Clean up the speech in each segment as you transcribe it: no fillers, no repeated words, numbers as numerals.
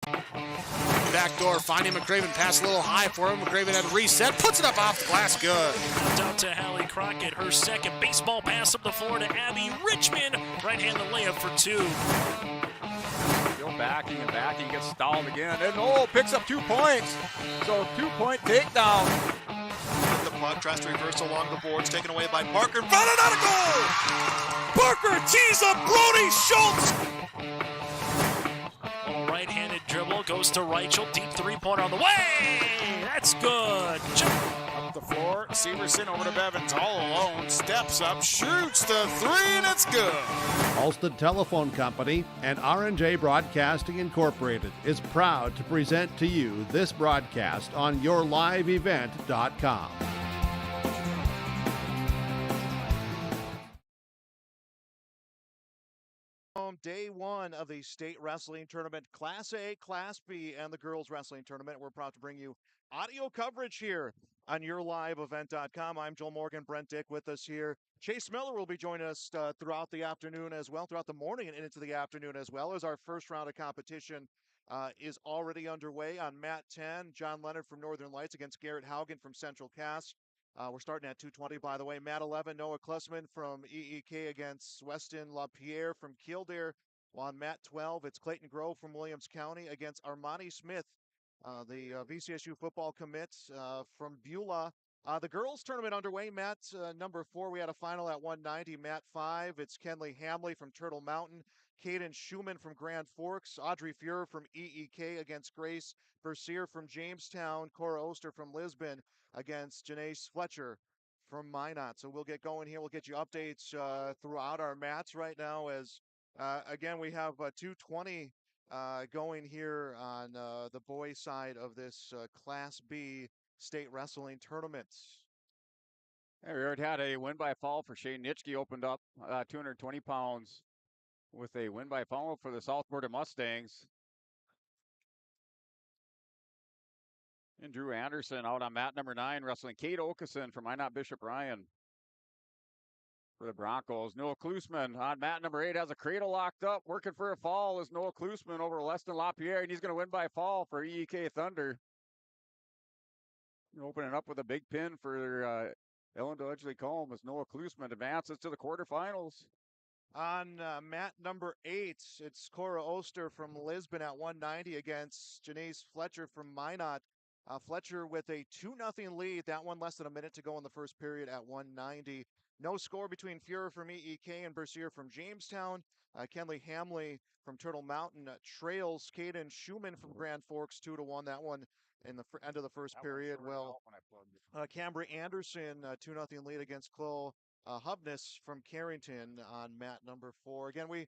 Backdoor finding McCraven, pass a little high for him. McCraven had a reset, puts it up off the glass, good. Out to Hallie Crockett, her second baseball pass up the floor to Abby Richmond. Right-handed layup for two. Still backing and backing, gets stalled again. And picks up 2 points. So 2-point takedown. The puck tries to reverse along the boards, taken away by Parker. Followed out a goal! Parker tees up Brody Schultz! Right-handed dribble, goes to Reichel, deep three-pointer on the way! That's good! Up the floor, Severson over to Bevins, all alone, steps up, shoots the three, and it's good! Alston Telephone Company and R&J Broadcasting Incorporated is proud to present to you this broadcast on yourliveevent.com. Day one of the state wrestling tournament, Class A, Class B, and the girls wrestling tournament. We're proud to bring you audio coverage here on yourliveevent.com. I'm Joel Morgan, Brent Dick with us here. Chase Miller will be joining us throughout the afternoon as well, throughout the morning and into the afternoon as well, as our first round of competition is already underway on mat 10. John Leonard from Northern Lights against Garrett Haugen from Central Cass. We're starting at 2:20, by the way. Mat 11, Noah Klussman from EEK against Weston LaPierre from Kildare. While on mat 12, it's Clayton Grove from Williams County against Armani Smith, the VCSU football commit from Beulah. The girls tournament underway. Mat number 4, we had a final at 190. Mat 5, it's Kenley Hamley from Turtle Mountain. Caden Schumann from Grand Forks. Audrey Fuhrer from EEK against Grace Bercier from Jamestown. Cora Oster from Lisbon against Janae Fletcher from Minot. So we'll get going here. We'll get you updates throughout our mats right now as, again, we have 2:20 going here on the boys' side of this Class B state wrestling tournament. We already had a win by fall for Shane Nitschke, opened up 220 pounds with a win by fall for the Southborder Mustangs. And Drew Anderson out on mat number 9, wrestling Kate Okeson from Minot Bishop Ryan for the Broncos. Noah Klusman on mat number 8 has a cradle locked up. Working for a fall is Noah Klusman over Weston LaPierre, and he's going to win by fall for EEK Thunder. Opening up with a big pin for Ellen Dodgley-Combe as Noah Klusman advances to the quarterfinals. On mat number 8, it's Cora Oster from Lisbon at 190 against Janae Fletcher from Minot. Fletcher with a 2-0 lead. That one less than a minute to go in the first period at 190. No score between Fuhrer from EEK and Bercier from Jamestown. Kenley Hamley from Turtle Mountain trails Caden Schumann from Grand Forks 2-1. That one in the end of the first period. Well, Cambry Anderson 2-0 lead against Chloe Hubness from Carrington on mat number 4. Again, we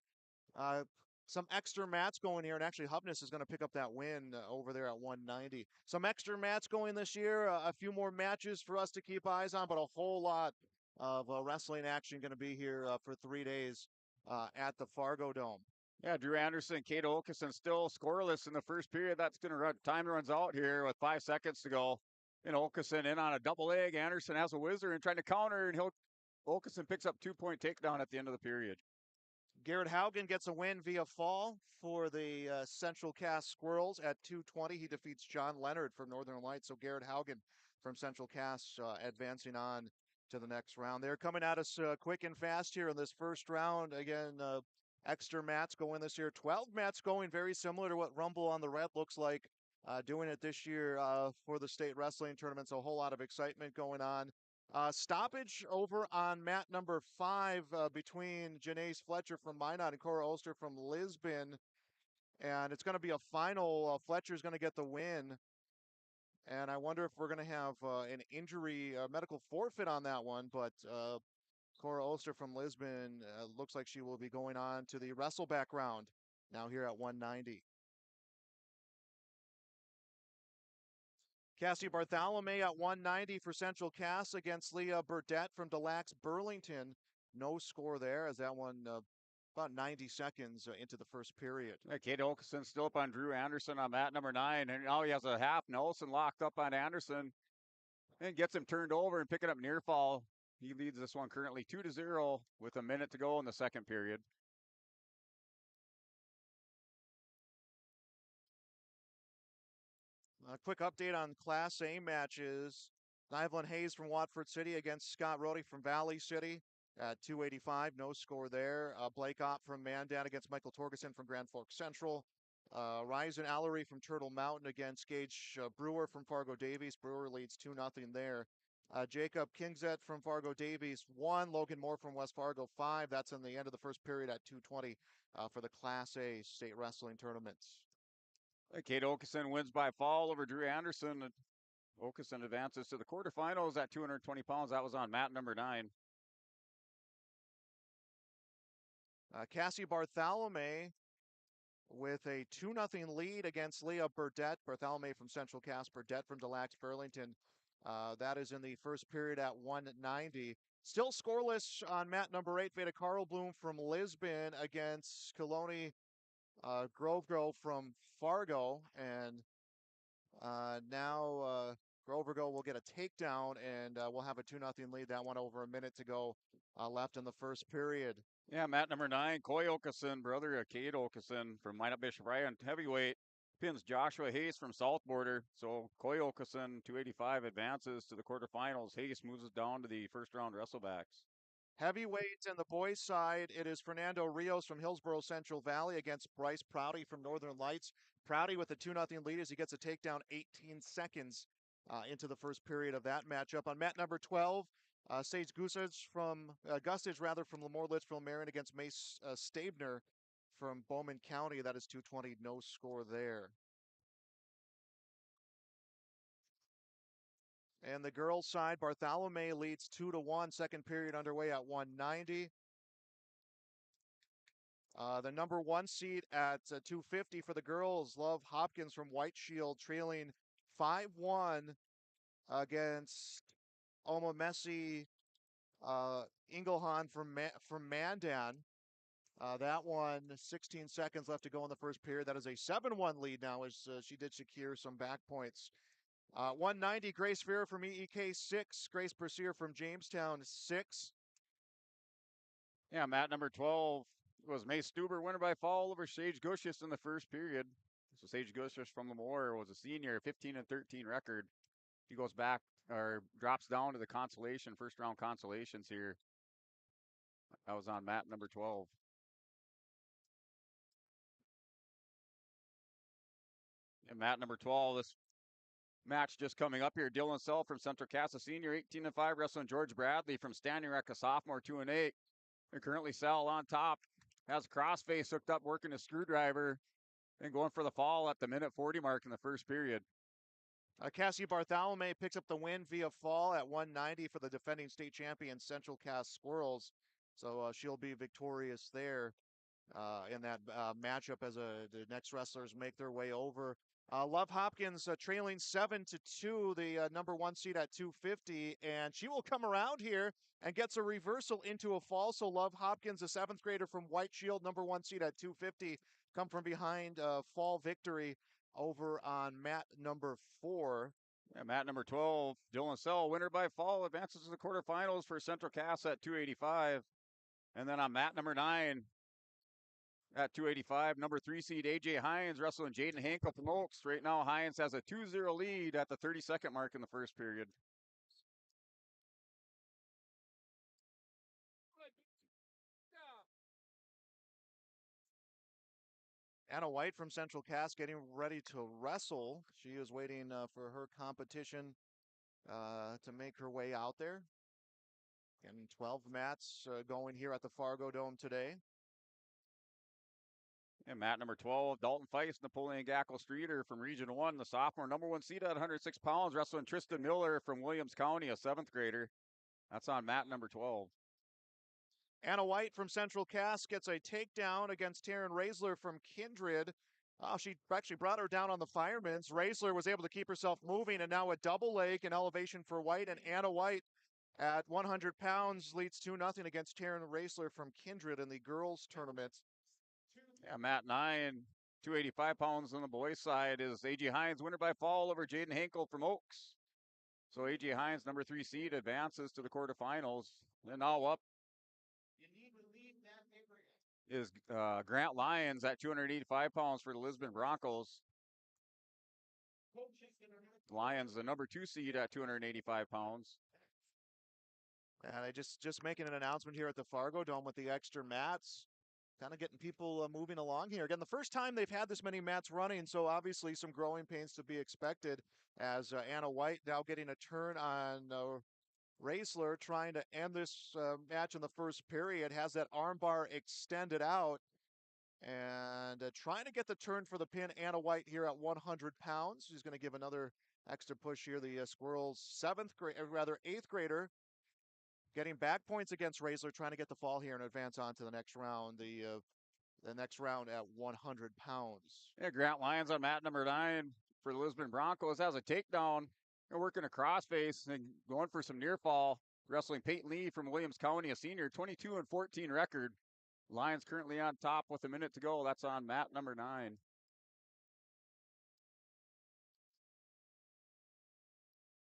some extra mats going here, and actually Hubness is going to pick up that win over there at 190. Some extra mats going this year, a few more matches for us to keep eyes on, but a whole lot of wrestling action going to be here for 3 days at the Fargo Dome. Yeah, Drew Anderson, Kate Okeson still scoreless in the first period. That's going to run. Time runs out here with 5 seconds to go. And Okeson in on a double leg. Anderson has a whizzer and trying to counter, and Okeson picks up 2-point takedown at the end of the period. Garrett Haugen gets a win via fall for the Central Cass Squirrels at 2:20. He defeats John Leonard from Northern Lights. So Garrett Haugen from Central Cass advancing on to the next round. They're coming at us quick and fast here in this first round. Again, extra mats going this year. 12 mats going, very similar to what Rumble on the Red looks like. Doing it this year for the state wrestling tournament. So a whole lot of excitement going on. Stoppage over on mat number 5 between Janae Fletcher from Minot and Cora Oster from Lisbon. And it's going to be a final. Fletcher's going to get the win. And I wonder if we're going to have an injury, medical forfeit on that one. But Cora Oster from Lisbon looks like she will be going on to the wrestleback round now here at 190. Cassie Bartholomew at 190 for Central Cass against Leah Burdette from Des Lacs Burlington. No score there as that one about 90 seconds into the first period. Kate Okeson still up on Drew Anderson on mat number 9. And now he has a half Nelson locked up on Anderson and gets him turned over and picking up near fall. He leads this one currently 2-0 with a minute to go in the second period. A quick update on Class A matches. Nyvlin Hayes from Watford City against Scott Rody from Valley City at 285. No score there. Blake Ott from Mandan against Michael Torgerson from Grand Forks Central. Ryzen Allery from Turtle Mountain against Gage Brewer from Fargo Davies. Brewer leads 2-0 there. Jacob Kingset from Fargo Davies 1. Logan Moore from West Fargo 5. That's in the end of the first period at 2:20 for the Class A state wrestling tournaments. Kate Okeson wins by fall over Drew Anderson. Okeson advances to the quarterfinals at 220 pounds. That was on mat number 9. Cassie Bartholomew with a 2-0 lead against Leah Burdett. Bartholomew from Central Cass, Burdett from Des Lacs Burlington. That is in the first period at 190. Still scoreless on mat number 8. Veda Carl Bloom from Lisbon against Kaloni Grove from Fargo. And now Grovergo will get a takedown, and we'll have a 2-0 lead. That one over a minute to go left in the first period. Yeah, mat number 9, Coy Okeson, brother of Kate Okeson from Minot Bishop Ryan, heavyweight, pins Joshua Hayes from South Border. So Coy Okeson, 285, advances to the quarterfinals. Hayes moves down to the first round wrestlebacks. Heavyweights on the boys' side, it is Fernando Rios from Hillsborough Central Valley against Bryce Prouty from Northern Lights. Prouty with a 2-0 lead as he gets a takedown 18 seconds into the first period of that matchup. On mat number 12, Sage Gustage from Lemoore Litchfield Marion against Mace Stabner from Bowman County. That is 220, no score there. And the girls' side, Bartholomew leads 2-1. Second period underway at 190. The number 1 seed at 250 for the girls, Love Hopkins from White Shield, trailing 5-1 against Oma Messi Ingelhan from Mandan. That one, 16 seconds left to go in the first period. That is a 7-1 lead now as she did secure some back points. 190, Grace Vera from EEK 6, Grace Purseer from Jamestown 6. Yeah, mat number 12 was May Stuber, winner by fall over Sage Gushis in the first period. So Sage Gushis from Lemoore was a senior, 15-13 record. He goes back or drops down to the consolation, first round consolations here. That was on mat number 12. And mat number 12, this match just coming up here. Dylan Sell from Central Casa Senior, 18-5, wrestling George Bradley from Standing Rock, a sophomore, 2-8. And currently Sal on top, has crossface hooked up, working a screwdriver, and going for the fall at the minute 40 mark in the first period. Cassie Bartholomew picks up the win via fall at 190 for the defending state champion Central Cass Squirrels. So she'll be victorious there in that matchup as the next wrestlers make their way over. Love Hopkins trailing 7-2, the number 1 seed at 250, and she will come around here and gets a reversal into a fall. So Love Hopkins, a 7th grader from White Shield, number 1 seed at 250, come from behind fall victory over on mat number 4. Yeah, mat number 12, Dylan Sell, winner by fall, advances to the quarterfinals for Central Cass at 285. And then on mat number 9, at 285, number 3 seed AJ Hines wrestling Jaden Hankel from Oaks. Right now, Hines has a 2-0 lead at the 32nd mark in the first period. Anna White from Central Cass getting ready to wrestle. She is waiting for her competition to make her way out there. And 12 mats going here at the Fargo Dome today. And mat number 12, Dalton Feist, Napoleon Gackle Streeter from Region 1, the sophomore, number 1 seed at 106 pounds, wrestling Tristan Miller from Williams County, a 7th grader. That's on mat number 12. Anna White from Central Cass gets a takedown against Taryn Raisler from Kindred. She actually brought her down on the firemen's. Raisler was able to keep herself moving, and now a double leg in elevation for White. And Anna White at 100 pounds leads 2-0 against Taryn Raisler from Kindred in the girls' tournament. Yeah, mat 9, 285 pounds on the boys' side is AJ Hines, winner by fall over Jaden Henkel from Oaks. So AJ Hines, number 3 seed, advances to the quarterfinals. And now up is Grant Lyons at 285 pounds for the Lisbon Broncos. Lions, the number 2 seed at 285 pounds. And I just making an announcement here at the Fargo Dome with the extra mats. Kind of getting people moving along here. Again, the first time they've had this many mats running, so obviously some growing pains to be expected as Anna White now getting a turn on Raisler, trying to end this match in the first period, has that armbar extended out and trying to get the turn for the pin. Anna White here at 100 pounds. She's going to give another extra push here. The Squirrels' eighth grader, getting back points against Raisler, trying to get the fall here and advance on to the next round. The next round at 100 pounds. Yeah, Grant Lyons on mat number 9 for the Lisbon Broncos has a takedown. They're working a crossface and going for some near fall. Wrestling Peyton Lee from Williams County, a senior, 22-14 record. Lions currently on top with a minute to go. That's on mat number 9.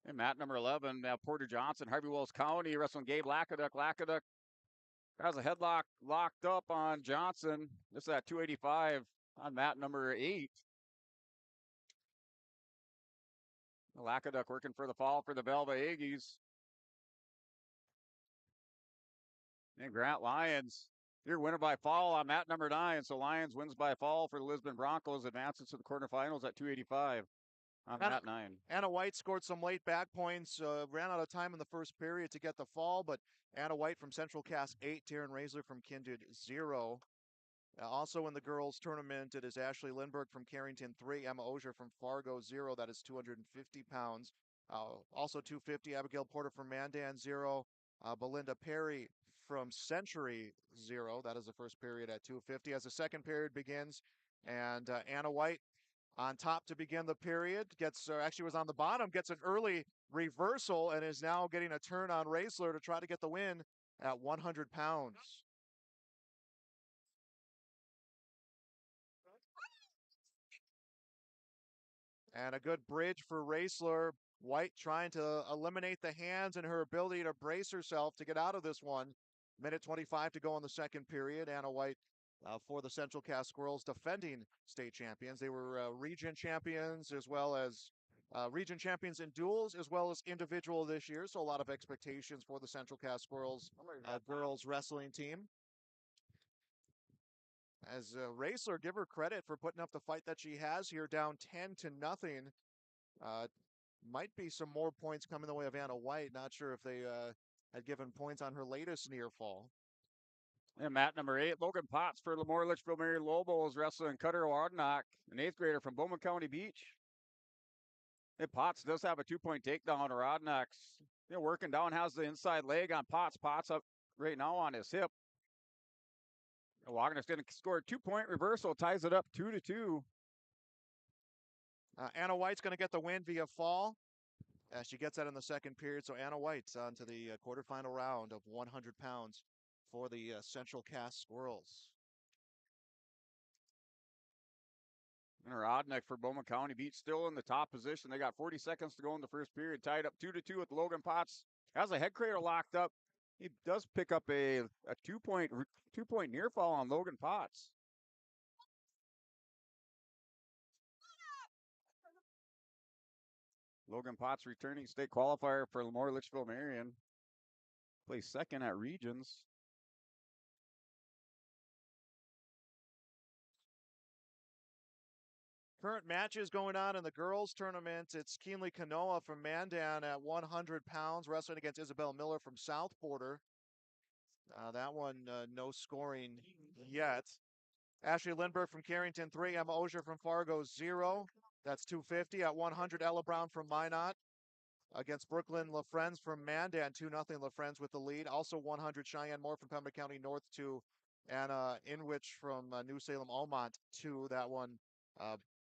And mat number 11, Porter Johnson, Harvey Wells County, wrestling Gabe Lackaduk. Lackaduk has a headlock locked up on Johnson. This is at 285 on mat number 8. Lackaduk working for the fall for the Belva Aggies. And Grant Lyons, you're winner by fall on mat number 9. So Lions wins by fall for the Lisbon Broncos, advances to the quarterfinals at 285 on mat 9. Anna White scored some late back points, ran out of time in the first period to get the fall, but Anna White from Central Cass 8, Taryn Raisler from Kindred 0. Also in the girls tournament, it is Ashley Lindbergh from Carrington 3, Emma Osier from Fargo 0, that is 250 pounds. Also 250, Abigail Porter from Mandan 0, Belinda Perry from Century 0, that is the first period at 250. As the second period begins, and Anna White on top to begin the period, actually was on the bottom, gets an early reversal, and is now getting a turn on Raisler to try to get the win at 100 pounds. And a good bridge for Raisler. White trying to eliminate the hands and her ability to brace herself to get out of this one. Minute 25 to go in the second period. Anna White for the Central Cass Squirrels, defending state champions. They were region champions as well as region champions in duels as well as individual this year. So a lot of expectations for the Central Cass Squirrels girls wrestling team. As Raisler, give her credit for putting up the fight that she has here, down 10-0. Might be some more points coming the way of Anna White. Not sure if they had given points on her latest near fall. And mat number 8, Logan Potts for Lemoore Litchfield Mary Lobos, wrestling Cutter Wadnock, an 8th grader from Bowman County Beach. And Potts does have a 2-point takedown. Rodnock's working down, has the inside leg on Potts. Potts up right now on his hip. Wagner's going to score a 2-point reversal, ties it up 2-2. Anna White's going to get the win via fall. She gets that in the second period. So Anna White's on to the quarterfinal round of 100 pounds for the Central Cass Squirrels. And Rodnick for Bowman County Beach still in the top position. They got 40 seconds to go in the first period, tied up 2-2 with Logan Potts. Has a head cradle locked up. He does pick up a 2-point near fall on Logan Potts. Logan Potts returning state qualifier for Lemoore Litchfield Marion. Plays second at Regions. Current matches going on in the girls tournament. It's Keenly Kanoa from Mandan at 100 pounds, wrestling against Isabel Miller from South Porter. That one, no scoring yet. Ashley Lindbergh from Carrington 3, Emma Osier from Fargo 0. That's 250. At 100, Ella Brown from Minot against Brooklyn LaFrenz from Mandan, 2-0 LaFrenz with the lead. Also 100, Cheyenne Moore from Pembroke County North 2, Anna Inwich from New Salem Almont 2. That one,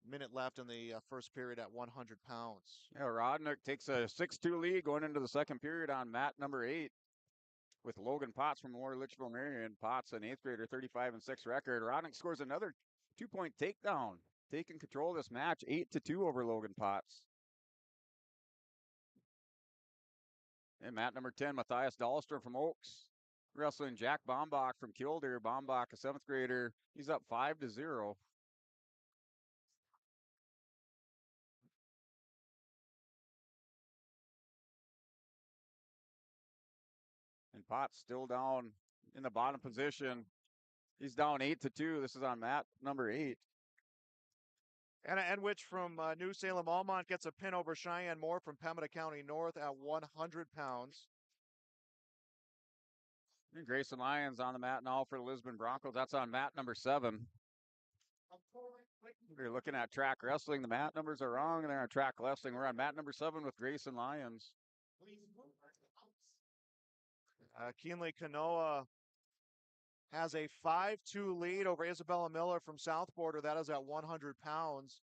minute left in the first period at 100 pounds. Yeah, Rodnick takes a 6-2 lead going into the second period on mat number 8 with Logan Potts from Lemoore Litchfield Marion. Potts, an 8th grader, 35-6 record. Rodnick scores another 2-point takedown, taking control of this match, 8-2 over Logan Potts. And mat number 10, Matthias Dahlstrom from Oaks, wrestling Jack Bombach from Kildare. Bombach, a 7th grader, he's up 5-0. And Potts still down in the bottom position. He's down 8-2. This is on mat number 8. Anna Enwich from New Salem Almont gets a pin over Cheyenne Moore from Pembina County North at 100 pounds. And Grayson Lyons on the mat now for the Lisbon Broncos. That's on mat number 7. We're looking at track wrestling. The mat numbers are wrong, and they're on track wrestling. We're on mat number 7 with Grayson Lyons. Keenly Kanoa has a 5-2 lead over Isabella Miller from South Border. That is at 100 pounds.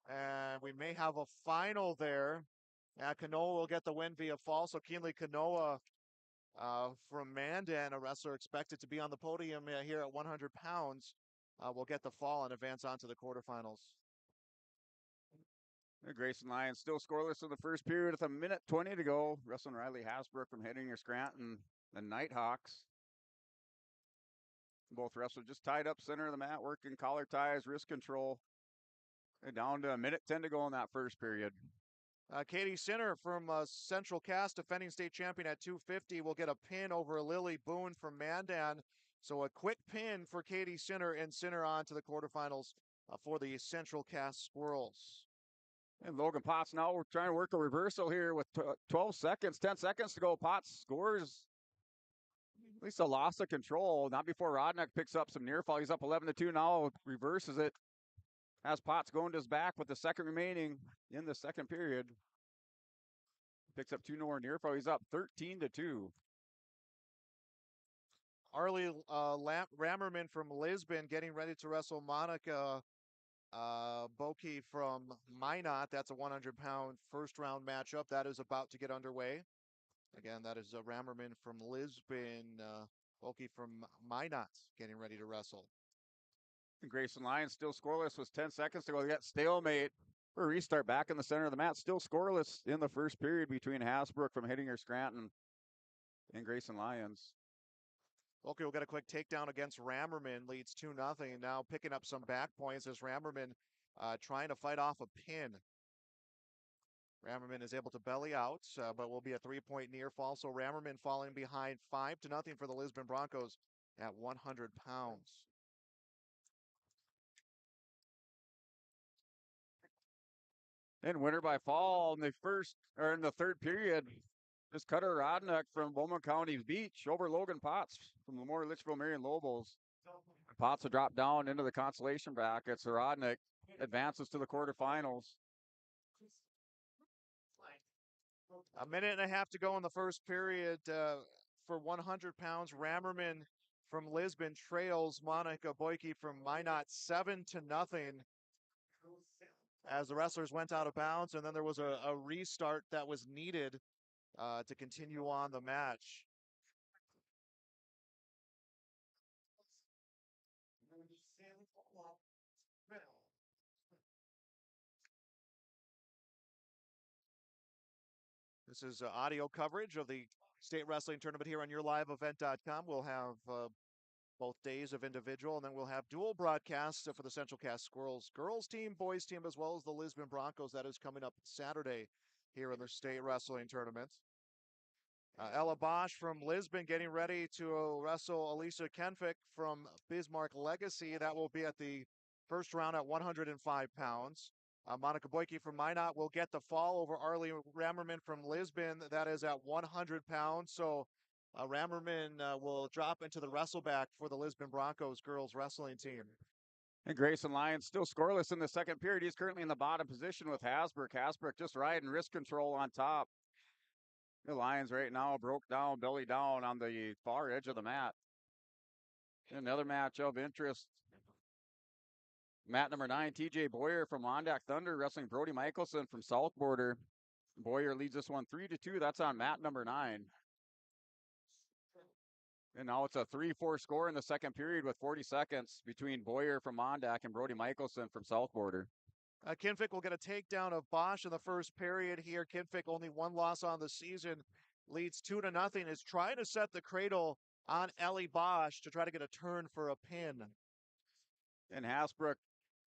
And we may have a final there. Kanoa will get the win via fall. So Keenly Kanoa from Mandan, a wrestler expected to be on the podium here at 100 pounds, will get the fall and advance on to the quarterfinals. Grayson Lyons still scoreless in the first period with 1:20 to go. Wrestling Riley Hasbrook from Hettinger Scranton, the Nighthawks. Both wrestlers just tied up center of the mat, working collar ties, wrist control. They're down to 1:10 to go in that first period. Katie Sinner from Central Cass, defending state champion at 250, will get a pin over Lily Boone from Mandan. So a quick pin for Katie Sinner, and Sinner on to the quarterfinals for the Central Cass Squirrels. And Logan Potts now we're trying to work a reversal here with 10 seconds to go. Potts scores at least a loss of control. Not before Rodnick picks up some near fall. He's up 11-2 now, reverses it. Has Potts going to his back with the second remaining in the second period. Picks up 2 more near fall. He's up 13-2. Arlie Rammerman from Lisbon getting ready to wrestle Monica Boki from Minot. That's a 100-pound first round matchup that is about to get underway. Again, that is Rammerman from Lisbon, Boki from Minot getting ready to wrestle. And Grayson Lyons still scoreless with 10 seconds to go. They got stalemate for a restart back in the center of the mat. Still scoreless in the first period between Hasbrook from Hettinger Scranton and Grayson Lyons. Okay, we'll get a quick takedown against Rammerman, leads 2-0. Now picking up some back points as Rammerman trying to fight off a pin. Rammerman is able to belly out, but will be a 3-point near fall. So Rammerman falling behind 5-0 for the Lisbon Broncos at 100 pounds. And winner by fall in the third period is Cutter Rodnick from Bowman County's Beach over Logan Potts from Lemoore, Litchfield, Marion Lobos. Potts will drop down into the consolation brackets. Rodnick advances to the quarterfinals. 1.5 minutes to go in the first period for 100 pounds. Rammerman from Lisbon trails Monica Boyke from Minot 7-0 as the wrestlers went out of bounds, and then there was a restart that was needed to continue on the match. This is audio coverage of the state wrestling tournament here on yourliveevent.com. We'll have both days of individual, and then we'll have dual broadcasts for the Central Cass Squirrels girls team, boys team, as well as the Lisbon Broncos. That is coming up Saturday here in the state wrestling tournament. Ella Bosch from Lisbon getting ready to wrestle Elisa Kenfick from Bismarck Legacy. That will be at the first round at 105 pounds. Monica Boyke from Minot will get the fall over Arlie Rammerman from Lisbon. That is at 100 pounds. So Rammerman will drop into the wrestleback for the Lisbon Broncos girls wrestling team. And Grayson Lyons still scoreless in the second period. He's currently in the bottom position with Hasbrook. Hasbrook just riding wrist control on top. The Lions right now broke down, belly down on the far edge of the mat. Another match of interest. Mat number 9, TJ Boyer from Londac Thunder wrestling Brody Michelson from South Border. Boyer leads this one 3-2. That's on mat number 9. And now it's a 3-4 score in the second period with 40 seconds between Boyer from Mondac and Brody Michelson from South Border. Kinfick will get a takedown of Bosch in the first period here. Kinfick only one loss on the season, leads 2-0, is trying to set the cradle on Ellie Bosch to try to get a turn for a pin. And Hasbrook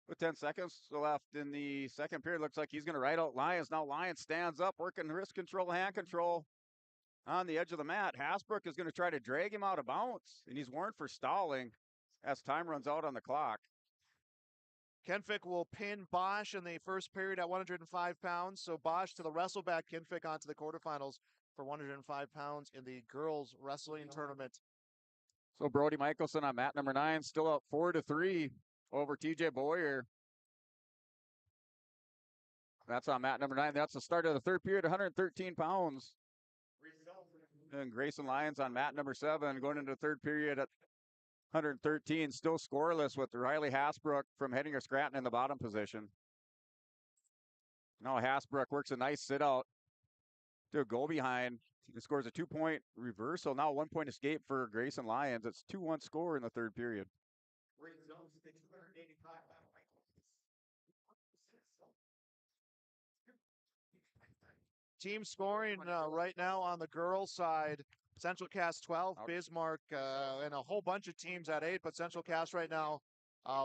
with 10 seconds left in the second period. Looks like he's going to ride out Lyons. Now Lyons stands up, working wrist control, hand control. on the edge of the mat. Hasbrook is going to try to drag him out of bounds, and he's warned for stalling as time runs out on the clock. Kenfick will pin Bosch in the first period at 105 pounds. So Bosch to the wrestleback, Kenfick onto the quarterfinals for 105 pounds in the girls wrestling tournament. So Brody Michelson on mat number 9, still up 4-3 over TJ Boyer. That's on mat number 9. That's the start of the third period, 113 pounds. And Grayson Lyons on mat number 7, going into the third period at 113, still scoreless with Riley Hasbrook from Hettinger Scranton in the bottom position. Now Hasbrook works a nice sit out to a go behind. He scores a 2-point reversal. Now 1-point escape for Grayson Lyons. It's 2-1 score in the third period. Team scoring right now on the girls' side. Central Cass 12, Bismarck, and a whole bunch of teams at 8, but Central Cass right now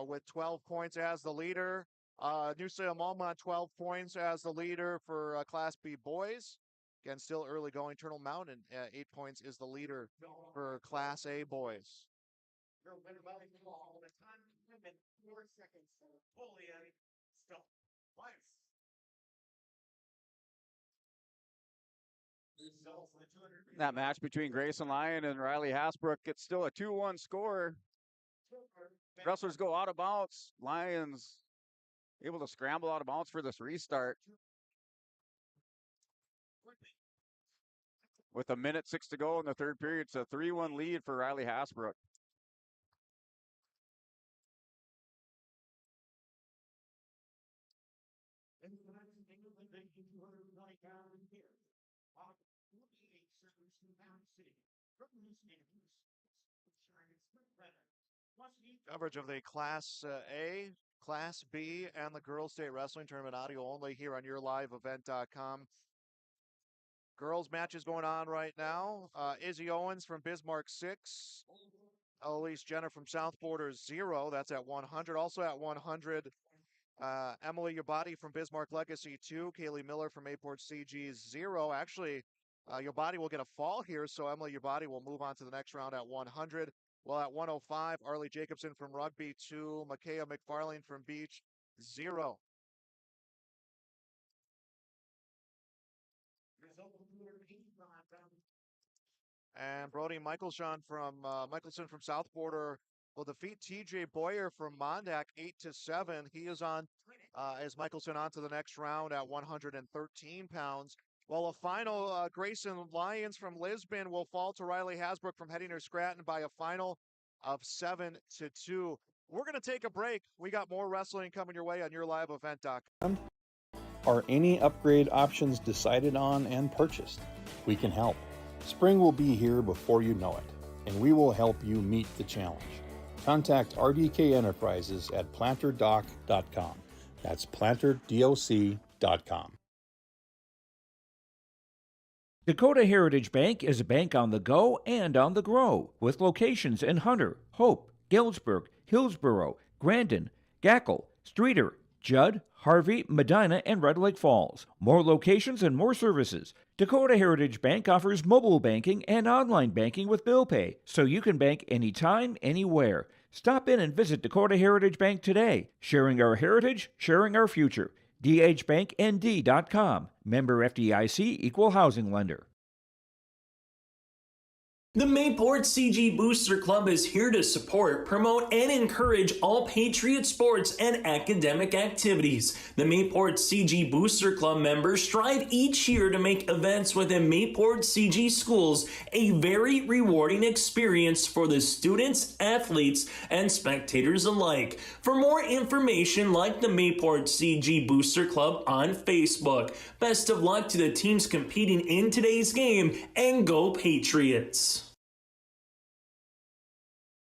with 12 points as the leader. New Salem Alma 12 points as the leader for Class B boys. Again, still early going. Turtle Mountain 8 points is the leader for Class A boys. That match between Grayson Lyon and Riley Hasbrook, it's still a 2-1 score. Wrestlers go out of bounds. Lyons able to scramble out of bounds for this restart. With 1:06 to go in the third period, it's a 3-1 lead for Riley Hasbrook. Coverage of the Class A, Class B, and the Girls State Wrestling Tournament audio only here on YourLiveEvent.com. Girls matches going on right now. Izzy Owens from Bismarck 6. Elise Jenner from South Borders 0. That's at 100. Also at 100, Emily Yabadi from Bismarck Legacy 2. Kaylee Miller from Mayport CG 0. Actually, Yabadi will get a fall here, so Emily Yabadi will move on to the next round at 100. Well, at 105, Arlie Jacobson from Rugby 2. Makaya McFarlane from Beach 0. And Brody Michelson from South Border will defeat TJ Boyer from Mondack 8-7. He is on as Michelson on to the next round at 113 pounds. While a final Grayson Lyons from Lisbon will fall to Riley Hasbrook from Hettinger Scranton by a final of 7-2. We're going to take a break. We got more wrestling coming your way on YourLiveEvent.com. Are any upgrade options decided on and purchased? We can help. Spring will be here before you know it, and we will help you meet the challenge. Contact RDK Enterprises at planterdoc.com. That's planterdoc.com. Dakota Heritage Bank is a bank on the go and on the grow, with locations in Hunter, Hope, Galesburg, Hillsboro, Grandin, Gackle, Streeter, Judd, Harvey, Medina, and Red Lake Falls. More locations and more services. Dakota Heritage Bank offers mobile banking and online banking with bill pay, so you can bank anytime, anywhere. Stop in and visit Dakota Heritage Bank today. Sharing our heritage, sharing our future. dhbanknd.com. Member FDIC, Equal Housing Lender. The Mayport CG Booster Club is here to support, promote, and encourage all Patriot sports and academic activities. The Mayport CG Booster Club members strive each year to make events within Mayport CG schools a very rewarding experience for the students, athletes, and spectators alike. For more information, like the Mayport CG Booster Club on Facebook. Best of luck to the teams competing in today's game, and go Patriots!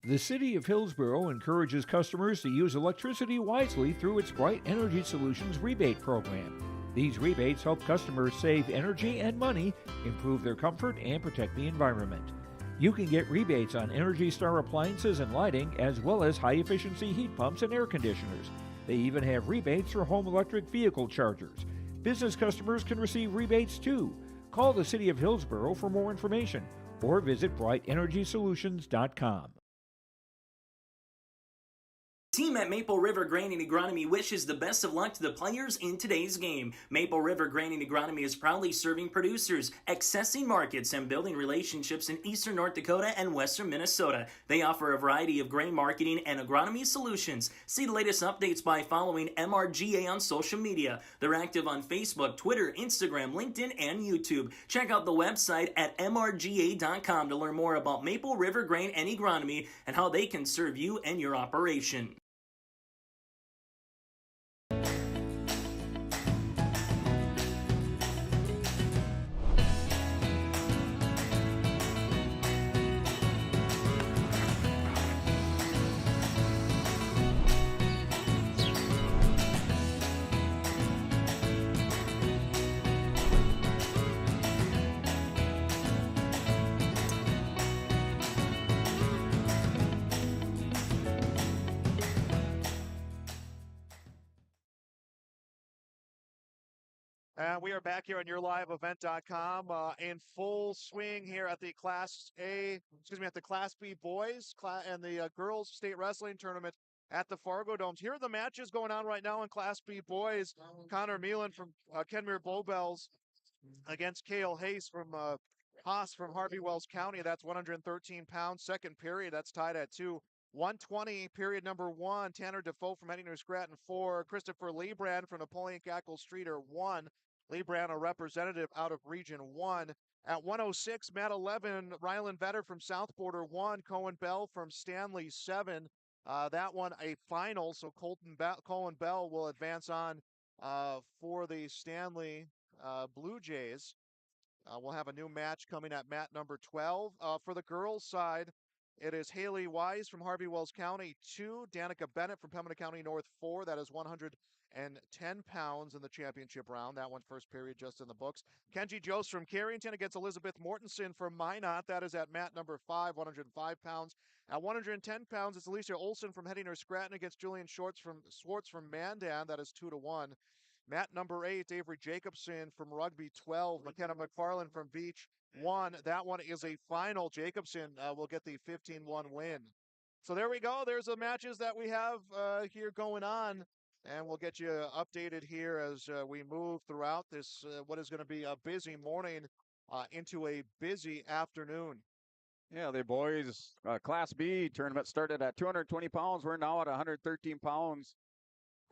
The City of Hillsboro encourages customers to use electricity wisely through its Bright Energy Solutions rebate program. These rebates help customers save energy and money, improve their comfort, and protect the environment. You can get rebates on Energy Star appliances and lighting, as well as high-efficiency heat pumps and air conditioners. They even have rebates for home electric vehicle chargers. Business customers can receive rebates too. Call the City of Hillsborough for more information or visit brightenergysolutions.com. Team at Maple River Grain and Agronomy wishes the best of luck to the players in today's game. Maple River Grain and Agronomy is proudly serving producers, accessing markets, and building relationships in eastern North Dakota and western Minnesota. They offer a variety of grain marketing and agronomy solutions. See the latest updates by following MRGA on social media. They're active on Facebook, Twitter, Instagram, LinkedIn, and YouTube. Check out the website at mrga.com to learn more about Maple River Grain and Agronomy and how they can serve you and your operation. And we are back here on YourLiveEvent.com in full swing here at the Class B boys and the girls state wrestling tournament at the Fargo Domes. Here are the matches going on right now in Class B boys. Connor Meelan from Kenmure Bowbells against Cale Hayes from Haas from Harvey Wells County. That's 113 pounds. Second period, that's tied at 2. 120, period number 1. Tanner Defoe from Heading Scranton 4. Christopher Lebrand from Napoleon Cackle Streeter 1. Lebrand, a representative out of Region 1. At 106, Matt 11, Rylan Vetter from South Border 1. Cohen Bell from Stanley 7. That one a final, so Cohen Bell will advance on for the Stanley Blue Jays. We'll have a new match coming at mat number 12. For the girls' side, it is Haley Wise from Harvey Wells County 2, Danica Bennett from Pembina County North 4. That is 110 pounds in the championship round. That one first period just in the books. Kenji Jose from Carrington against Elizabeth Mortensen from Minot. That is at mat number 5, 105 pounds. At 110 pounds, it's Alicia Olson from Heading Scranton against Julian Schwartz from Mandan. That is 2-1. Mat number 8, Avery Jacobson from Rugby 12. McKenna McFarland from Beach 1. That one is a final. Jacobson will get the 15-1 win. So there we go. There's the matches that we have here going on. And we'll get you updated here as we move throughout this, what is going to be a busy morning into a busy afternoon. Yeah, the boys Class B tournament started at 220 pounds. We're now at 113 pounds.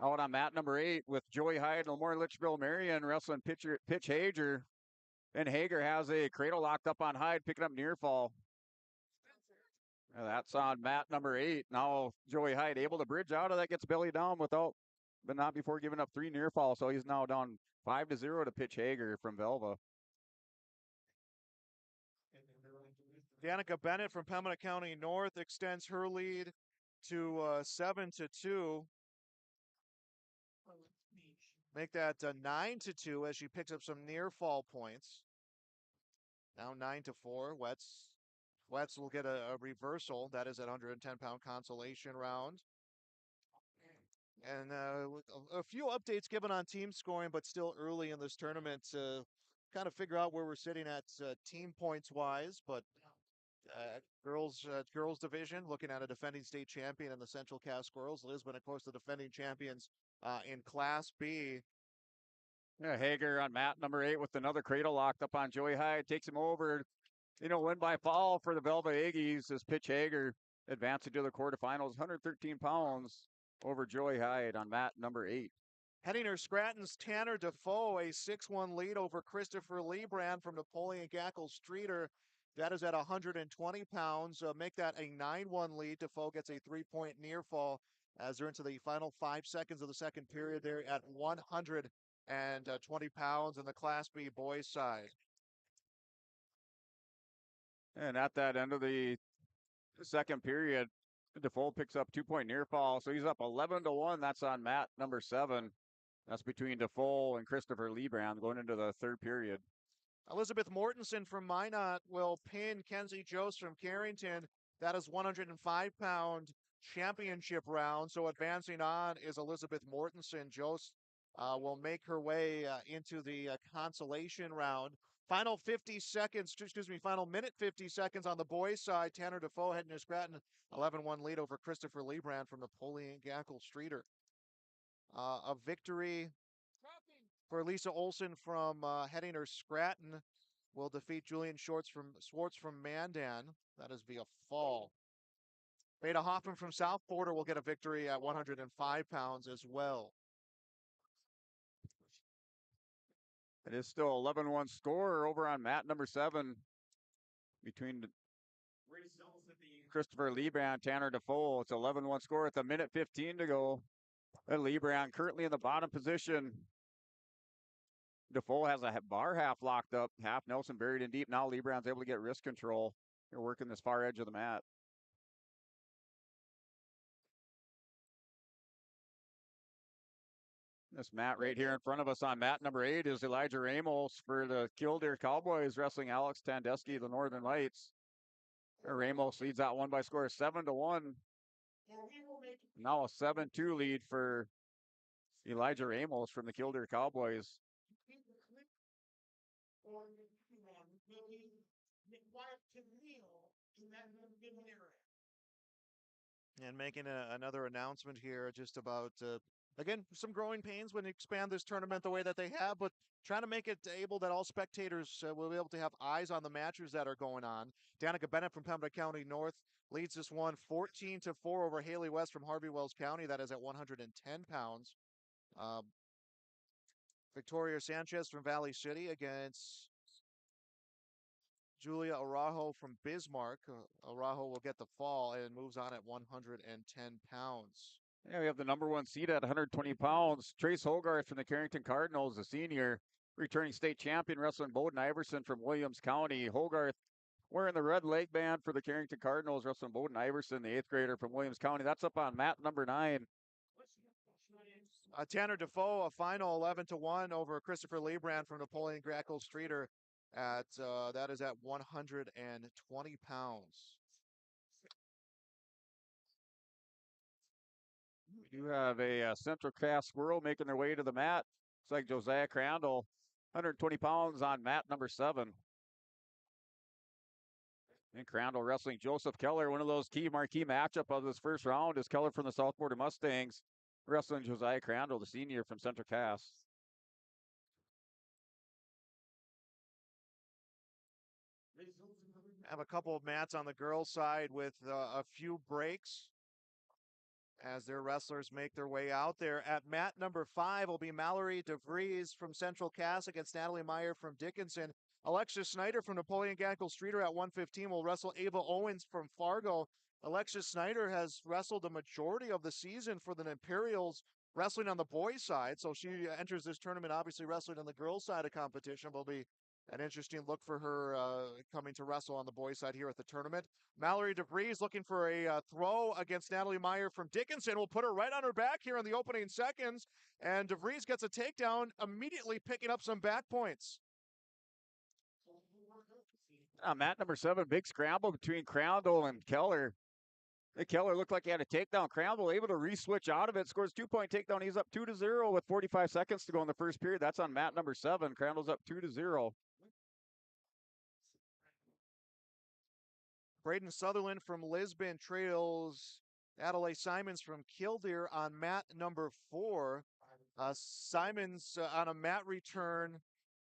Out on mat number 8 with Joey Hyde, Lamore Litchfield Marion wrestling Pitch Hager. And Hager has a cradle locked up on Hyde, picking up near fall. That's on mat number 8. Now Joey Hyde able to bridge out of that, gets belly down but not before giving up 3 near fall. So he's now down 5-0 to Pitch Hager from Velva. Danica Bennett from Pembina County North extends her lead to 7-2. Make that 9-2 as she picks up some near fall points. Now 9-4. Wetz will get a reversal. That is at 110-pound consolation round. And a few updates given on team scoring, but still early in this tournament to kind of figure out where we're sitting at team points wise. But girls division, looking at a defending state champion in the Central Cass Squirrels. Lisbon, of course, the defending champions in Class B. Yeah, Hager on mat number 8 with another cradle locked up on Joey Hyde. Takes him over. Win by fall for the Velva Aggies as Pitch Hager advancing to the quarterfinals. 113 pounds over Joey Hyde on mat number 8. Heading Scranton's Tanner Defoe, a 6-1 lead over Christopher Lebrand from Napoleon Gackle Streeter. That is at 120 pounds. Make that a 9-1 lead. Defoe gets a 3-point near fall as they're into the final 5 seconds of the second period. They're at 120 pounds in the Class B boys side. And at that end of the second period, Defoe picks up 2-point near fall. So he's up 11-1. That's on mat number 7. That's between Defoe and Christopher Lebrand going into the third period. Elizabeth Mortensen from Minot will pin Kenzie Jose from Carrington. That is 105-pound championship round. So advancing on is Elizabeth Mortensen. Jose will make her way into the consolation round. Final 50 seconds, final minute 50 seconds on the boys' side. Tanner Defoe heading to Scranton, 11-1 lead over Christopher Lebrand from Napoleon Gackle Streeter. A victory for Lisa Olson from Hettinger Scranton will defeat Julian Schwartz from Mandan. That is via fall. Beta Hoffman from South Border will get a victory at 105 pounds as well. It is still 11-1 score over on mat number 7 between Christopher Lebrand and Tanner Defoe. It's 11-1 score with a minute 15 to go. And Lebrand currently in the bottom position. Defoe has a bar half locked up, half Nelson buried in deep. Now Lebrand's able to get wrist control. They're working this far edge of the mat. This mat right here in front of us on mat number 8 is Elijah Ramos for the Killdeer Cowboys wrestling Alex Tandesky, the Northern Lights. Ramos leads that one by score of 7-1. Now a 7-2 lead for Elijah Ramos from the Killdeer Cowboys. And making another announcement here just about, again, some growing pains when you expand this tournament the way that they have, but trying to make it able that all spectators will be able to have eyes on the matches that are going on. Danica Bennett from Pembroke County North leads this one 14-4 over Haley West from Harvey Wells County. That is at 110 pounds. Victoria Sanchez from Valley City against Julia Araujo from Bismarck. Araujo will get the fall and moves on at 110 pounds. Yeah, we have the number 1 seed at 120 pounds. Trace Hogarth from the Carrington Cardinals, a senior, returning state champion, wrestling Bowden Iverson from Williams County. Hogarth wearing the red leg band for the Carrington Cardinals, wrestling Bowden Iverson, the 8th grader from Williams County. That's up on mat number 9. Tanner Defoe, a final 11-1 over Christopher Lebrand from Napoleon Gackle Streeter. That is at 120 pounds. We do have a Central Cast Squirrel making their way to the mat. Looks like Josiah Crandall, 120 pounds on mat number 7. And Crandall wrestling Joseph Keller. One of those key marquee matchup of this first round is Keller from the South Border Mustangs wrestling Josiah Crandall, the senior from Central Cast. Have a couple of mats on the girls' side with a few breaks as their wrestlers make their way out there. At mat number 5 will be Mallory DeVries from Central Cass against Natalie Meyer from Dickinson. Alexis Snyder from Napoleon Gackle Streeter at 115 will wrestle Ava Owens from Fargo. Alexis Snyder has wrestled the majority of the season for the Imperials, wrestling on the boys' side. So she enters this tournament obviously wrestling on the girls' side of competition. Will be an interesting look for her coming to wrestle on the boys' side here at the tournament. Mallory DeVries looking for a throw against Natalie Meyer from Dickinson. Will put her right on her back here in the opening seconds. And DeVries gets a takedown, immediately picking up some back points. Mat number 7, big scramble between Crandall and Keller. Keller looked like he had a takedown. Crandall able to re-switch out of it. Scores 2-point takedown. He's up 2-0 with 45 seconds to go in the first period. That's on mat number 7. Crandall's up 2-0. Braden Sutherland from Lisbon trails Adelaide Simons from Killdeer on mat number 4. Simons on a mat return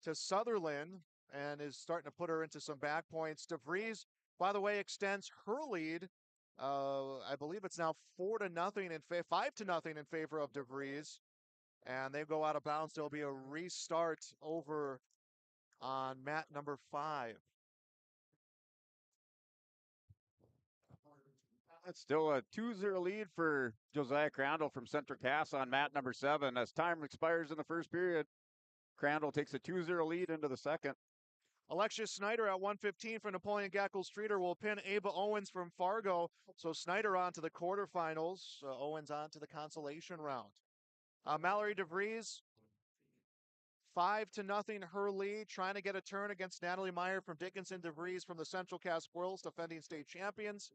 to Sutherland and is starting to put her into some back points. DeVries, by the way, extends her lead. I believe it's now 5-0 in favor of DeVries. And they go out of bounds. There'll be a restart over on mat number 5. It's still a 2-0 lead for Josiah Crandall from Central Cass on mat number 7. As time expires in the first period, Crandall takes a 2-0 lead into the second. Alexis Snyder at 115 for Napoleon Gackle Streeter will pin Ava Owens from Fargo. So Snyder on to the quarterfinals. Owens on to the consolation round. Mallory DeVries, 5-0 her lead, trying to get a turn against Natalie Meyer from Dickinson. DeVries from the Central Cass Squirrels, defending state champions.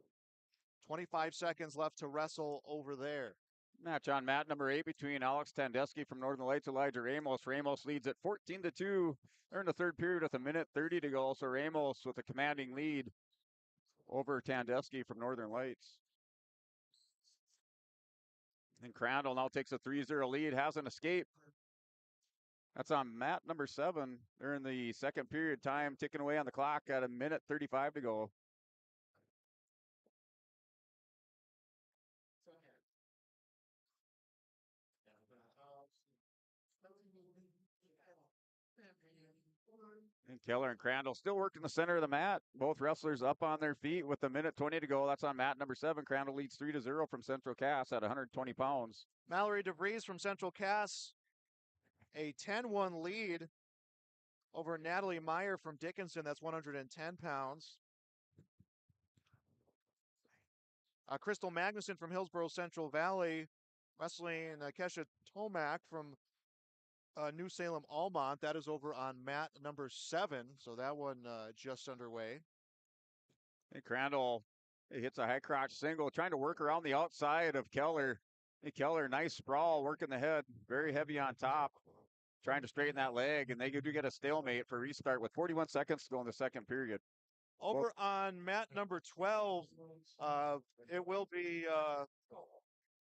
25 seconds left to wrestle over there. Match on mat number 8 between Alex Tandeschi from Northern Lights, Elijah Ramos. Ramos leads at 14-2. They're in the third period with 1:30 to go. So Ramos with a commanding lead over Tandeschi from Northern Lights. And Crandall now takes a 3-0 lead, has an escape. That's on mat number 7. They're in the second period, time ticking away on the clock at 1:35 to go. And Keller and Crandall still working the center of the mat. Both wrestlers up on their feet with 1:20 to go. That's on mat number 7. Crandall leads 3-0 from Central Cass at 120 pounds. Mallory DeVries from Central Cass, a 10-1 lead over Natalie Meyer from Dickinson. That's 110 pounds. Crystal Magnuson from Hillsborough Central Valley, wrestling Kesha Tomac from New Salem Almont. That is over on mat number 7. So that one just underway. And Crandall hits a high crotch single, trying to work around the outside of Keller. Hey, Keller, nice sprawl, working the head, very heavy on top, trying to straighten that leg, and they do get a stalemate for restart with 41 seconds to go in the second period. Over on mat number 12, it will be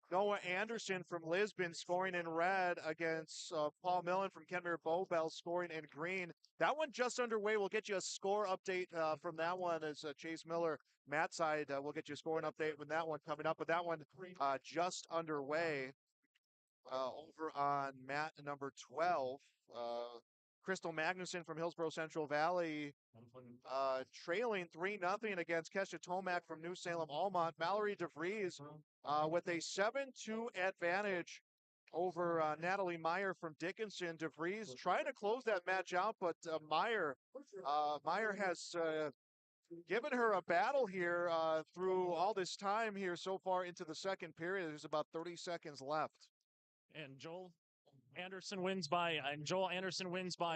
Noah Anderson from Lisbon scoring in red against Paul Millen from Kenmare Bowbell scoring in green. That one just underway. We'll get you a score update from that one as Chase Miller, Matt side. We'll get you a scoring update with that one coming up. But that one just underway over on mat number 12. Crystal Magnuson from Hillsborough Central Valley trailing 3-0 against Kesha Tomac from New Salem Almont. Mallory DeVries with a 7-2 advantage over Natalie Meyer from Dickinson. DeVries trying to close that match out, but Meyer has given her a battle here through all this time here so far into the second period. There's about 30 seconds left. And Joel Anderson wins by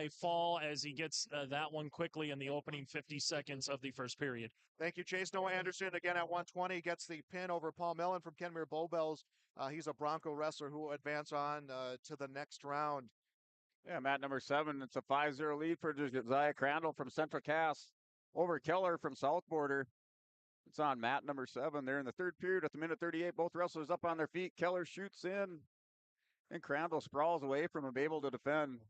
fall as he gets that one quickly in the opening 50 seconds of the first period. Thank you, Chase. Noah Anderson again at 120 gets the pin over Paul Mellon from Kenmare Bowbells. He's a Bronco wrestler who will advance on to the next round. Yeah, mat number 7. It's a 5-0 lead for Josiah Crandall from Central Cass over Keller from South Border. It's on mat number 7. They're in the third period at the 1:38. Both wrestlers up on their feet. Keller shoots in, and Crandall sprawls away from him, able to defend.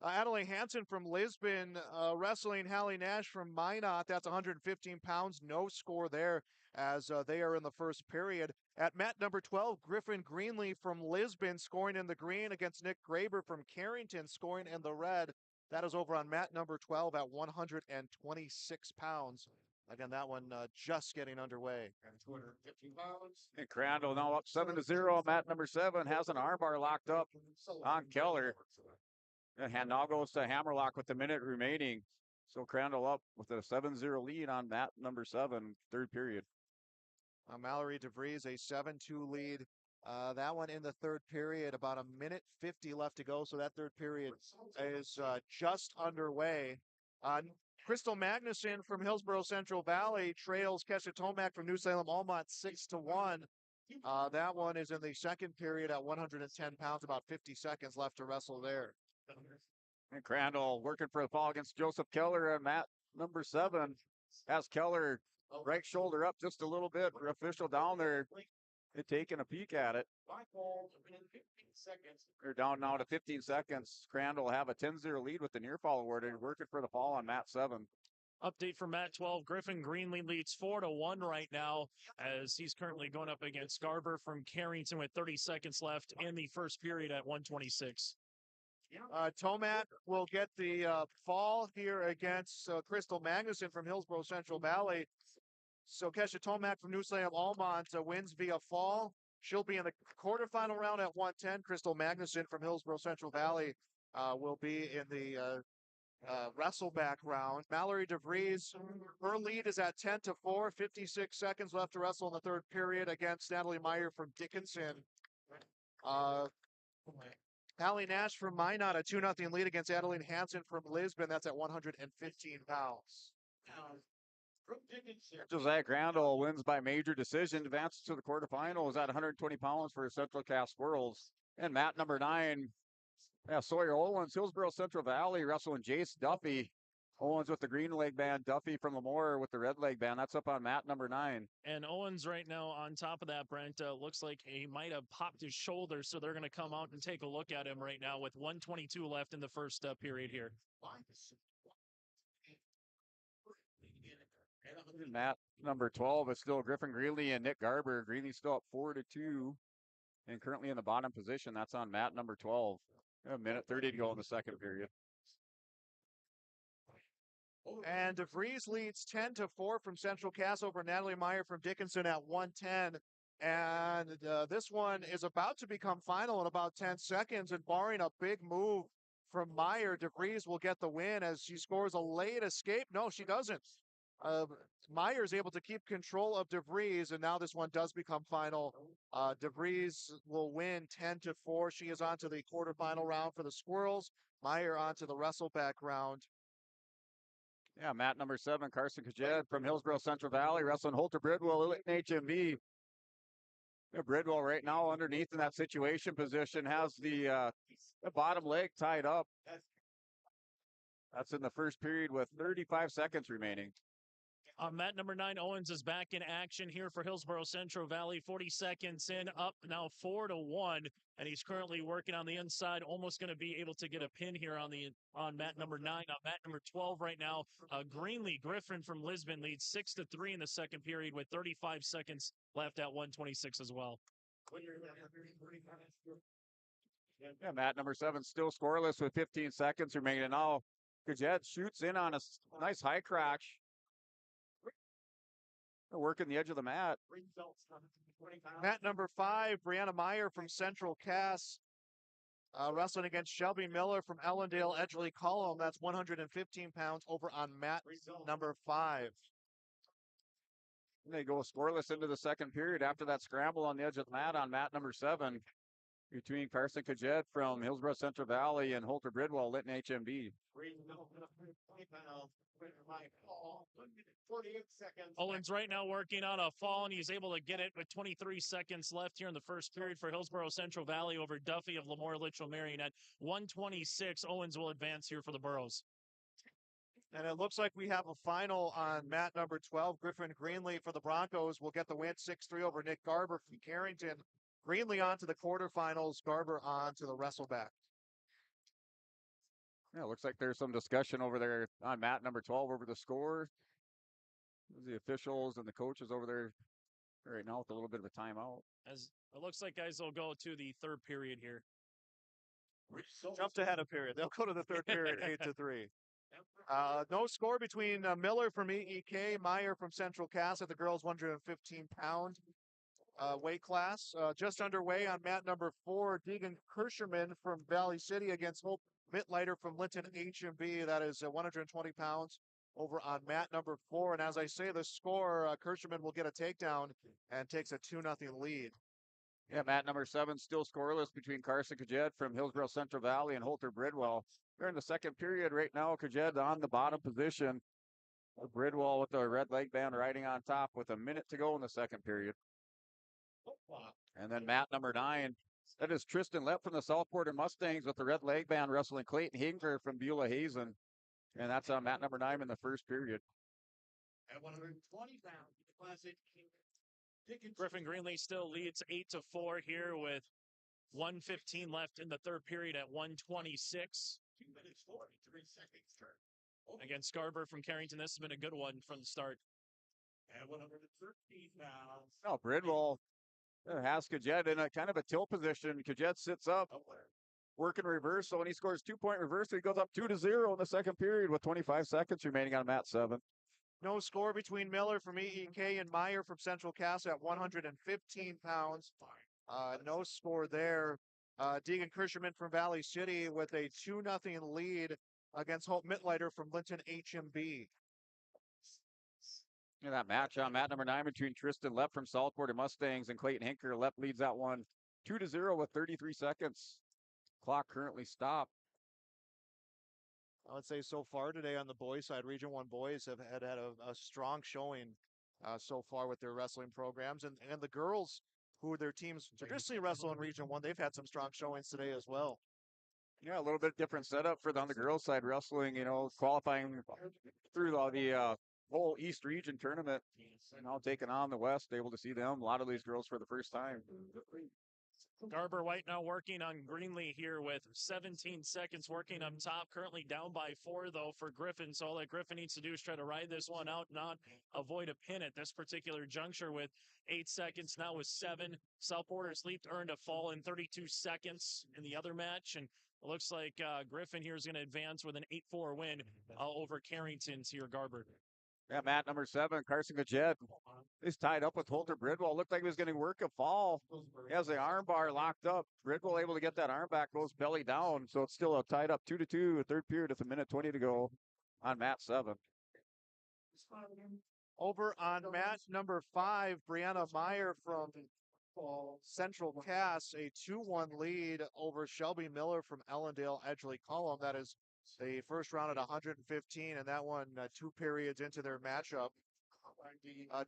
Adelie Hansen from Lisbon wrestling Hallie Nash from Minot. That's 115 pounds. No score there as they are in the first period. At mat number 12, Griffin Greenlee from Lisbon scoring in the green against Nick Graber from Carrington scoring in the red. That is over on mat number 12 at 126 pounds. Again, that one just getting underway. And Crandall now up 7-0 on mat number 7. Has an armbar locked up on Keller. And now goes to hammerlock with the minute remaining. So Crandall up with a 7-0 lead on mat number 7, third period. Mallory DeVries, a 7-2 lead. That one in the third period, about 1:50 left to go. So that third period is just underway. Crystal Magnuson from Hillsborough Central Valley trails Kesha Tomac from New Salem Almont 6-1. That one is in the second period at 110 pounds, about 50 seconds left to wrestle there. And Crandall working for the fall against Joseph Keller on mat number 7. Has Keller right shoulder up just a little bit. For official down there, taking a peek at it. They're down now to 15 seconds. Crandall will have a 10-0 lead with the near fall awarded. Working for the fall on mat 7. Update from mat 12. Griffin Greenlee leads 4-1 right now as he's currently going up against Garber from Carrington with 30 seconds left in the first period at 126. Tomac will get the fall here against Crystal Magnuson from Hillsborough Central Valley. So Kesha Tomac from New Salem Almont wins via fall. She'll be in the quarterfinal round at 110. Crystal Magnuson from Hillsborough Central Valley will be in the wrestleback round. Mallory DeVries, her lead is at 10-4, 56 seconds left to wrestle in the third period against Natalie Meyer from Dickinson. Hallie Nash from Minot, a 2-0 lead against Adeline Hansen from Lisbon. That's at 115 pounds. Josiah Grandal wins by major decision, advances to the quarterfinals at 120 pounds for Central Cass Squirrels. And mat number 9, Sawyer Owens, Hillsborough Central Valley, wrestling Jace Duffy. Owens with the green leg band, Duffy from Lemoore with the red leg band. That's up on mat number 9. And Owens right now on top of that, Brent, looks like he might have popped his shoulder, so they're going to come out and take a look at him right now with 1:22 left in the first period here. Mat number 12 is still Griffin Greeley and Nick Garber. Greeley still up 4-2 and currently in the bottom position. That's on mat number 12. A minute 30 to go in the second period. And DeVries leads 10-4 from Central Cass over Natalie Meyer from Dickinson at 110. And this one is about to become final in about 10 seconds. And barring a big move from Meyer, DeVries will get the win as she scores a late escape. No, she doesn't. Meyer is able to keep control of DeVries, and now this one does become final. DeVries will win 10-4. She is on to the quarterfinal round for the Squirrels. Meyer on to the wrestleback round. Yeah, mat number 7, Carson Kajed from Hillsborough Central Valley, wrestling Holter Bridwell in HMV. Bridwell right now underneath in that situation position has the bottom leg tied up. That's in the first period with 35 seconds remaining. On mat number 9, Owens is back in action here for Hillsborough Central Valley. 40 seconds in, up now 4-1, and he's currently working on the inside. Almost going to be able to get a pin here on mat number 9. On mat number 12 right now, Greenlee Griffin from Lisbon leads 6-3 in the second period with 35 seconds left at 1:26 as well. Yeah, mat number 7 still scoreless with 15 seconds remaining. Now Kajed shoots in on a nice high crash. Working the edge of the mat. Mat number 5, Brianna Meyer from Central Cass, wrestling against Shelby Miller from Ellendale Edgeley Column. That's 115 pounds over on mat number 5. They go scoreless into the second period after that scramble on the edge of the mat on mat number 7 between Carson Kajed from Hillsborough Central Valley and Holter Bridwell, Lytton HMB. Owens right now working on a fall, and he's able to get it with 23 seconds left here in the first period for Hillsborough Central Valley over Duffy of Lemoore Litchfield Marion. At 1:26, Owens will advance here for the Burros. And it looks like we have a final on mat number 12. Griffin Greenlee for the Broncos will get the win 6-3 over Nick Garber from Carrington. Greenlee on to the quarterfinals, Garber on to the wrestleback. Yeah, looks like there's some discussion over there on mat number 12 over the score. The officials and the coaches over there right now with a little bit of a timeout. As it looks like, guys, will go to the third period here. Jumped ahead of period. They'll go to the third period, 8-3. No score between Miller from EEK, Meyer from Central Cass at the girls' 115-pound weight class. Just underway on mat number 4, Deegan Kirscherman from Valley City against Hope Mittleiter from Linton HMB. That is 120 pounds over on mat number 4. And as I say, the score, Kirscherman will get a takedown and takes a 2-0 lead. Yeah, mat number 7 still scoreless between Carson Kajed from Hillsborough Central Valley and Holter Bridwell. They're in the second period right now. Kajed on the bottom position. Bridwell with the red leg band riding on top with a minute to go in the second period. And then mat number 9, that is Tristan Lepp from the Southport Mustangs with the red leg band wrestling Clayton Hinker from Beulah Hazen. And that's on mat number 9 in the first period. At 120 pounds, classic. Griffin Greenlee still leads 8-4 here with 1:15 left in the third period at 1:26. 2 minutes 43 seconds. Against Scarborough from Carrington, this has been a good one from the start. At 113 pounds. Oh, Bridwell has Kajed in a kind of a tilt position. Kajed sits up, working reversal, and he scores 2-point reversal. He goes up 2-0 in the second period with 25 seconds remaining on mat 7. No score between Miller from EEK and Meyer from Central Cass at 115 pounds. No score there. Deegan Kirscherman from Valley City with a 2-0 lead against Hope Mittleiter from Linton HMB. Yeah, that match on mat number 9 between Tristan Lepp from Southport Mustangs and Clayton Hinker. Lepp leads that one 2-0 with 33 seconds. Clock currently stopped. I would say so far today on the boys side, Region 1 boys have had a strong showing so far with their wrestling programs. And the girls, who their teams traditionally wrestle in Region 1, they've had some strong showings today as well. Yeah, a little bit different setup for on the girls' side wrestling, qualifying through all the whole East region tournament, taking on the West, able to see them, a lot of these girls for the first time. Garber White now working on Greenlee here with 17 seconds working up top. Currently down by 4, though, for Griffin. So all that Griffin needs to do is try to ride this one out, not avoid a pin at this particular juncture with 8 seconds. Now with 7. South Borders Leap earned a fall in 32 seconds in the other match. And it looks like Griffin here is going to advance with an 8-4 win over Carrington's here, Garber. Yeah, Matt number 7, Carson Gajet is tied up with Holter Bridwell. Looked like he was going to work a fall. He has the arm bar locked up. Bridwell able to get that arm back, goes belly down. So it's still a tied up 2-2, third period with 1:20 to go on Matt 7. Over on match number 5, Brianna Meyer from Central Cass, a 2-1 lead over Shelby Miller from Ellendale Edgeley Cullum. That is the first round at 115, and that one 2 periods into their matchup.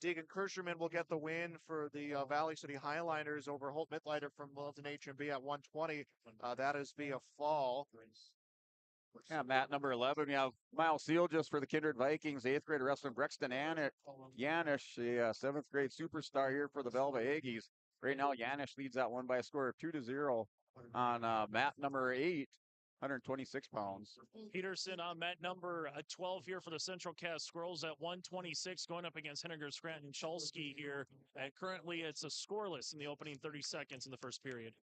Deegan Kirscherman will get the win for the Valley City Highliners over Holt Mitleiter from Littleton H&B at 120. That is via fall. Yeah, Matt number 11. You have Miles Seal just for the Kindred Vikings, 8th grade wrestling Brexton Yanish, the 7th grade superstar here for the Velva Aggies. Right now, Yanish leads that one by a score of 2-0 on Matt number 8. 126 pounds. Peterson on mat number 12 here for the Central Cass Squirrels at 126, going up against Henniger Scranton Chalsky here. And currently, it's a scoreless in the opening 30 seconds in the first period.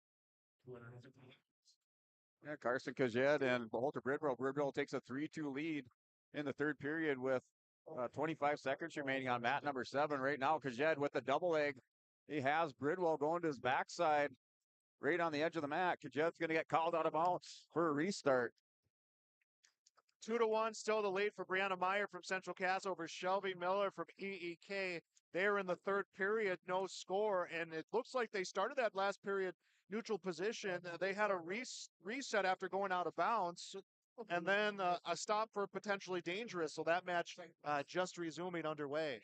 Yeah, Carson Kajed and Holter Bridwell. Bridwell takes a 3-2 lead in the third period with 25 seconds remaining on mat number 7. Right now, Kajed with the double leg. He has Bridwell going to his backside. Right on the edge of the mat. Kajed's going to get called out of bounds for a restart. 2-1, still the lead for Brianna Meyer from Central Cass over Shelby Miller from EEK. They're in the third period, no score, and it looks like they started that last period neutral position. They had a reset after going out of bounds, and then a stop for potentially dangerous. So that match just resuming underway.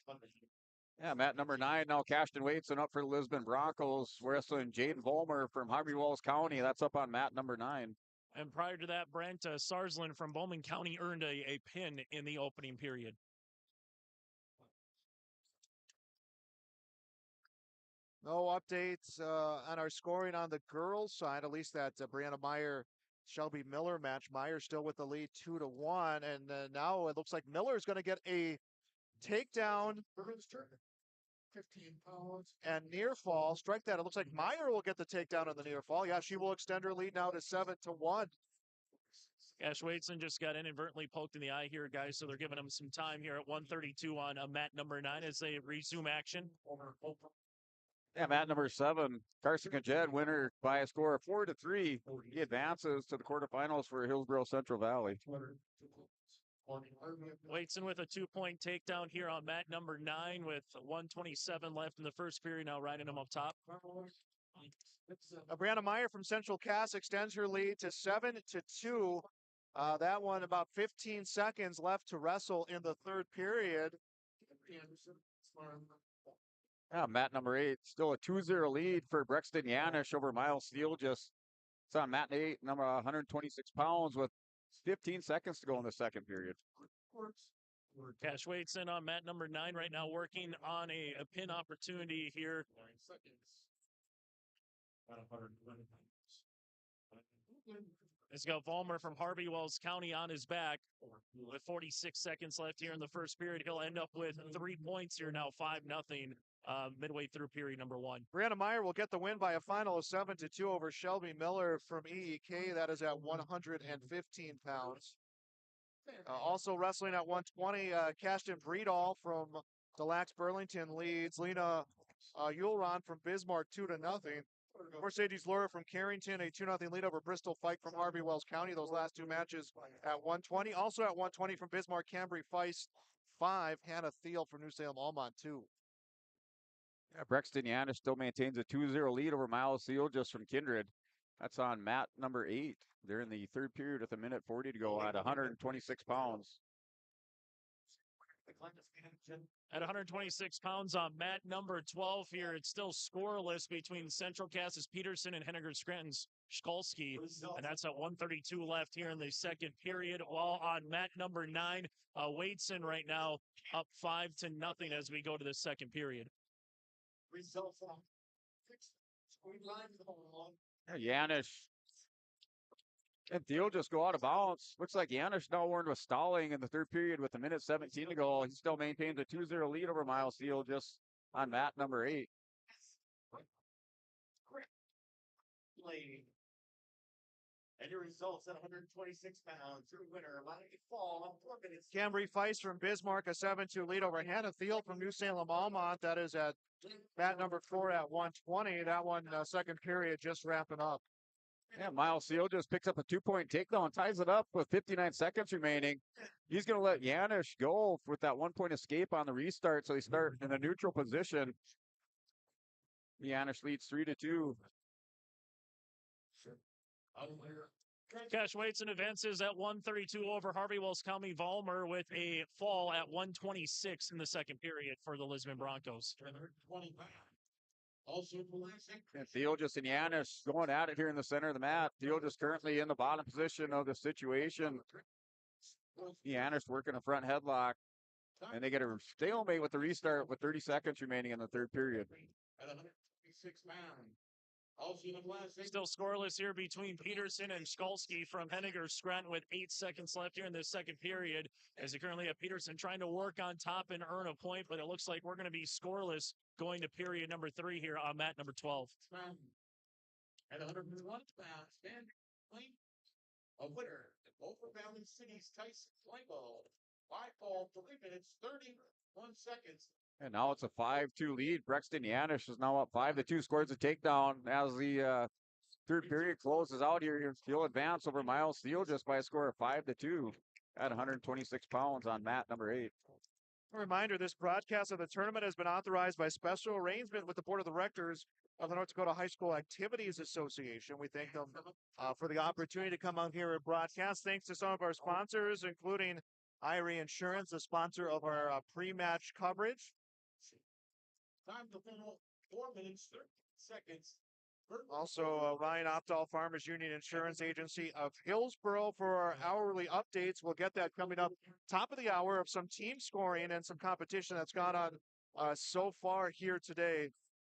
Yeah, Matt number 9 now Cashton Waits and up for the Lisbon Broncos. Wrestling Jaden Volmer from Harvey Walls County. That's up on mat number 9. And prior to that, Brent Sarsland from Bowman County earned a pin in the opening period. No updates on our scoring on the girls' side, at least that Brianna Meyer Shelby Miller match. Meyer still with the lead 2-1, and now it looks like Miller is going to get a takedown 15 pounds and near fall. Strike that. It looks like Meyer will get the takedown on the near fall. Yeah, she will extend her lead now to 7-1. Ash Waitson just got inadvertently poked in the eye here, guys, so they're giving him some time here at 132 on mat number 9 as they resume action. Yeah, mat number 7, Carson Kajed, winner by a score of 4-3. He advances to the quarterfinals for Hillsborough Central Valley. Waitson with a 2-point takedown here on mat number 9 with 1:27 left in the first period. Now riding him up top. Brianna Meyer from Central Cass extends her lead to 7-2. That one about 15 seconds left to wrestle in the third period. Yeah, mat number 8, still a 2-0 lead for Brexton Yanish over Miles Steele. It's on mat 8, number 126 pounds with 15 seconds to go in the second period. Cash Waitson on mat number 9 right now working on a pin opportunity here. He's got Volmer from Harvey Wells County on his back with 46 seconds left here in the first period. He'll end up with 3 points here now, 5-0. Midway through period number 1. Brianna Meyer will get the win by a final of 7-2 over Shelby Miller from EEK. That is at 115 pounds. Also wrestling at 120, Cashton Breedall from Delax Burlington leads Lena Yulron from Bismarck 2-0. Mercedes Laura from Carrington, a 2-0 lead over Bristol Fike from Harvey Wells County. Those last 2 matches at 120. Also at 120 from Bismarck, Cambry Feist 5. Hannah Thiel from New Salem Almont 2. Yeah, Brexton Yanish still maintains a 2-0 lead over Miles Seal just from Kindred. That's on mat number 8. They're in the third period with 1:40 to go at 126 pounds. At 126 pounds on mat number 12 here, it's still scoreless between Central Cass's Peterson and Henniger Scranton's Skolsky, and that's at 132 left here in the second period. While on mat number 9, Waitson right now up 5-0 as we go to the second period. Results on 6 Yanish and Thiel just go out of bounds. Looks like Yanish now warned with stalling in the third period with 1:17 to go. He still maintains a 2-0 lead over Miles Thiel just on mat number 8. And your results at 126 pounds. Your winner, Lonnie Fall, on 4 minutes. Cambry Feist from Bismarck, a 7-2 lead over Hannah Thiel from New Salem Almont. That is at mat number 4 at 120. That one, second period, just wrapping up. Yeah, Miles Thiel just picks up a 2-point takedown, ties it up with 59 seconds remaining. He's going to let Yanish go with that 1-point escape on the restart, so they start in a neutral position. Yanish leads 3-2. Cash Waitson advances at 132 over Harvey Wells-County Valmer with a fall at 126 in the second period for the Lisbon Broncos. And Thiel just and Yanish going at it here in the center of the mat. Thiel just currently in the bottom position of the situation. Yanish working a front headlock. And they get a stalemate with the restart with 30 seconds remaining in the third period. At 126 pounds. Still scoreless here between Peterson and Skolsky from Henniger Scranton with 8 seconds left here in the second period. As you currently have Peterson trying to work on top and earn a point, but it looks like we're going to be scoreless going to period number 3 here on mat number 12. At 101 pounds, standing clean, a winner, Over Valley City's Tyson Flagle. By fall, 3 minutes, 31 seconds. And now it's a 5-2 lead. Brexton Yanish is now up 5-2, scores a takedown as the third period closes out here. He'll advance over Miles Thiel just by a score of 5-2 at 126 pounds on mat number 8. A reminder, this broadcast of the tournament has been authorized by special arrangement with the Board of Directors of the North Dakota High School Activities Association. We thank them for the opportunity to come out here and broadcast. Thanks to some of our sponsors, including Irie Insurance, the sponsor of our pre-match coverage. Time to final 4 minutes, 30 seconds. Also, Ryan Opdahl Farmers Union Insurance Agency of Hillsboro for our hourly updates. We'll get that coming up top of the hour of some team scoring and some competition that's gone on so far here today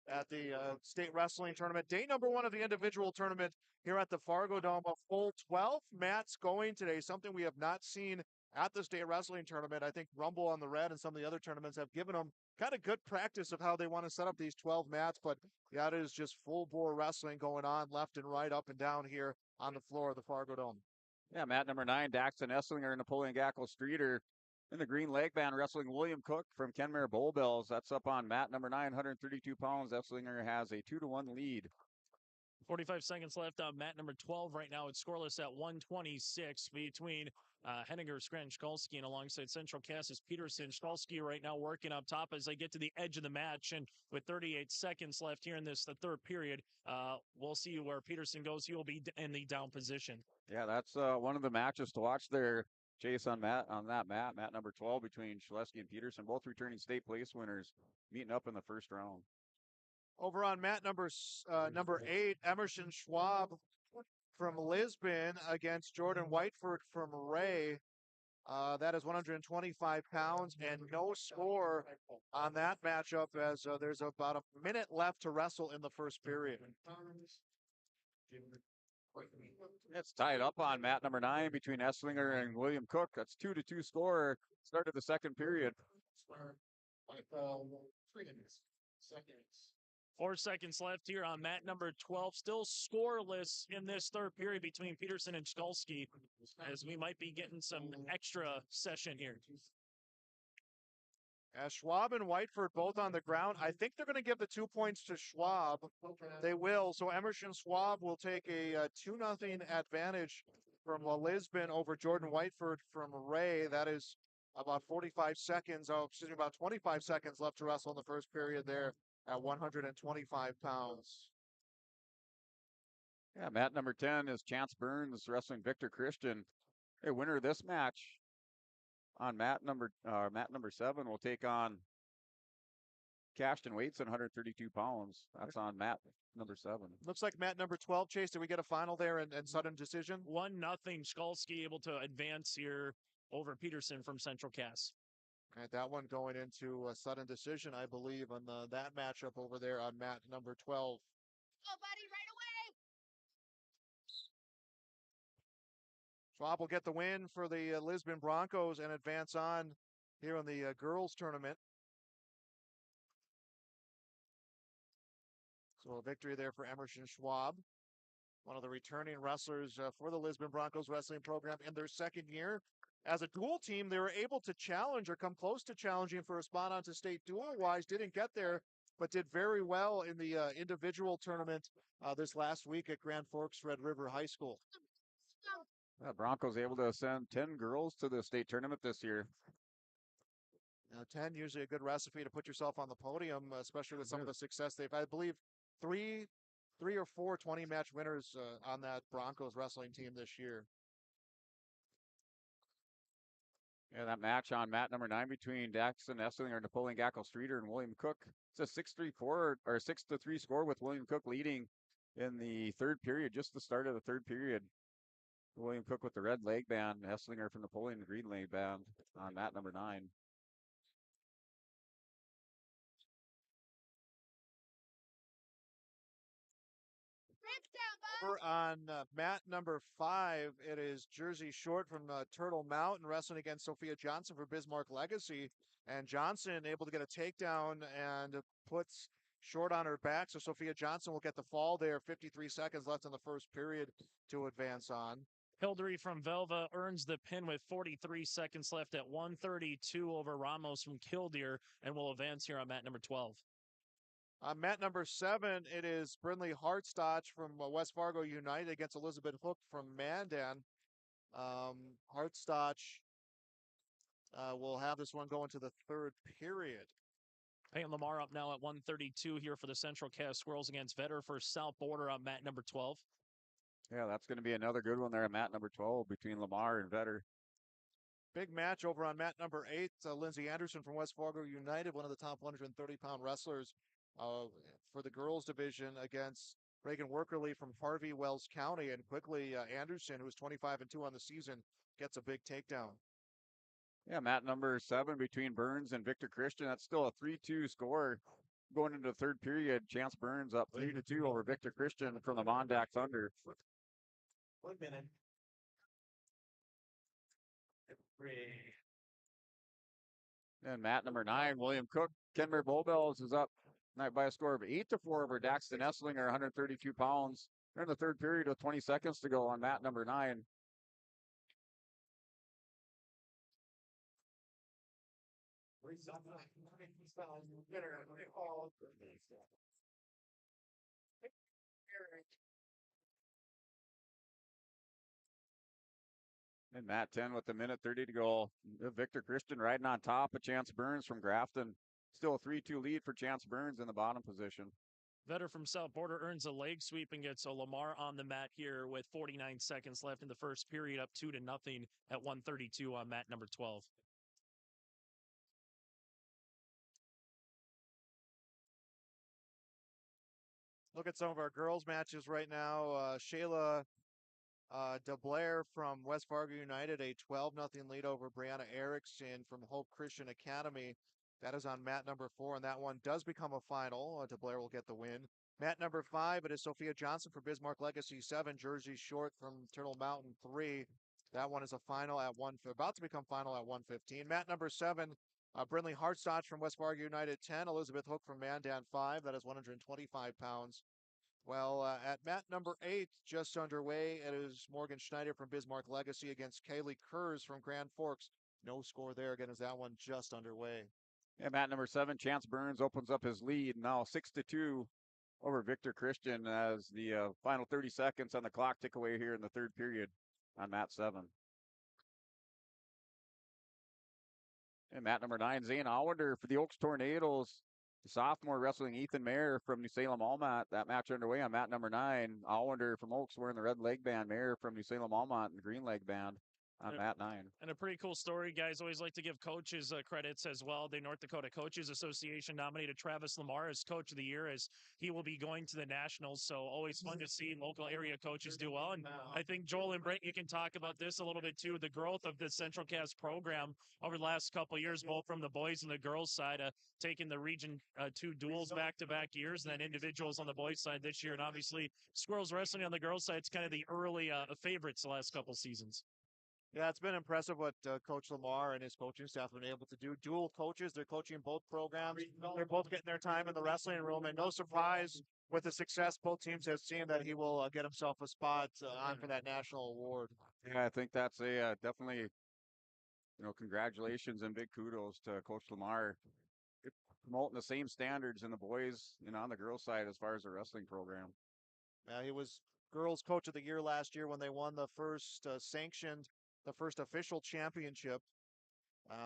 at the state wrestling tournament. Day number 1 of the individual tournament here at the Fargo Dome. A full 12 mats going today, something we have not seen at the state wrestling tournament. I think Rumble on the Red and some of the other tournaments have given them kind of good practice of how they want to set up these 12 mats, but that is just full bore wrestling going on left and right, up and down here on the floor of the Fargo Dome. Yeah, mat number 9, Daxton Esslinger and Napoleon Gackle Streeter in the green leg band wrestling William Cook from Kenmare Bull Bells. That's up on mat number 9, 132 pounds. Esslinger has a 2-1 lead. 45 seconds left on mat number 12 right now. It's scoreless at 126 between Henniger, Scranton, Skolsky, and alongside Central Cass's Peterson. Skolsky right now working up top as they get to the edge of the match. And with 38 seconds left here in the third period, we'll see where Peterson goes. He will be in the down position. Yeah, that's one of the matches to watch there, Chase, on that mat number 12 between Shaleski and Peterson, both returning state place winners, meeting up in the first round. Over on mat number 8, Emerson Schwab from Lisbon against Jordan Whiteford from Ray. That is 125 pounds and no score on that matchup as there's about a minute left to wrestle in the first period. It's tied up on mat number 9 between Esslinger and William Cook. That's 2-2 score. Start of the second period. 3 minutes, seconds. 4 seconds left here on mat number 12. Still scoreless in this third period between Peterson and Skolsky, as we might be getting some extra session here. Schwab and Whiteford both on the ground. I think they're going to give the 2 points to Schwab. They will. So Emerson Schwab will take a 2-0 advantage from Lisbon over Jordan Whiteford from Ray. That is about 45 seconds. About 25 seconds left to wrestle in the first period there at 125 pounds. Yeah, mat number 10 is Chance Burns wrestling Victor Christian. A winner of this match on mat number 7 will take on Cashton Waits at 132 pounds. That's on mat number 7. Looks like mat number 12. Chase, did we get a final there and sudden decision? 1-0. Skalski able to advance here over Peterson from Central Cass. All right, that one going into a sudden decision, I believe, on that matchup over there on mat number 12. Go, buddy, right away. Schwab will get the win for the Lisbon Broncos and advance on here in the girls tournament. So a victory there for Emerson Schwab, one of the returning wrestlers for the Lisbon Broncos wrestling program in their second year. As a dual team, they were able to challenge or come close to challenging for a spot onto state dual-wise. Didn't get there, but did very well in the individual tournament this last week at Grand Forks Red River High School. Broncos able to send 10 girls to the state tournament this year. Now, 10, usually a good recipe to put yourself on the podium, especially with some of the success they've had. I believe three or four 20-match winners on that Broncos wrestling team this year. Yeah, that match on mat number 9 between Daxton Esslinger, Napoleon Gackle Streeter, and William Cook. It's a 6-3 score with William Cook leading in the third period, just the start of the third period. William Cook with the red leg band, Esslinger from Napoleon, the green leg band on mat number 9. Over on mat number 5, it is Jersey Short from Turtle Mountain wrestling against Sophia Johnson for Bismarck Legacy. And Johnson able to get a takedown and puts Short on her back. So Sophia Johnson will get the fall there. 53 seconds left in the first period to advance on. Hildery from Velva earns the pin with 43 seconds left at 132 over Ramos from Killdeer and will advance here on mat number 12. On mat number 7, it is Brindley Hartstoch from West Fargo United against Elizabeth Hook from Mandan. Hartstoch will have this one go into the third period. Peyton Lamar up now at 132 here for the Central Cass Squirrels against Vetter for South Border on mat number 12. Yeah, that's going to be another good one there at mat number 12 between Lamar and Vetter. Big match over on mat number 8. Lindsay Anderson from West Fargo United, one of the top 130-pound wrestlers for the girls division against Reagan Workerly from Harvey Wells County. And quickly, Anderson, who's 25-2 on the season, gets a big takedown. Yeah, mat number 7 between Burns and Victor Christian. That's still a 3-2 score going into the third period. Chance Burns up 3-2 over Victor Christian from the Mondax Thunder. 1 minute. And mat number 9, William Cook, Kenmare Bullbells is up tonight by a score of 8-4 over Daxton Esslinger, 132 pounds. They're in the third period with 20 seconds to go on mat number 9. And mat 10 with a minute 30 to go. Victor Christian riding on top of Chance Burns from Grafton. Still a 3-2 lead for Chance Burns in the bottom position. Vetter from South Border earns a leg sweep and gets a Lamar on the mat here with 49 seconds left in the first period, up 2-0 at 132 on mat number 12. Look at some of our girls matches right now. Shayla DeBlair from West Fargo United, a 12-0 lead over Brianna Erickson from Hope Christian Academy. That is on mat number 4, and that one does become a final. DeBlair will get the win. Mat number 5, it is Sophia Johnson for Bismarck Legacy 7, Jersey Short from Turtle Mountain 3. That one is a final at about to become final at 1:15. Mat number 7, Brindley Hartstoch from West Fargo United 10, Elizabeth Hook from Mandan 5. That is 125 pounds. Well, at mat number 8, just underway, it is Morgan Schneider from Bismarck Legacy against Kaylee Kurz from Grand Forks. No score there again as that one just underway. Yeah, mat number 7, Chance Burns opens up his lead now 6-2 over Victor Christian as the final 30 seconds on the clock tick away here in the third period on mat 7. And mat number 9, Zane Allender for the Oaks Tornadoes Sophomore wrestling Ethan Mayer from New Salem Almont. That match underway on mat number 9. Allender from Oaks wearing the red leg band. Mayer from New Salem Almont in the green leg band on mat 9. And a pretty cool story, guys. Always like to give coaches credits as well. The North Dakota Coaches Association nominated Travis Lamar as Coach of the Year, as he will be going to the Nationals. So always fun to see local area coaches do well. And I think Joel and Brent, you can talk about this a little bit too. The growth of the Central Cast program over the last couple of years, both from the boys and the girls side, taking the Region 2 duels back-to-back years, and then individuals on the boys side this year. And obviously, Squirrels Wrestling on the girls side is kind of the early favorites the last couple seasons. Yeah, it's been impressive what Coach Lamar and his coaching staff have been able to do. Dual coaches, they're coaching both programs. They're both getting their time in the wrestling room, and no surprise with the success both teams have seen that he will get himself a spot on for that national award. Yeah, I think that's a definitely, congratulations and big kudos to Coach Lamar. Promoting the same standards in the boys and on the girls side as far as the wrestling program. Yeah, he was girls coach of the year last year when they won the first the first official championship.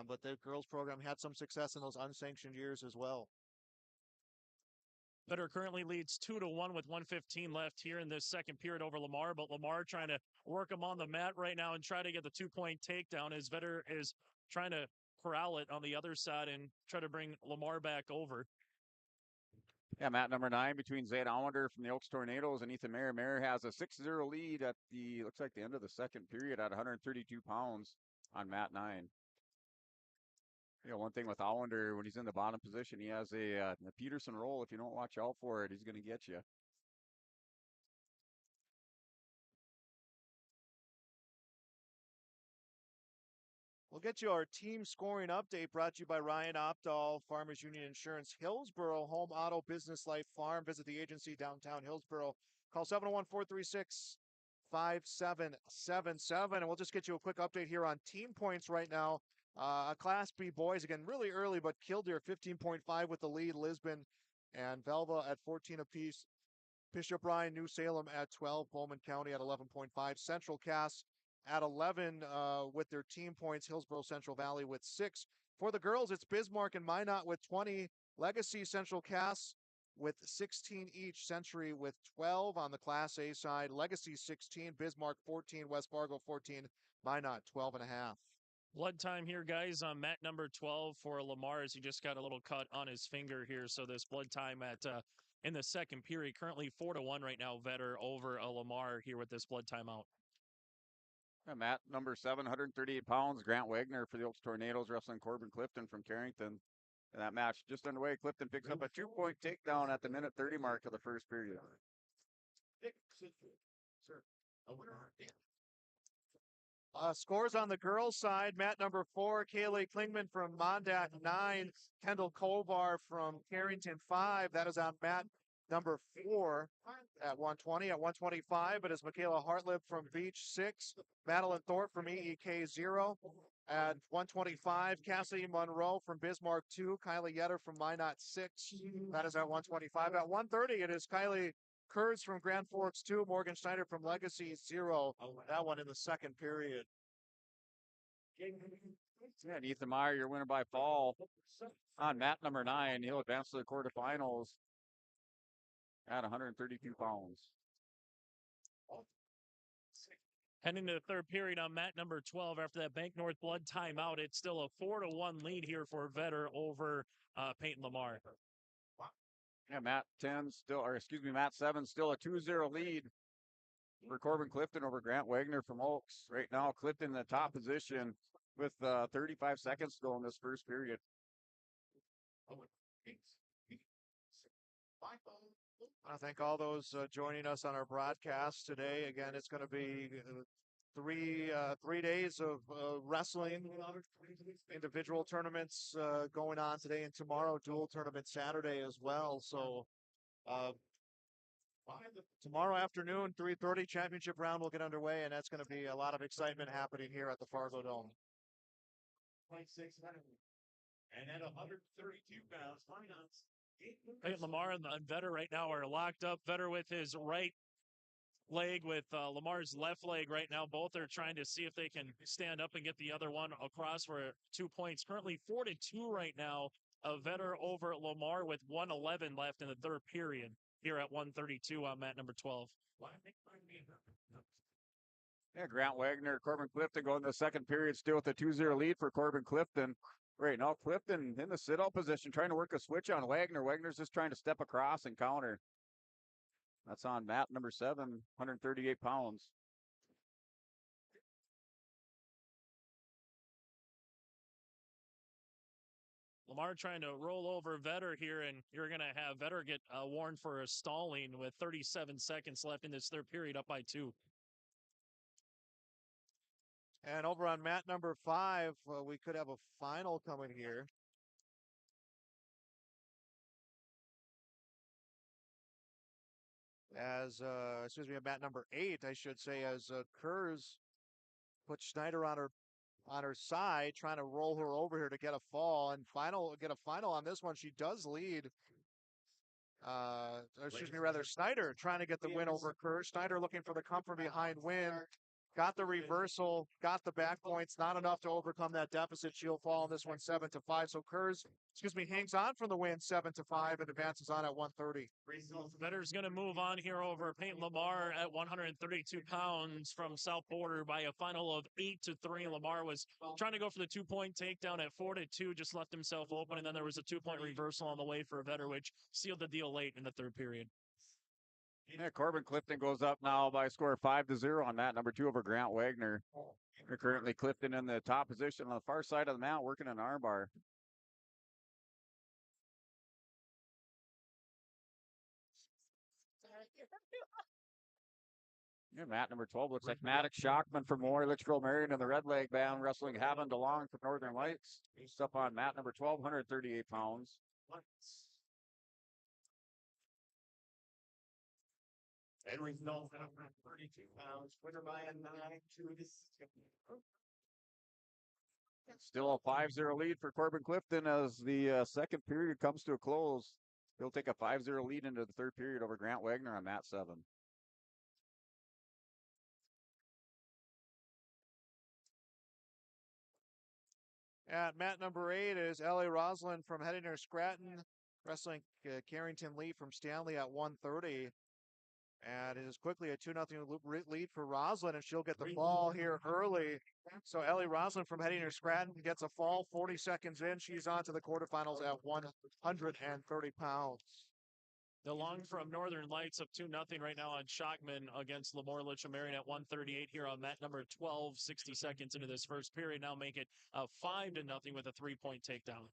But the girls program had some success in those unsanctioned years as well. Vetter currently leads 2-1 with 1:15 left here in this second period over Lamar, but Lamar trying to work him on the mat right now and try to get the 2-point takedown as Vetter is trying to corral it on the other side and try to bring Lamar back over. Yeah, mat number 9 between Zane Allender from the Oaks Tornadoes and Ethan Mayer. Mayer has a 6-0 lead at looks like the end of the second period at 132 pounds on mat 9. One thing with Allender, when he's in the bottom position, he has a Peterson roll. If you don't watch out for it, he's going to get you. We'll get you our team scoring update brought to you by Ryan Opdahl, Farmers Union Insurance, Hillsboro, Home Auto, Business Life Farm. Visit the agency downtown Hillsboro. Call 701-436-5777. And we'll just get you a quick update here on team points right now. Class B boys, again, really early, but Killdeer 15.5 with the lead. Lisbon and Velva at 14 apiece. Bishop Ryan, New Salem at 12. Bowman County at 11.5. Central Cass at 11 with their team points. Hillsboro Central Valley with 6. For the girls, it's Bismarck and Minot with 20. Legacy Central Cass with 16 each. Century with 12 on the Class A side. Legacy 16, Bismarck 14, West Fargo 14, Minot 12.5. Blood time here, guys, on mat number 12 for Lamar, as he just got a little cut on his finger here. So this blood time at in the second period, currently 4-1 right now, Vetter over Lamar here with this blood timeout. Mat number 7, 138 pounds, Grant Wagner for the Oaks Tornadoes, wrestling Corbin Clifton from Carrington. And that match just underway. Clifton picks up a 2-point takedown at the minute 30 mark of the first period. Scores on the girls' side. Mat number 4, Kaylee Klingman from Mondack 9. Kendall Kovar from Carrington 5. That is on mat number 4 at 120. At 125, it is Michaela Hartlib from Beach 6. Madeline Thorpe from EEK 0. At 125, Cassidy Monroe from Bismarck 2. Kylie Yetter from Minot 6. That is at 125. At 130, it is Kylie Kurz from Grand Forks 2, Morgan Schneider from Legacy 0. That one in the second period. Yeah, and Ethan Meyer, your winner by fall on mat number 9. He'll advance to the quarterfinals at 132 pounds. Heading to the third period on mat number 12 after that Bank North blood timeout. It's still a 4-1 lead here for Vetter over Peyton Lamar. Yeah, mat 7 still a 2-0 lead for Corbin Clifton over Grant Wagner from Oaks. Right now, Clifton in the top position with 35 seconds to go in this first period. I thank all those joining us on our broadcast today. Again, it's going to be 3 days of wrestling, individual tournaments going on today and tomorrow, dual tournament Saturday as well. So tomorrow afternoon, 3:30 championship round will get underway, and that's going to be a lot of excitement happening here at the Fargo Dome. 2600. And at 132 pounds, finance. Lamar and Vetter right now are locked up. Vetter with his right leg with Lamar's left leg right now. Both are trying to see if they can stand up and get the other one across for 2 points. Currently 4-2 right now Vetter over Lamar with 1:11 left in the third period here at 132 on mat number 12. Yeah, Grant Wagner, Corbin Clifton going to the second period still with a 2-0 lead for Corbin Clifton. Right now, Clifton in the sit-out position trying to work a switch on Wagner. Wagner's just trying to step across and counter. That's on mat number 7, 138 pounds. Lamar trying to roll over Vetter here, and you're going to have Vetter get warned for a stalling with 37 seconds left in this third period, up by 2. And over on mat number 5, we could have a final coming here. As, excuse me, mat number 8, I should say, as Kurz puts Schneider on her side, trying to roll her over here to get a fall and get a final on this one. She does lead. Excuse me, rather Snyder trying to get the win over Kurz. Snyder looking for the come from behind win. Got the reversal, got the back points, not enough to overcome that deficit. She'll fall in this one 7-5. So Kurz, hangs on from the win 7-5 and advances on at 130. Vetter's going to move on here over Peyton Lamar at 132 pounds from South Border by a final of 8-3. Lamar was trying to go for the 2-point takedown at 4-2, just left himself open, and then there was a 2-point reversal on the way for Vetter, which sealed the deal late in the third period. Yeah, Corbin Clifton goes up now by a score of 5-0 on mat number 2 over Grant Wagner. They're currently Clifton in the top position on the far side of the mat, working an armbar. Yeah, mat number 12 looks like Maddox Shockman from Moore, Litchfield Marion, and the Red Leg Band wrestling Hammond DeLong from Northern Lights. He's up on mat number 12, 138 pounds. Henry Knowles, 32 pounds, winner by a 9-2 decision. Still a 5-0 lead for Corbin Clifton as the second period comes to a close. He'll take a 5-0 lead into the third period over Grant Wagner on mat 7. At mat number 8 is Ellie Roslin from Headinger Scranton, wrestling Carrington Lee from Stanley at 130. And it is quickly a 2-0 lead for Roslin, and she'll get the fall here early. So Ellie Roslin from Headinger Scranton gets a fall 40 seconds in. She's on to the quarterfinals at 130 pounds. DeLong from Northern Lights up 2-0 right now on Shockman against Lamore Litchfield at 138 here on mat number 12, 60 seconds into this first period. Now make it 5-0 with a 3-point takedown.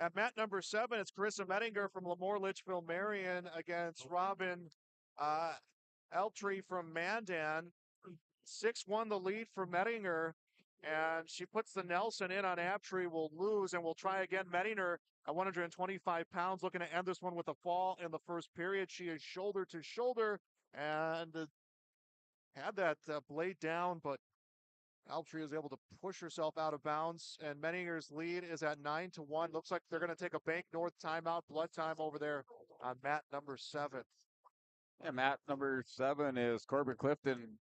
At mat number 7, it's Carissa Mettinger from Lamore Litchfield Marion against Robin Eltree from Mandan. 6-1 the lead for Mettinger, and she puts the Nelson in on Aptree, will lose, and we'll try again. Mettinger at 125 pounds, looking to end this one with a fall in the first period. She is shoulder to shoulder and had that blade down, but Eltree is able to push herself out of bounds, and Mettinger's lead is at 9-1. Looks like they're going to take a Bank North timeout, blood time over there on mat number 7. Yeah, mat number 7 is Corbin Clifton.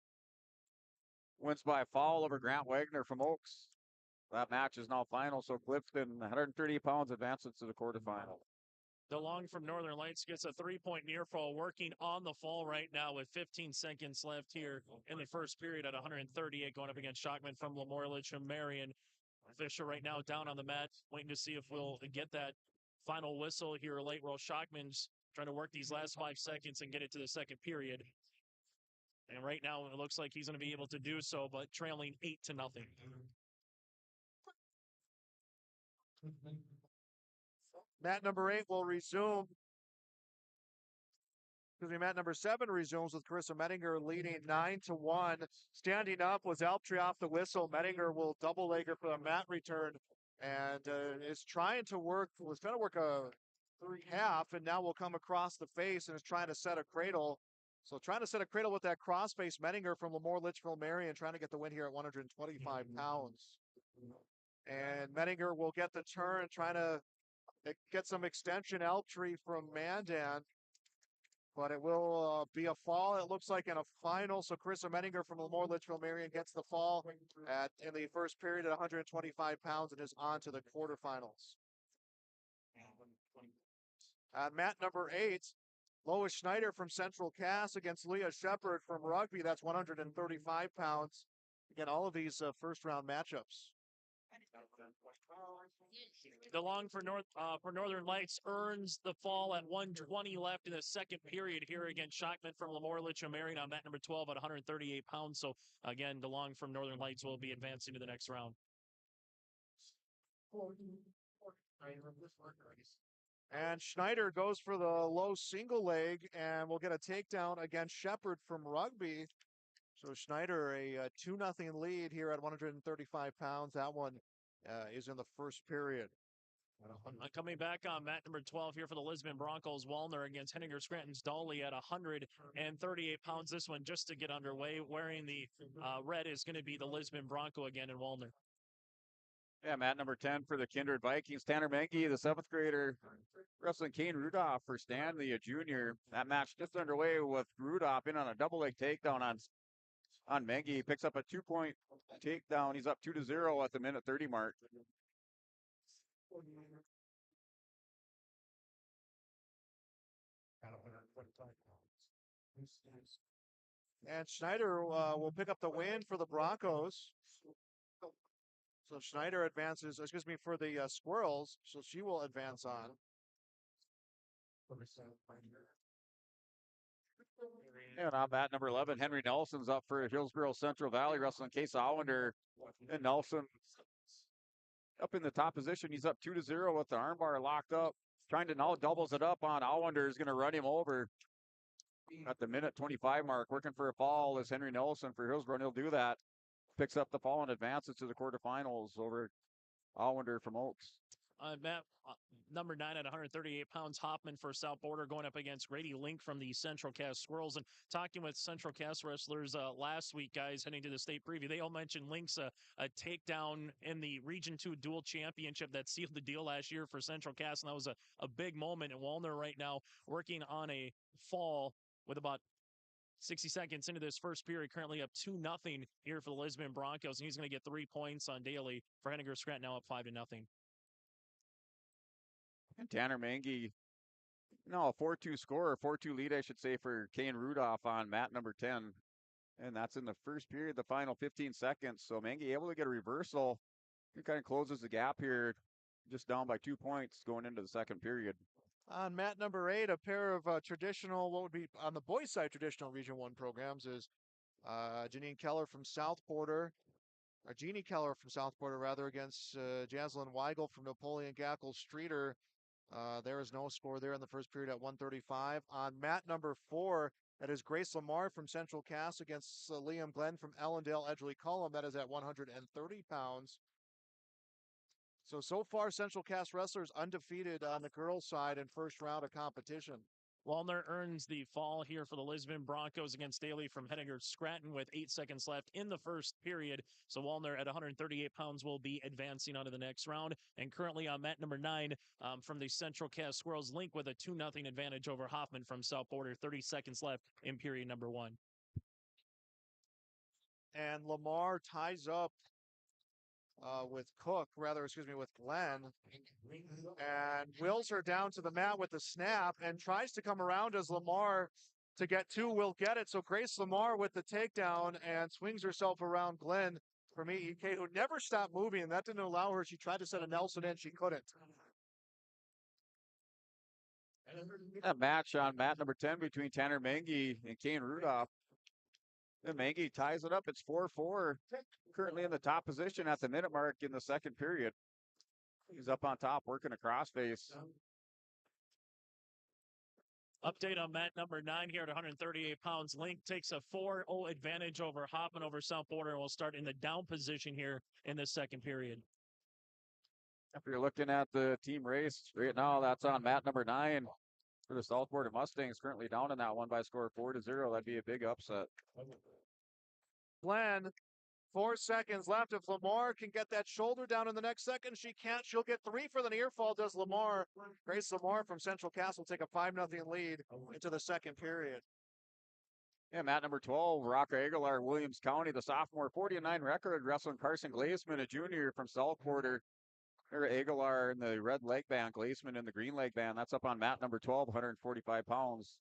Wins by a fall over Grant Wagner from Oaks. That match is now final, so Clifton, 130 pounds, advances to the quarterfinal. DeLong from Northern Lights gets a 3-point near fall, working on the fall right now with 15 seconds left here in the first period at 138, going up against Shockman from Lamore Litchfield Marion. Fisher right now down on the mat, waiting to see if we'll get that final whistle here late. Roll Shockman's trying to work these last 5 seconds and get it to the second period. And right now it looks like he's going to be able to do so, but trailing 8-0. Mat number 8 will resume. Mat number 7 resumes with Carissa Mettinger leading 9-1. Standing up was Eltree off the whistle. Mettinger will double leg her for a mat return, and is trying to work. Was going to work a 3.5, and now will come across the face and is trying to set a cradle. So trying to set a cradle with that cross face. Mettinger from Lamore Litchfield Marion trying to get the win here at 125 pounds. And Mettinger will get the turn, trying to get some extension. Eltree from Mandan. But it will be a fall, it looks like, in a final. So Carissa Mettinger from Lamore Litchfield Marion gets the fall in the first period at 125 pounds and is on to the quarterfinals. Mat number 8, Lois Schneider from Central Cass against Leah Shepard from Rugby. That's 135 pounds. Again, all of these first-round matchups. DeLong for Northern Lights earns the fall at 120 left in the second period here against Shockman from Lemoore Litcham Marion on mat number 12 at 138 pounds. So again, DeLong from Northern Lights will be advancing to the next round. And Schneider goes for the low single leg and will get a takedown against Shepard from Rugby. So Schneider, a 2-0 lead here at 135 pounds. That one is in the first period. Coming back on mat number 12 here for the Lisbon Broncos, Wallner against Henninger Scranton's Dolly at 138 pounds. This one just to get underway. Wearing the red is going to be the Lisbon Bronco again in Wallner. Yeah, mat number 10 for the Kindred Vikings. Tanner Menke, the 7th grader, wrestling Kane Rudolph for Stanley, a junior. That match just underway with Rudolph in on a double leg takedown on Menke. He picks up a 2-point takedown. He's up 2-0 at the minute 30 mark. And Schneider will pick up the win for the Broncos. So Schneider advances, for the Squirrels. So she will advance on. And on mat number 11, Henry Nelson's up for Hillsborough Central Valley, wrestling Case Allender. And Nelson up in the top position. He's up 2-0 with the armbar locked up. Trying to now doubles it up on Allender, is going to run him over at the minute 25 mark. Working for a fall is Henry Nelson for Hillsborough, and he'll do that. Picks up the fall and advances to the quarterfinals over Allender from Oaks. Matt, number 9 at 138 pounds, Hoffman for South Border going up against Grady Link from the Central Cass Squirrels. And talking with Central Cass wrestlers last week, guys, heading to the state preview, they all mentioned Link's a takedown in the Region 2 dual championship that sealed the deal last year for Central Cass. And that was a big moment. And Wallner right now working on a fall with about 60 seconds into this first period, currently up 2-0 here for the Lisbon Broncos. And he's going to get 3 points on Daly for Henninger Scranton, now up 5-0. And Tanner Menke, a 4-2 score, 4-2 lead, I should say, for Kane Rudolph on mat number 10. And that's in the first period, the final 15 seconds. So Menke able to get a reversal. He kind of closes the gap here, just down by 2 points going into the second period. On mat number 8, a pair of traditional, what would be on the boys' side, traditional Region 1 programs is Jeannie Keller from South Porter, rather, against Jaslyn Weigel from Napoleon Gackle Streeter. There is no score there in the first period at 135. On mat number 4, that is Grace Lamar from Central Cass against Liam Glenn from Ellendale Edgley Cullum. That is at 130 pounds. So far, Central Cass wrestlers undefeated on the girls' side in first round of competition. Wallner earns the fall here for the Lisbon Broncos against Daly from Henninger Scranton with 8 seconds left in the first period. So Wallner at 138 pounds will be advancing on to the next round. And currently on mat number 9 from the Central Cass Squirrels, Link with a 2-0 advantage over Hoffman from South Border. 30 seconds left in period number 1. And Lamar ties up with Glenn, and wills her down to the mat with the snap and tries to come around as Lamar to get 2 will get it. So Grace Lamar with the takedown and swings herself around Glenn from EEK, who never stopped moving, and that didn't allow her. She tried to set a Nelson in, she couldn't. A match on mat number 10 between Tanner Menke and Kane Rudolph. And Menke ties it up. It's 4-4. Currently in the top position at the minute mark in the second period. He's up on top working a crossface. Update on mat number 9 here at 138 pounds. Link takes a 4-0 advantage over Hoffman over South Border and will start in the down position here in the second period. If you're looking at the team race right now, that's on mat number 9 for the South Border Mustangs, currently down in that one by a score of 4-0. That'd be a big upset. Glenn, 4 seconds left. If Lamar can get that shoulder down in the next second, she can't. She'll get 3 for the near fall, does Lamar. Grace Lamar from Central Cass will take a 5-0 lead into the second period. Yeah, mat number 12, Rocco Aguilar, Williams County, the sophomore, 40-9 record, wrestling Carson Glazeman, a junior from South Border. Aguilar in the red leg band, Glaceman in the green leg band. That's up on mat number 12, 145 pounds.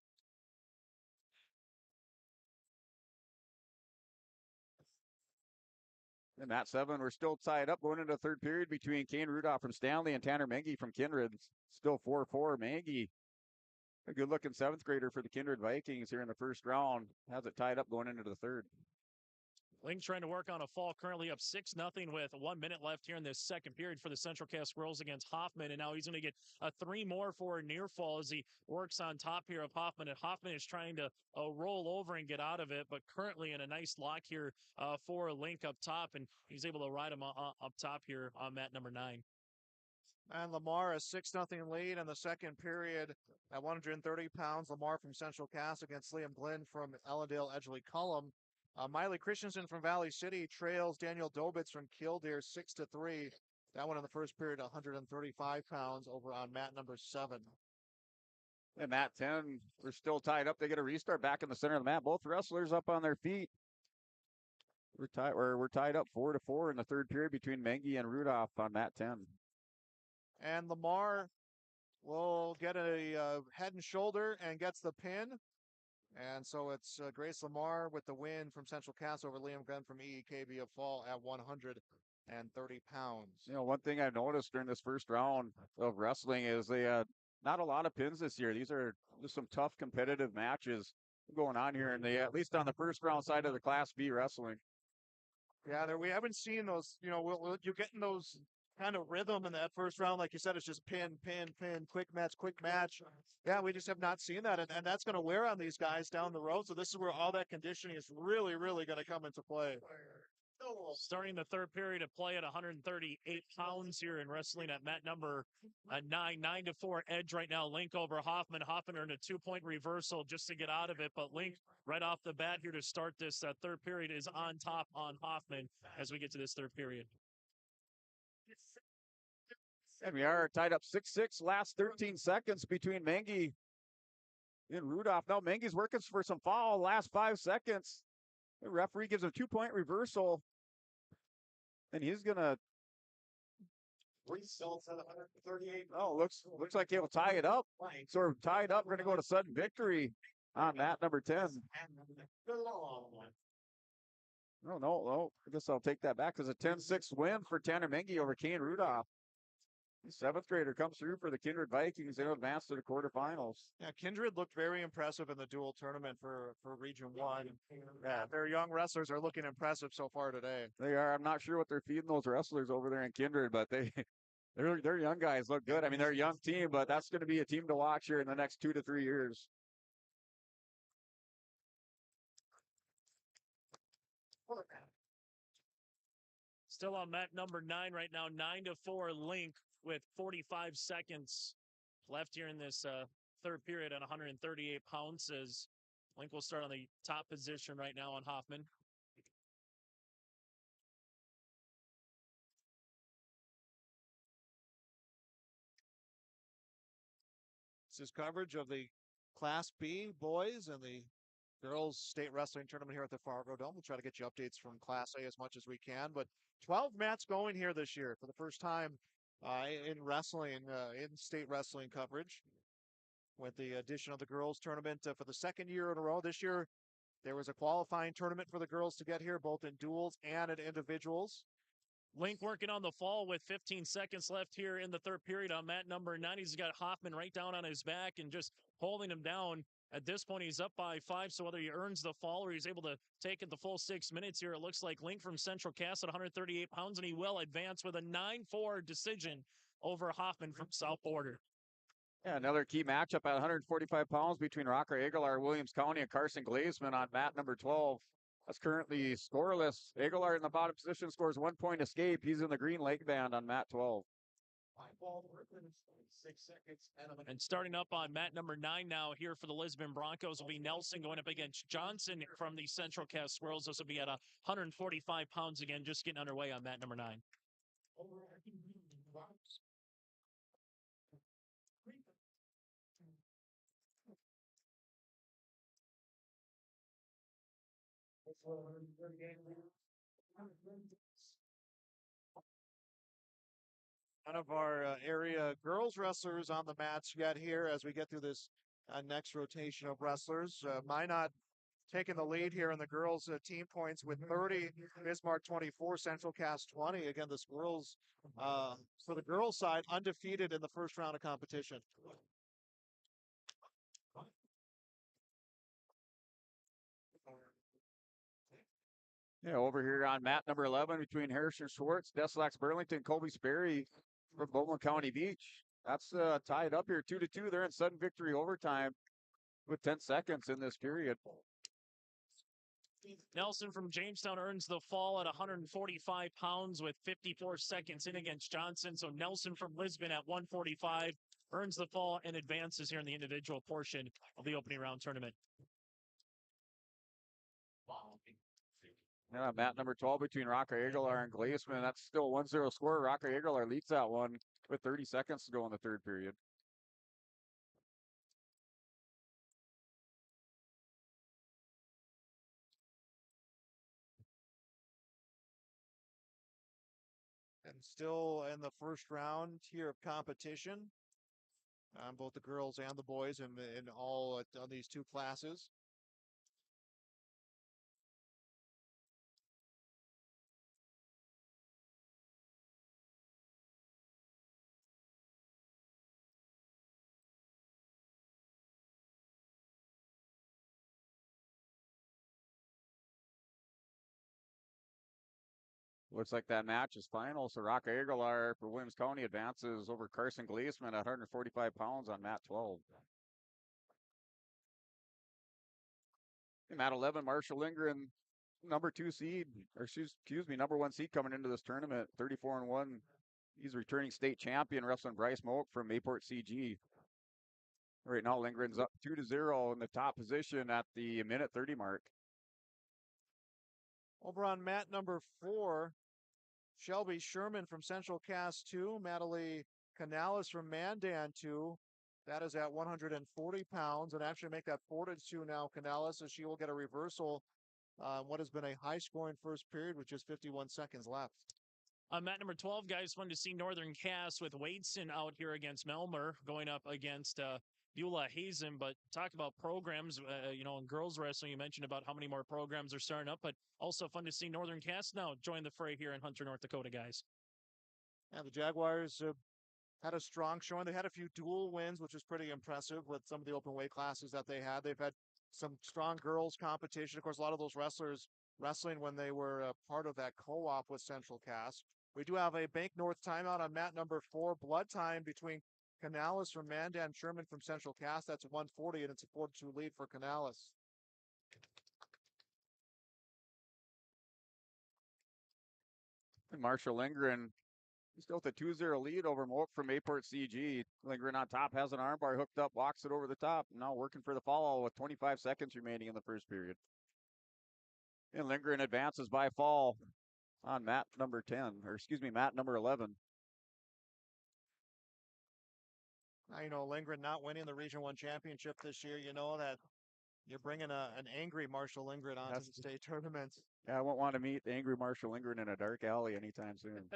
And mat 7, we're still tied up going into the third period between Kane Rudolph from Stanley and Tanner Mengi from Kindred. Still 4-4. Mengi, a good looking 7th grader for the Kindred Vikings here in the first round, has it tied up going into the third. Link trying to work on a fall, currently up 6-0 with 1 minute left here in this second period for the Central Cass Squirrels against Hoffman. And now he's going to get a 3 more for a near fall as he works on top here of Hoffman. And Hoffman is trying to roll over and get out of it, but currently in a nice lock here for Link up top. And he's able to ride him up top here on mat number 9. And Lamar a 6-0 lead in the second period at 130 pounds. Lamar from Central Cass against Liam Glenn from Ellendale Edgley Cullum. Miley Christensen from Valley City trails Daniel Dobitz from Killdeer 6-3. That one in the first period, 135 pounds over on mat number 7. And mat 10, we're still tied up. They get a restart back in the center of the mat. Both wrestlers up on their feet. We're tied up 4-4 in the third period between Mengi and Rudolph on mat 10. And Lamar will get a head and shoulder and gets the pin. And so it's Grace Lamar with the win from Central Cass over Liam Glenn from EEKB of Fall at 130 pounds. You know, one thing I've noticed during this first round of wrestling is they had not a lot of pins this year. These are just some tough competitive matches going on here, and they at least on the first round side of the Class B wrestling. Yeah, we haven't seen those. You know, you're getting those kind of rhythm in that first round. Like you said, it's just pin, quick match. Yeah, we just have not seen that. And that's going to wear on these guys down the road. So this is where all that conditioning is really, really going to come into play. Starting the third period of play at 138 pounds here in wrestling at mat number 9, 9-4 edge right now. Link over Hoffman. Hoffman earned a 2-point reversal just to get out of it. But Link right off the bat here to start this third period is on top on Hoffman as we get to this third period. And we are tied up 6-6, last 13 seconds between Mengi and Rudolph. Now Mengi's working for some foul, last 5 seconds. The referee gives a 2-point reversal. And he's going to... Oh, looks like he'll tie it up. So we're tied up. We're going to go to sudden victory on mat number 10. No. I guess I'll take that back because a 10-6 win for Tanner Mengi over Kane Rudolph. The 7th grader comes through for the Kindred Vikings and advance to the quarterfinals. Yeah, Kindred looked very impressive in the dual tournament for Region 1. Yeah, their young wrestlers are looking impressive so far today. They are. I'm not sure what they're feeding those wrestlers over there in Kindred, but their young guys look good. I mean, they're a young team, but that's going to be a team to watch here in the next 2 to 3 years. Still on mat number 9 right now, 9-4 Link with 45 seconds left here in this third period at 138 pounds as Link will start on the top position right now on Hoffman. This is coverage of the Class B boys and the girls state wrestling tournament here at the Fargo Dome. We'll try to get you updates from Class A as much as we can, but 12 mats going here this year for the first time in wrestling, in state wrestling coverage with the addition of the girls tournament for the second year in a row. This year, there was a qualifying tournament for the girls to get here, both in duels and in individuals. Link working on the fall with 15 seconds left here in the third period on mat number 9. He's got Hoffman right down on his back and just holding him down. At this point, he's up by 5, so whether he earns the fall or he's able to take it the full 6 minutes here, it looks like Link from Central Cass at 138 pounds, and he will advance with a 9-4 decision over Hoffman from South Border. Yeah, another key matchup at 145 pounds between Rocker Aguilar, Williams County, and Carson Glazeman on mat number 12. That's currently scoreless. Aguilar in the bottom position scores 1 point escape. He's in the green leg band on mat 12. And starting up on mat number 9 now here for the Lisbon Broncos will be Nelson going up against Johnson from the Central Cass Squirrels. This will be at 145 pounds again, just getting underway on mat number 9. None of our area girls wrestlers on the mats yet here as we get through this next rotation of wrestlers. Minot taking the lead here in the girls' team points with 30, Bismarck 24, Central Cast 20. Again, the Squirrels, for the girls' side, undefeated in the first round of competition. Yeah, over here on mat number 11 between Harrison Schwartz, Deslax Burlington, Colby Sperry from Bowman County Beach. That's tied up here 2-2. They're in sudden victory overtime with 10 seconds in this period. Nelson from Jamestown earns the fall at 145 pounds with 54 seconds in against Johnson. So Nelson from Lisbon at 145 earns the fall and advances here in the individual portion of the opening round tournament. Yeah, mat number 12 between Rocker Aguilar and Glazeman. That's still a 1-0 score. Rocker Aguilar leads that one with 30 seconds to go in the third period. And still in the first round here of competition, both the girls and the boys in all on these two classes. Looks like that match is final. So Rocker Aguilar for Williams County advances over Carson Glazeman at 145 pounds on mat 12. Mat 11, Marshall Lindgren, number 2 seed, or excuse me, number 1 seed coming into this tournament, 34-1. He's returning state champion, wrestling Bryce Moak from Mayport CG. Right now, Lindgren's up 2-0 in the top position at the minute 30 mark. Over on mat number 4, Shelby Sherman from Central Cast 2, Natalie Canales from Mandan 2. That is at 140 pounds, and actually make that 4-2 now, Canales, as she will get a reversal on what has been a high-scoring first period with just 51 seconds left. On mat number 12, guys, fun to see Northern Cass with Wadeson out here against Melmer, going up against Beulah Hazen. But talk about programs, in girls wrestling, you mentioned about how many more programs are starting up, but also fun to see Northern Cass now join the fray here in Hunter, North Dakota, guys. Yeah, the Jaguars had a strong showing. They had a few dual wins, which was pretty impressive with some of the open weight classes that they had. They've had some strong girls competition. Of course, a lot of those wrestlers wrestling when they were part of that co-op with Central Cast. We do have a Bank North timeout on mat number 4. Blood time between Canales from Mandan, Sherman from Central Cast. That's 140, and it's a 4-2 lead for Canales. And Marshall Lindgren, he's still with a 2-0 lead over Moak from Mayport CG. Lindgren on top, has an armbar hooked up, walks it over the top. Now working for the fall with 25 seconds remaining in the first period. And Lindgren advances by fall on mat number 10, or excuse me, mat number 11. Now, Lindgren not winning the Region 1 championship this year, that you're bringing an angry Marshall Lindgren onto the state tournament. Yeah, I won't want to meet the angry Marshall Lindgren in a dark alley anytime soon.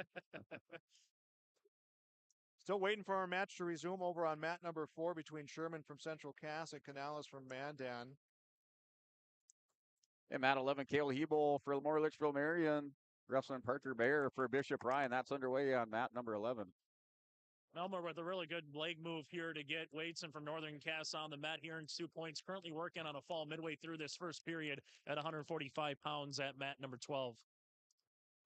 Still waiting for our match to resume over on mat number 4 between Sherman from Central Cass and Canales from Mandan. And mat 11, Cale Hebel for Lemoore Litchfield Marion, wrestling Parker Bear for Bishop Ryan. That's underway on mat number 11. Melmer with a really good leg move here to get Wadeson from Northern Cass on the mat here in 2 points. Currently working on a fall midway through this first period at 145 pounds at mat number 12.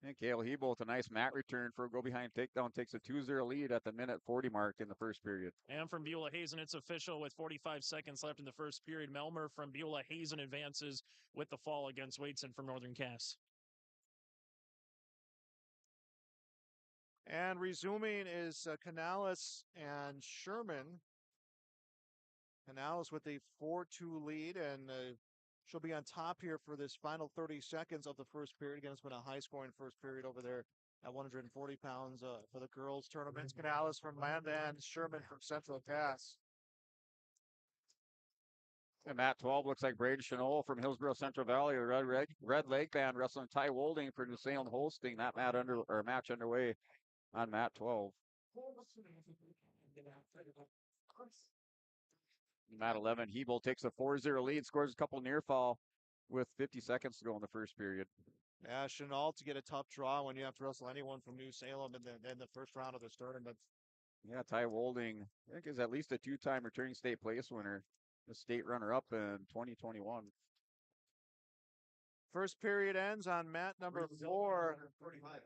And Cale Hebel with a nice mat return for a go behind takedown, takes a 2-0 lead at the minute 40 mark in the first period. And from Beulah Hazen, it's official with 45 seconds left in the first period. Melmer from Beulah Hazen advances with the fall against Wadeson from Northern Cass. And resuming is Canales and Sherman. Canales with a 4-2 lead, and she'll be on top here for this final 30 seconds of the first period. Again, it's been a high-scoring first period over there at 140 pounds for the girls' tournaments. Canales from Mandan, Sherman from Central Cass. And mat 12 looks like Braden Chenot from Hillsborough Central Valley, a red leg band wrestling Ty Wolding for New Salem hosting that match underway on mat 12. Mat 11, Hebel takes a 4-0 lead, scores a couple near fall with 50 seconds to go in the first period. Yeah, Chenault to get a tough draw when you have to wrestle anyone from New Salem in the first round of this tournament. Yeah, Ty Wolding, I think, is at least a two-time returning state place winner, a state runner-up in 2021. First period ends on mat number 4.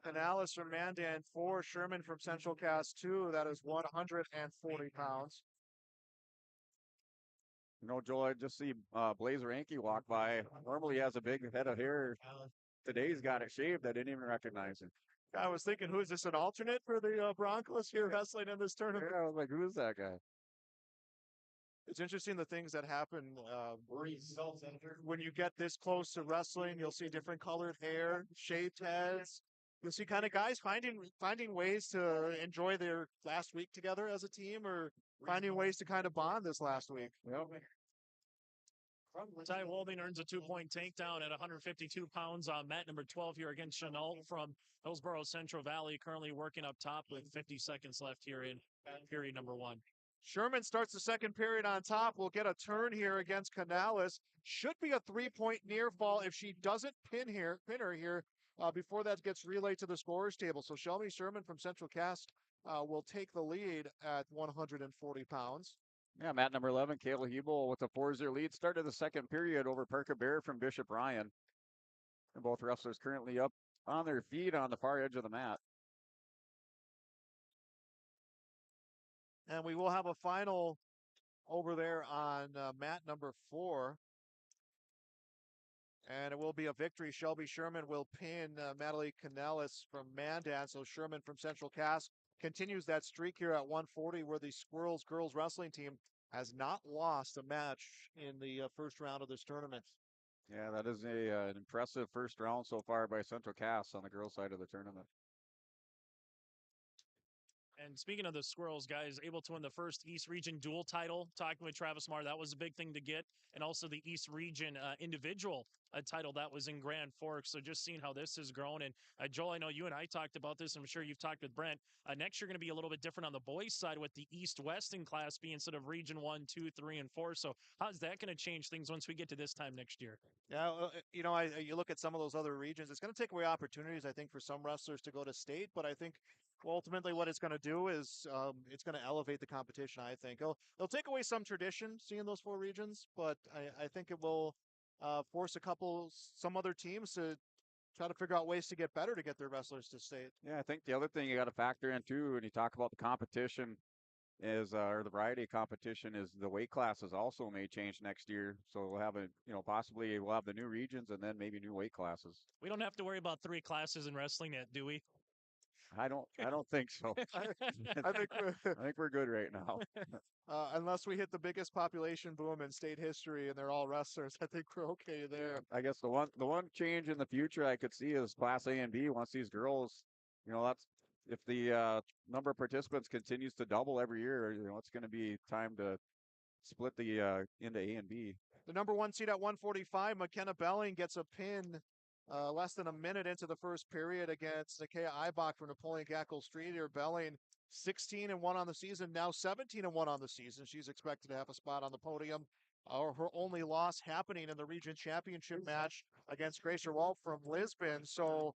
Canales from Mandan 4. Sherman from Central Cast 2. That is 140 pounds. You know, Joel, I just see Blazer Anke walk by. Normally he has a big head of hair. Today he's got it shaved. I didn't even recognize him. I was thinking, who is this, an alternate for the Broncos here wrestling in this tournament? Yeah, I was like, who is that guy? It's interesting the things that happen when you get this close to wrestling. You'll see different colored hair, shaved heads. You'll see kind of guys finding ways to enjoy their last week together as a team, or finding ways to kind of bond this last week. Yep. Ty Wolding earns a 2-point takedown at 152 pounds on mat number 12 here against Chenault from Hillsborough Central Valley, currently working up top with 50 seconds left here in period number 1. Sherman starts the second period on top. We'll get a turn here against Canales. Should be a 3-point near fall if she doesn't pin her here before that gets relayed to the scorers table. So Shelby Sherman from Central Cast will take the lead at 140 pounds. Yeah, mat number 11, Kayla Hebel with a 4-0 lead. Started the second period over Parker Bear from Bishop Ryan. And both wrestlers currently up on their feet on the far edge of the mat. And we will have a final over there on mat number 4. And it will be a victory. Shelby Sherman will pin Natalie Canales from Mandan. So Sherman from Central Cast continues that streak here at 140, where the Squirrels girls wrestling team has not lost a match in the first round of this tournament. Yeah, that is an impressive first round so far by Central Cass on the girls' side of the tournament. And speaking of the Squirrels, guys, able to win the first East Region dual title. Talking with Travis Marr, that was a big thing to get. And also the East Region individual title that was in Grand Forks. So just seeing how this has grown. And Joel, I know you and I talked about this. I'm sure you've talked with Brent. Next year going to be a little bit different on the boys' side with the East-West in Class B instead of Region 1, 2, 3, and 4. So how's that going to change things once we get to this time next year? Yeah, you look at some of those other regions, it's going to take away opportunities, I think, for some wrestlers to go to state. But I think ultimately what it's going to do is it's going to elevate the competition, I think. It'll take away some tradition seeing those 4 regions, but I think it will force some other teams to try to figure out ways to get better to get their wrestlers to state. Yeah, I think the other thing you got to factor in too, when you talk about the competition, is or the variety of competition, is the weight classes also may change next year. So we'll have possibly we'll have the new regions and then maybe new weight classes. We don't have to worry about 3 classes in wrestling yet, do we? I don't think so. I think we're good right now. Unless we hit the biggest population boom in state history and they're all wrestlers, I think we're okay there. I guess the one change in the future I could see is Class A and B. Once these girls, that's if the number of participants continues to double every year, it's going to be time to split the into A and B. The number 1 seed at 145, McKenna Belling gets a pin less than a minute into the first period against Nakia Eibach from Napoleon Gackle Streeter. Belling 16-1 on the season, now 17-1 on the season. She's expected to have a spot on the podium. Her only loss happening in the region championship match against Gracia Walt from Lisbon. So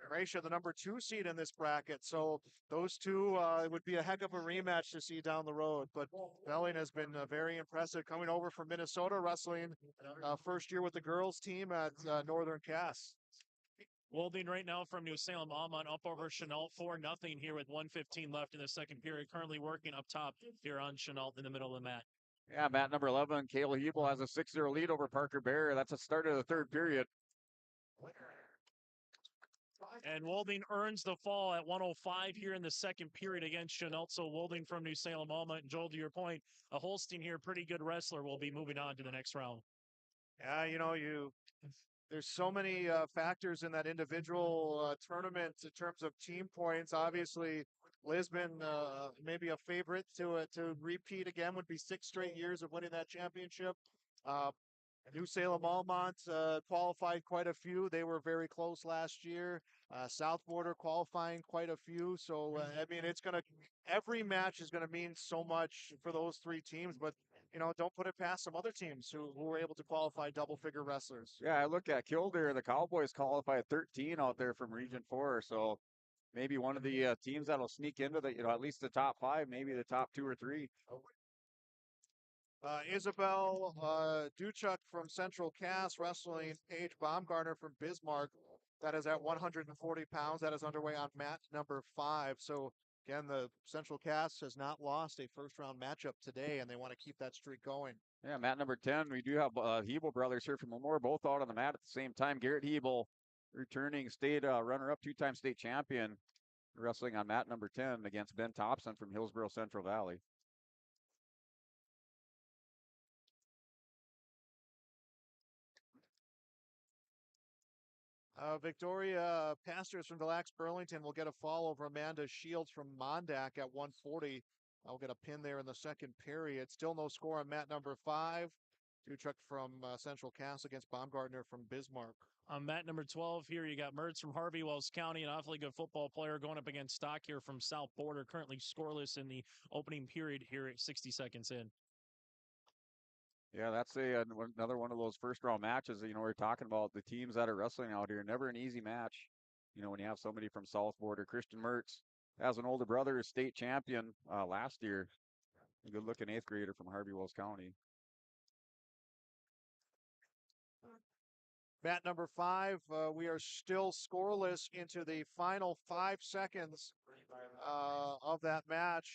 Gracia, the number 2 seed in this bracket. So those two would be a heck of a rematch to see down the road. But Belling has been very impressive coming over from Minnesota, wrestling first year with the girls team at Northern Cass. Wolding right now from New Salem Almont up over Chenault 4-0 here with 1:15 left in the second period. Currently working up top here on Chenault in the middle of the mat. Yeah, mat number 11, Kayla Hebel has a 6-0 lead over Parker Bear. That's the start of the third period. And Wolding earns the fall at 105 here in the second period against Chenault. So Wolding from New Salem Almont. And Joel, to your point, a Holstein here, pretty good wrestler, will be moving on to the next round. Yeah, there's so many factors in that individual tournament in terms of team points. Obviously, Lisbon, maybe a favorite to repeat again, would be 6 straight years of winning that championship. New Salem Almont qualified quite a few. They were very close last year. South Border qualifying quite a few. So, I mean, every match is going to mean so much for those three teams, but, don't put it past some other teams who were able to qualify double figure wrestlers. Yeah, I look at Kildare. The Cowboys qualified 13 out there from Region 4. So maybe one of the teams that'll sneak into at least the top 5, maybe the top 2 or 3. Isabel Duchuk from Central Cass wrestling Paige Baumgartner from Bismarck. That is at 140 pounds. That is underway on mat number 5. So again, the Central Cass has not lost a first-round matchup today, and they want to keep that streak going. Yeah, mat number 10, we do have Hebel brothers here from Lemoore, both out on the mat at the same time. Garrett Hebel, returning state runner-up, 2-time state champion, wrestling on mat number 10 against Ben Thompson from Hillsborough Central Valley. Victoria Pastors from Delax Burlington will get a fall over Amanda Shields from Mondack at 140. I'll get a pin there in the second period. Still no score on mat number 5. Duchuk from Central Cass against Baumgartner from Bismarck. On mat number 12 here, you got Mertz from Harvey Wells County, an awfully good football player going up against Stock here from South Border, currently scoreless in the opening period here at 60 seconds in. Yeah, that's another one of those first-round matches. We're talking about the teams that are wrestling out here. Never an easy match. When you have somebody from South Border. Christian Mertz has an older brother, state champion last year. A good-looking 8th grader from Harvey Wells County. Mat number 5, we are still scoreless into the final 5 seconds of that match,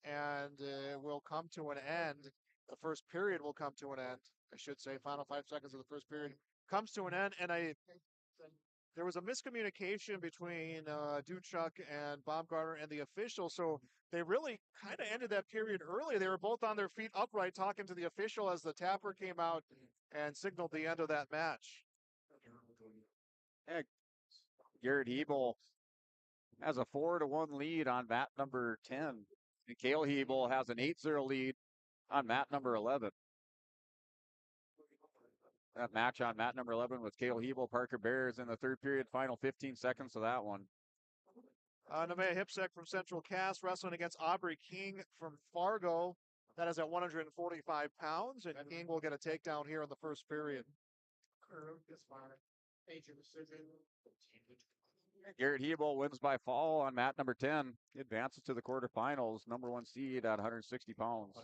and it will come to an end. The first period will come to an end. I should say, final 5 seconds of the first period comes to an end, and there was a miscommunication between Duchuk and Baumgartner and the official, so they really kind of ended that period early. They were both on their feet upright talking to the official as the tapper came out and signaled the end of that match. Yeah, Garrett Hebel has a 4-1 lead on mat number 10. And Cale Hebel has an 8-0 lead on mat number 11. That match on mat number 11 with Cale Hebel, Parker Bears in the third period, final 15 seconds of that one. Nevaeh Hipsek from Central Cass wrestling against Aubrey King from Fargo. That is at 145 pounds, and King will get a takedown here in the first period. Garrett Hebel wins by fall on mat number 10. He advances to the quarterfinals, number 1 seed at 160 pounds.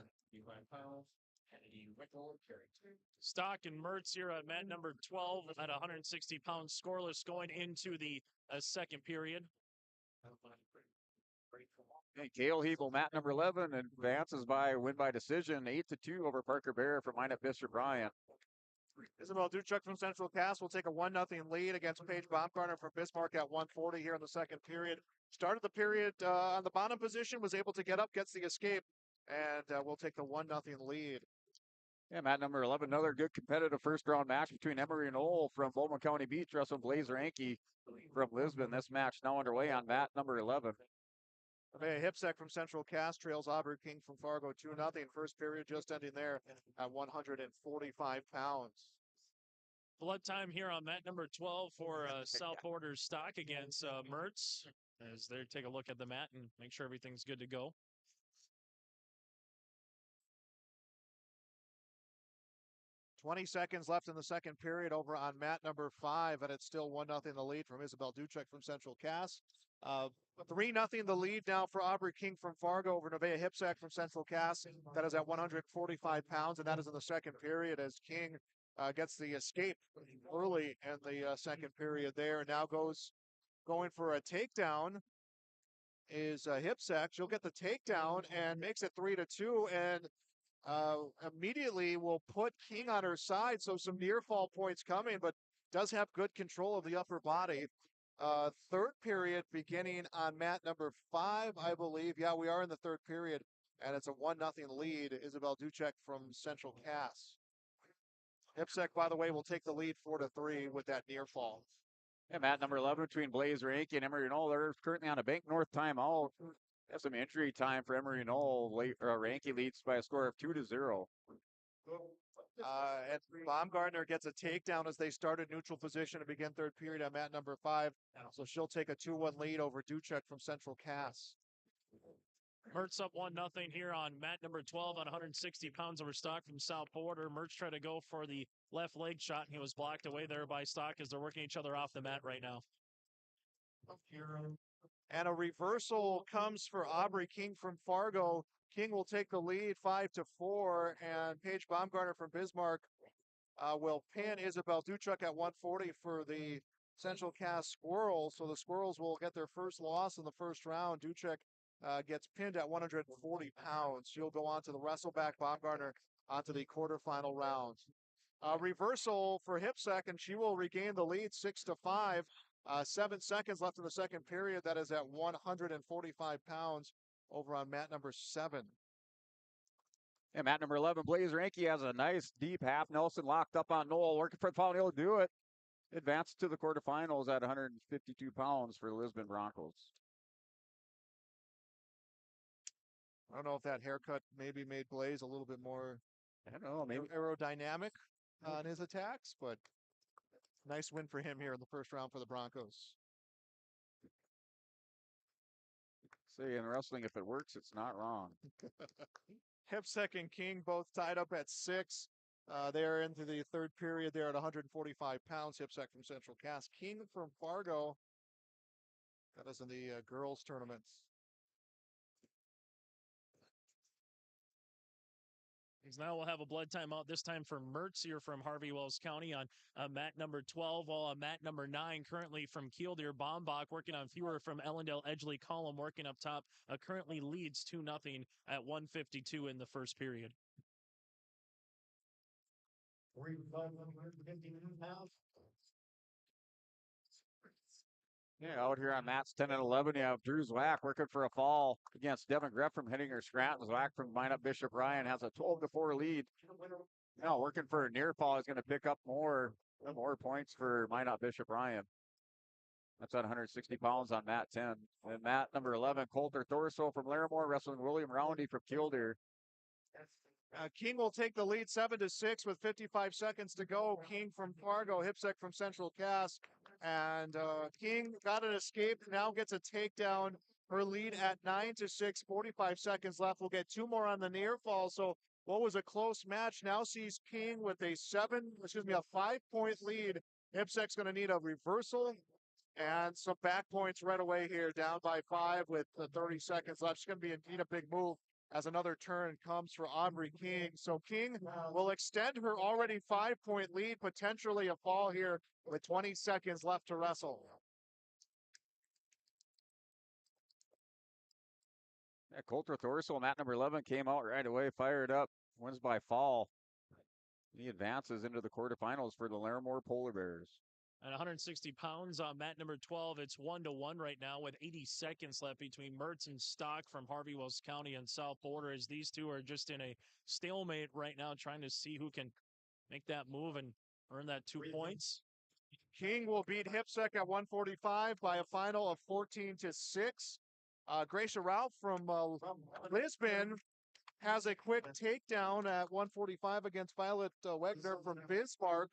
Stock and Mertz here at mat number 12 at 160 pounds scoreless going into the second period. And Cale Hebel, mat number 11, advances by win by decision, 8-2 over Parker Bear from Minot Bishop Bryant. Isabel Duchuk from Central Cass will take a 1-0 lead against Paige Baumgartner from Bismarck at 140 here in the second period. Started the period on the bottom position, was able to get up, gets the escape, and will take the 1-0 lead. Yeah, mat number 11, another good competitive first-round match between Emery Knoll from Bowman County Beach wrestling Blazer Anke from Lisbon. This match now underway on mat number 11. Nevaeh Hipsek from Central Cass trails Aubrey King from Fargo 2-0. First period just ending there at 145 pounds. Blood time here on mat number 12 for South Border Stock against Mertz as they take a look at the mat and make sure everything's good to go. "20 seconds left in the second period over on mat number 5, and it's still 1-0 the lead from Isabel Duchuk from Central Cass. 3-0 the lead now for Aubrey King from Fargo over Nevaeh Hipsek from Central Cass. That is at 145 pounds, and that is in the second period as King gets the escape early in the second period there. And now going for a takedown is Hipsek. She'll get the takedown and makes it 3-2, and immediately will put King on her side. So some near fall points coming, but does have good control of the upper body. Third period beginning on mat number 5, I believe. Yeah, we are in the third period, and it's a 1-0 lead. Isabel Duchuk from Central Cass. Hipsek, by the way, will take the lead 4-3 with that near fall. Yeah, mat number 11 between Blazer Anke and Emery Knoll. They're currently on a Bank North timeout. Have some injury time for Emery Knoll. Ranke leads by a score of 2-0. And Baumgartner gets a takedown as they started neutral position to begin third period on mat number 5. So she'll take a 2-1 lead over Duchek from Central Cass. Mertz up 1-0 here on mat number 12 on 160 pounds over Stock from South Border. Mertz tried to go for the left leg shot, and he was blocked away there by Stock as they're working each other off the mat right now. And a reversal comes for Aubrey King from Fargo. King will take the lead 5-4, and Paige Baumgartner from Bismarck will pin Isabel Duchuk at 140 for the Central Cass Squirrels. So the Squirrels will get their first loss in the first round. Duchuk gets pinned at 140 pounds. She'll go on to the wrestleback. Baumgartner onto the quarterfinal round. Reversal for Hipsek, and she will regain the lead 6-5. 7 seconds left in the second period. That is at 145 pounds over on mat number 7. And mat number 11, Blaze Ranky has a nice deep half Nelson locked up on Noel, working for the foul. He'll do it. Advances to the quarterfinals at 152 pounds for the Lisbon Broncos. I don't know if that haircut maybe made Blaze a little bit more, I don't know, maybe aerodynamic on his attacks, but nice win for him here in the first round for the Broncos. Say in wrestling, if it works, it's not wrong. Hipsek and King both tied up at 6. They're into the third period there at 145 pounds. Hipsek from Central Cass. King from Fargo. That is in the girls tournaments. Now we'll have a blood timeout, this time for Mertz here from Harvey Wells County on mat number 12, while on mat number 9, currently from Killdeer, Bombach working on fewer from Ellendale, Edgley, Column working up top, currently leads 2-0 at 1:52 in the first period. Yeah, out here on mats 10 and 11, you have Drew Zwack working for a fall against Devin Greff from Hettinger Scranton. Zwack from Minot Bishop Ryan has a 12-4 lead. Now working for a near fall is going to pick up more points for Minot Bishop Ryan. That's at 160 pounds on mat 10. And mat number 11, Coulter Thorso from Larimore wrestling William Roundy from Killdeer. King will take the lead 7-6 with 55 seconds to go. King from Fargo, Hipsek from Central Cass. And King got an escape, now gets a takedown. Her lead at 9-6, 45 seconds left. We'll get 2 more on the near fall. So what was a close match now sees King with a 5-point lead. Hipsek's going to need a reversal and some back points right away here, down by 5 with 30 seconds left. She's going to need a big move as another turn comes for Aubrey King. So King will extend her already 5-point lead, potentially a fall here with 20 seconds left to wrestle. Yeah, Coulter Thorso, mat number 11, came out right away, fired up, wins by fall. He advances into the quarterfinals for the Larimore Polar Bears. At 160 pounds on mat number 12, it's 1-1 right now with 80 seconds left between Mertz and Stock from Harvey Wells County and South Border, as these two are just in a stalemate right now, trying to see who can make that move and earn that 2 points. King will beat Hipsek at 145 by a final of 14-6. Gracia Ralph from Lisbon has a quick takedown at 145 against Violet Wegner from Bismarck,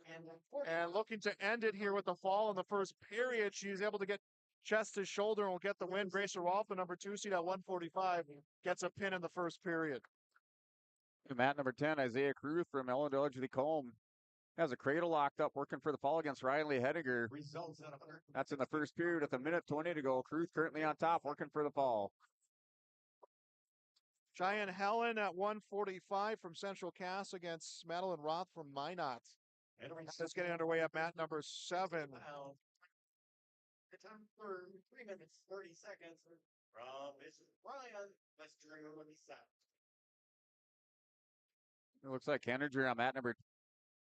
and looking to end it here with a fall in the first period. She's able to get chest to shoulder and will get the win. Gracia Ralph, the number 2 seed at 145, gets a pin in the first period. Mat number 10, Isaiah Cruz from Ellendale Edgley Combe has a cradle locked up, working for the fall against Riley Hettinger. That's in the first period with 1:20 to go. Cruz currently on top, working for the fall. Cheyenne Helen at 145 from Central Cass against Madeline Roth from Minot. Just getting underway at mat number 7. The time for 3 minutes, 30 seconds from Mrs. Ryan. Let's turn over the set. It looks like Henninger on mat number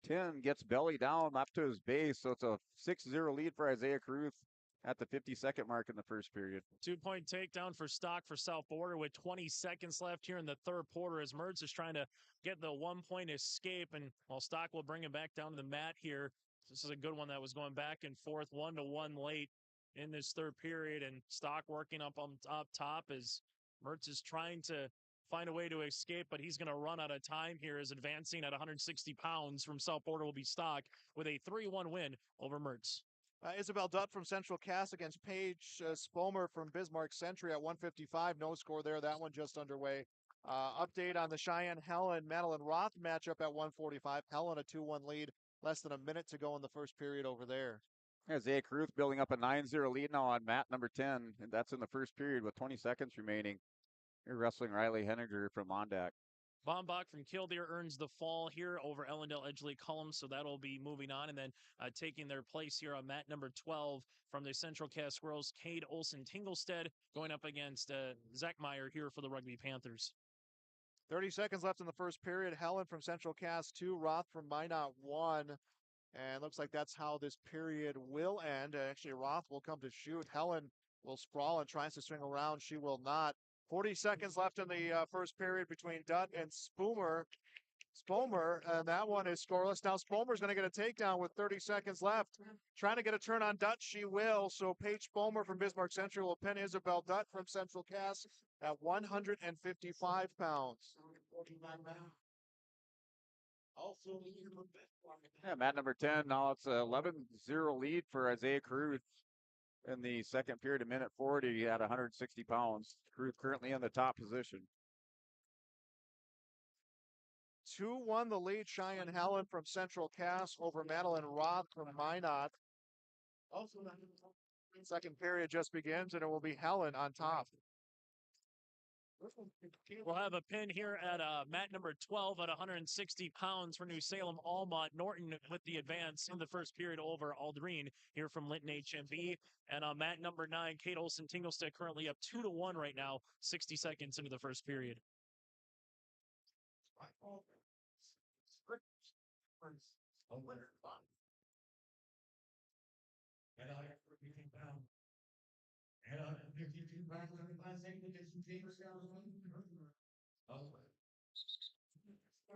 10 gets belly down up to his base, so it's a 6-0 lead for Isaiah Cruz at the 52nd mark in the first period. 2-point takedown for Stock for South Border with 20 seconds left here in the third quarter, as Mertz is trying to get the 1-point escape, and while Stock will bring him back down to the mat here. This is a good one that was going back and forth, 1-1 late in this third period, and Stock working up on top as Mertz is trying to find a way to escape, but he's going to run out of time here as advancing at 160 pounds from South Porter will be Stock with a 3-1 win over Mertz. Isabel Dutt from Central Cass against Paige Spomer from Bismarck Century at 155. No score there. That one just underway. Update on the Cheyenne Helen Madeline Roth matchup at 145. Helen a 2-1 lead. Less than a minute to go in the first period over there. There's Zach Ruth building up a 9-0 lead now on mat number 10, and that's in the first period with 20 seconds remaining. You're wrestling Riley Henninger from Mondak. Bombach from Killdeer earns the fall here over Ellendale Edgeley Cullum, so that'll be moving on. And then taking their place here on mat number 12 from the Central Cass Squirrels, Cade Olson Tinglestead going up against Zach Meyer here for the Rugby Panthers. 30 seconds left in the first period. Helen from Central Cass 2, Roth from Minot 1. And looks like that's how this period will end. Actually, Roth will come to shoot. Helen will sprawl and tries to swing around. She will not. 40 seconds left in the first period between Dutt and Spomer, and that one is scoreless. Now Spomer's going to get a takedown with 30 seconds left. Trying to get a turn on Dutt. She will. So Paige Spomer from Bismarck Central will pin Isabel Dutt from Central Cass at 155 pounds. Yeah, mat number 10. Now it's a 11-0 lead for Isaiah Caruth in the second period, a minute 40 at 160 pounds. Caruth currently in the top position. 2-1 the lead. Cheyenne Helen from Central Cass over Madeline Roth from Minot. Second period just begins, and it will be Helen on top. We'll have a pin here at mat number 12 at 160 pounds for New Salem Almont. Norton with the advance in the first period over Aldrine here from Linton HMB. And on mat number 9, Kate Olson Tinglestead currently up 2-1 right now, 60 seconds into the first period.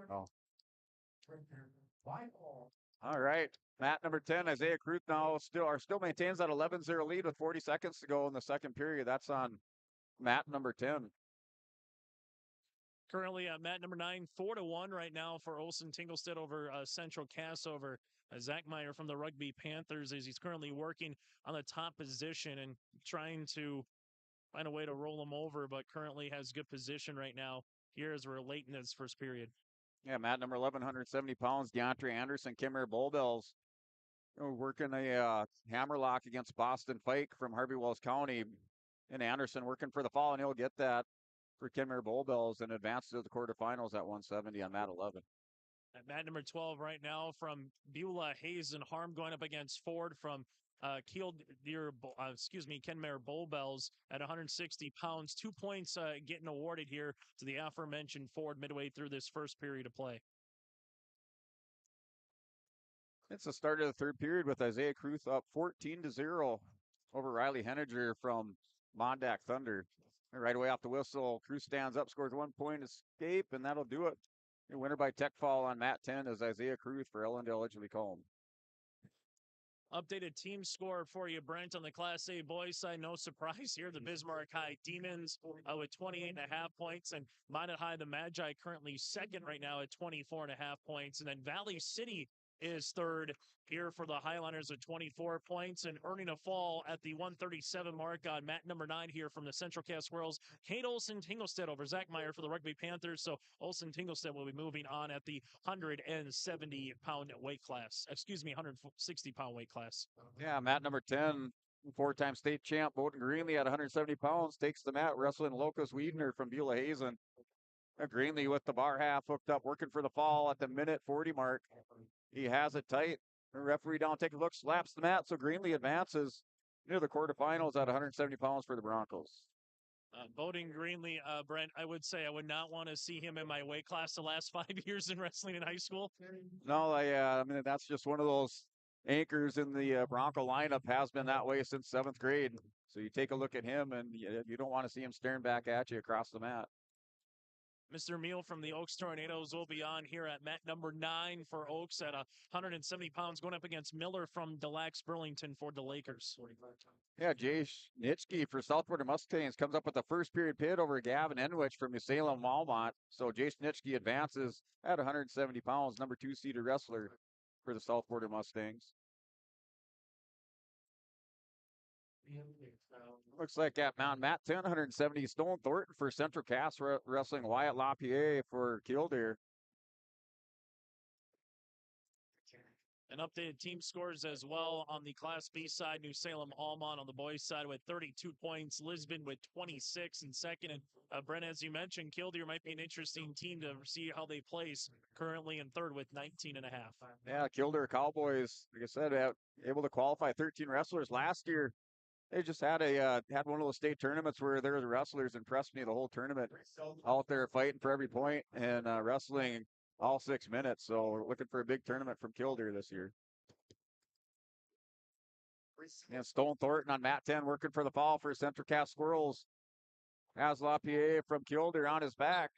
Oh. All right. Mat number 10, Isaiah Caruth now still maintains that 11-0 lead with 40 seconds to go in the second period. That's on mat number 10. Currently at mat number 9, 4-1 right now for Olson Tinglestead over Central Cass over Zach Meyer from the Rugby Panthers, as he's currently working on the top position and trying to find a way to roll him over, but currently has good position right now here as we're late in this first period. Yeah, mat number 11, 170 pounds, DeAndre Anderson, Kimmer Bullbells, working a hammerlock against Boston Fike from Harvey Wells County. And Anderson working for the fall, and he'll get that for Kimmer Bullbells and advances to the quarterfinals at 170 on mat 11. At mat number 12 right now from Beulah, Hayes, and Harm going up against Ford from Kenmare Bullbells at 160 pounds. 2 points getting awarded here to the aforementioned Ford midway through this first period of play. It's the start of the third period with Isaiah Caruth up 14-0 over Riley Henninger from Mondak Thunder. And right away off the whistle, Caruth stands up, scores 1 point escape, and that'll do it. Your winner by tech fall on mat 10 is Isaiah Caruth for Ellendale Edgeley Cullum. Updated team score for you, Brent, on the Class A boys side. No surprise here. The Bismarck High Demons with 28.5 points, and Minot High, the Magi, currently second right now at 24.5 points. And then Valley City is third here for the Highlanders with 24 points and earning a fall at the 137 mark on mat number 9 here from the Central Cass Squirrels. Kate Olson Tinglestead over Zach Meyer for the Rugby Panthers. So Olson Tinglestead will be moving on at the 170-pound weight class. 160-pound weight class. Yeah, mat number 10, four-time state champ Bowden Greenlee at 170 pounds takes the mat, wrestling Locust Wiedner from Beulah Hazen. Greenlee with the bar half hooked up, working for the fall at the minute 40 mark. He has it tight. The referee down, take a look, slaps the mat, so Greenlee advances near the quarterfinals at 170 pounds for the Broncos. Bowden Greenlee, Brent, I would say I would not want to see him in my weight class the last 5 years in wrestling in high school. No, I mean, that's just one of those anchors in the Bronco lineup, has been that way since 7th grade. So you take a look at him, and you don't want to see him staring back at you across the mat. Mr. Meal from the Oaks Tornadoes will be on here at mat number 9 for Oaks at 170 pounds, going up against Miller from Delax Burlington for the Lakers. Yeah, Jay Schnitschke for Southport Mustangs comes up with the first period pit over Gavin Enwich from New Salem Walmart. So Jay Schnitschke advances at 170 pounds, number 2 seeded wrestler for the Southport Mustangs. Looks like at Mount Mat 10, 170 Stone Thornton for Central Cass wrestling Wyatt LaPierre for Killdeer. And updated team scores as well on the Class B side. New Salem Almont on the boys side with 32 points. Lisbon with 26 in second. And Brent, as you mentioned, Killdeer might be an interesting team to see how they place. Currently in third with 19 and a half. Yeah, Killdeer Cowboys, like I said, able to qualify 13 wrestlers last year. They just had one of those state tournaments where their wrestlers impressed me the whole tournament. Out there fighting for every point and wrestling all 6 minutes. So we're looking for a big tournament from Killdeer this year. And Stone Thornton on mat 10 working for the fall for Central Cass Squirrels. Has LaPierre from Killdeer on his back.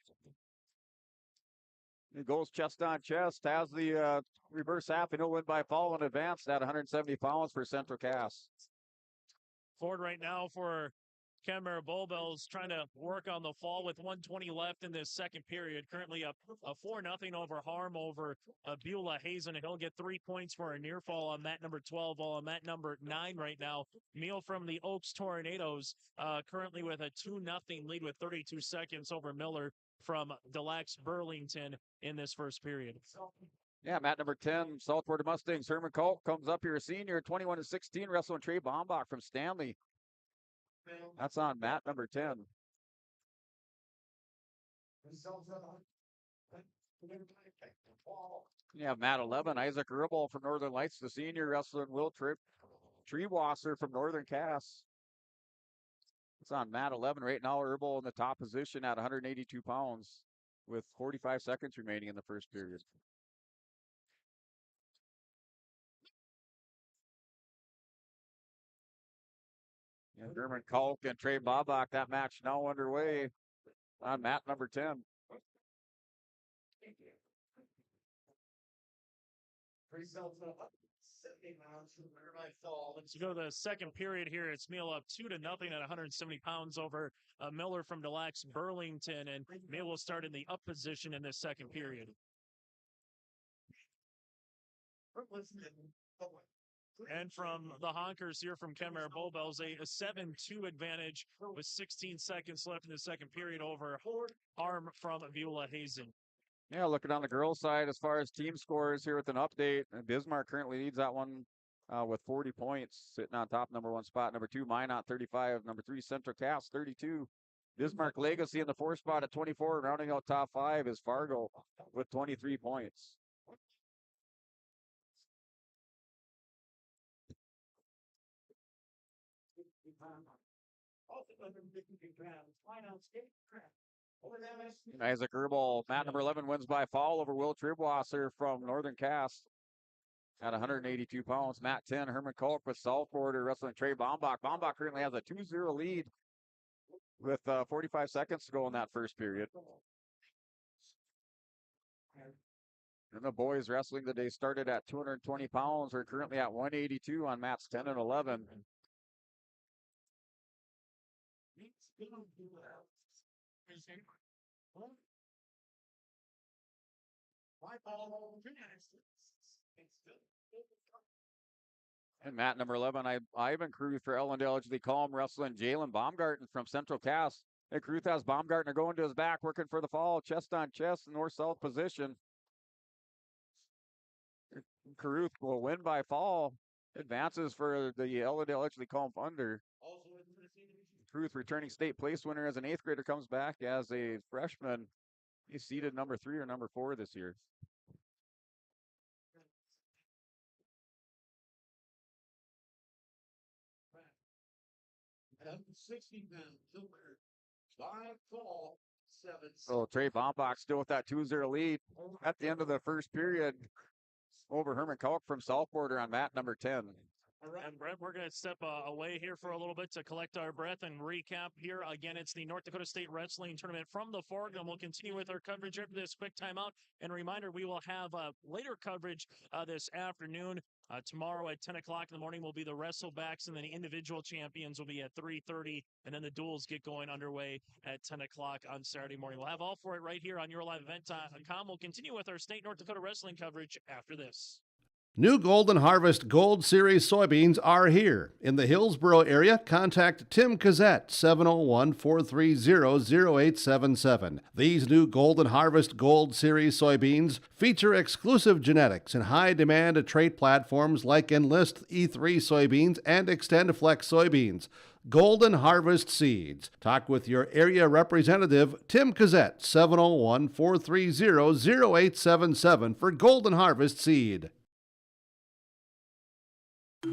He goes chest on chest, has the reverse half, and he'll win by fall and advance at 170 pounds for Central Cass. Forward right now for Kenmare Bullbells, trying to work on the fall with 1:20 left in this second period. Currently up a 4-0 over Harm over Beulah Hazen. He'll get 3 points for a near fall on mat number 12, while on mat number 9 right now, Meal from the Oaks Tornadoes, currently with a 2-0 lead with 32 seconds over Miller from Delax Burlington in this first period. Yeah, mat number 10, Southport Mustangs. Herman Colt comes up here, a senior, 21-16, wrestling Trey Bombach from Stanley. That's on mat number 10. You have mat 11, Isaac Ribble from Northern Lights, the senior, wrestling Will Treewasser from Northern Cass. It's on mat 11 right now. Ribble in the top position at 182 pounds with 45 seconds remaining in the first period. And Herman Kalk and Trey Bombach, that match now underway on mat number 10. Let's go to the second period here. It's Meal up 2-0 at 170 pounds over Miller from Delax Burlington, and Meal will start in the up position in this second period. And from the Honkers here from Kenmare Bullbells, a 7-2 advantage with 16 seconds left in the second period over Harm from Beulah Hazen. Yeah, looking on the girls' side as far as team scores here with an update. Bismarck currently leads that one with 40 points, sitting on top, number 1 spot. Number 2, Minot, 35. Number 3, Central Cass, 32. Bismarck Legacy in the 4th spot at 24. Rounding out top 5 is Fargo with 23 points. Isaac Herbal, mat number 11, wins by fall over Will Tribwasser from Northern Cass at 182 pounds. Mat 10, Herman Kolk with Southport wrestling Trey Bombach. Bombach currently has a 2-0 lead with 45 seconds to go in that first period. And the boys wrestling today started at 220 pounds. We're currently at 182 on mats 10 and 11. And mat number 11, Ivan Kruth for Ellendale LHD Calm wrestling Jalen Baumgarten from Central Cass. And Kruth has Baumgartner going to his back, working for the fall, chest on chest, north-south position. Kruth will win by fall, advances for the Ellendale LHD Calm Thunder. Kruth, returning state place winner as an 8th grader, comes back as a freshman. He's seeded number 3 or number 4 this year. So Trey Bombach still with that 2-0 lead at the end of the first period over Herman Kalk from Southport on mat number 10. And Brent, we're going to step away here for a little bit to collect our breath and recap here. Again, it's the North Dakota State Wrestling Tournament from the Fork, and we'll continue with our coverage after this quick timeout. And a reminder, we will have later coverage this afternoon. Tomorrow at 10 o'clock in the morning will be the wrestlebacks, and then the individual champions will be at 3:30, and then the duels get going underway at 10 o'clock on Saturday morning. We'll have all for it right here on YourLiveEvent.com. We'll continue with our State North Dakota Wrestling coverage after this. New Golden Harvest Gold Series soybeans are here. In the Hillsboro area, contact Tim Cassette, 701-430-0877. These new Golden Harvest Gold Series soybeans feature exclusive genetics and high-demand trait platforms like Enlist E3 soybeans and XtendFlex soybeans. Golden Harvest Seeds. Talk with your area representative, Tim Cassette, 701-430-0877 for Golden Harvest Seed.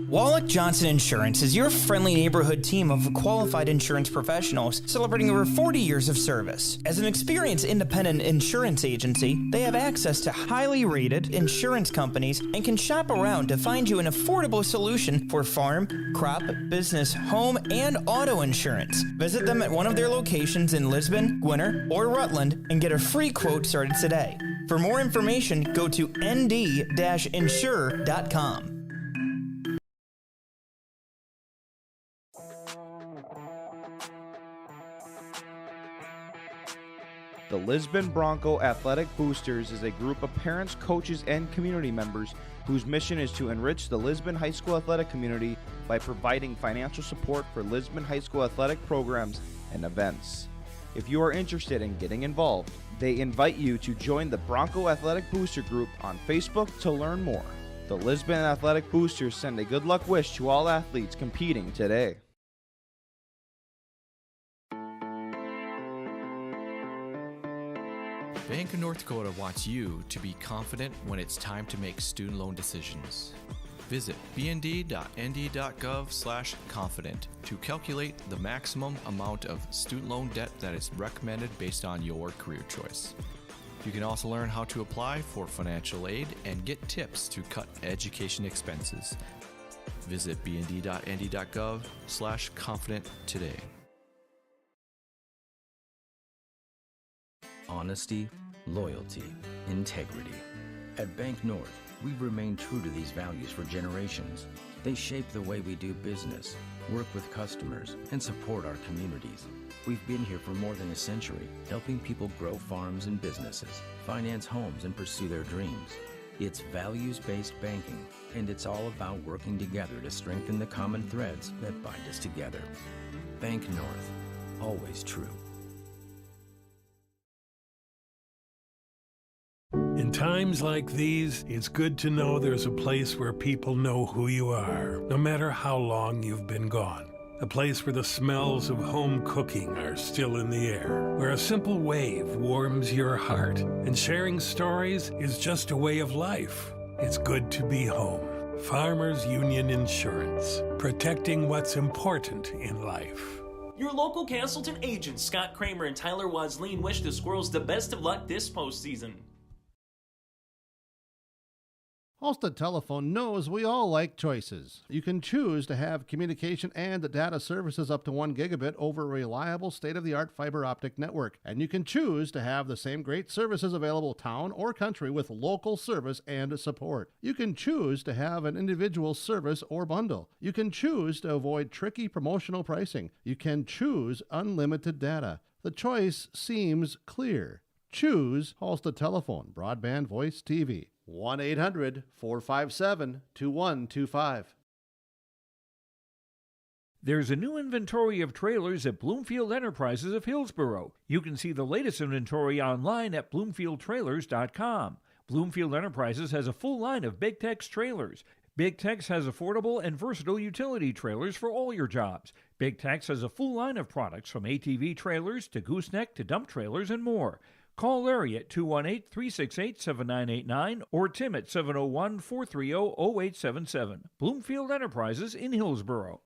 Wallach Johnson Insurance is your friendly neighborhood team of qualified insurance professionals celebrating over 40 years of service. As an experienced independent insurance agency, they have access to highly rated insurance companies and can shop around to find you an affordable solution for farm, crop, business, home, and auto insurance. Visit them at one of their locations in Lisbon, Gwinner, or Rutland and get a free quote started today. For more information, go to nd-insure.com. The Lisbon Bronco Athletic Boosters is a group of parents, coaches, and community members whose mission is to enrich the Lisbon High School athletic community by providing financial support for Lisbon High School athletic programs and events. If you are interested in getting involved, they invite you to join the Bronco Athletic Booster Group on Facebook to learn more. The Lisbon Athletic Boosters send a good luck wish to all athletes competing today. Bank of North Dakota wants you to be confident when it's time to make student loan decisions. Visit bnd.nd.gov/confident to calculate the maximum amount of student loan debt that is recommended based on your career choice. You can also learn how to apply for financial aid and get tips to cut education expenses. Visit bnd.nd.gov/confident today. Honesty, loyalty, integrity. At Bank North, we've remained true to these values for generations. They shape the way we do business, work with customers, and support our communities. We've been here for more than a century, helping people grow farms and businesses, finance homes, and pursue their dreams. It's values-based banking, and it's all about working together to strengthen the common threads that bind us together. Bank North, always true. In times like these, it's good to know there's a place where people know who you are, no matter how long you've been gone. A place where the smells of home cooking are still in the air, where a simple wave warms your heart, and sharing stories is just a way of life. It's good to be home. Farmers Union Insurance, protecting what's important in life. Your local Castleton agents, Scott Kramer and Tyler Wasleen, wish the Squirrels the best of luck this postseason. Halstead Telephone knows we all like choices. You can choose to have communication and data services up to 1 gigabit over a reliable state-of-the-art fiber optic network. And you can choose to have the same great services available town or country with local service and support. You can choose to have an individual service or bundle. You can choose to avoid tricky promotional pricing. You can choose unlimited data. The choice seems clear. Choose Halstead Telephone, broadband voice TV. 1-800-457-2125. There's a new inventory of trailers at Bloomfield Enterprises of Hillsboro. You can see the latest inventory online at bloomfieldtrailers.com. Bloomfield Enterprises has a full line of Big Tex trailers. Big Tex has affordable and versatile utility trailers for all your jobs. Big Tex has a full line of products from ATV trailers to gooseneck to dump trailers and more. Call Larry at 218-368-7989 or Tim at 701-430-0877. Bloomfield Enterprises in Hillsboro.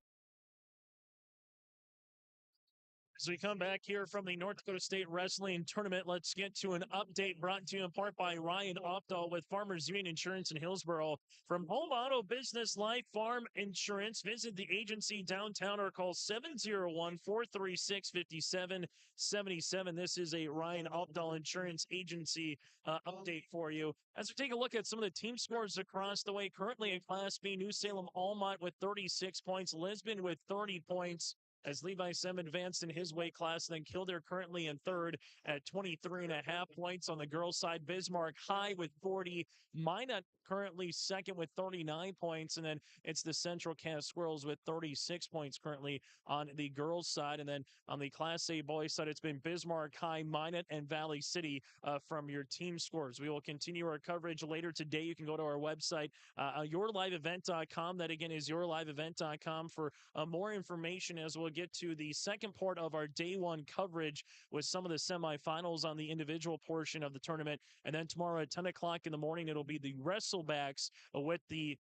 As we come back here from the North Dakota State Wrestling Tournament, let's get to an update brought to you in part by Ryan Opdahl with Farmers Union Insurance in Hillsboro. From home, auto, business, life, farm insurance, visit the agency downtown or call 701-436-5777. This is a Ryan Opdahl Insurance Agency update for you. As we take a look at some of the team scores across the way, currently in Class B, New Salem Almont with 36 points, Lisbon with 30 points, as Levi Sem advanced in his weight class. Then Kildare currently in third at 23.5 points. On the girls' side, Bismarck High with 40. Minot currently second with 39 points. And then it's the Central Cass Squirrels with 36 points currently on the girls' side. And then on the Class A boys' side, it's been Bismarck High, Minot, and Valley City from your team scores. We will continue our coverage later today. You can go to our website, yourliveevent.com. That, again, is yourliveevent.com for more information, as we'll get to the second part of our day one coverage with some of the semifinals on the individual portion of the tournament. And then tomorrow at 10 o'clock in the morning, it'll be the wrestlebacks with the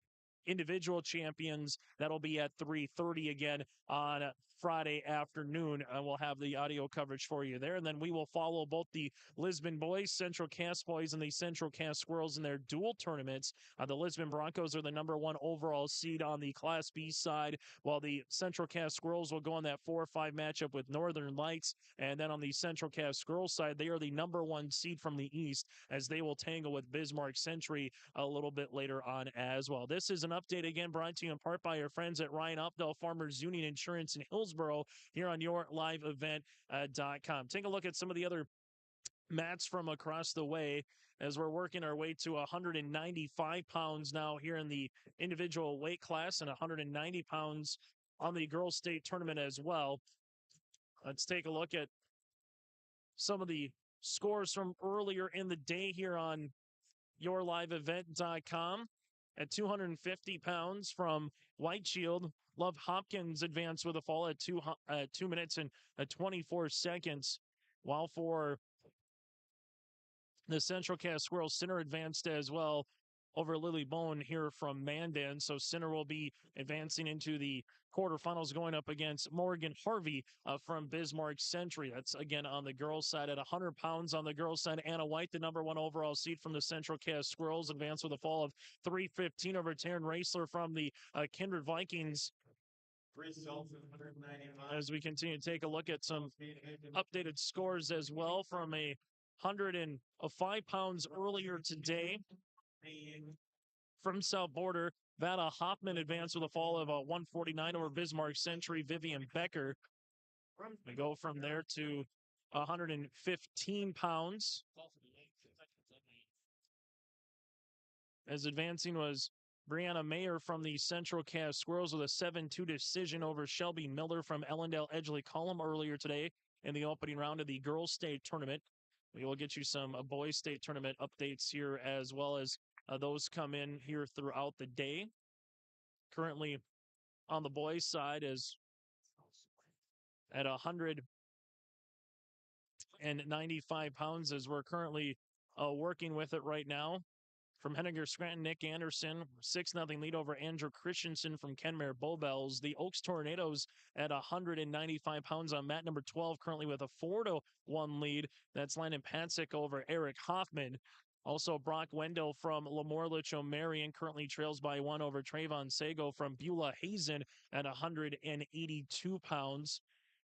individual champions. That'll be at 3:30 again on Friday afternoon. We'll have the audio coverage for you there. And then we will follow both the Lisbon boys, Central Cass boys, and the Central Cass Squirrels in their dual tournaments. The Lisbon Broncos are the #1 overall seed on the Class B side, while the Central Cass Squirrels will go on that 4-5 matchup with Northern Lights. And then on the Central Cass Squirrels side, they are the #1 seed from the East, as they will tangle with Bismarck Century a little bit later on as well. This is an update, again, brought to you in part by our friends at Ryan Opdahl Farmers Union Insurance in Hillsboro here on yourliveevent.com. Take a look at some of the other mats from across the way as we're working our way to 195 pounds now here in the individual weight class, and 190 pounds on the girls' state tournament as well. Let's take a look at some of the scores from earlier in the day here on yourliveevent.com. At 250 pounds from White Shield, Love Hopkins advanced with a fall at 2 minutes and 24 seconds, while for the Central Cass Squirrels, Sinner advanced as well over Lily Bone here from Mandan. So Sinner will be advancing into the quarterfinals, going up against Morgan Harvey from Bismarck Century. That's, again, on the girls' side. At 100 pounds on the girls' side, Anna White, the #1 overall seed from the Central Cass Squirrels, advanced with a fall of 3:15 over Taryn Raisler from the Kindred Vikings. As we continue to take a look at some updated scores as well from 105 pounds earlier today. From South Border, Vada Hoffman advanced with a fall of 149 over Bismarck Century, Vivian Becker. We go from there to 115 pounds. As advancing was Brianna Mayer from the Central Cass Squirrels with a 7-2 decision over Shelby Miller from Ellendale Edgeley Column earlier today in the opening round of the girls' state tournament. We will get you some boys' state tournament updates here, as well as those come in here throughout the day. Currently on the boys' side is at 195 pounds, as we're currently working with it right now. From Henniger Scranton, Nick Anderson, 6-0 lead over Andrew Christensen from Kenmare Bowbells. The Oaks Tornadoes at 195 pounds on mat number 12, currently with a 4-1 lead. That's Landon Patzik over Eric Hoffman. Also, Brock Wendell from Lamorlich O'Marion currently trails by 1 over Trayvon Sago from Beulah Hazen at 182 pounds.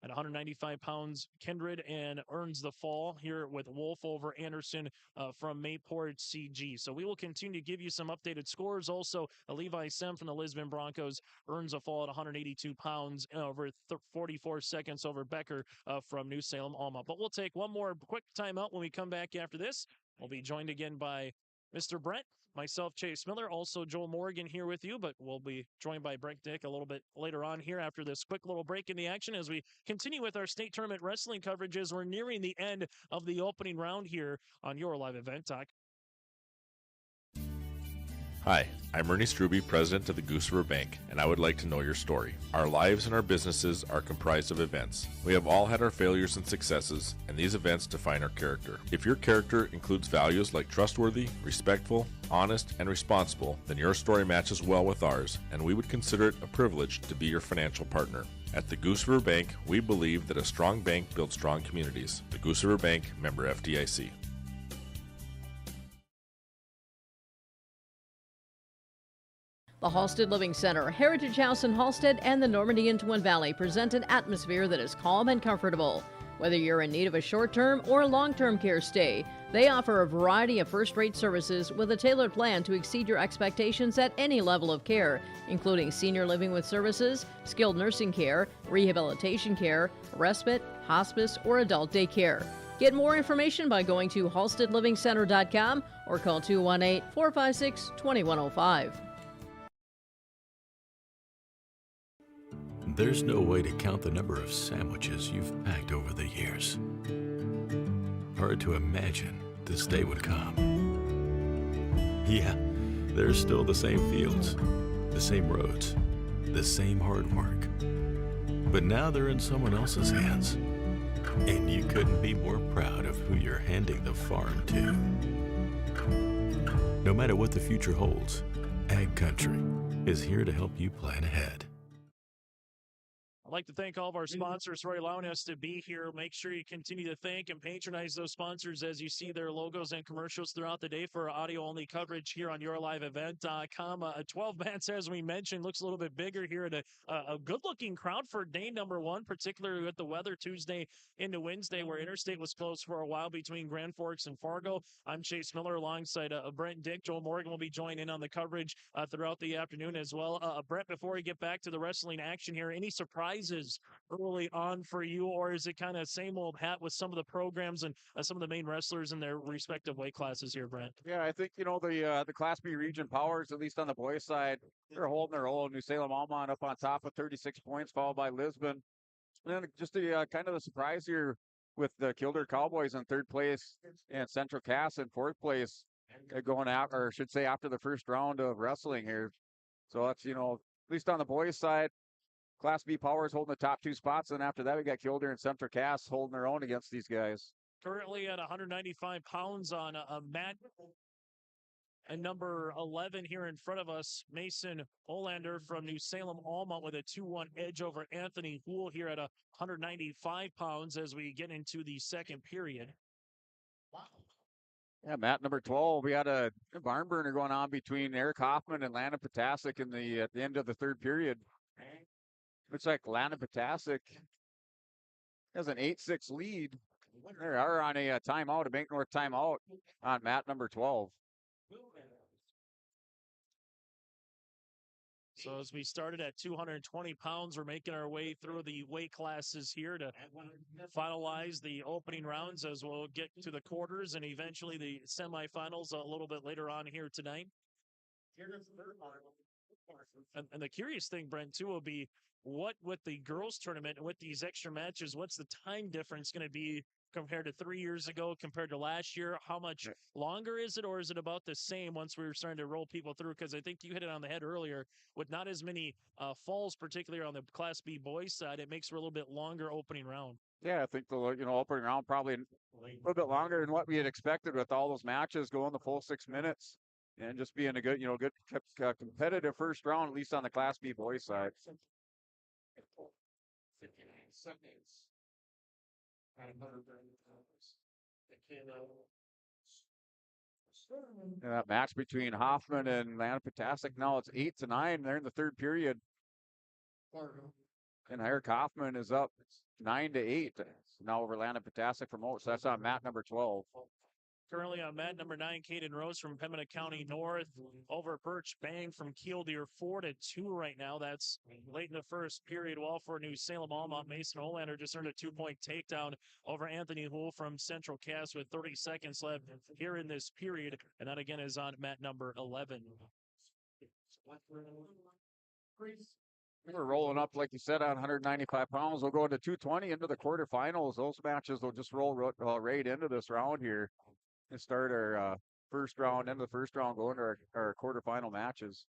At 195 pounds, Kindred and earns the fall here with Wolf over Anderson from Mayport CG. So we will continue to give you some updated scores. Also, Levi Sem from the Lisbon Broncos earns a fall at 182 pounds over 44 seconds over Becker from New Salem Alma. But we'll take one more quick timeout. When we come back after this, we'll be joined again by Mr. Brent, myself, Chase Miller, also Joel Morgan here with you, but we'll be joined by Brent Dick a little bit later on here after this quick little break in the action as we continue with our state tournament wrestling coverage as we're nearing the end of the opening round here on Your Live Event Talk. Hi, I'm Ernie Struby, president of the Goose River Bank, and I would like to know your story. Our lives and our businesses are comprised of events. We have all had our failures and successes, and these events define our character. If your character includes values like trustworthy, respectful, honest, and responsible, then your story matches well with ours, and we would consider it a privilege to be your financial partner. At the Goose River Bank, we believe that a strong bank builds strong communities. The Goose River Bank, member FDIC. The Halstead Living Center, Heritage House in Halstead, and the Normandy in Twin Valley present an atmosphere that is calm and comfortable. Whether you're in need of a short-term or long-term care stay, they offer a variety of first-rate services with a tailored plan to exceed your expectations at any level of care, including senior living with services, skilled nursing care, rehabilitation care, respite, hospice, or adult day care. Get more information by going to halsteadlivingcenter.com or call 218-456-2105. There's no way to count the number of sandwiches you've packed over the years. Hard to imagine this day would come. Yeah, there's still the same fields, the same roads, the same hard work. But now they're in someone else's hands. And you couldn't be more proud of who you're handing the farm to. No matter what the future holds, Ag Country is here to help you plan ahead. I'd like to thank all of our sponsors for allowing us to be here. Make sure you continue to thank and patronize those sponsors as you see their logos and commercials throughout the day for audio-only coverage here on YourLiveEvent.com. 12 bats, as we mentioned, looks a little bit bigger here at a good-looking crowd for day number one, particularly with the weather Tuesday into Wednesday, where Interstate was closed for a while between Grand Forks and Fargo. I'm Chase Miller alongside Brent Dick. Joel Morgan will be joining in on the coverage throughout the afternoon as well. Brent, before we get back to the wrestling action here, any surprises early on for you, or is it kind of same old hat with some of the programs and some of the main wrestlers in their respective weight classes here, Brent? Yeah, I think, the Class B region powers, at least on the boys' side, they're holding their own. New Salem Almont up on top with 36 points, followed by Lisbon. And then just kind of the surprise here with the Kildare Cowboys in third place and Central Cass in fourth place going out, or I should say after the first round of wrestling here. So that's, at least on the boys' side, Class B Powers holding the top two spots, and after that we got Kildare and Central Cass holding their own against these guys. Currently at 195 pounds on a mat. And number 11 here in front of us, Mason Olander from New Salem Almont with a 2-1 edge over Anthony Houle here at 195 pounds as we get into the second period. Wow. Yeah, mat number 12, we had a barn burner going on between Eric Hoffman and Landon Potasic at the end of the third period. Looks like Landon Potasic has an 8-6 lead. They are on a timeout, a Bank North timeout on mat number 12. So as we started at 220 pounds, we're making our way through the weight classes here to finalize the opening rounds as we'll get to the quarters and eventually the semifinals a little bit later on here tonight. And the curious thing, Brent, too, will be what with the girls tournament and with these extra matches, what's the time difference going to be compared to 3 years ago, compared to last year? How much longer is it, or is it about the same once we were starting to roll people through? Because I think you hit it on the head earlier with not as many falls, particularly on the Class B boys side. It makes for a little bit longer opening round. Yeah, I think the opening round probably a little bit longer than what we had expected with all those matches going the full 6 minutes and just being a good, competitive first round, at least on the Class B boys side. 59 seconds. And that match between Hoffman and Landon Potasic, now it's 8-9. They're in the third period. And Eric Hoffman is up 9-8 now over Landon Potasic from Oaks. So that's on mat number 12. Currently on mat number 9, Caden Rose from Pembina County North over Birch Bang from Kildare, 4-2 right now. That's late in the first period. While for New Salem Almont, Mason Olander just earned a 2-point takedown over Anthony Houle from Central Cass with 30 seconds left here in this period. And that again is on mat number 11. We're rolling up, like you said, on 195 pounds. We'll go into 220 into the quarterfinals. Those matches will just roll right into this round here and start our first round, into the first round, go into our quarterfinal matches.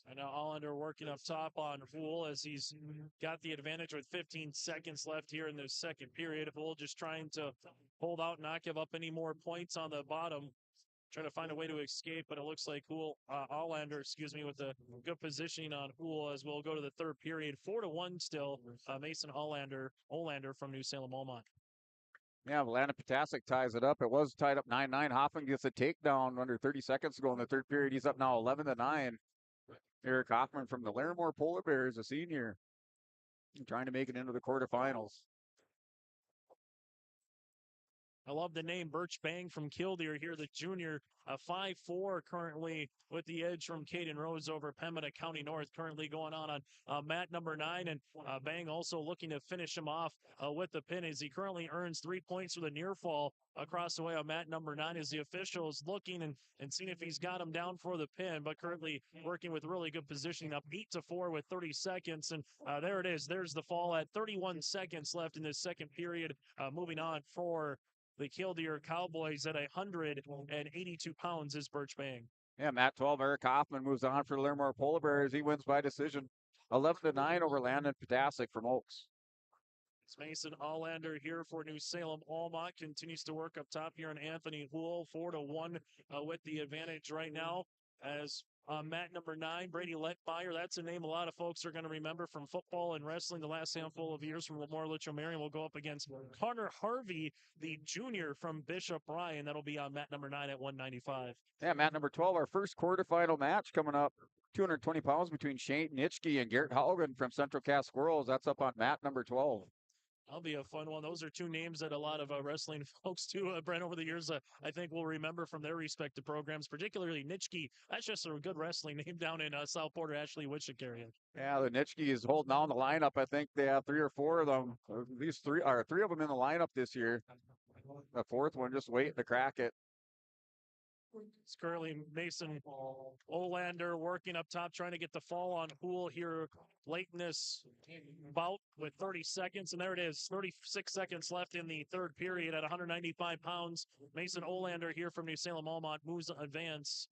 And now Olander working up top on Houle as he's got the advantage with 15 seconds left here in the second period. Houle just trying to hold out, not give up any more points on the bottom. trying to find a way to escape, but it looks like Allander, with a good positioning on Hool as we'll go to the third period. 4-1 still. Mason Olander from New Salem Almont. Yeah, Valana Potasic ties it up. It was tied up 9-9. Hoffman gets a takedown under 30 seconds to go in the third period. He's up now 11-9. Eric Hoffman from the Larimore Polar Bears, a senior, trying to make it into the quarterfinals. I love the name Birch Bang from Killdeer here, the junior, 5'4", currently with the edge from Caden Rose over Pembina County North, currently going on mat number 9. And Bang also looking to finish him off with the pin as he currently earns 3 points with a near fall across the way on mat number 9 as the officials looking and seeing if he's got him down for the pin, but currently working with really good positioning, up 8-4 with 30 seconds. And there it is. There's the fall at 31 seconds left in this second period. Moving on for the Killdeer Cowboys at 182 pounds is Birch Bang. Yeah, mat 12, Eric Hoffman moves on for the Larimore Polar Bears. He wins by decision, 11-9 over Landon Potasic from Oaks. It's Mason Allander here for New Salem Almont. Continues to work up top here in Anthony Hool, 4-1 with the advantage right now. As mat number 9, Brady Lettmeyer. That's a name a lot of folks are going to remember from football and wrestling the last handful of years from Lamar Litchfield. Will go up against Connor Harvey, the junior from Bishop Bryan. That'll be on mat number 9 at 195. Yeah, mat number 12, our first quarterfinal match coming up. 220 pounds between Shane Nitschke and Garrett Haugen from Central Cass Squirrels. That's up on mat number 12. That'll be a fun one. Those are two names that a lot of wrestling folks, too, Brent, over the years, I think will remember from their respective programs, particularly Nitschke. That's just a good wrestling name down in South Porter, Ashley, Wichita area. Yeah, the Nitschke is holding down the lineup. I think they have 3 or 4 of them. These 3 of them in the lineup this year. The fourth one just waiting to crack it. It's currently Mason Olander working up top, trying to get the fall on Hool here late in this bout with 30 seconds. And there it is, 36 seconds left in the third period at 195 pounds. Mason Olander here from New Salem Almont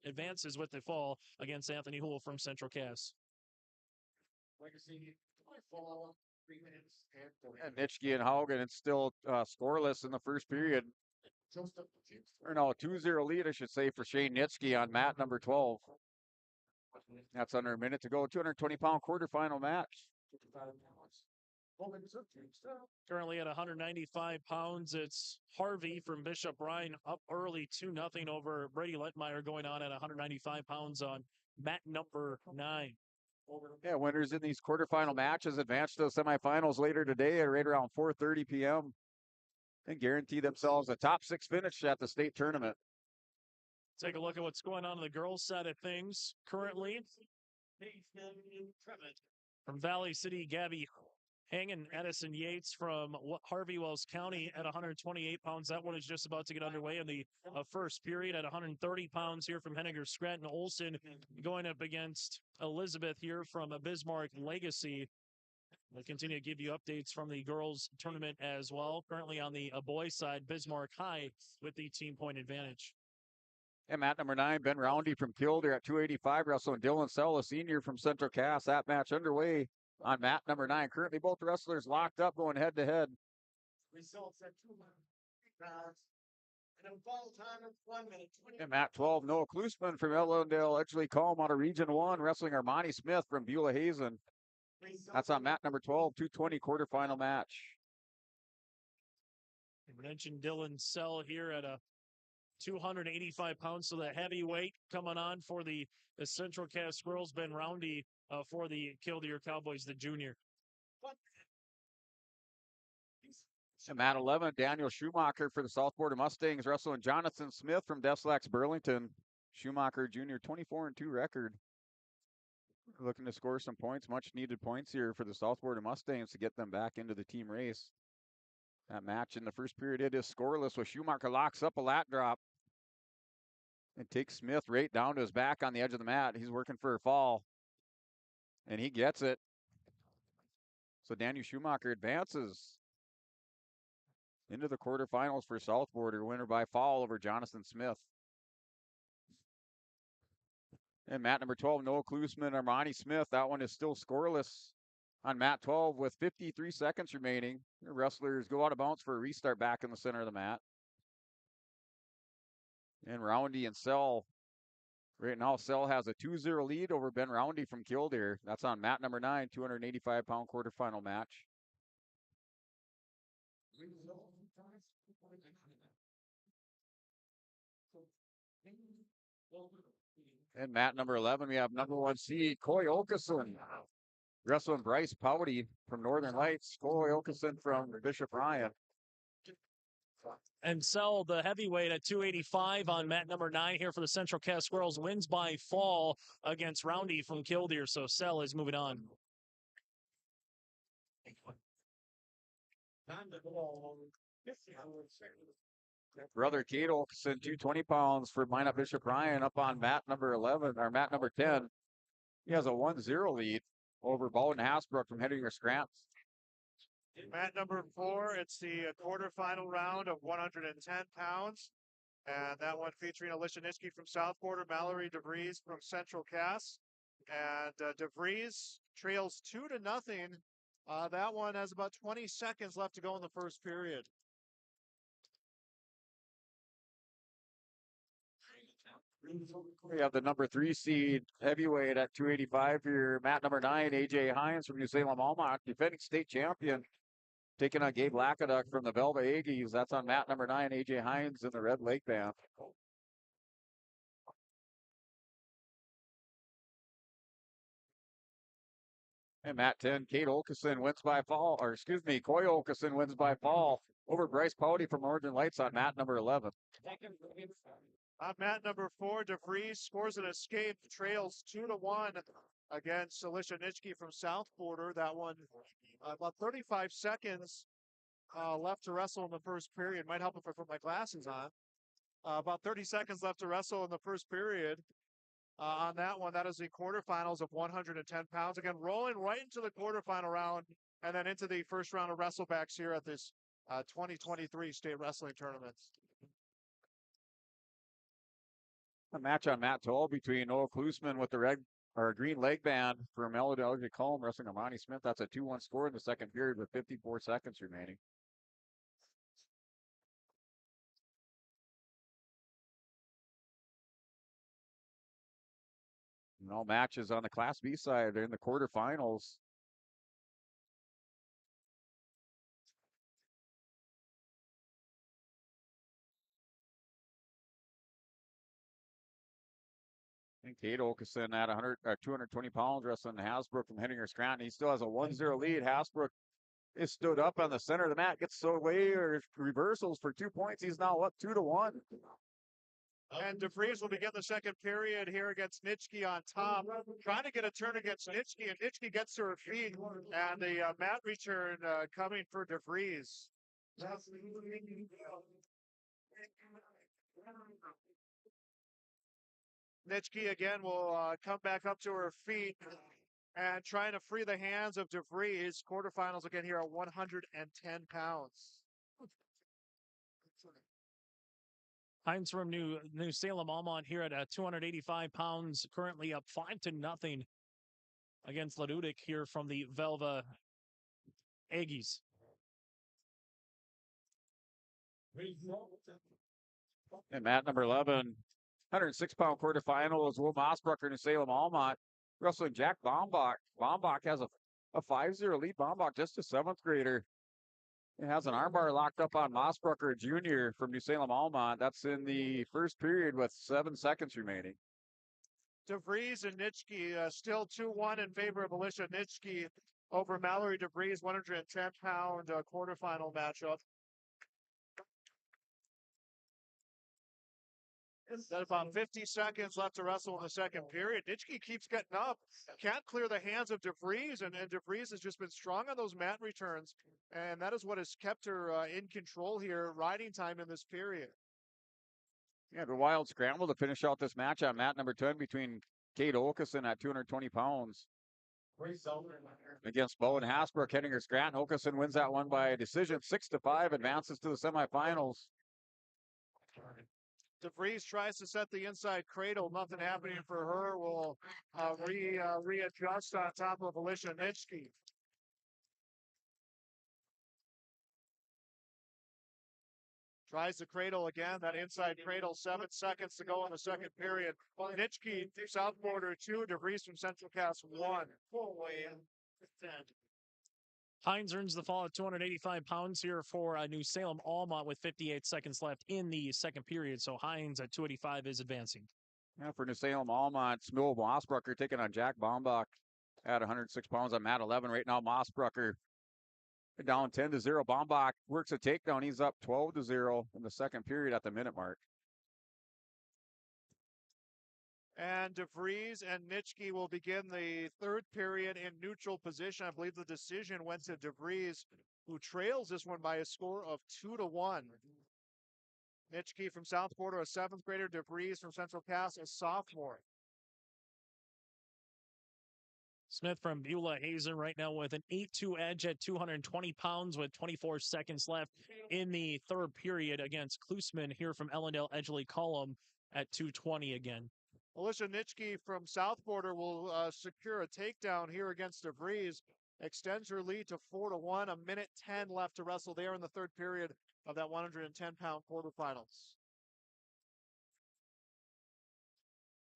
advances with the fall against Anthony Hool from Central Cass. And Nitschke and Haugen, it's still scoreless in the first period. Or no, 2-0 lead, I should say, for Shane Nitschke on mat number 12. That's under a minute to go. 220-pound quarterfinal match. Currently at 195 pounds, it's Harvey from Bishop Bryan up early 2-0 over Brady Lettmeyer, going on at 195 pounds on mat number 9. Yeah, winners in these quarterfinal matches advance to the semifinals later today at right around 4:30 p.m. and guarantee themselves a top 6 finish at the state tournament. Take a look at what's going on the girls' side of things currently. From Valley City, Gabby Hangen, Edison Yates from Harvey Wells County at 128 pounds. That one is just about to get underway in the first period at 130 pounds here from Henniger Scranton Olson, going up against Elizabeth here from Bismarck Legacy. We'll continue to give you updates from the girls tournament as well. Currently on the boys side, Bismarck High with the team point advantage. And mat number 9, Ben Roundy from Killdeer at 285, wrestling Dylan Sell, a senior from Central Cass. That match underway on mat number 9. Currently both wrestlers locked up, going head to head. Results at 2 rounds. And a fall time of 1 minute. And mat 12, Noah Klusman from Ellendale, actually Calm out of Region 1, wrestling Armani Smith from Beulah Hazen. That's on mat number 12, 220 quarterfinal match. You mentioned Dylan Sell here at 285 pounds, so the heavyweight coming on for the Central Cass Squirrels. Ben Roundy for the Killdeer Cowboys, the junior. And mat 11, Daniel Schumacher for the South Border Mustangs, wrestling Jonathan Smith from Deslax Burlington. Schumacher Jr., 24-2 record. Looking to score some points, much needed points here for the South Border Mustangs to get them back into the team race. That match in the first period, it is scoreless with Schumacher locks up a lat drop and takes Smith right down to his back on the edge of the mat. He's working for a fall, and he gets it. So Daniel Schumacher advances into the quarterfinals for South Border, winner by fall over Jonathan Smith. And mat number 12, Noah Klusman, Armani Smith. That one is still scoreless on mat 12 with 53 seconds remaining. The wrestlers go out of bounds for a restart back in the center of the mat. And Roundy and Sell. Right now, Sell has a 2-0 lead over Ben Roundy from Killdeer. That's on mat number 9, 285-pound quarterfinal match. And mat number 11, we have number 1 seed, Coy Okeson. Wrestling Bryce Powdy from Northern Lights. Coy Okeson from Bishop Ryan. And Sell, the heavyweight at 285 on mat number 9 here for the Central Cass Squirrels, wins by fall against Roundy from Killdeer. So Sell is moving on. Brother Kate Okeson, 220 pounds for Minot Bishop Ryan up on mat number 11, or mat number 10. He has a 1-0 lead over Bowden Hasbrook from Heddinger Scranton. Mat number 4, it's the quarterfinal round of 110 pounds. And that one featuring Alicia Nitschke from South Quarter, Mallory DeVries from Central Cass. And DeVries trails 2-0. That one has about 20 seconds left to go in the first period. We have the number 3 seed heavyweight at 285 here. Mat number 9, AJ Hines from New Salem Almont, defending state champion, taking on Gabe Lakaduck from the Velva Aggies. That's on mat number 9, AJ Hines in the Red Lake Band. And mat 10, Kate Okeson wins by fall, or excuse me, Coy Okeson wins by fall over Bryce Powdy from Northern Lights on mat number 11. On mat number 4, DeVries scores an escape, trails 2-1 against Alicia Nitschke from South Quarter. That one, about 35 seconds left to wrestle in the first period. Might help if I put my glasses on. About 30 seconds left to wrestle in the first period. On that one, that is the quarterfinals of 110 pounds. Again, rolling right into the quarterfinal round and then into the first round of wrestlebacks here at this 2023 state wrestling tournaments. A match on mat 12 between Noah Klusman with the green leg band for Melody Colm wrestling Amani Smith. That's a 2-1 score in the second period with 54 seconds remaining. And all matches on the Class B side are in the quarterfinals. And Kate Okeson at 220 pounds wrestling Hasbrook from Heddinger Scranton. He still has a 1-0 lead. Hasbrook is stood up on the center of the mat, gets away or reversals for 2 points. He's now up 2-1. And DeVries will begin the second period here against Nitschke on top. Trying to get a turn against Nitschke, and Nitschke gets to her feet. And the mat return coming for DeVries. Nitschke again will come back up to her feet and trying to free the hands of DeVries. Quarterfinals again here at 110 pounds. Hines from New Salem Almont here at 285 pounds, currently up 5-0 against Ledudic here from the Velva Aggies. And mat number 11, 106-pound quarterfinal is Will Mossbrucker in Salem Almont wrestling Jack Bombach. Bombach has a 5-0 lead. Bombach, just a 7th grader. He has an armbar locked up on Mossbrucker Jr. from New Salem Almont. That's in the first period with 7 seconds remaining. DeVries and Nitschke still 2-1 in favor of Alicia Nitschke over Mallory DeVries, 110-pound quarterfinal matchup. Got about 50 seconds left to wrestle in the second period. Nitschke keeps getting up, can't clear the hands of DeVries, and DeVries has just been strong on those mat returns, and that is what has kept her in control here, riding time in this period. Yeah, the wild scramble to finish out this match on mat number 10 between Kate Okeson at 220 pounds against Bowen Hasbrook, Heddinger Scranton. Okeson wins that one by a decision, 6-5, advances to the semifinals. DeVries tries to set the inside cradle. Nothing happening for her. Will readjust on top of Alicia Nitschke. Tries the cradle again, that inside cradle, 7 seconds to go in the second period. Nitschke, South Border 2, DeVries from Central Cass 1. Hines earns the fall at 285 pounds here for New Salem Almont with 58 seconds left in the second period. So Hines at 285 is advancing. Yeah, for New Salem Almont, Smil Mossbrucker taking on Jack Bombach at 106 pounds on mat 11 right now. Mossbrucker down 10-0. Bombach works a takedown. He's up 12-0 in the second period at the minute mark. And DeVries and Nitschke will begin the third period in neutral position. I believe the decision went to DeVries, who trails this one by a score of 2-1. Nitschke from South Border, a 7th grader. DeVries from Central Cass, a sophomore. Smith from Beulah Hazen right now with an 8-2 edge at 220 pounds with 24 seconds left in the third period against Klusman here from Ellendale Edgley Cullum at 220 again. Alicia Nitschke from South Border will secure a takedown here against DeVries. Extends her lead to 4-1. A minute 10 left to wrestle there in the third period of that 110-pound quarterfinals.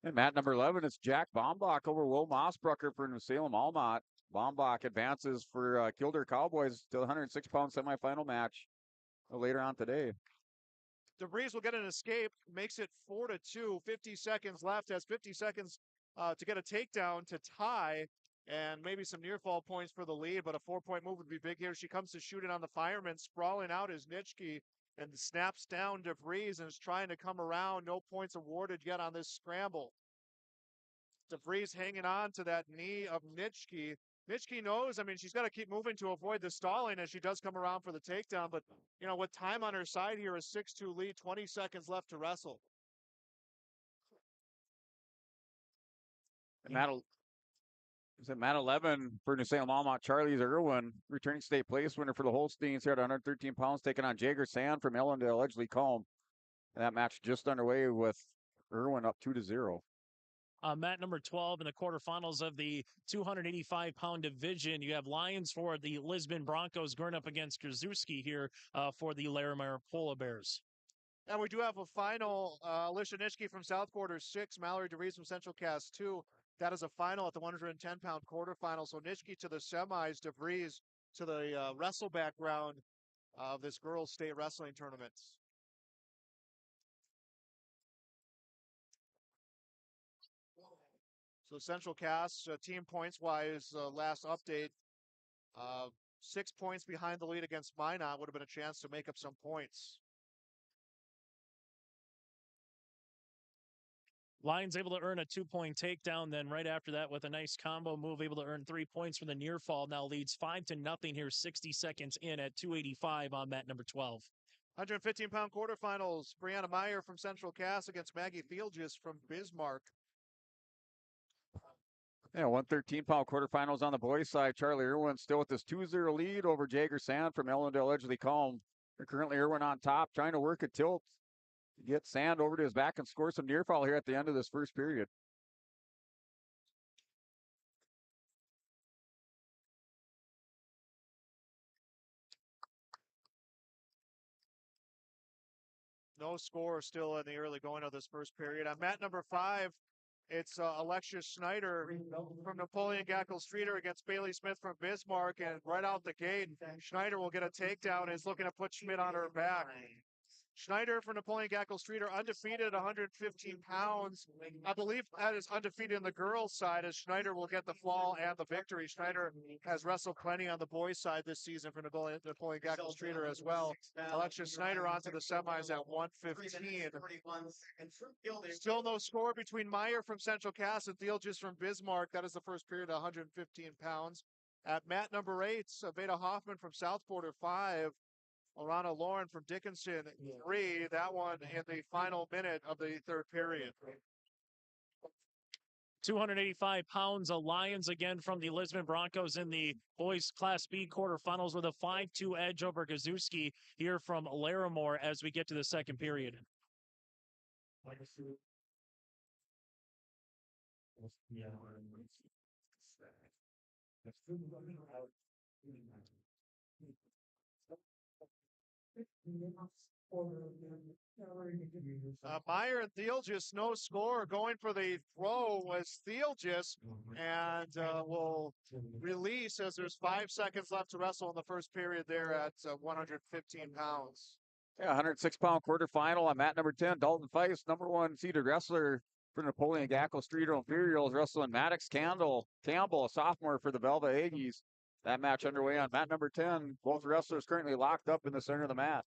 And mat number 11 is Jack Bombach over Will Mossbrucker for New Salem Almont. Bombach advances for Kildare Cowboys to the 106-pound semifinal match later on today. DeVries will get an escape, makes it 4-2. 50 seconds left, has 50 seconds to get a takedown to tie, and maybe some near fall points for the lead, but a 4-point move would be big here. She comes to shoot it on the fireman. Sprawling out is Nitschke and snaps down DeVries and is trying to come around. No points awarded yet on this scramble. DeVries hanging on to that knee of Nitschke. Nitschke knows, I mean, she's got to keep moving to avoid the stalling as she does come around for the takedown. But, you know, with time on her side here, a 6-2 lead, 20 seconds left to wrestle. And mat 11 for New Salem Almont, Charlie's Irwin, returning state place winner for the Holsteins here at 113 pounds, taking on Jager Sand from Ellendale Edgley Cullum. And that match just underway with Irwin up 2-0. Mat number 12 in the quarterfinals of the 285-pound division. You have Lions for the Lisbon Broncos going up against Krasuski here for the Larimer Polar Bears. And we do have a final. Alicia Nitschke from South Border 6, Mallory DeVries from Central Cass 2. That is a final at the 110-pound quarterfinal. So Nitschke to the semis, DeVries to the wrestleback round of this girls' state wrestling tournament. So Central Cass, team points-wise, last update, 6 points behind the lead against Minot. Would have been a chance to make up some points. Lions able to earn a 2-point takedown. Then right after that, with a nice combo move, able to earn 3 points from the near fall. Now leads 5-0 here, 60 seconds in at 285 on mat number 12. 115-pound quarterfinals. Brianna Meyer from Central Cass against Maggie Fieldgis from Bismarck. Yeah, 113-pound quarterfinals on the boys' side. Charlie Irwin still with this 2-0 lead over Jager Sand from Ellendale Edgley Cullum. Currently Irwin on top, trying to work a tilt to get Sand over to his back and score some near fall here at the end of this first period. No score still in the early going of this first period. On mat number 5, it's Alexia Schneider from Napoleon Gackle Streeter against Bailey Smith from Bismarck. And right out the gate, Schneider will get a takedown and is looking to put Schmidt on her back. Schneider for Napoleon Gackle Streeter, undefeated at 115 pounds. I believe that is undefeated in the girls' side, as Schneider will get the fall and the victory. Schneider has wrestled plenty on the boys' side this season for Napoleon Gackle Streeter as well. Alexia Schneider onto the semis at 115. Still no score between Meyer from Central Cass and Thielgis from Bismarck. That is the first period at 115 pounds. At mat number 8, Veda Hoffman from South Border 5. Alana Lauren from Dickinson 3. That one in the final minute of the third period. 285 pounds, Lions again from the Lisbon Broncos in the boys Class B quarterfinals with a 5-2 edge over Gazuski here from Larimore as we get to the second period. Meyer and Theelgis, no score. Going for the throw was Theelgis, and will release as there's 5 seconds left to wrestle in the first period there at 115 pounds. Yeah, 106-pound quarterfinal on mat number 10. Dalton Feist, number 1 seeded wrestler for Napoleon Gackle Streeter Imperials, wrestling Maddox Campbell, a sophomore for the Velva Aggies. That match underway on mat number 10. Both wrestlers currently locked up in the center of the mat.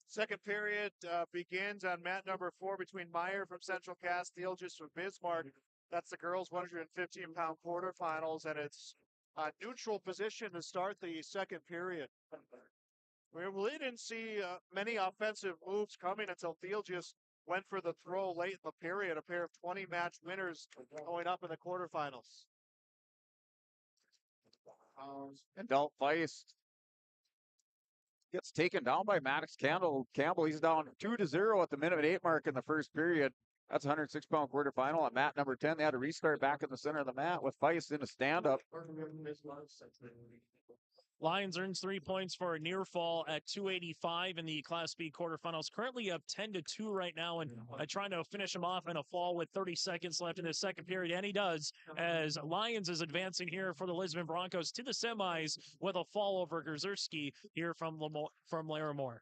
Second period begins on mat number 4 between Meyer from Central Cass, Theelgis from Bismarck. That's the girls' 115-pound quarterfinals, and it's a neutral position to start the second period. We really didn't see many offensive moves coming until Theelgis went for the throw late in the period. A pair of 20-match winners going up in the quarterfinals. And Dalton Feist gets taken down by Maddox Campbell. He's down 2-0 at the minute 8 mark in the first period. That's a 106-pound quarterfinal at mat number 10. They had to restart back in the center of the mat with Feist in a stand-up. Lions earns 3 points for a near fall at 285 in the Class B quarterfinals. Currently up 10-2 right now, and trying to finish him off in a fall with 30 seconds left in the second period. And he does, as Lions is advancing here for the Lisbon Broncos to the semis with a fall over Grzerski here from Larimore.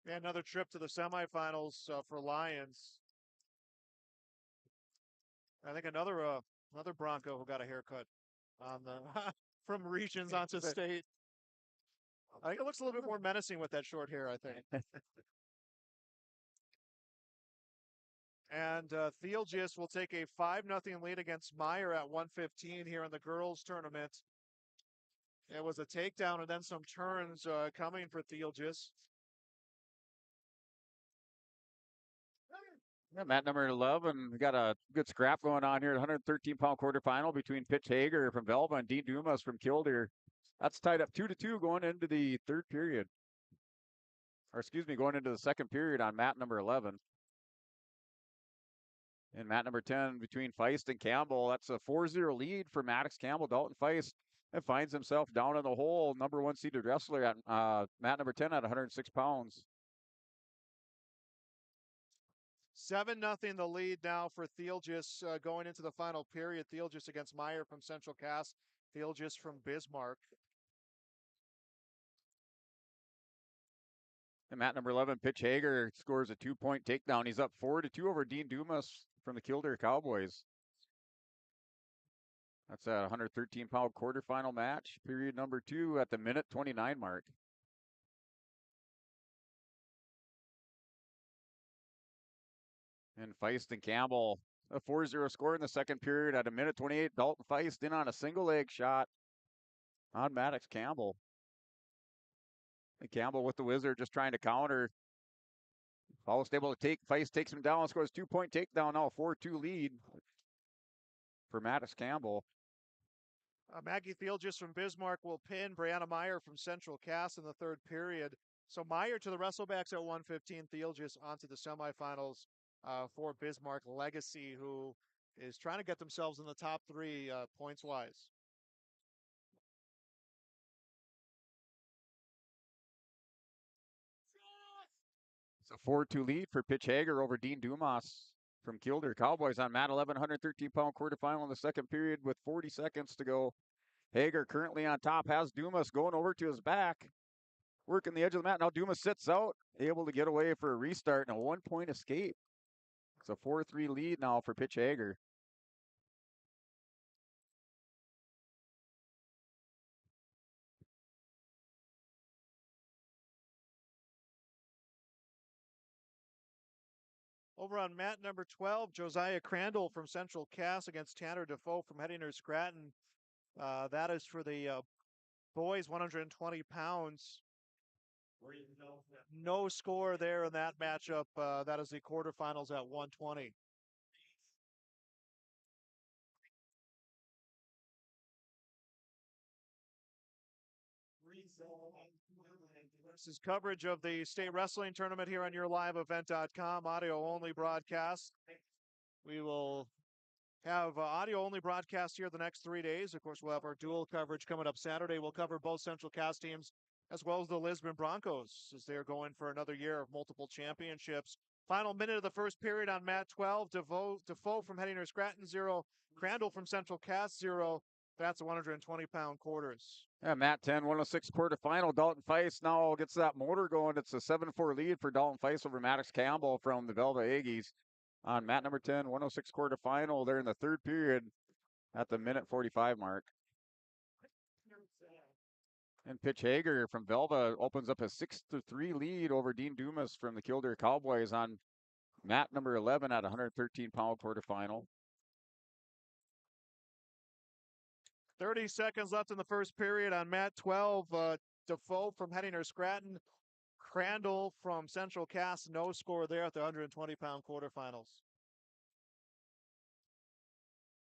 Yeah, another trip to the semifinals for Lions. I think another Bronco who got a haircut on the from regions onto state. I think it looks a little bit more menacing with that short hair, I think. And Theelgis will take a 5-0 lead against Meyer at 115 here in the girls' tournament. It was a takedown and then some turns coming for Theelgis. Yeah, mat number 11, we got a good scrap going on here. 113-pound quarterfinal between Pitch Hager from Velva and Dean Dumas from Killdeer. That's tied up 2-2 going into the third period. Or excuse me, going into the second period on mat number 11. And mat number 10 between Feist and Campbell. That's a 4-0 lead for Maddox Campbell. Dalton Feist finds himself down in the hole. Number 1 seeded wrestler at mat number 10 at 106 pounds. 7-0 the lead now for Theelgis going into the final period. Theelgis against Meyer from Central Cass. Theelgis from Bismarck. And mat number 11, Pitch Hager scores a 2-point takedown. He's up 4-2 over Dean Dumas from the Killdeer Cowboys. That's a 113-pound quarterfinal match, period number 2 at the minute 29 mark. And Feist and Campbell, a 4-0 score in the second period at a minute 28. Dalton Feist in on a single leg shot on Maddox Campbell. And Campbell with the wizard just trying to counter. Faust able to take, Feist takes him down, scores 2-point takedown, now a 4-2 lead for Maddox Campbell. Maggie Theelgis from Bismarck will pin Brianna Meyer from Central Cass in the third period. So Meyer to the wrestlebacks at 115, Theelgis onto the semifinals for Bismarck Legacy, who is trying to get themselves in the top 3 points-wise. It's a 4-2 lead for Pitch Hager over Dean Dumas from Killdeer Cowboys on mat 11, 113-pound quarterfinal in the second period with 40 seconds to go. Hager currently on top, has Dumas going over to his back, working the edge of the mat. Now Dumas sits out, able to get away for a restart and a 1-point escape. It's a 4-3 lead now for Pitch Hager. Over on mat number 12, Josiah Crandall from Central Cass against Tanner Defoe from Hettinger Scranton. That is for the boys, 120 pounds. No score there in that matchup. That is the quarterfinals at 120. This is coverage of the state wrestling tournament here on YourLiveEvent.com, audio-only broadcast. We will have audio-only broadcast here the next 3 days. Of course, we'll have our dual coverage coming up Saturday. We'll cover both Central Cass teams as well as the Lisbon Broncos as they're going for another year of multiple championships. Final minute of the first period on mat 12. Defoe from Headinger Scranton 0. Crandall from Central Cass 0. That's 120-pound quarters. Yeah, mat 10, 106 quarterfinal. Dalton Feist now gets that motor going. It's a 7-4 lead for Dalton Feist over Maddox Campbell from the Velva Aggies on mat number 10, 106 quarterfinal. They're in the third period at the minute 45 mark. And Pitch Hager from Velva opens up a 6-3 lead over Dean Dumas from the Kildare Cowboys on mat number 11 at 113-pound quarterfinal. 30 seconds left in the first period on mat 12. Defoe from Headinger Scranton. Crandall from Central Cass, no score there at the 120-pound quarterfinals.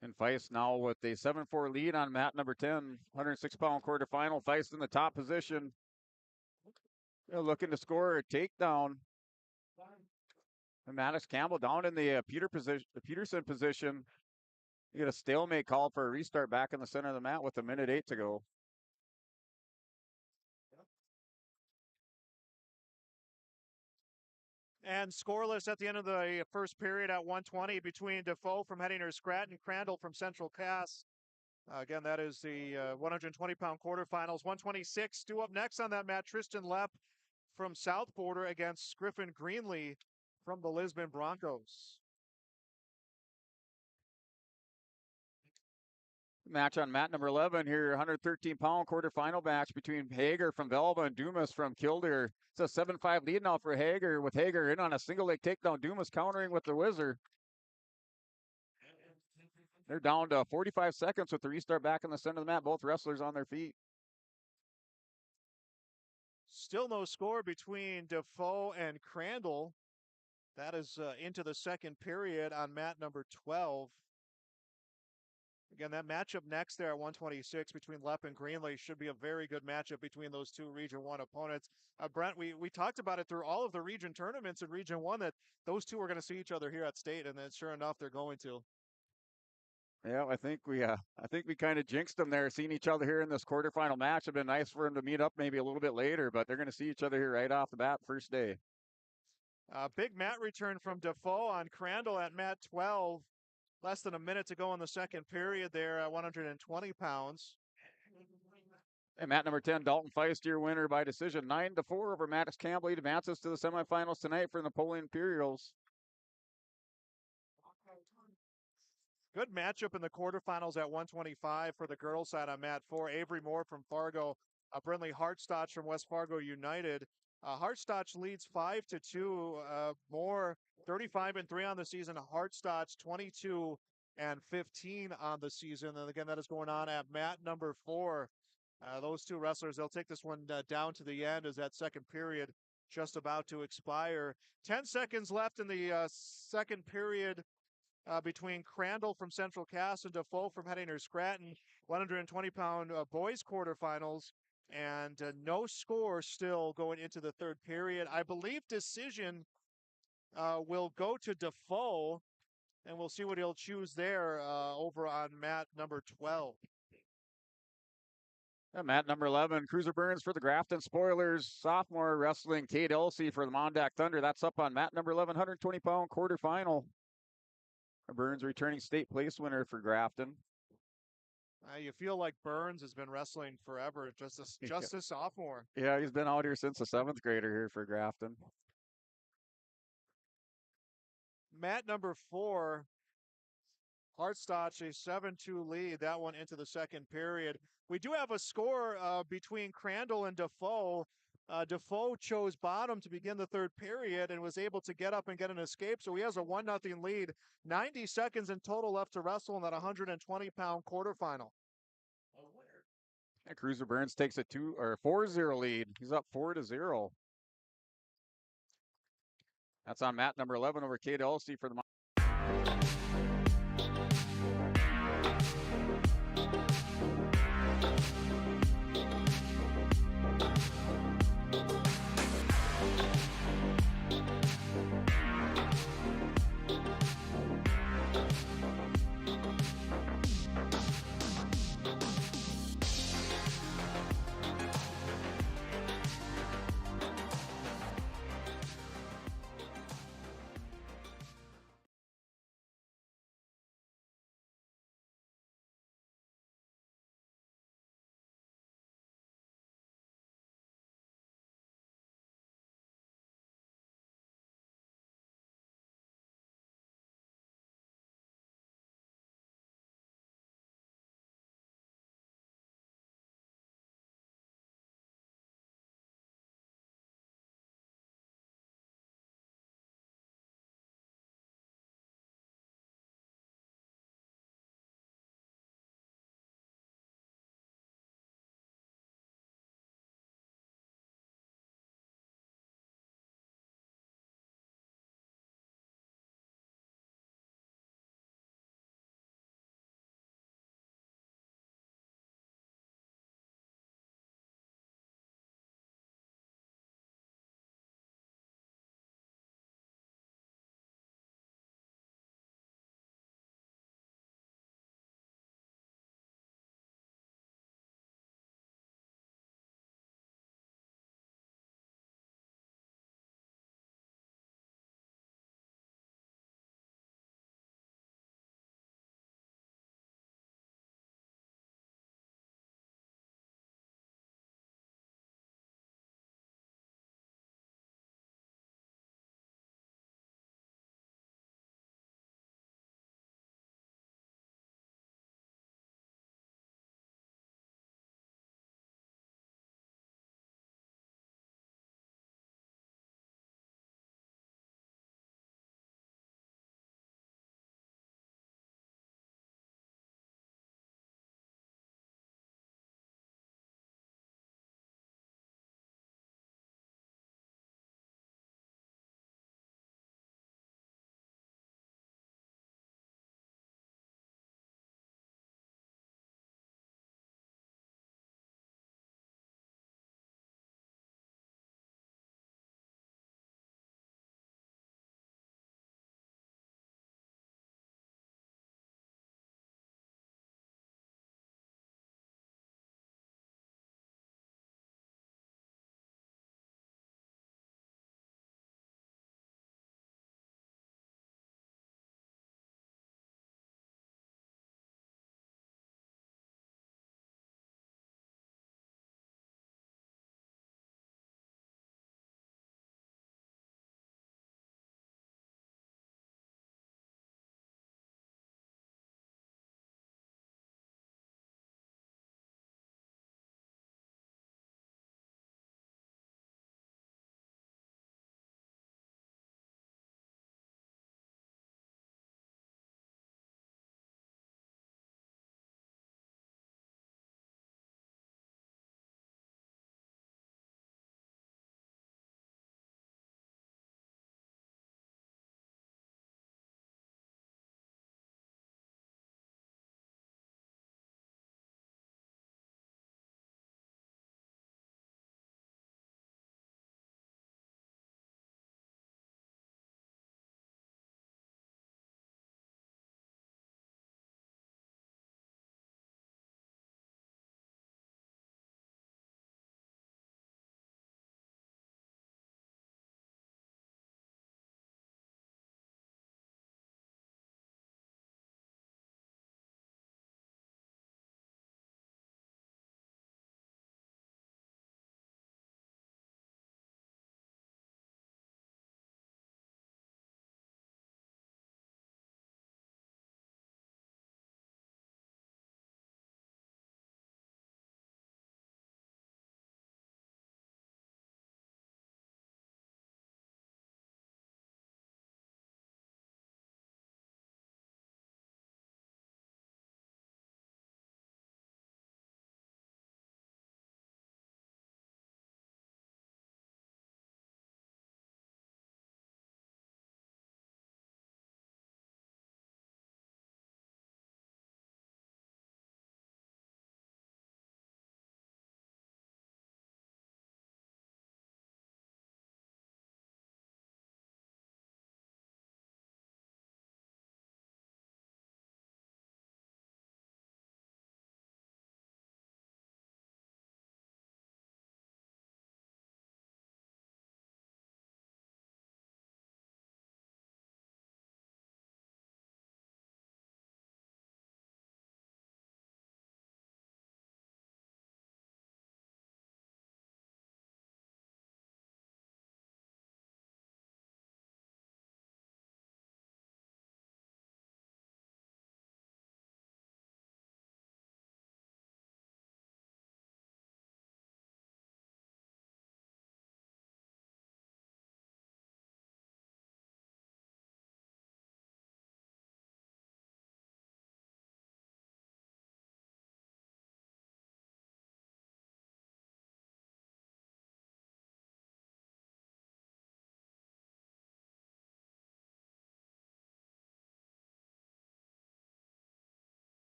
And Feist now with a 7-4 lead on mat number 10, 106-pound quarterfinal. Feist in the top position. They're looking to score a takedown. And Maddox Campbell down in the Peterson position. You get a stalemate call for a restart back in the center of the mat with a minute 8 to go. And scoreless at the end of the first period at 120 between Defoe from Headinger Scranton, Crandall from Central Cass. Again, that is the 120-pound quarterfinals. 126 due up next on that mat. Tristan Lepp from South Border against Griffin Greenlee from the Lisbon Broncos. Match on mat number 11 here, 113-pound quarterfinal match between Hager from Velva and Dumas from Kildare. It's a 7-5 lead now for Hager, with Hager in on a single leg takedown. Dumas countering with the whizzer. They're down to 45 seconds with the restart back in the center of the mat. Both wrestlers on their feet. Still no score between Defoe and Crandall. That is into the second period on mat number 12. Again, that matchup next there at 126 between Lepp and Greenlee should be a very good matchup between those two Region 1 opponents. Brent, we talked about it through all of the region tournaments in Region 1 that those two are going to see each other here at state, and then sure enough, they're going to. Yeah, I think we kind of jinxed them there, seeing each other here in this quarterfinal match. It'd been nice for them to meet up maybe a little bit later, but they're going to see each other here right off the bat first day. Big mat return from Defoe on Crandall at mat 12. Less than a minute to go in the second period there at 120 pounds. And mat number 10, Dalton Feist, your winner by decision, 9-4 over Maddox Campbell. He advances to the semifinals tonight for Napoleon Imperials. Good matchup in the quarterfinals at 125 for the girls side on mat 4. Avery Moore from Fargo, Brinley Hartstotch from West Fargo United. Hartstotch leads 5-2. Moore 35-3 on the season. Hartstotch 22-15 on the season. And again, that is going on at mat number 4. Those two wrestlers, they'll take this one down to the end as that second period just about to expire. 10 seconds left in the second period between Crandall from Central Cass and Defoe from Headinger Scranton. 120-pound boys quarterfinals. And no score still going into the third period. I believe decision will go to Defoe, and we'll see what he'll choose there over on mat number 12. And mat number 11, Cruiser Burns for the Grafton Spoilers. Sophomore wrestling Kate Elsey for the Mondack Thunder. That's up on mat number 11, 120-pound quarterfinal. Burns returning state place winner for Grafton. You feel like Burns has been wrestling forever, just a sophomore. Yeah, he's been out here since a 7th grader here for Grafton. Mat number 4, Hartstotch, a 7-2 lead, that one into the second period. We do have a score between Crandall and Defoe. Defoe chose bottom to begin the third period and was able to get up and get an escape, so he has a 1-0 lead. 90 seconds in total left to wrestle in that 120-pound quarterfinal. And Cruiser Burns takes a 4-0 lead. He's up 4-0. That's on mat number 11 over Kate Elsey for the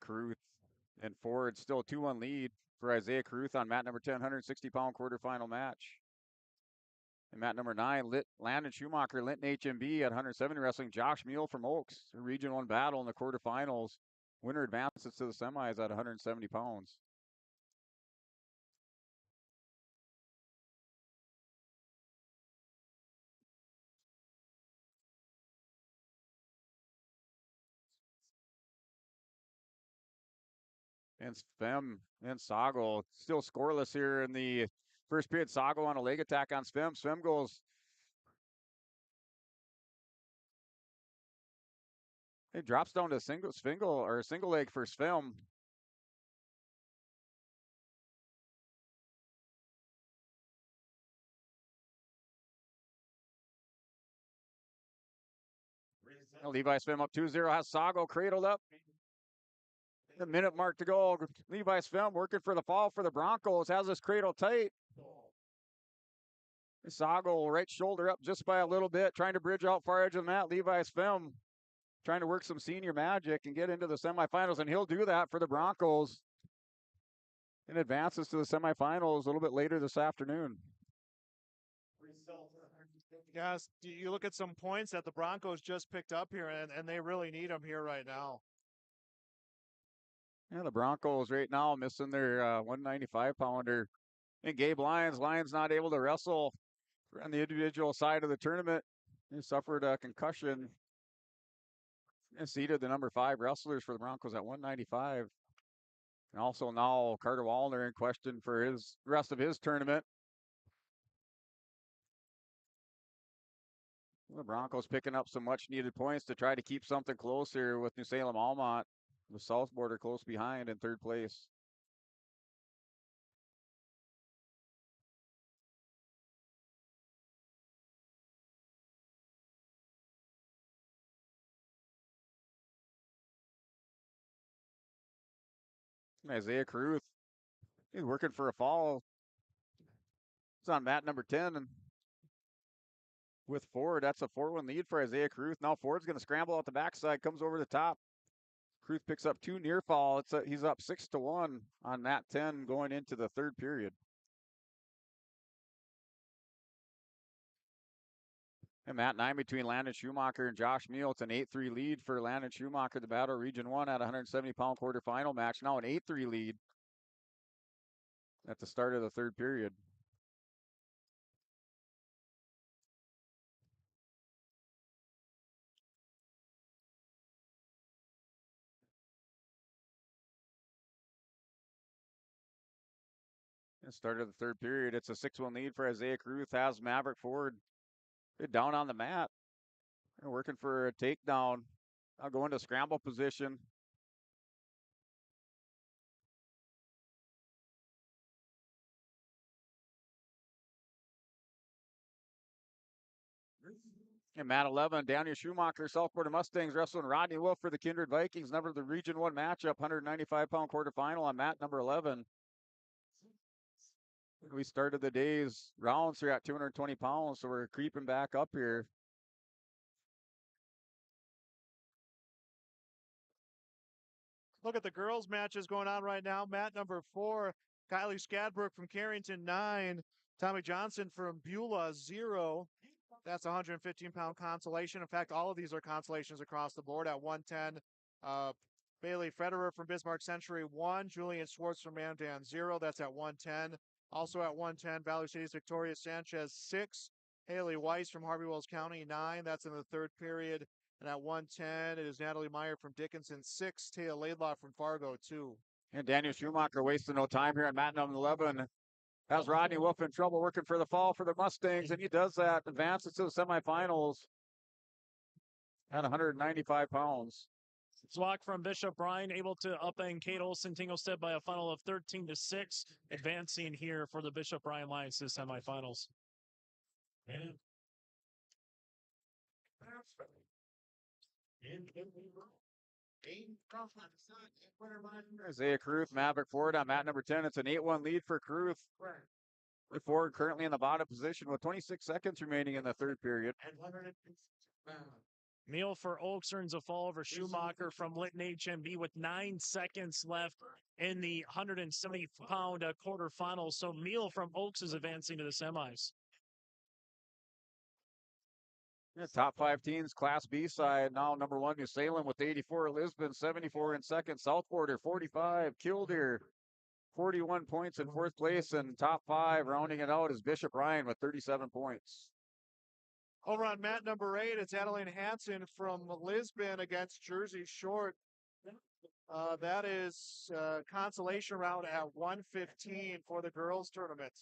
Caruth and Ford still 2-1 lead for Isaiah Caruth on mat number 10, 160-pound quarterfinal match. And mat number 9, Landon Schumacher, Linton HMB at 170 wrestling. Josh Mule from Oaks, a Region 1 battle in the quarterfinals. Winner advances to the semis at 170 pounds. And Svem and Sago still scoreless here in the first period. Sago on a leg attack on Svem. Svem goes. It drops down to single leg for Svem. Levi Svem up 2-0, has Sago cradled up. The minute mark to go. Levi Svem working for the fall for the Broncos, has this cradle tight. Sago right shoulder up just by a little bit, trying to bridge out far edge of the mat. Levi Svem trying to work some senior magic and get into the semifinals, and he'll do that for the Broncos. And advances to the semifinals a little bit later this afternoon. Yes, you look at some points that the Broncos just picked up here, and they really need them here right now. Yeah, the Broncos right now missing their 195-pounder. And Gabe Lyons not able to wrestle on the individual side of the tournament. He suffered a concussion and seated the number 5 wrestlers for the Broncos at 195. And also now Carter Wallner in question for his rest of his tournament. The Broncos picking up some much needed points to try to keep something close here with New Salem Almont, the south border close behind in 3rd place. Isaiah Caruth, he's working for a fall. It's on mat number 10, and with Ford, that's a 4-1 lead for Isaiah Caruth. Now Ford's going to scramble out the backside, comes over the top. Caruth picks up 2 near fall. He's up 6-1 on mat 10 going into the 3rd period. And mat 9 between Landon Schumacher and Josh Meal. It's an 8-3 lead for Landon Schumacher, the Battle Region 1 at 170-pound quarterfinal match. Now an 8-3 lead at the start of the 3rd period. And start of the 3rd period, it's a 6-1 lead for Isaiah Caruth. Has Maverick Ford down on the mat. They're working for a takedown. I'll go into scramble position. And mat 11, Daniel Schumacher, Southport Mustangs wrestling Rodney Wolf for the Kindred Vikings. Number of the Region 1 matchup, 195-pound quarterfinal on mat number 11. We started the day's rounds here at 220 pounds, so we're creeping back up here. Look at the girls' matches going on right now. Mat number 4, Kylie Skadbrook from Carrington, 9. Tommy Johnson from Beulah, 0. That's a 115-pound consolation. In fact, all of these are consolations across the board at 110. Bailey Federer from Bismarck Century, 1. Julian Schwartz from Mandan, 0. That's at 110. Also at 110, Valley City's Victoria Sanchez, 6. Haley Weiss from Harvey Wells County, 9. That's in the 3rd period. And at 110, it is Natalie Meyer from Dickinson, 6. Taya Laidlaw from Fargo, 2. And Daniel Schumacher wasting no time here at mat number 11. Has Rodney Wolf in trouble working for the fall for the Mustangs, and he does that. Advances to the semifinals at 195 pounds. Swak from Bishop Bryan able to upend Kate Olson Tingle Step by a final of 13-6, advancing here for the Bishop Bryan Lions to semifinals. Isaiah Caruth, Maverick Ford on mat number 10. It's an 8-1 lead for Caruth. Ford currently in the bottom position with 26 seconds remaining in the 3rd period. Meal for Oaks earns a fall over Schumacher from Litton HMB with 9 seconds left in the 170-pound quarterfinals. So Meal from Oaks is advancing to the semis. Yeah, top 5 teams, Class B side. Now number 1, New Salem with 84. Lisbon, 74 in second. South Border, 45. Killdeer, 41 points in 4th place. And top 5, rounding it out, is Bishop Ryan with 37 points. Over on mat number 8, it's Adeline Hansen from Lisbon against Jersey Short. That is consolation round at 1:15 for the girls tournament.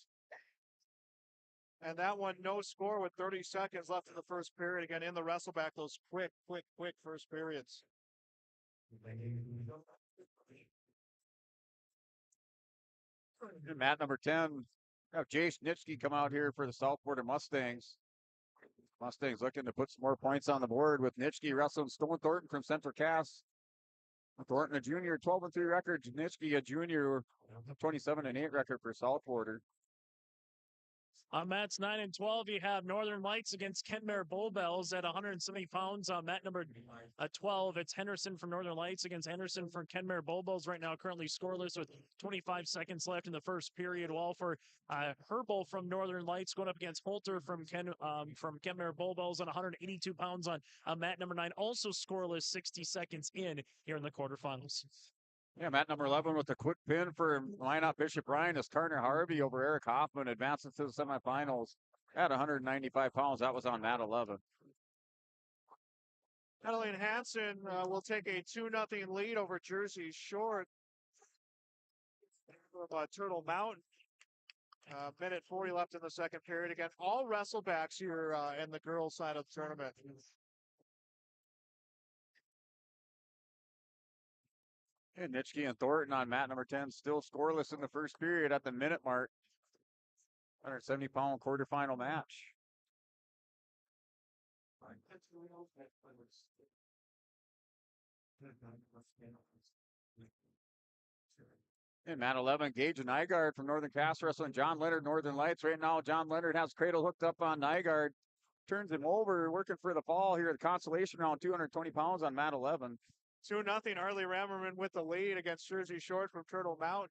And that one, no score with 30 seconds left in the first period. Again, in the wrestle back, those quick first periods. And mat number 10, have Jace Nitschke come out here for the South Border Mustangs. Mustangs looking to put some more points on the board with Nitschke wrestling Stone Thornton from Central Cass. Thornton, a junior, 12-3 record. Nitschke, a junior, 27-8 record for South Border. On mats 9 and 12, you have Northern Lights against Kenmare Bullbells at 170 pounds. On mat number 12, it's Henderson from Northern Lights against Henderson from Kenmare Bullbells. Right now, currently scoreless with 25 seconds left in the first period. While for Herbal from Northern Lights going up against Holter from Kenmare Bullbells at 182 pounds on mat number 9. Also scoreless, 60 seconds in here in the quarterfinals. Yeah, mat number 11 with the quick pin for lineup Bishop Ryan is Turner Harvey over Eric Hoffman, advances to the semifinals at 195 pounds. That was on mat 11. Adeline Hansen will take a 2-0 lead over Jersey Short from Turtle Mountain. Minute 40 left in the second period. Again, all wrestlebacks here in the girls' side of the tournament. And Nitschke and Thornton on mat number 10, still scoreless in the first period at the minute mark. 170-pound quarterfinal match. In mat 11, Gage and Nygaard from Northern Cass wrestling John Leonard, Northern Lights. Right now, John Leonard has cradle hooked up on Nygaard. Turns him over, working for the fall here. The consolation round, 220 pounds on mat 11. 2-0, Harley Rammerman with the lead against Jersey Short from Turtle Mountain.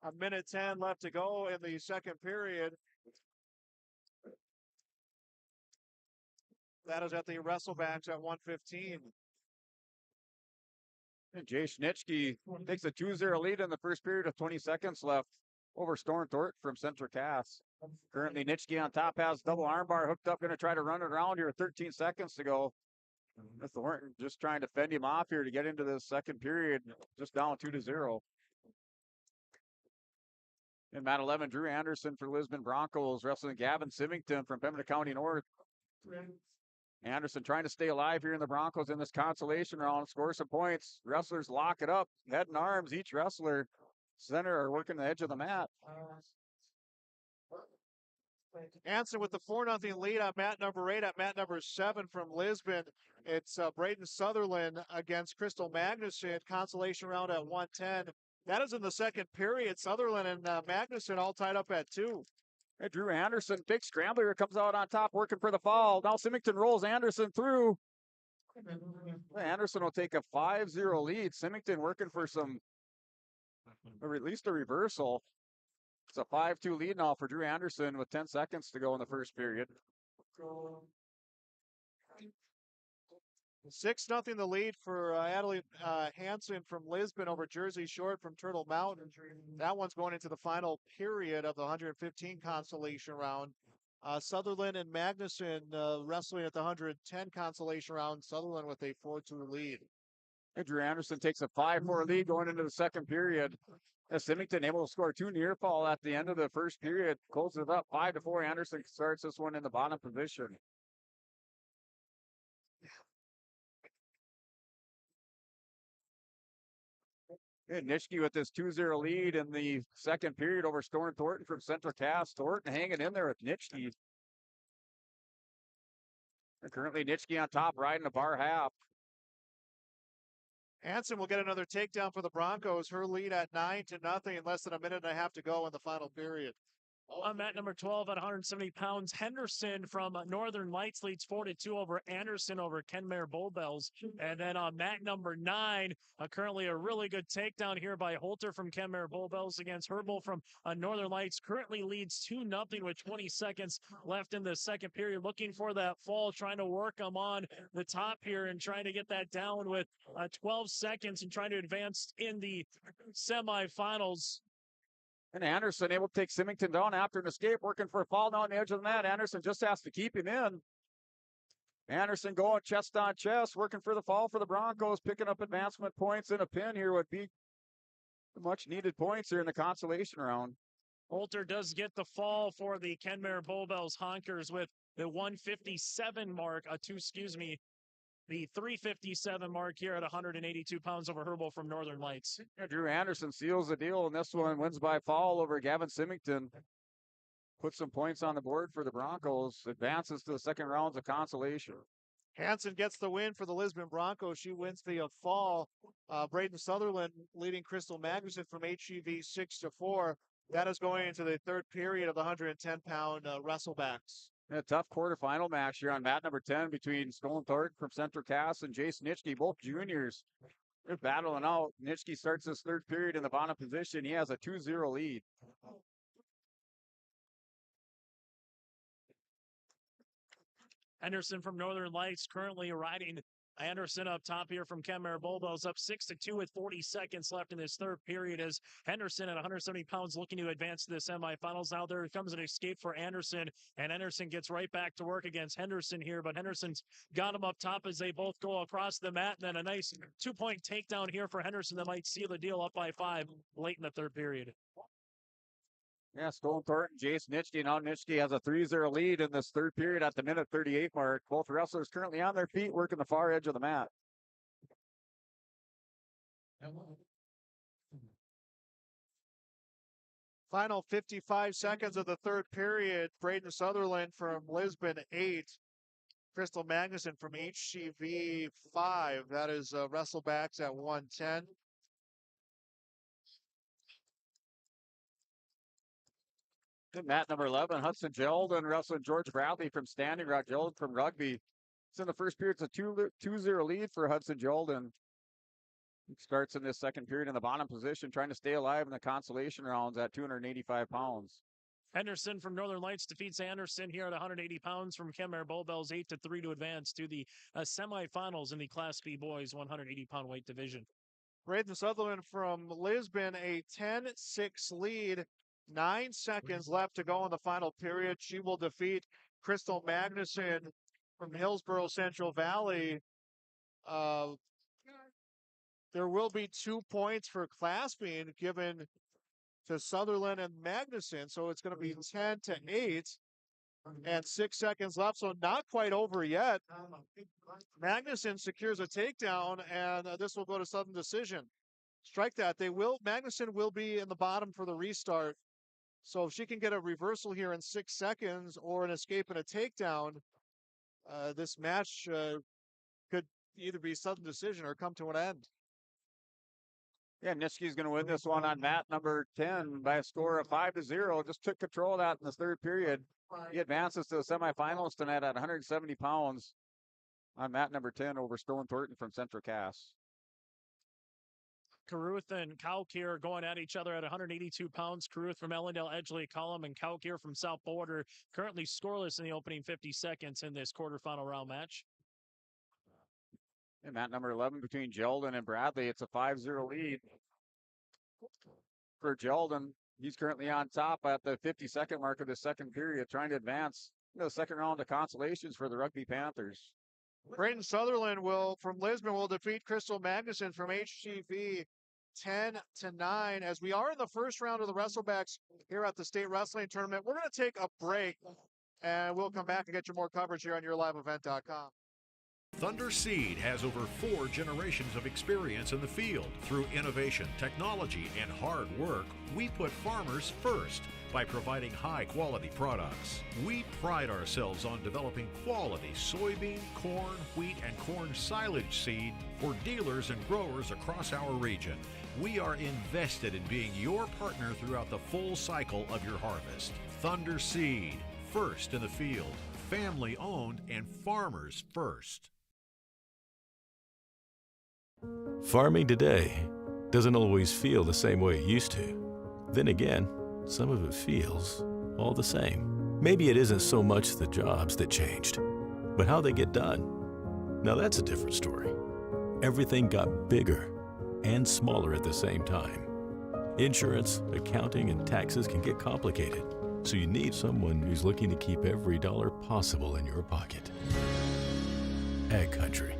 A minute 10 left to go in the second period. That is at the wrestlebacks at 1:15. And Jay Schnitschke takes a 2-0 lead in the first period with 20 seconds left over Storm Thornton from Central Cass. Currently, Nitschke on top has double armbar hooked up, going to try to run it around here with 13 seconds to go. Thornton just trying to fend him off here to get into the second period, just down 2-0. In mat 11, Drew Anderson for Lisbon Broncos wrestling Gavin Symington from Pembina County North. Anderson trying to stay alive here in the Broncos in this consolation round, score some points. Wrestlers lock it up, head and arms. Each wrestler, center, are working the edge of the mat. Anson with the 4-0 lead on mat number 8. At mat number 7 from Lisbon, it's Braden Sutherland against Crystal Magnuson. Consolation round at 110. That is in the second period. Sutherland and Magnuson all tied up at 2. Hey, Drew Anderson, big scrambler, comes out on top, working for the fall. Now Symington rolls Anderson through. Anderson will take a 5-0 lead. Symington working for some, or at least a reversal. It's a 5-2 lead now for Drew Anderson with 10 seconds to go in the first period. 6-0 the lead for Adeline Hansen from Lisbon over Jersey Short from Turtle Mountain. That one's going into the final period of the 115 consolation round. Sutherland and Magnuson wrestling at the 110 consolation round. Sutherland with a 4-2 lead. Drew Anderson takes a 5-4 lead going into the second period. As Symington able to score 2 near fall at the end of the first period, closes it up 5-4. Anderson starts this one in the bottom position. And Nitschke with this 2-0 lead in the second period over Storm Thornton from Central Cass. Thornton hanging in there with Nitschke. And currently Nitschke on top, riding a bar half. Hansen will get another takedown for the Broncos. Her lead at 9-0, less than a minute and a half to go in the final period. On mat number 12 at 170 pounds, Henderson from Northern Lights leads 4-2 over Anderson over Kenmare Bull Bells. And then on mat number 9, currently a really good takedown here by Holter from Kenmare Bull Bells against Herbal from Northern Lights. Currently leads 2-0 with 20 seconds left in the second period. Looking for that fall, trying to work them on the top here and trying to get that down with 12 seconds and trying to advance in the semifinals. And Anderson able to take Symington down after an escape, working for a fall down the edge of the mat. Anderson just has to keep him in. Anderson going chest on chest, working for the fall for the Broncos, picking up advancement points in a pin here would be much needed points here in the consolation round. Holter does get the fall for the Kenmare Bull Bells Honkers with the 157 mark, the 357 mark here at 182 pounds over Herbal from Northern Lights. Yeah, Drew Anderson seals the deal in this one, wins by fall over Gavin Symington. Puts some points on the board for the Broncos, advances to the second rounds of consolation. Hansen gets the win for the Lisbon Broncos. She wins via fall. Braden Sutherland leading Crystal Magnuson from HEV 6-4. That is going into the third period of the 110-pound wrestlebacks. A tough quarterfinal match here on mat number 10 between Stone Thornton from Central Cass and Jason Nitschke, both juniors. They're battling out. Nitschke starts his third period in the bottom position. He has a 2-0 lead. Henderson from Northern Lights currently riding Anderson up top here from Kenmare Bull Bells, up 6-2 with 40 seconds left in this third period as Henderson at 170 pounds looking to advance to the semifinals. Now there comes an escape for Anderson, and Anderson gets right back to work against Henderson here, but Henderson's got him up top as they both go across the mat, and then a nice 2-point takedown here for Henderson that might seal the deal up by 5 late in the third period. Yeah, Stone Thornton, Jason Nitschke. Now Nitschke has a 3-0 lead in this third period at the minute 38 mark. Both wrestlers currently on their feet working the far edge of the mat. Final 55 seconds of the third period. Braden Sutherland from Lisbon 8. Crystal Magnuson from HCV 5. That is wrestlebacks at 110. Mat number 11, Hudson Gelden wrestling George Bradley from Standing Rock. Gelden from Rugby. It's in the first period. It's a 2-0 lead for Hudson Gelden. He starts in this second period in the bottom position, trying to stay alive in the consolation rounds at 285 pounds. Henderson from Northern Lights defeats Anderson here at 180 pounds from Kenmare Bull Bells, 8-3 to advance to the semifinals in the Class B boys 180-pound weight division. Braden Sutherland from Lisbon, a 10-6 lead. 9 seconds left to go in the final period. She will defeat Crystal Magnuson from Hillsborough Central Valley. There will be 2 points for Class B given to Sutherland and Magnuson, so it's going to be 10-8 and 6 seconds left, so not quite over yet. Magnuson secures a takedown, and this will go to sudden decision. Strike that. Magnuson will be in the bottom for the restart. So if she can get a reversal here in 6 seconds or an escape and a takedown, this match could either be sudden decision or come to an end. Yeah, Nitschke's going to win this one on mat number 10 by a score of 5-0. Just took control of that in the third period. He advances to the semifinals tonight at 170 pounds on mat number 10 over Stone Thornton from Central Cass. Caruth and Kauk here going at each other at 182 pounds. Caruth from Ellendale, Edgeley, Cullum, and Kauk here from South Border. Currently scoreless in the opening 50 seconds in this quarterfinal round match. And mat number 11 between Gelden and Bradley. It's a 5-0 lead for Gelden. He's currently on top at the 52nd mark of the second period, trying to advance to the second round of consolations for the Rugby Panthers. Braden Sutherland from Lisbon will defeat Crystal Magnuson from HCV 10-9. As we are in the first round of the wrestlebacks here at the state wrestling tournament, we're going to take a break and we'll come back and get you more coverage here on YourLiveEvent.com. Thunder Seed has over 4 generations of experience in the field. Through innovation, technology, and hard work, we put farmers first by providing high-quality products. We pride ourselves on developing quality soybean, corn, wheat, and corn silage seed for dealers and growers across our region. We are invested in being your partner throughout the full cycle of your harvest. Thunder Seed, first in the field, family owned and farmers first. Farming today doesn't always feel the same way it used to. Then again, some of it feels all the same. Maybe it isn't so much the jobs that changed, but how they get done. Now that's a different story. Everything got bigger and smaller at the same time. Insurance, accounting, and taxes can get complicated, so you need someone who's looking to keep every dollar possible in your pocket. Ag Country.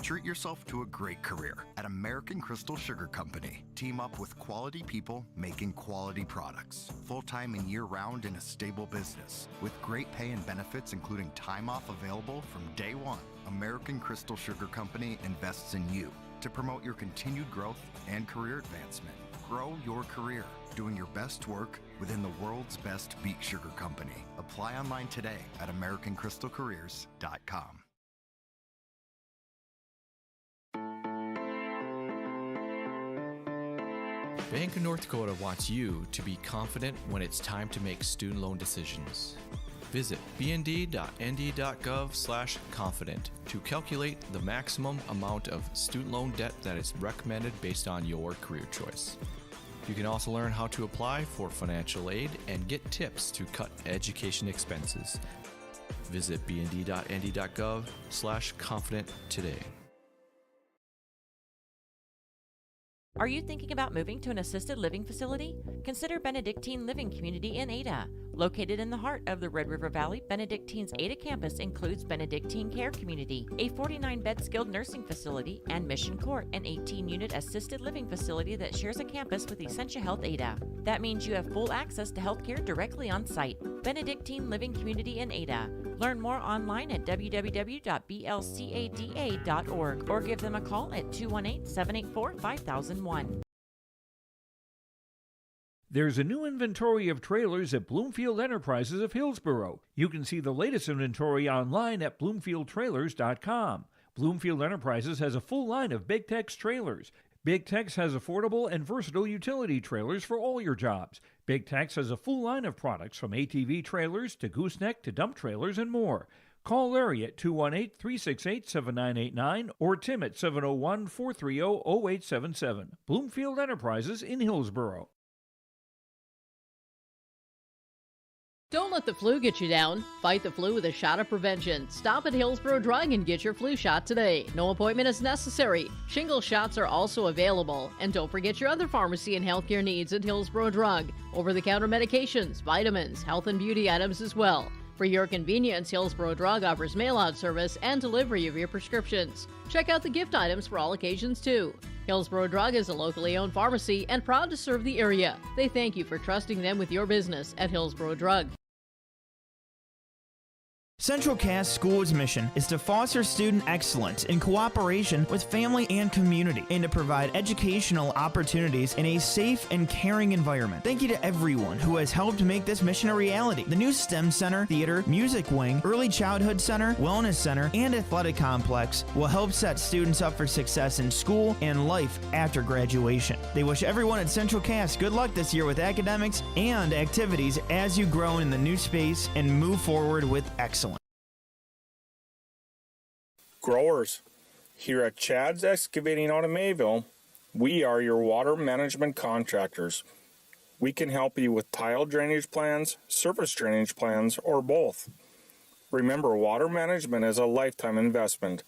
Treat yourself to a great career at American Crystal Sugar Company. Team up with quality people making quality products. Full-time and year-round in a stable business. With great pay and benefits including time off available from day one. American Crystal Sugar Company invests in you to promote your continued growth and career advancement. Grow your career doing your best work within the world's best beet sugar company. Apply online today at AmericanCrystalCareers.com. Bank of North Dakota wants you to be confident when it's time to make student loan decisions. Visit bnd.nd.gov/confident to calculate the maximum amount of student loan debt that is recommended based on your career choice. You can also learn how to apply for financial aid and get tips to cut education expenses. Visit bnd.nd.gov/confident today. Are you thinking about moving to an assisted living facility? Consider Benedictine Living Community in Ada. Located in the heart of the Red River Valley, Benedictine's Ada campus includes Benedictine Care Community, a 49-bed skilled nursing facility, and Mission Court, an 18-unit assisted living facility that shares a campus with Essentia Health Ada. That means you have full access to health care directly on site. Benedictine Living Community in Ada. Learn more online at www.blcada.org or give them a call at 218-784-5001. There's a new inventory of trailers at Bloomfield Enterprises of Hillsboro. You can see the latest inventory online at bloomfieldtrailers.com. Bloomfield Enterprises has a full line of Big Tex trailers. Big Tex has affordable and versatile utility trailers for all your jobs. Big Tex has a full line of products from ATV trailers to gooseneck to dump trailers and more. Call Larry at 218-368-7989 or Tim at 701-430-0877. Bloomfield Enterprises in Hillsboro. Don't let the flu get you down. Fight the flu with a shot of prevention. Stop at Hillsboro Drug and get your flu shot today. No appointment is necessary. Shingle shots are also available. And don't forget your other pharmacy and healthcare needs at Hillsboro Drug. Over-the-counter medications, vitamins, health and beauty items as well. For your convenience, Hillsboro Drug offers mail-out service and delivery of your prescriptions. Check out the gift items for all occasions, too. Hillsboro Drug is a locally owned pharmacy and proud to serve the area. They thank you for trusting them with your business at Hillsboro Drug. Central Cass School's mission is to foster student excellence in cooperation with family and community and to provide educational opportunities in a safe and caring environment. Thank you to everyone who has helped make this mission a reality. The new STEM Center, Theater, Music Wing, Early Childhood Center, Wellness Center, and Athletic Complex will help set students up for success in school and life after graduation. They wish everyone at Central Cass good luck this year with academics and activities as you grow in the new space and move forward with excellence. Growers, here at Chad's Excavating out of Mayville, we are your water management contractors. We can help you with tile drainage plans, surface drainage plans, or both. Remember, water management is a lifetime investment.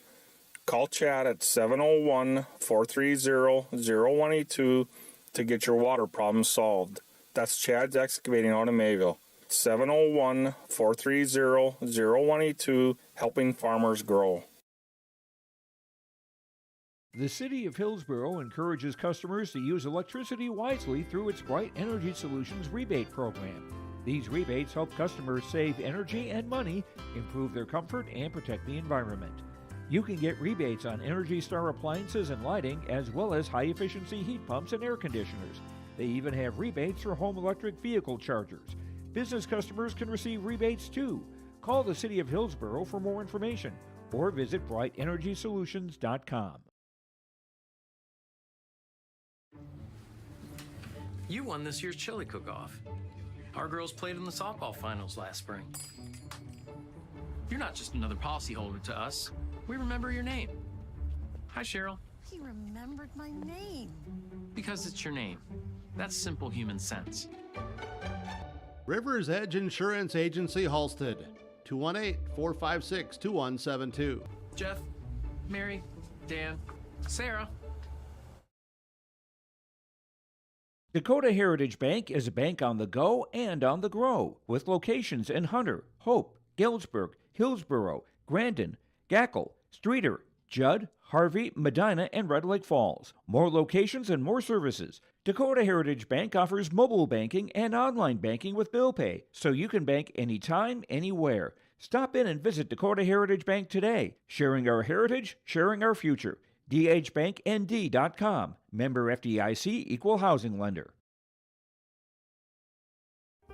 Call Chad at 701-430-0182 to get your water problem solved. That's Chad's Excavating out of Mayville. 701-430-0182, helping farmers grow. The City of Hillsboro encourages customers to use electricity wisely through its Bright Energy Solutions rebate program. These rebates help customers save energy and money, improve their comfort, and protect the environment. You can get rebates on Energy Star appliances and lighting, as well as high-efficiency heat pumps and air conditioners. They even have rebates for home electric vehicle chargers. Business customers can receive rebates too. Call the City of Hillsboro for more information or visit BrightEnergySolutions.com. You won this year's chili cook-off. Our girls played in the softball finals last spring. You're not just another policyholder to us. We remember your name. Hi, Cheryl. He remembered my name. Because it's your name. That's simple human sense. River's Edge Insurance Agency, Halstead. 218-456-2172. Jeff, Mary, Dan, Sarah. Dakota Heritage Bank is a bank on the go and on the grow, with locations in Hunter, Hope, Galesburg, Hillsborough, Grandin, Gackle, Streeter, Judd, Harvey, Medina, and Red Lake Falls. More locations and more services. Dakota Heritage Bank offers mobile banking and online banking with bill pay, so you can bank anytime, anywhere. Stop in and visit Dakota Heritage Bank today. Sharing our heritage, sharing our future. dhbanknd.com. Member FDIC, Equal Housing Lender.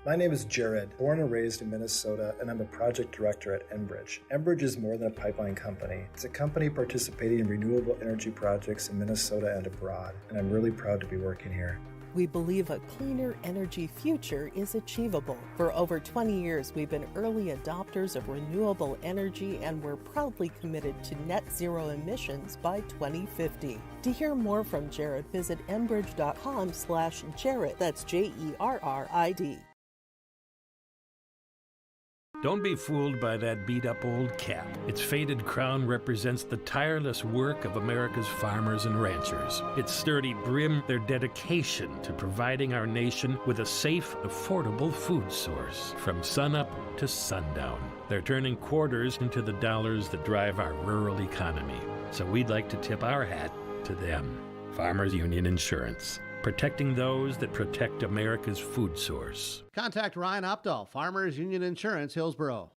My name is Jared, born and raised in Minnesota, and I'm a project director at Enbridge. Enbridge is more than a pipeline company. It's a company participating in renewable energy projects in Minnesota and abroad, and I'm really proud to be working here. We believe a cleaner energy future is achievable. For over 20 years, we've been early adopters of renewable energy, and we're proudly committed to net zero emissions by 2050. To hear more from Jared, visit enbridge.com/Jared. That's JERRID. Don't be fooled by that beat-up old cap. Its faded crown represents the tireless work of America's farmers and ranchers. Its sturdy brim, their dedication to providing our nation with a safe, affordable food source from sunup to sundown. They're turning quarters into the dollars that drive our rural economy. So we'd like to tip our hat to them. Farmers Union Insurance. Protecting those that protect America's food source. Contact Ryan Opdahl, Farmers Union Insurance, Hillsborough.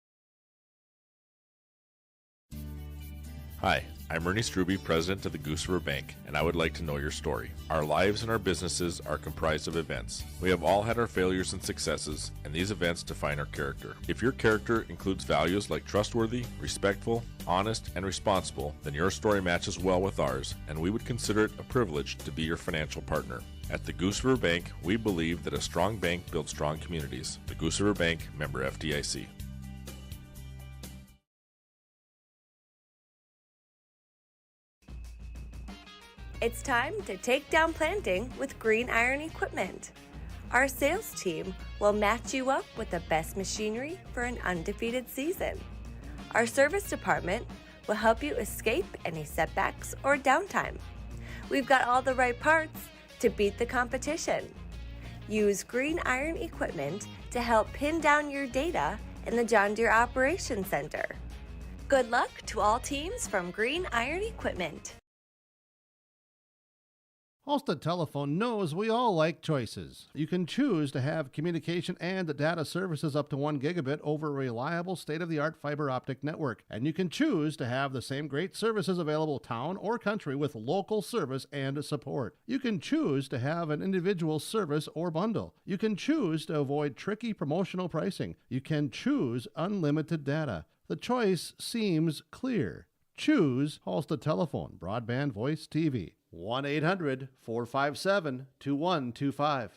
Hi, I'm Ernie Struby, president of the Goose River Bank, and I would like to know your story. Our lives and our businesses are comprised of events. We have all had our failures and successes, and these events define our character. If your character includes values like trustworthy, respectful, honest, and responsible, then your story matches well with ours, and we would consider it a privilege to be your financial partner. At the Goose River Bank, we believe that a strong bank builds strong communities. The Goose River Bank, member FDIC. It's time to take down planting with Green Iron Equipment. Our sales team will match you up with the best machinery for an undefeated season. Our service department will help you escape any setbacks or downtime. We've got all the right parts to beat the competition. Use Green Iron Equipment to help pin down your data in the John Deere Operations Center. Good luck to all teams from Green Iron Equipment. Halstead Telephone knows we all like choices. You can choose to have communication and data services up to 1 gigabit over a reliable state-of-the-art fiber optic network. And you can choose to have the same great services available town or country with local service and support. You can choose to have an individual service or bundle. You can choose to avoid tricky promotional pricing. You can choose unlimited data. The choice seems clear. Choose Halstead Telephone, broadband voice TV. 1-800-457-2125.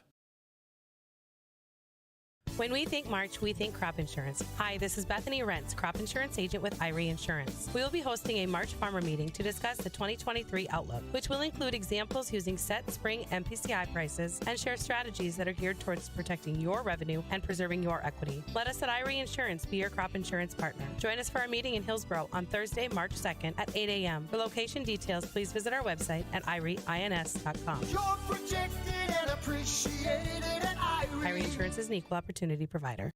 When we think March, we think crop insurance. Hi, this is Bethany Rentz, crop insurance agent with IRE Insurance. We will be hosting a March farmer meeting to discuss the 2023 outlook, which will include examples using set spring MPCI prices and share strategies that are geared towards protecting your revenue and preserving your equity. Let us at IRE Insurance be your crop insurance partner. Join us for our meeting in Hillsborough on Thursday, March 2nd at 8 a.m. For location details, please visit our website at ireins.com. You're protected and appreciated at IRE. IRE Insurance is an equal opportunity provider.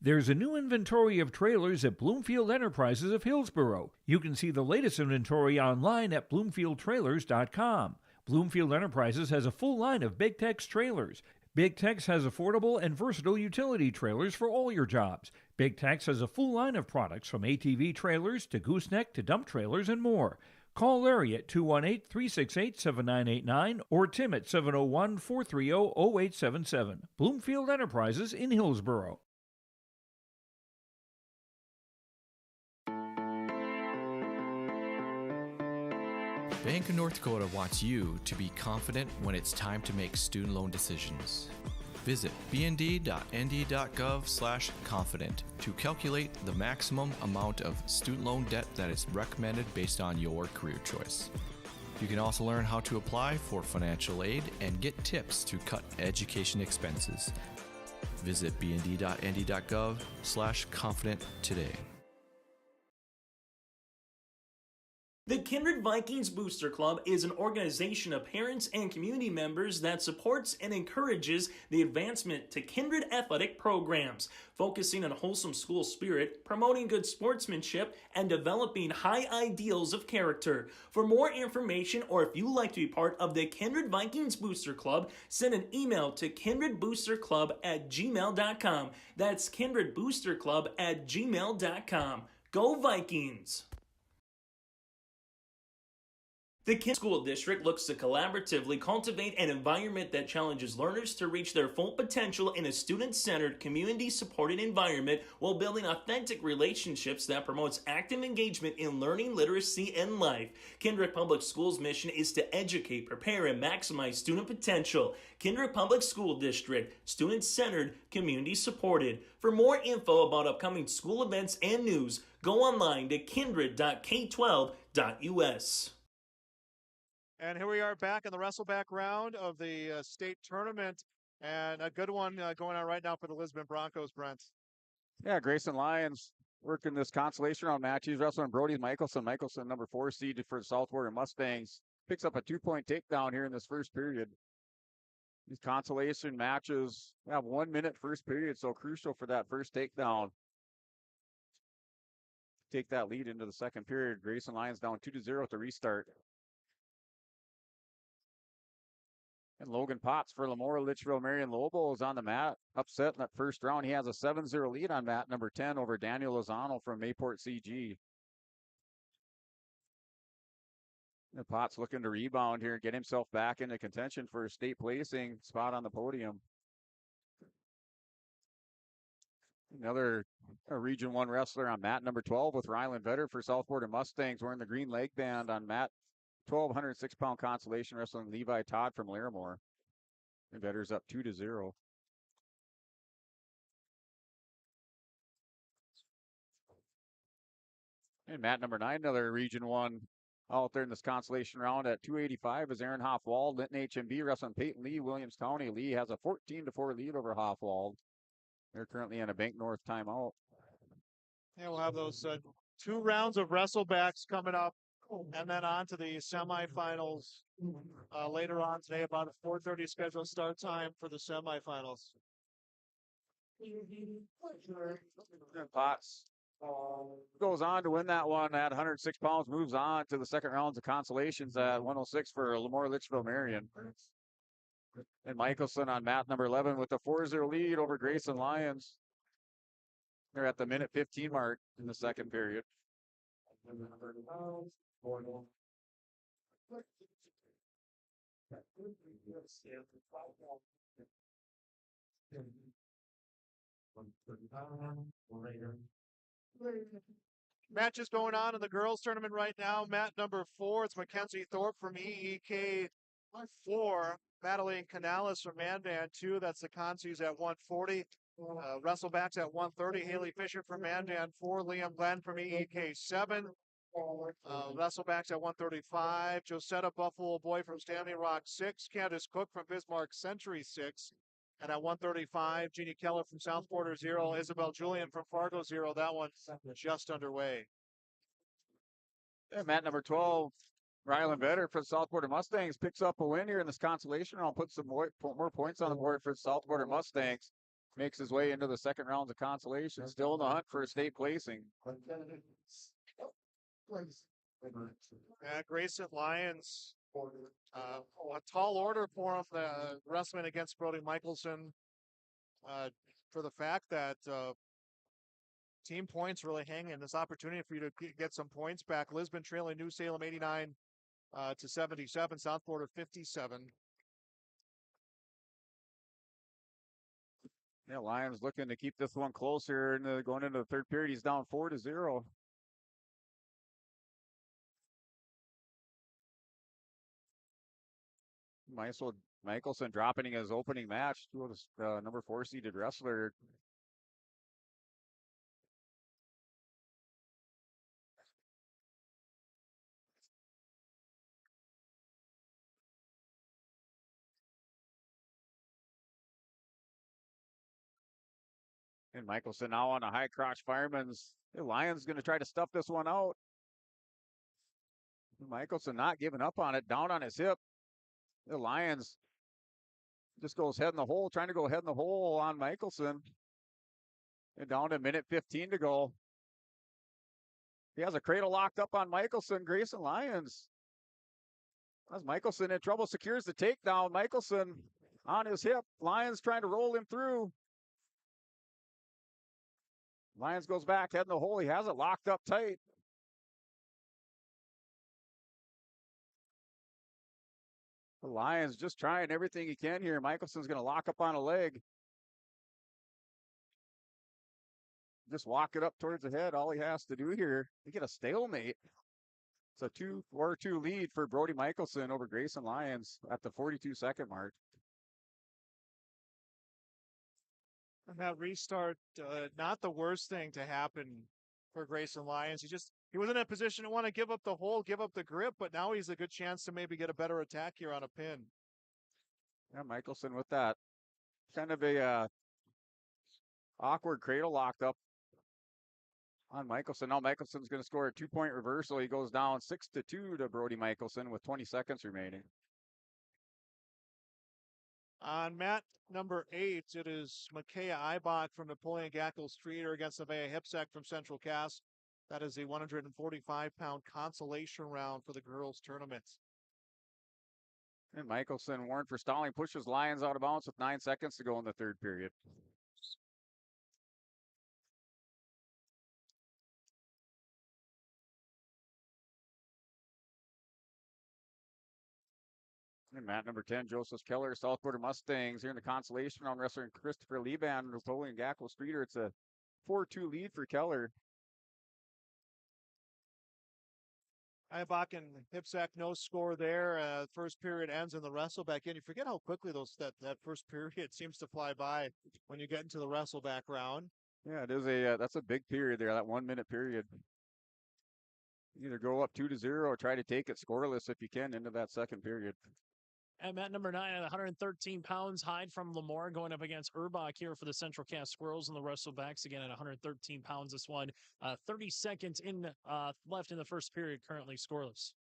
There's a new inventory of trailers at Bloomfield Enterprises of Hillsborough. You can see the latest inventory online at bloomfieldtrailers.com. Bloomfield Enterprises has a full line of Big Tex trailers. Big Tex has affordable and versatile utility trailers for all your jobs. Big Tex has a full line of products from ATV trailers to gooseneck to dump trailers and more. Call Larry at 218-368-7989 or Tim at 701-430-0877. Bloomfield Enterprises in Hillsborough. Bank of North Dakota wants you to be confident when it's time to make student loan decisions. Visit bnd.nd.gov/confident to calculate the maximum amount of student loan debt that is recommended based on your career choice. You can also learn how to apply for financial aid and get tips to cut education expenses. Visit bnd.nd.gov/confident today. The Kindred Vikings Booster Club is an organization of parents and community members that supports and encourages the advancement to Kindred athletic programs, focusing on wholesome school spirit, promoting good sportsmanship, and developing high ideals of character. For more information, or if you'd like to be part of the Kindred Vikings Booster Club, send an email to kindredboosterclub@gmail.com. That's kindredboosterclub@gmail.com. Go Vikings! The Kindred School District looks to collaboratively cultivate an environment that challenges learners to reach their full potential in a student-centered, community-supported environment while building authentic relationships that promotes active engagement in learning, literacy, and life. Kindred Public Schools' mission is to educate, prepare, and maximize student potential. Kindred Public School District, student-centered, community-supported. For more info about upcoming school events and news, go online to kindred.k12.us. And here we are back in the wrestleback round of the state tournament, and a good one going on right now for the Lisbon Broncos, Brent. Yeah, Grayson Lions working this consolation round match. He's wrestling Brody Michelson. Michelson, number 4 seed for the Southwater Mustangs. Picks up a 2-point takedown here in this first period. These consolation matches have 1 minute first period, so crucial for that first takedown. Take that lead into the second period. Grayson Lions down 2-0 to restart. And Logan Potts for Lamora Litchfield Marion Lobo is on the mat. Upset in that first round. He has a 7-0 lead on mat number 10 over Daniel Lozano from Mayport CG. And Potts looking to rebound here and get himself back into contention for a state placing spot on the podium. Another Region 1 wrestler on mat number 12 with Ryland Vetter for Southwater Mustangs wearing the green leg band on mat 12, 106-pound consolation wrestling Levi Todd from Larimore. And Vetter's up 2-0. And mat number 9, another Region 1 out there in this consolation round at 285 is Aaron Hoffwald. Linton HMB wrestling Peyton Lee, Williams County. Lee has a 14-4 lead over Hoffwald. They're currently in a Bank North timeout. Yeah, we'll have those 2 rounds of wrestlebacks coming up, and then on to the semifinals later on today, about a 4:30 scheduled start time for the semifinals. And Potts goes on to win that one at 106 pounds, moves on to the second rounds of consolations at 106 for Lamora Litchfield Marion. And Michelson on mat number 11 with a 4-0 lead over Grayson Lions. They're at the minute 15 mark in the second period. Matches going on in the girls tournament right now. Mat number 4, it's Mackenzie Thorpe from EEK 4. Madeline Canales from Mandan 2. That's the consies at 140. Wrestlebacks at 130. Haley Fisher from Mandan 4. Liam Glenn from EEK 7. Wrestlebacks at 135. Josetta Buffalo Boy from Standing Rock 6. Candace Cook from Bismarck Century 6. And at 135, Jeannie Keller from South Border 0. Isabel Julian from Fargo 0. That one's just underway. And mat number 12, Ryland Vetter for the South Border Mustangs picks up a win here in this consolation round, puts some more points on the board for the South Border Mustangs. Makes his way into the second round of consolation, still in the hunt for a state placing. Grayson Lions, a tall order for him, wrestling against Brody Michelson, for the fact that team points really hanging. This opportunity for you to get some points back. Lisbon trailing New Salem 89 to 77, South Border 57. Yeah, Lions looking to keep this one closer and going into the third period. He's down 4-0. Michelson dropping his opening match to the number 4 seeded wrestler. And Michelson now on a high crotch fireman's. The Lions going to try to stuff this one out. Michelson not giving up on it, down on his hip. The Lions just goes head in the hole, trying to go head in the hole on Michelson. And down to a minute 15 to go. He has a cradle locked up on Michelson. Grayson Lyons. As Michelson in trouble, secures the takedown. Michelson on his hip. Lyons trying to roll him through. Lyons goes back, head in the hole. He has it locked up tight. The Lions just trying everything he can here. Michelson's going to lock up on a leg. Just walk it up towards the head. All he has to do here to get a stalemate. It's a 4-2 lead for Brody Michelson over Grayson Lyons at the 42-second mark. And that restart, not the worst thing to happen for Grayson Lyons. He was in a position to want to give up the hold, give up the grip, but now he's a good chance to maybe get a better attack here on a pin. Yeah, Michelson with that. Kind of a awkward cradle locked up on Michelson. Now Michelson's going to score a 2-point reversal. He goes down 6-2 to Brody Michelson with 20 seconds remaining. On mat number 8, it is Micaiah Eibach from Napoleon Gackle Streeter against Nevaeh Hipsek from Central Cass. That is a 145-pound consolation round for the girls' tournament. And Michelson, warned for stalling, pushes Lyons out of bounds with 9 seconds to go in the third period. And mat number 10, Joseph Keller, South Border Mustangs here in the consolation round, wrestling Christopher Liban, Napoleon Gackle Streeter. It's a 4-2 lead for Keller. Eibach and Hipsek, no score there. First period ends and the wrestle back in. You forget how quickly that first period seems to fly by when you get into the wrestle back round. Yeah, it is that's a big period there, that 1 minute period. Either go up 2-0 or try to take it scoreless if you can into that second period. And mat number 9 at 113 pounds, Hyde from Lemoore going up against Urbach here for the Central Cass Squirrels and the Wrestlebacks again at 113 pounds. This one, 30 seconds left in the first period, currently scoreless.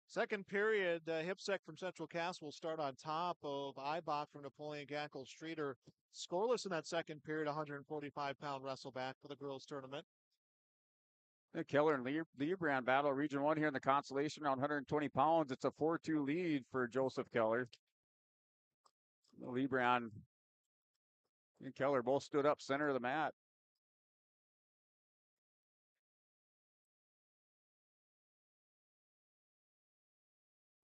Second period, Hipsek from Central Cass will start on top of Eibach from Napoleon Gackle Streeter. Scoreless in that second period, 145-pound wrestleback for the girls' tournament. Keller and Liebrand battle Region 1 here in the consolation round, 120 pounds. It's a 4-2 lead for Joseph Keller. Liebrand and Keller both stood up center of the mat.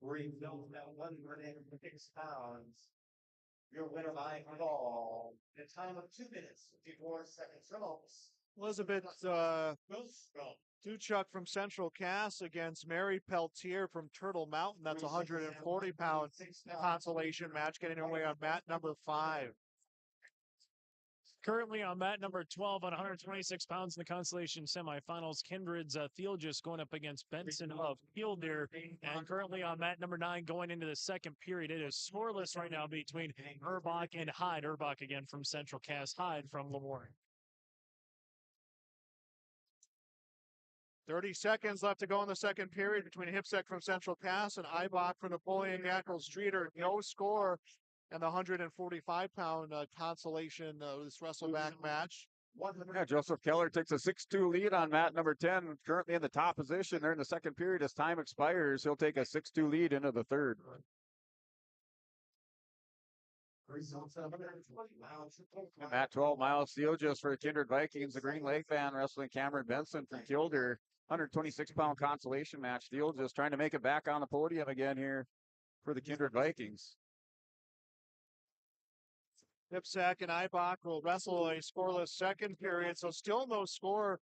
Refilled at 106 pounds. Your winner by fall. In a time of 2 minutes, 54 seconds results. Elizabeth Duchuk from Central Cass against Mary Peltier from Turtle Mountain. That's a 140-pound consolation match getting away on mat number 5. Currently on mat number 12 on 126 pounds in the consolation semifinals, Kindred's Theelgis going up against Benson of Kildare. And currently on mat number 9 going into the second period. It is scoreless right now between Urbach and Hyde. Urbach again from Central Cass, Hyde from Lemoore. 30 seconds left to go in the second period between Hipsek from Central Cass and Eibach from Napoleon Gackle Streeter. No score in the 145-pound consolation this wrestleback match. Yeah, Joseph Keller takes a 6-2 lead on mat number 10, currently in the top position there in the second period. As time expires, he'll take a 6-2 lead into the third. And mat 12, Miles Theelgis for the Kindred Vikings. The Green Lake Band wrestling Cameron Benson from Kildare. 126-pound consolation match. Theelgis trying to make it back on the podium again here for the Kindred Vikings. Hipsek and Eibach will wrestle a scoreless second period, so still no score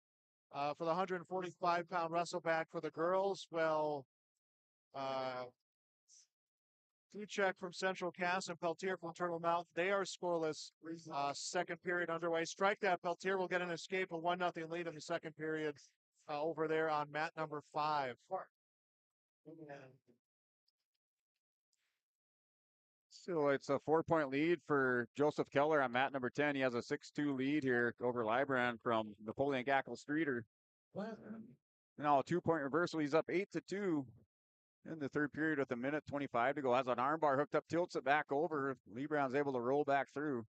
For the 145-pound wrestleback for the girls, well, Duchek from Central Cass and Peltier from Turtle Mount, they are scoreless. Second period underway. Strike that. Peltier will get an escape, a 1-0 lead in the second period over there on mat number 5. So it's a 4-point lead for Joseph Keller on mat number 10. He has a 6-2 lead here over Libran from Napoleon Gackle Streeter. Now a 2-point reversal. He's up 8-2 in the third period with 1:25 to go. Has an armbar hooked up, tilts it back over. Libran's able to roll back through.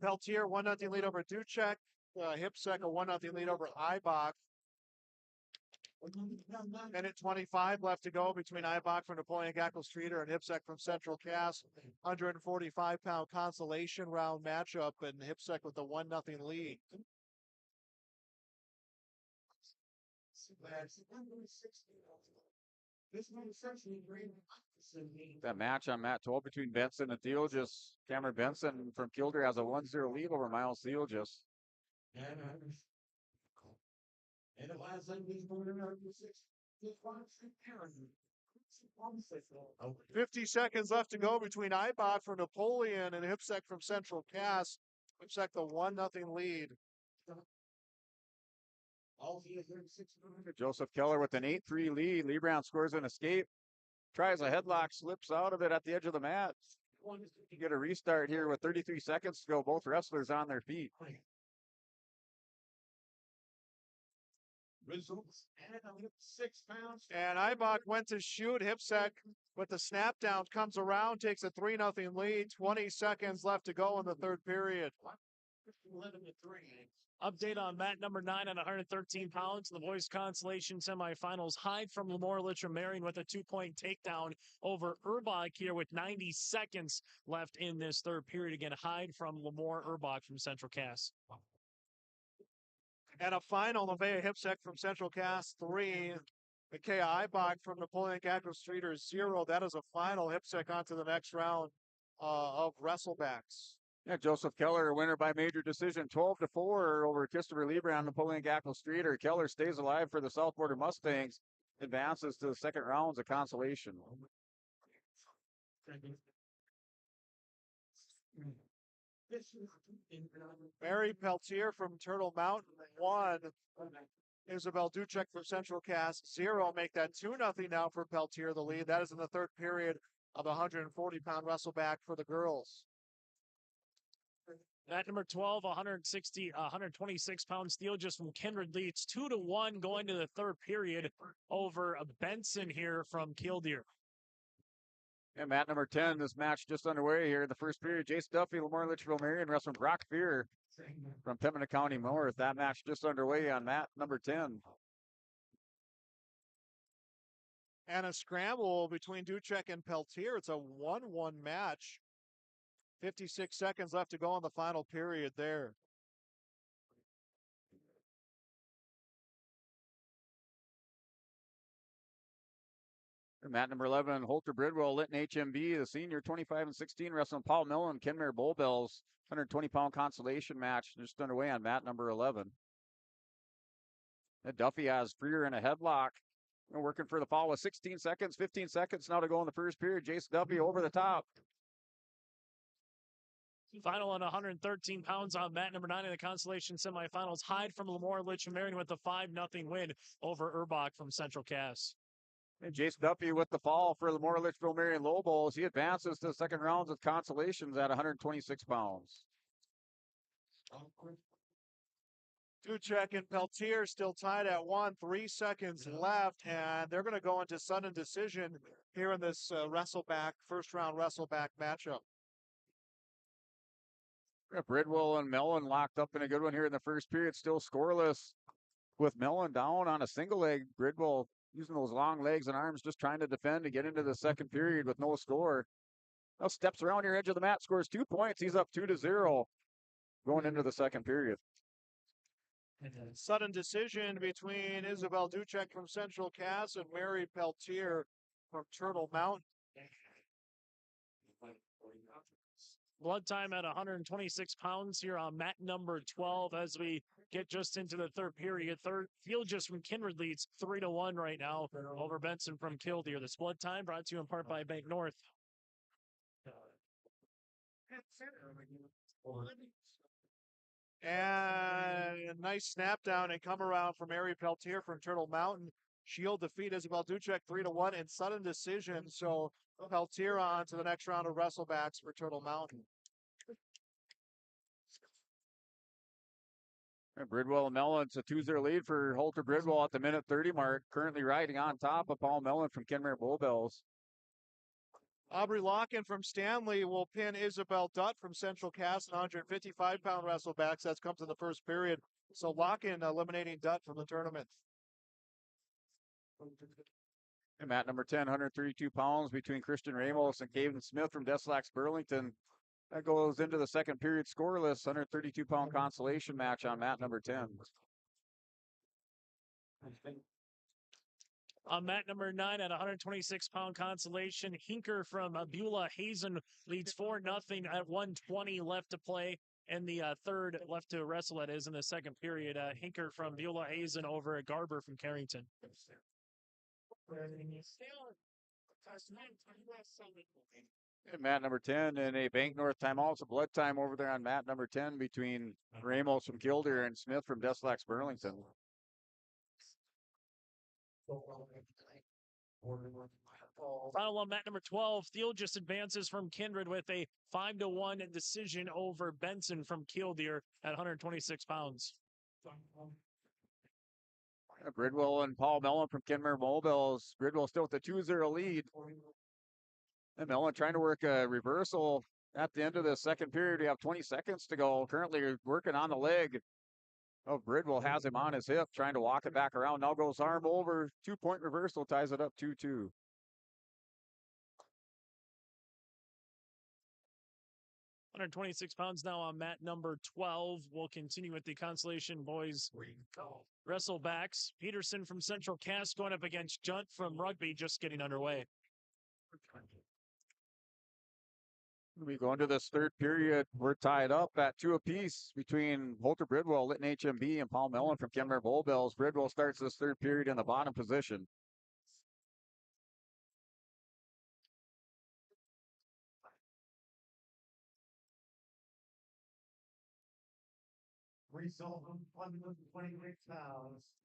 Peltier, 1-0 lead over Duchek. Hipsek, a 1-0 lead over Ibach. Minute 25 left to go between Ibach from Napoleon Gackle Streeter and Hipsek from Central Cass. 145-pound consolation round matchup, and Hipsek with the 1-0 lead. That match on mat 12 between Benson and Theolgis. Cameron Benson from Kildare has a 1-0 lead over Miles Theolgis. 50 seconds left to go between Ibach from Napoleon and Hipsek from Central Cass. Hipsek the 1-0 lead. Joseph Keller with an 8-3 lead. Libran scores an escape. Tries a headlock, slips out of it at the edge of the mat. You get a restart here with 33 seconds to go. Both wrestlers on their feet. Results and 6 pounds. And Ibach went to shoot. Hipsek with the snap down comes around, takes a 3-0 lead. 20 seconds left to go in the third period. 11-3. Update on mat number 9 at 113 pounds. The boys consolation semifinals. Hyde from Lemoore Litchfield Marion with a 2-point takedown over Urbach here with 90 seconds left in this third period. Again, Hyde from Lemoore, Urbach from Central Cass. And a final, Nevaeh Hipsek from Central Cass 3. Micaiah Ibach from Napoleon Gackle Streeter 0. That is a final. Hipsek on to the next round of wrestlebacks. Yeah, Joseph Keller, a winner by major decision, 12-4 over Christopher Libran, Napoleon Gackle Streeter. Keller stays alive for the South Border Mustangs, advances to the second rounds of consolation. Mary Peltier from Turtle Mountain 1. Isabel Duchek from Central Cass 0. Make that 2-0 now for Peltier, the lead. That is in the third period of the 140-pound wrestleback for the girls. At number 12, 126 pound steel just from Kindred leads 2-1 going to the third period over Benson here from Kildare. And mat number 10, this match just underway here in the first period. Jace Duffy, Lemoore Litchfield Marion wrestling Brock Fear from Pembina County North. That match just underway on mat number 10. And a scramble between Duchek and Peltier. It's a 1-1 match. 56 seconds left to go in the final period there. Mat number 11, Holter Bridwell, Lytton HMB, the senior 25-16, wrestling Paul Millen, Kenmare Bull Bells, 120-pound consolation match just underway on mat number 11. And Duffy has Freer in a headlock. We're working for the fall with 16 seconds, 15 seconds now to go in the first period. Jace Duffy over the top. Final on 113 pounds on mat number 9 in the consolation semifinals. Hyde from Lemoore Litchfield Marion with a 5-0 win over Urbach from Central Cass. And Jace Duffy with the fall for the Lemoore Litchfield Marion Lobos. He advances to the second rounds with consolations at 126 pounds. Duchek and Peltier still tied at 1, 3 seconds left, and they're going to go into sudden decision here in this first round wrestleback matchup. Bridwell and Mellon locked up in a good one here in the first period, still scoreless with Mellon down on a single leg. Bridwell using those long legs and arms, just trying to defend to get into the second period with no score. Now steps around your edge of the mat, scores 2 points. He's up 2-0 going into the second period. Sudden decision between Isabel Duchek from Central Cass and Mary Peltier from Turtle Mountain. Blood time at 126 pounds here on mat number 12 as we get just into the third period. Third field just from Kindred leads 3-1 right now over Benson from Killdeer. This blood time brought to you in part by Bank North. And a nice snap down and come around from Ari Peltier from Turtle Mountain. Shield defeat Isabel Ducek 3-1 in sudden decision. So Peltier on to the next round of wrestlebacks for Turtle Mountain. And Bridwell and Mellon, it's a 2-0 lead for Holter Bridwell at the minute 30 mark. Currently riding on top of Paul Mellon from Kenmare Bullbells. Aubrey Locken from Stanley will pin Isabel Dutt from Central Cass and 155-pound wrestlebacks. That's comes in the first period. So Locken eliminating Dutt from the tournament. And mat number 10, 132 pounds between Christian Ramos and Caden Smith from Deslax Burlington. That goes into the second period scoreless, 132-pound consolation match on mat number 10. On mat number 9 at 126-pound consolation, Hinker from Beulah Hazen leads 4-0 at 1:20 left to play. And the third left to wrestle, that is, in the second period. Hinker from Beulah Hazen over at Garber from Carrington. And mat number 10 and a Bank North timeout. It's a blood time over there on mat number 10 between Ramos from Killdeer and Smith from Deslax Burlington. Final on mat number 12, Thiel just advances from Kindred with a 5-1 decision over Benson from Killdeer at 126 pounds. Bridwell and Paul Mellon from Kenmare Bullbells. Bridwell still with a 2-0 lead. And Mellon trying to work a reversal at the end of the second period. We have 20 seconds to go. Currently working on the leg. Oh, Bridwell has him on his hip, trying to walk it back around. Now goes arm over. 2-point reversal, ties it up 2-2. 126 pounds now on mat number 12. We'll continue with the Consolation Boys wrestlebacks. Peterson from Central Cass going up against Junt from Rugby, just getting underway. We go into this third period. We're tied up at 2 apiece between Holter Bridwell, Lytton HMB, and Paul Mellon from Kenmare Bullbells. Bridwell starts this third period in the bottom position.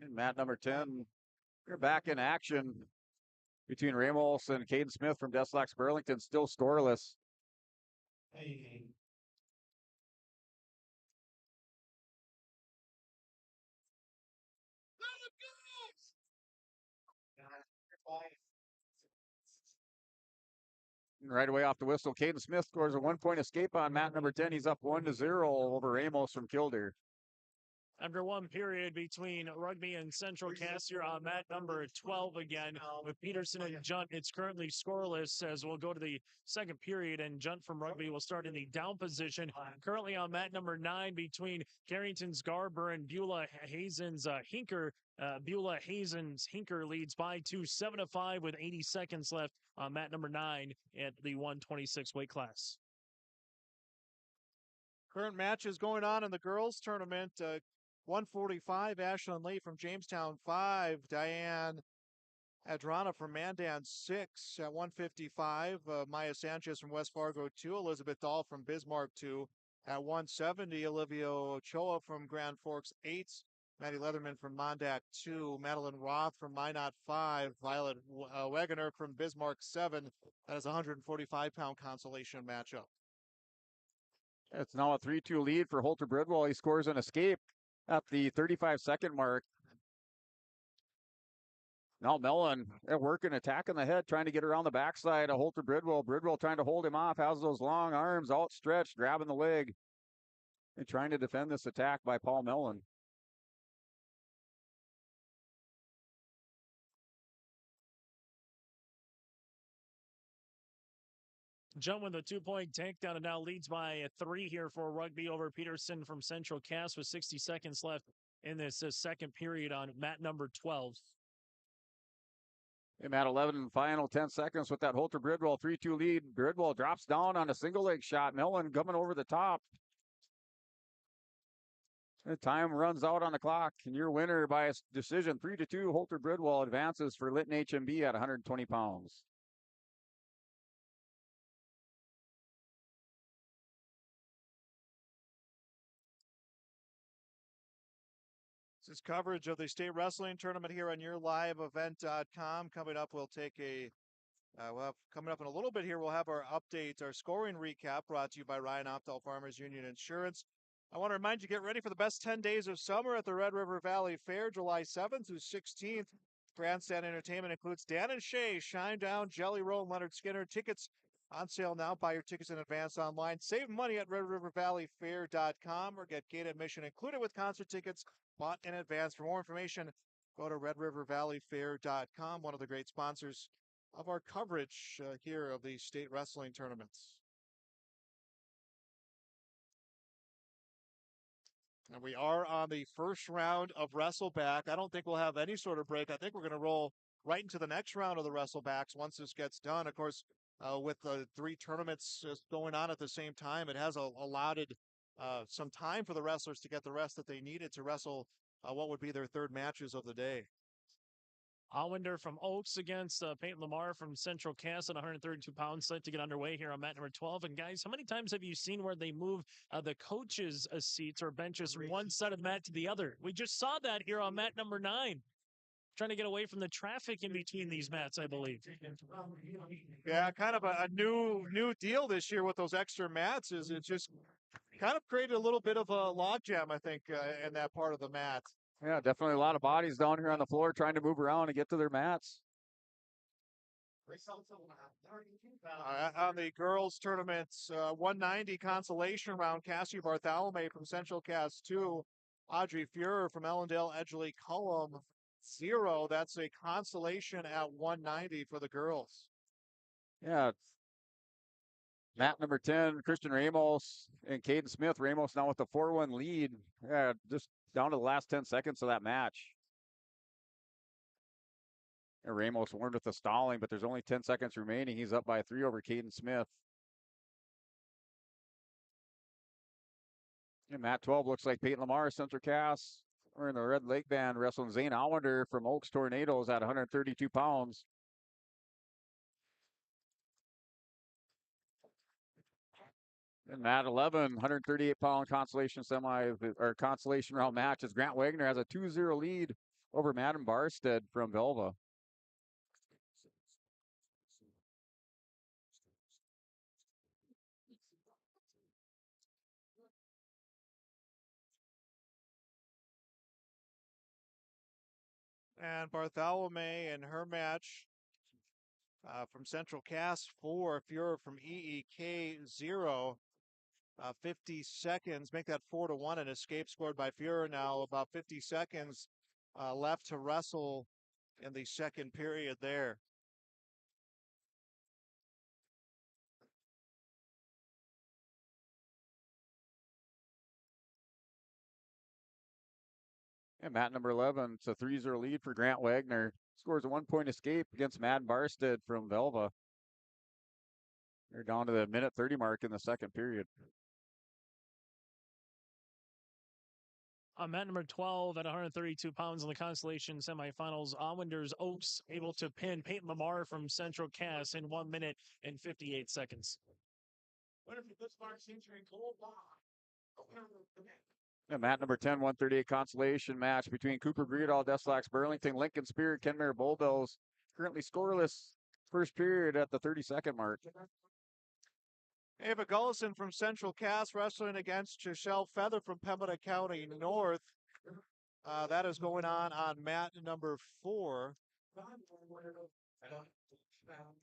In mat number 10, we're back in action between Ramos and Caden Smith from Deslax Burlington, still scoreless. And right away off the whistle, Caden Smith scores a 1-point escape on mat number 10. He's up 1-0 over Ramos from Killdeer. After one period between Rugby and Central Cass here on mat number 12 again with Peterson and Junt. It's currently scoreless as we'll go to the second period, and Junt from Rugby will start in the down position. Currently on mat number 9 between Carrington's Garber and Beulah Hazen's Hinker. Beulah Hazen's Hinker leads by 2, 7-5 with 80 seconds left on mat number 9 at the 126 weight class. Current matches going on in the girls tournament. 145, Ashlyn Lee from Jamestown 5, Diane Adrana from Mandan 6 at 155, Maya Sanchez from West Fargo 2, Elizabeth Dahl from Bismarck 2 at 170, Olivia Ochoa from Grand Forks 8, Maddie Leatherman from Mondack 2, Madeline Roth from Minot 5, Violet Wegener from Bismarck 7. That is a 145-pound consolation matchup. It's now a 3-2 lead for Holter Bridwell. He scores an escape at the 35-second mark. Now Mellon working, attacking the head, trying to get around the backside of Holter Bridwell. Bridwell trying to hold him off, has those long arms outstretched, grabbing the leg, and trying to defend this attack by Paul Mellon. Junt with a 2-point takedown and now leads by 3 here for Rugby over Peterson from Central Cass with 60 seconds left in this second period on mat number 12. In that 11 final 10 seconds with that Holter Bridwell 3-2 lead. Bridwell drops down on a single leg shot. Millen coming over the top. The time runs out on the clock, and your winner by a decision 3-2. Holter Bridwell advances for Lytton HMB at 120 pounds. This is coverage of the state wrestling tournament here on YourLiveEvent.com. Coming up, we'll take a coming up in a little bit here, we'll have our updates, our scoring recap brought to you by Ryan Optal Farmers Union Insurance. I want to remind you, get ready for the best 10 days of summer at the Red River Valley Fair, July 7th through 16th. Grandstand entertainment includes Dan and Shay, Shinedown, Jelly Roll, and Leonard Skinner. Tickets on sale now. Buy your tickets in advance online. Save money at RedRiverValleyFair.com or get gate admission included with concert tickets bought in advance. For more information, go to RedRiverValleyFair.com, one of the great sponsors of our coverage here of the state wrestling tournaments. And we are on the first round of Wrestleback. I don't think we'll have any sort of break. I think we're going to roll right into the next round of the Wrestlebacks once this gets done. Of course, with the three tournaments going on at the same time, it has allotted some time for the wrestlers to get the rest that they needed to wrestle what would be their third matches of the day. Allender from Oaks against Peyton Lamar from Central Cass at 132 pounds, set to get underway here on mat number 12. And guys, how many times have you seen where they move the coaches' seats or benches from one side of the mat to the other? We just saw that here on mat number 9. Trying to get away from the traffic in between these mats, I believe. Yeah, kind of a new deal this year with those extra mats is it just kind of created a little bit of a logjam, I think, in that part of the mat. Yeah, definitely a lot of bodies down here on the floor trying to move around and get to their mats. On the girls' tournaments, 190 consolation round, Cassie Bartholomew from Central Cass 2, Audrey Fuhrer from Ellendale Edgley Cullum 0. That's a consolation at 190 for the girls. Yeah. Mat number 10, Christian Ramos and Caden Smith. Ramos now with the 4-1 lead. Yeah, just down to the last 10 seconds of that match. And Ramos warned with the stalling, but there's only 10 seconds remaining. He's up by 3 over Caden Smith. And mat 12 looks like Peyton Lamar, Central Cass. We're in the Red Lake Band wrestling Zane Allender from Oaks Tornadoes at 132 pounds. And mat 11, 138-pound consolation consolation round matches. Grant Wagner has a 2-0 lead over Madden Barstead from Velva. And Bartholomew in her match from Central Cass 4, Fuhrer from EEK 0. 50 seconds, make that 4-1, an escape scored by Fuhrer now. About 50 seconds left to wrestle in the second period there. And mat number 11, it's a 3-0 lead for Grant Wagner. Scores a 1-point escape against Madden Barstead from Velva. They're down to the minute 30 mark in the second period. On mat number 12 at 132 pounds in the consolation semifinals, Allenders Oaks able to pin Peyton Lamar from Central Cass in 1 minute and 58 seconds. And mat number 10, 138 consolation match between Cooper Breedall, Deslax Burlington, Lincoln Spirit, Kenmare Bulldogs. Currently scoreless first period at the 32nd mark. Ava Gullison from Central Cass wrestling against Giselle Feather from Pembina County North. That is going on mat number 4.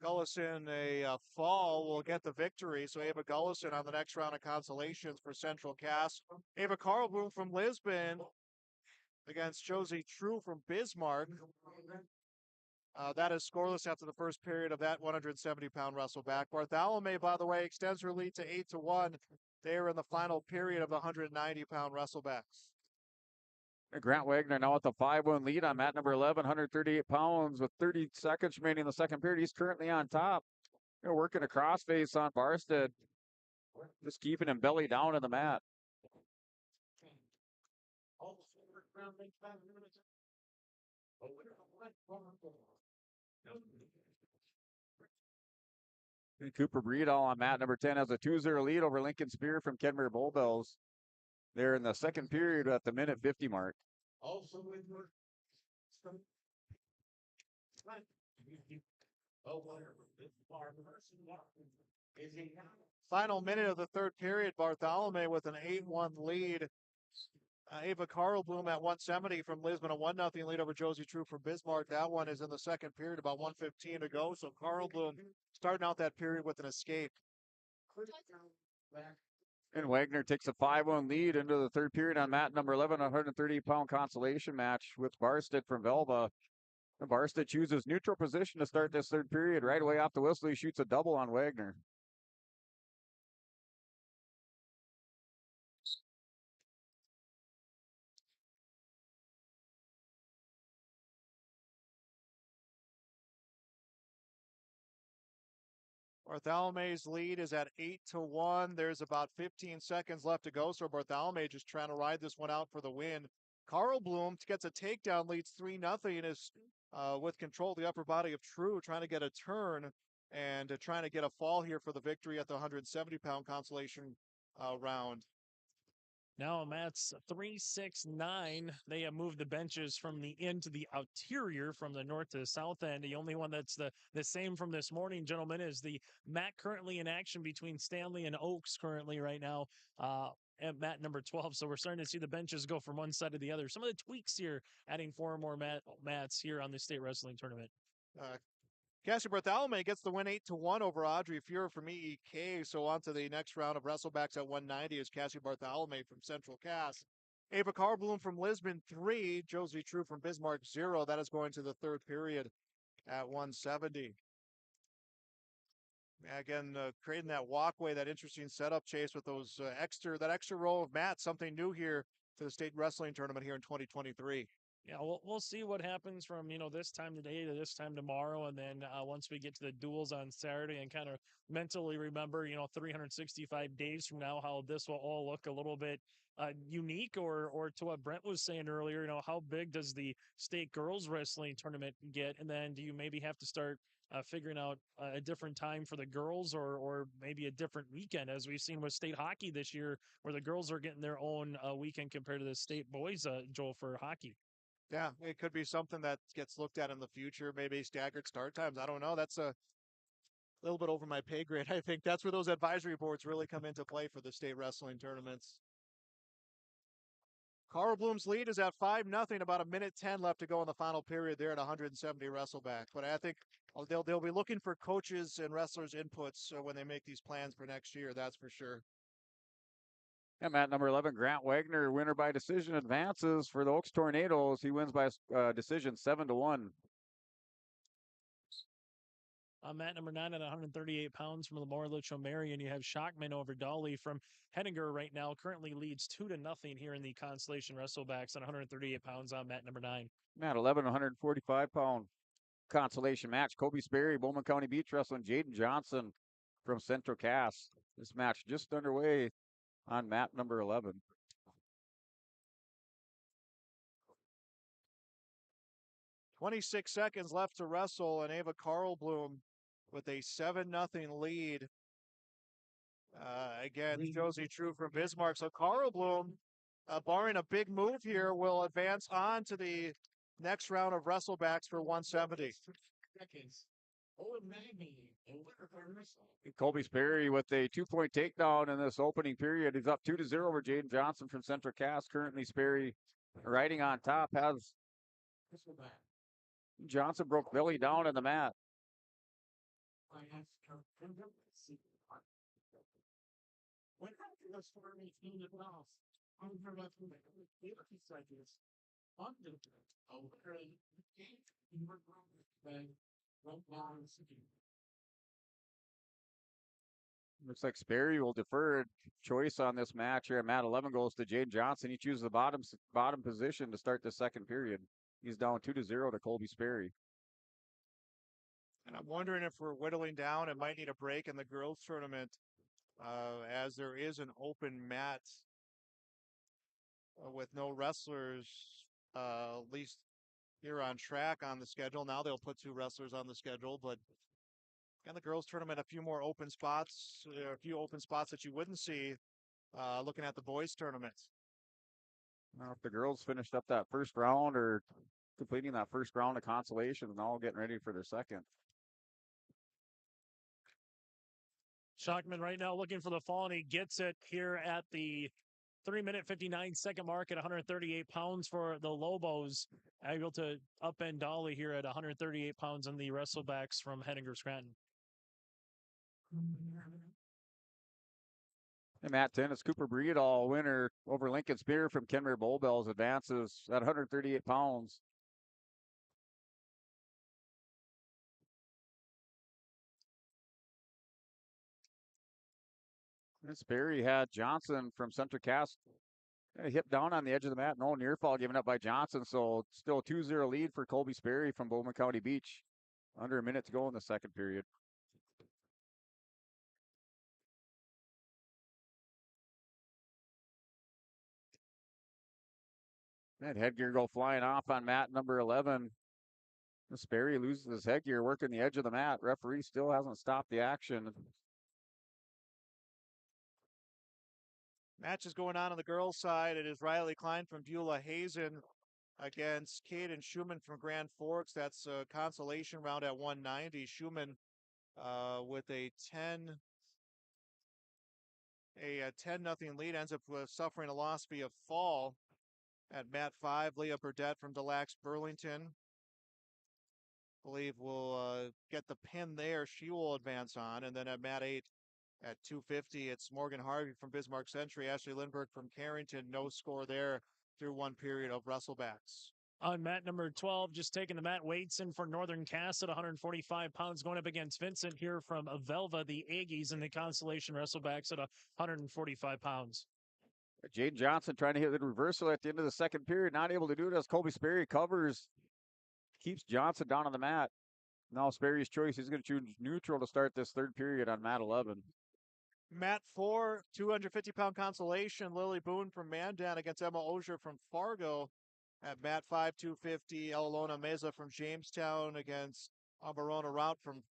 Gullison, a fall, will get the victory. So Ava Gullison on the next round of consolations for Central Cass. Ava Carlbloom from Lisbon against Josie True from Bismarck. That is scoreless after the first period of that 170-pound wrestleback. Bartholomew, by the way, extends her lead to 8-1. They are in the final period of the 190-pound wrestlebacks. Grant Wagner now with the 5-1 lead on mat number 11, 138 pounds with 30 seconds remaining in the second period. He's currently on top. Working a crossface on Barstead. Just keeping him belly down in the mat. And Cooper Breedall on mat number 10 has a 2-0 lead over Lincoln Spear from Kenmare Bulldbells. They're in the second period at the minute 50 mark. Final minute of the third period, Bartholomew with an 8-1 lead. Ava Carlbloom at 170 from Lisbon, a 1-0 lead over Josie True from Bismarck. That one is in the second period, about 1:15 to go. So Carlbloom starting out that period with an escape. And Wagner takes a 5-1 lead into the third period on mat number 11, 130-pound consolation match with Barstead from Velva. And Barstead chooses neutral position to start this third period. Right away off the whistle, he shoots a double on Wagner. Bartholomew's lead is at 8-1. There's about 15 seconds left to go. So Bartholomew just trying to ride this one out for the win. Carlbloom gets a takedown, leads 3-0, is with control of the upper body of True, trying to get a turn and trying to get a fall here for the victory at the 170-pound consolation round. Now Matt's 3-6-9. They have moved the benches from the end to the outerior from the north to the south end. The only one that's the same from this morning, gentlemen, is the mat currently in action between Stanley and Oaks currently right now at mat number 12. So we're starting to see the benches go from one side to the other. Some of the tweaks here, adding 4 more mats here on the state wrestling tournament. Cassie Bartholomew gets the win 8-1 over Audrey Fuhrer from EEK. So on to the next round of wrestlebacks at 190 is Cassie Bartholomew from Central Cass. Ava Carlbloom from Lisbon 3, Josie True from Bismarck 0. That is going to the third period at 170. Again, creating that walkway, that interesting setup, Chase, with those extra row of mats, something new here to the state wrestling tournament here in 2023. Yeah, we'll see what happens from, this time today to this time tomorrow. And then once we get to the duels on Saturday and kind of mentally remember, 365 days from now, how this will all look a little bit unique or to what Brent was saying earlier, how big does the state girls wrestling tournament get? And then do you maybe have to start figuring out a different time for the girls or maybe a different weekend, as we've seen with state hockey this year, where the girls are getting their own weekend compared to the state boys, Joel, for hockey. Yeah, it could be something that gets looked at in the future, maybe staggered start times. I don't know. That's a little bit over my pay grade. I think that's where those advisory boards really come into play for the state wrestling tournaments. Carlbloom's lead is at 5-0, about 1:10 left to go in the final period there at 170 wrestleback. But I think they'll be looking for coaches and wrestlers' inputs when they make these plans for next year, that's for sure. And mat number 11, Grant Wagner, winner by decision, advances for the Oaks Tornadoes. He wins by decision 7-1. On mat number 9 at 138 pounds from Lamar Litchfield Marion, you have Shockman over Dolly from Henninger right now. Currently leads 2-0 here in the Constellation Wrestlebacks at 138 pounds on mat number 9. Mat 11, 145-pound consolation match. Kobe Sperry, Bowman County Beach Wrestling, Jaden Johnson from Central Cass. This match just underway on mat number 11. "26 seconds left to wrestle, and Ava Carlbloom with a 7-0 lead. Again, Josie True from Bismarck. So Carlbloom, barring a big move here, will advance on to the next round of wrestlebacks for 170. Colby Sperry with a 2-point takedown in this opening period. He's up 2-0 over Jaden Johnson from Central Cass. Currently, Sperry riding on top. Has Johnson broke belly down in the mat. Looks like Sperry will defer choice on this match here. Mat 11 goes to Jade Johnson. He chooses the bottom position to start the second period. He's down 2-0 to Colby Sperry. And I'm wondering if we're whittling down and might need a break in the girls tournament, as there is an open mat with no wrestlers, at least here on track on the schedule. Now they'll put 2 wrestlers on the schedule, but in the girls tournament, a few more open spots, a few open spots that you wouldn't see looking at the boys tournament. Now, if the girls finished up that first round or completing that first round of consolation and all getting ready for their second. Shockman right now looking for the fall, and he gets it here at the 3-minute 59-second mark at 138 pounds for the Lobos. Able to upend Dolly here at 138 pounds on the wrestlebacks from Hettinger Scranton. And Matt 10 is Cooper Breedall, winner over Lincoln Spear from Kenmare Bull Bells, advances at 138 pounds. And Sperry had Johnson from Center Cast hip down on the edge of the mat. No near fall given up by Johnson. So still a 2-0 lead for Colby Sperry from Bowman County Beach. Under a minute to go in the second period. That headgear go flying off on mat number 11. Sperry loses his headgear working the edge of the mat. Referee still hasn't stopped the action. Match is going on the girls' side. It is Riley Klein from Beulah Hazen against Caden Schumann from Grand Forks. That's a consolation round at 190. Schumann with a 10-0 lead, ends up suffering a loss via fall. At mat 5, Leah Burdett from Des Lacs Burlington, believe will get the pin there. She will advance on. And then at mat 8 at 250, it's Morgan Harvey from Bismarck Century, Ashley Lindbergh from Carrington. No score there through one period of wrestlebacks. On mat number 12, just taking the mat, Wadeson for Northern Cass at 145 pounds, going up against Vincent here from Velva, the Aggies, and the Constellation wrestlebacks at 145 pounds. Jaden Johnson trying to hit the reversal at the end of the second period, not able to do it as Colby Sperry covers, keeps Johnson down on the mat. Now Sperry's choice, he's going to choose neutral to start this third period on mat 11. Mat 4, 250-pound consolation, Lily Boone from Mandan against Emma Osier from Fargo. At mat 5, 250, Elona Meza from Jamestown against Ambarona Rout from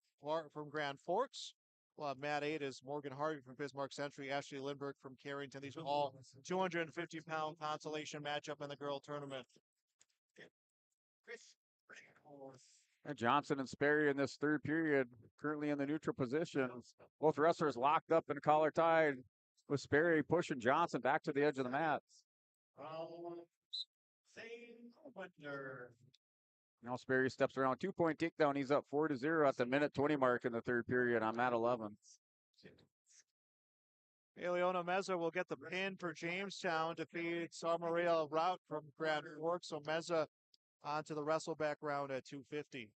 Grand Forks. Well, mat 8 is Morgan Harvey from Bismarck Century, Ashley Lindbergh from Carrington. These are all 250-pound consolation matchup in the girl tournament. And Johnson and Sperry in this third period, currently in the neutral position. Both wrestlers locked up in a collar tied, with Sperry pushing Johnson back to the edge of the mat. Now Sperry steps around, 2-point takedown. He's up 4-0 at the minute 20 mark in the third period on mat 11. Eleona Meza will get the pin for Jamestown, defeats Maria Rout from Grand Forks. So Meza onto the wrestleback round at 250.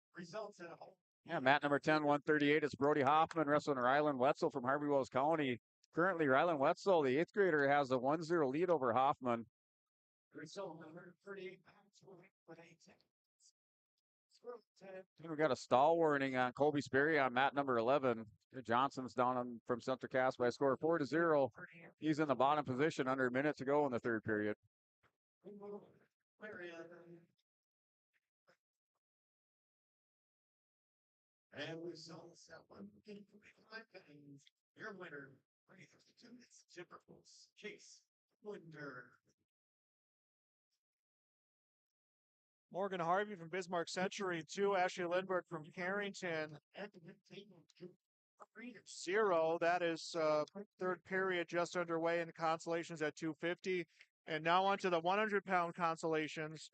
Yeah, mat number 10, 138. It's Brody Hoffman wrestling Rylan Wetzel from Harvey Wells County. Currently, Rylan Wetzel, the 8th grader, has a 1-0 lead over Hoffman. We got a stall warning on Colby Sperry on mat number 11. Johnson's down from Central Cass by a score of 4-0. He's in the bottom position under a minute to go in the third period. And we saw that one. Your winner, 352 minutes, Timberwolves, Chase Winder. Morgan Harvey from Bismarck Century, 2. Ashley Lindbergh from Carrington, 0. That is third period just underway in consolations at 250. And now on to the 100-pound consolations.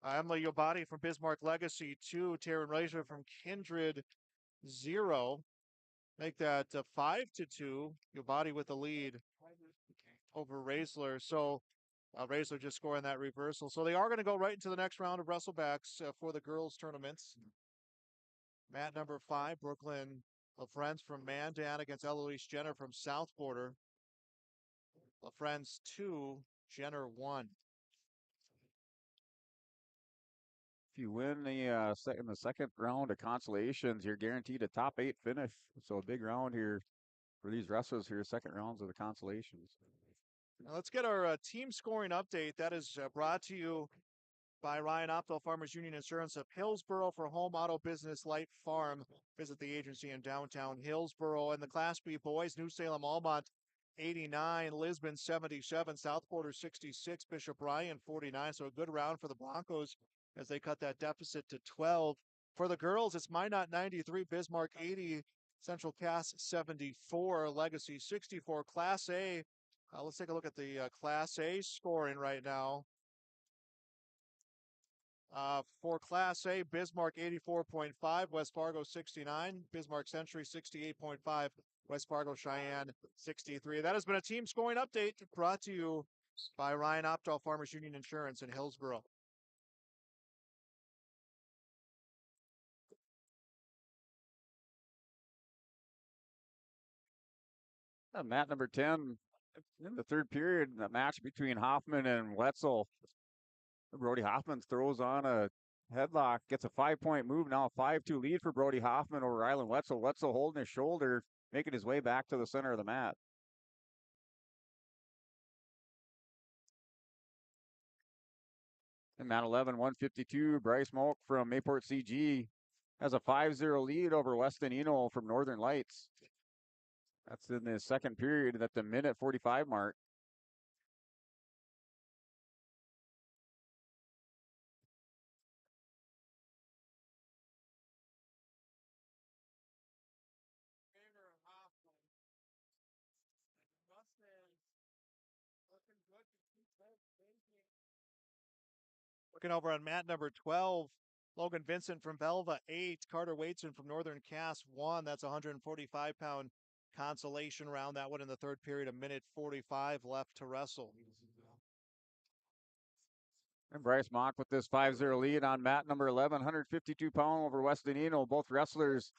Emily Yobati from Bismarck Legacy, 2. Taryn Razor from Kindred, 0. Make that 5-2. Yobati with the lead over Raisler. So Raisler just scoring that reversal. So they are going to go right into the next round of wrestlebacks for the girls tournaments. Mat number 5, Brooklyn LaFrenz from Mandan against Eloise Jenner from South Border. LaFrenz 2, Jenner 1. If you win the in the second round of consolations, you're guaranteed a top 8 finish. So a big round here for these wrestlers here, second rounds of the consolations. Now let's get our team scoring update. That is brought to you by Ryan Optel Farmers Union Insurance of Hillsboro for home auto business Light Farm. Visit the agency in downtown Hillsboro. And the Class B boys, New Salem Almont 89, Lisbon 77, South Border 66, Bishop Ryan 49. So a good round for the Broncos as they cut that deficit to 12. For the girls, it's Minot 93, Bismarck 80, Central Cass 74, Legacy 64. Class A, let's take a look at the Class A scoring right now. For Class A, Bismarck 84.5, West Fargo 69, Bismarck Century 68.5, West Fargo Cheyenne 63. That has been a team scoring update brought to you by Ryan Optal Farmers Union Insurance in Hillsboro. Mat number 10 in the third period, the match between Hoffman and Wetzel. Brody Hoffman throws on a headlock, gets a 5-point move. Now a 5-2 lead for Brody Hoffman over Rylan Wetzel. Wetzel holding his shoulder, making his way back to the center of the mat. And mat 11, 152, Bryce Moak from Mayport CG has a 5-0 lead over Weston Eno from Northern Lights. That's in the second period at the minute 45 mark. Looking over on mat number 12, Logan Vincent from Belva 8, Carter Waitson from Northern Cass 1. That's a 145-pound consolation round. That one in the third period, a minute 45 left to wrestle. And Bryce Mock with this 5-0 lead on mat number 11, 152-pound over Weston Eno. Both wrestlers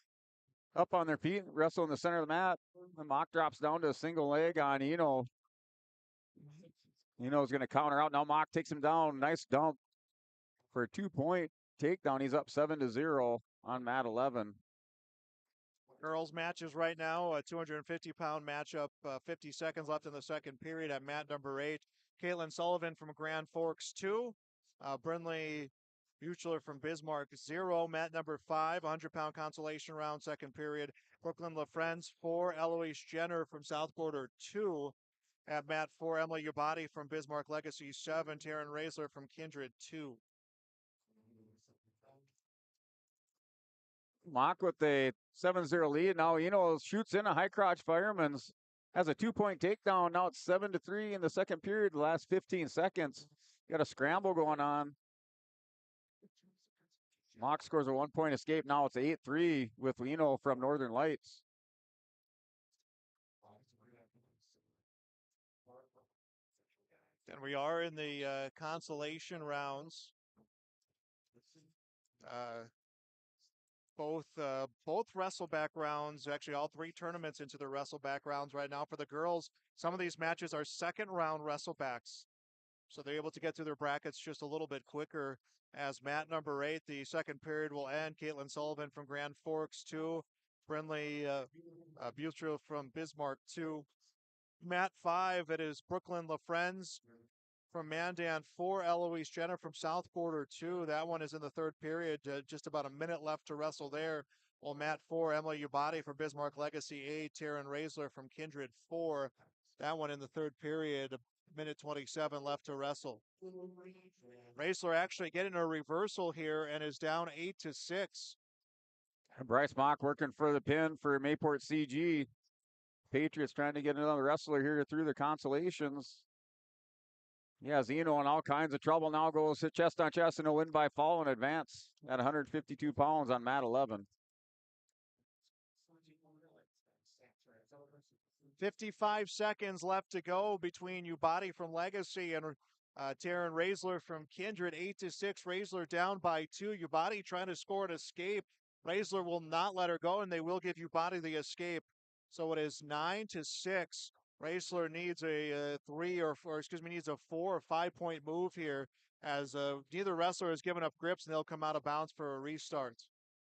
up on their feet, wrestle in the center of the mat. The Mock drops down to a single leg on Eno. Eno's going to counter out. Now Mock takes him down. Nice dump for a 2-point takedown. He's up 7-0 on mat 11. Girls matches right now, a 250-pound matchup, 50 seconds left in the second period at mat number 8. Caitlin Sullivan from Grand Forks 2. Brindley Buchler from Bismarck 0. Mat number 5, 100-pound consolation round, second period. Brooklyn LaFrenz 4. Eloise Jenner from South Border 2. At mat 4, Emily Yabati from Bismarck Legacy 7. Taryn Raisler from Kindred 2. Mock with a 7-0 lead. Now Eno shoots in a high crotch fireman's. Has a 2-point takedown. Now it's 7-3 in the second period, the last 15 seconds. Got a scramble going on. Mock scores a 1-point escape. Now it's 8-3 with Eno from Northern Lights. And we are in the consolation rounds. Both wrestleback rounds, actually all three tournaments into the wrestleback rounds right now. For the girls, some of these matches are second round wrestlebacks. So they're able to get through their brackets just a little bit quicker. As mat number 8, the second period will end. Caitlin Sullivan from Grand Forks 2. Brindley Butrell from Bismarck 2. Mat 5, it is Brooklyn LaFrenz from Mandan 4. Eloise Jenner from South Border 2. That one is in the third period. Just about a minute left to wrestle there. Well, mat 4, Emily Yabati for Bismarck Legacy 8. Taryn Raisler from Kindred 4. That one in the third period. Minute 27 left to wrestle. Raisler actually getting a reversal here and is down 8-6. Bryce Mock working for the pin for Mayport CG. Patriots trying to get another wrestler here through the consolations. Yeah, Zeno in all kinds of trouble now, goes chest on chest and a win by fall in advance at 152 pounds on mat 11. 55 seconds left to go between Yubati from Legacy and Taryn Raisler from Kindred. 8-6, Raisler down by 2. Yubati trying to score an escape. Raisler will not let her go, and they will give Ubadi the escape. So it is 9-6. Raisler needs a 4 or 5 point move here, as neither wrestler has given up grips, and they'll come out of bounds for a restart.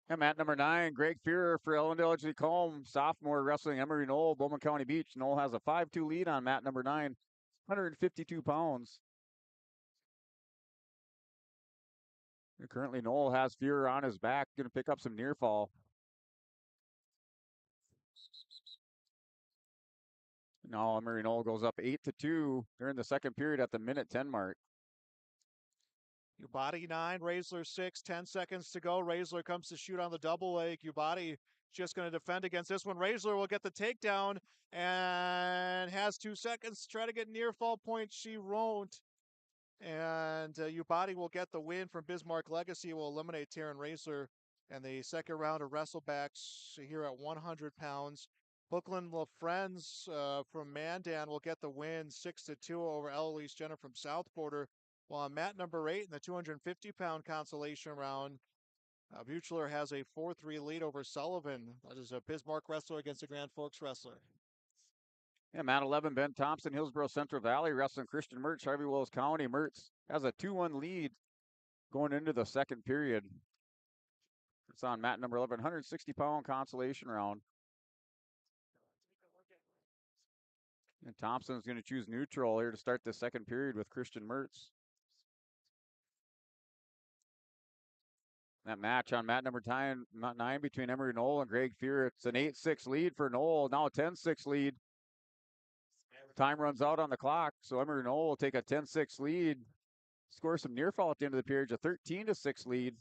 And at number 9, Greg Fearer for Ellendale Edgley Combe, sophomore wrestling Emery Knoll, Bowman County Beach. Knoll has a 5-2 lead on mat number 9, 152 pounds. And currently, Knoll has Fearer on his back, going to pick up some near fall. Now Emery Knoll goes up 8-2 during the second period at the minute 10 mark. Ubadi 9, Raisler 6, 10 seconds to go. Raisler comes to shoot on the double leg. Ubadi just going to defend against this one. Raisler will get the takedown and has 2 seconds to try to get near fall point. She won't. And Ubadi will get the win from Bismarck Legacy, will eliminate Taryn Raisler. And the second round of wrestlebacks here at 100 pounds. Brooklyn LaFriends from Mandan will get the win 6-2 over Eloise Jenner from South Border. While on mat number 8 in the 250-pound consolation round, Buechler has a 4-3 lead over Sullivan. That is a Bismarck wrestler against a Grand Forks wrestler. Yeah, mat 11, Ben Thompson, Hillsborough Central Valley, wrestling Christian Mertz, Harvey Willis County. Mertz has a 2-1 lead going into the second period. It's on mat number 11, 160-pound consolation round. And Thompson's going to choose neutral here to start the second period with Christian Mertz. That match on mat number 9 between Emery Knoll and Greg Fear. It's an 8-6 lead for Knoll, now a 10-6 lead. Time runs out on the clock, so Emery Knoll will take a 10-6 lead, score some near fall at the end of the period, a 13-6 lead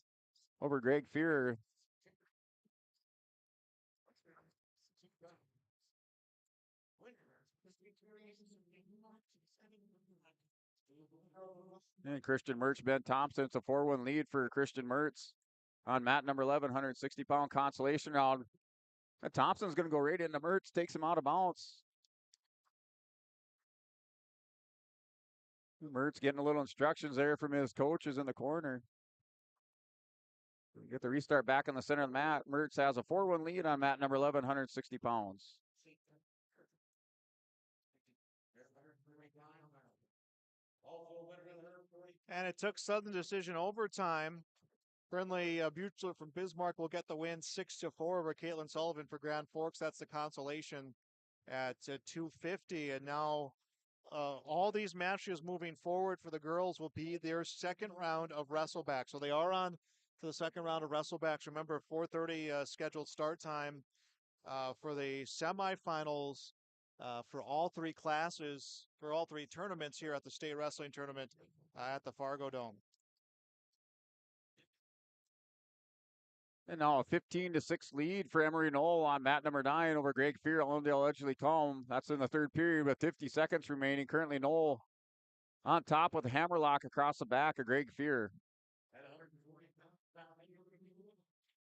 over Greg Fear. And Christian Mertz, Ben Thompson, it's a 4-1 lead for Christian Mertz on mat number 11, 160-pound consolation round. And Thompson's going to go right into Mertz, takes him out of bounds. Mertz getting a little instructions there from his coaches in the corner. Get the restart back in the center of the mat. Mertz has a 4-1 lead on mat number 11, 160 pounds. And it took sudden decision overtime. Friendly Buechler from Bismarck will get the win 6-4 over Caitlin Sullivan for Grand Forks. That's the consolation at 250. And now all these matches moving forward for the girls will be their second round of wrestleback. So they are on to the second round of wrestlebacks. Remember, 4:30 scheduled start time for the semifinals for all three classes, for all three tournaments here at the state wrestling tournament at the Fargo Dome. And now a 15-6 lead for Emery Knoll on mat number 9 over Greg Fear, Ellendale Edgley Combe. That's in the third period with 50 seconds remaining. Currently Knoll on top with a hammerlock across the back of Greg Fear.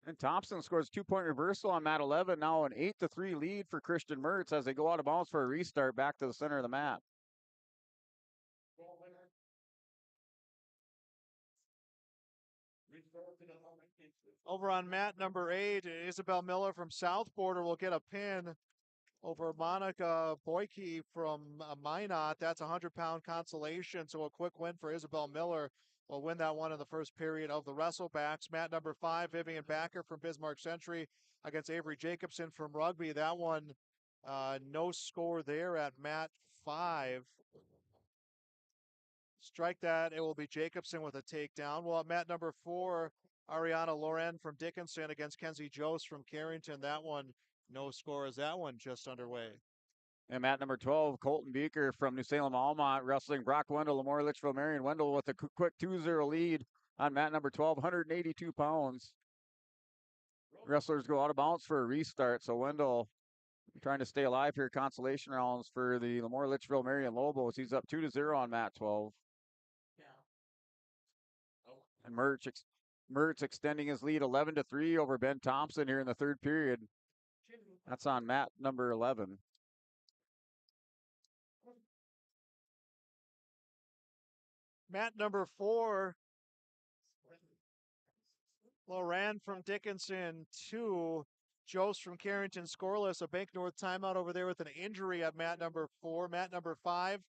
And Thompson scores 2-point reversal on mat 11. Now an 8-3 lead for Christian Mertz as they go out of bounds for a restart back to the center of the mat. Over on mat number 8, Isabel Miller from South Border will get a pin over Monica Boyke from Minot. That's a 100-pound consolation, so a quick win for Isabel Miller. Will win that one in the first period of the wrestlebacks. Mat number 5, Vivian Backer from Bismarck Century against Avery Jacobson from Rugby. That one, no score there at mat 5. Strike that. It will be Jacobson with a takedown. Well, at mat number 4, Ariana Loren from Dickinson against Kenzie Jost from Carrington. That one, no score as that one just underway. And mat number 12, Colton Beaker from New Salem Almont wrestling Brock Wendell, Lemoore Litchfield Marion. Wendell with a quick 2-0 lead on mat number 12, 182 pounds. Wrestlers go out of bounds for a restart, so Wendell trying to stay alive here. Consolation rounds for the Lemoore Litchfield Marion Lobos. He's up 2-0 on mat 12. And Mertz extending his lead 11-3 over Ben Thompson here in the third period. That's on mat number 11. Mat number 4, Loran from Dickinson, 2. Jost from Carrington scoreless. A Bank North timeout over there with an injury at mat number 4. Mat number 5,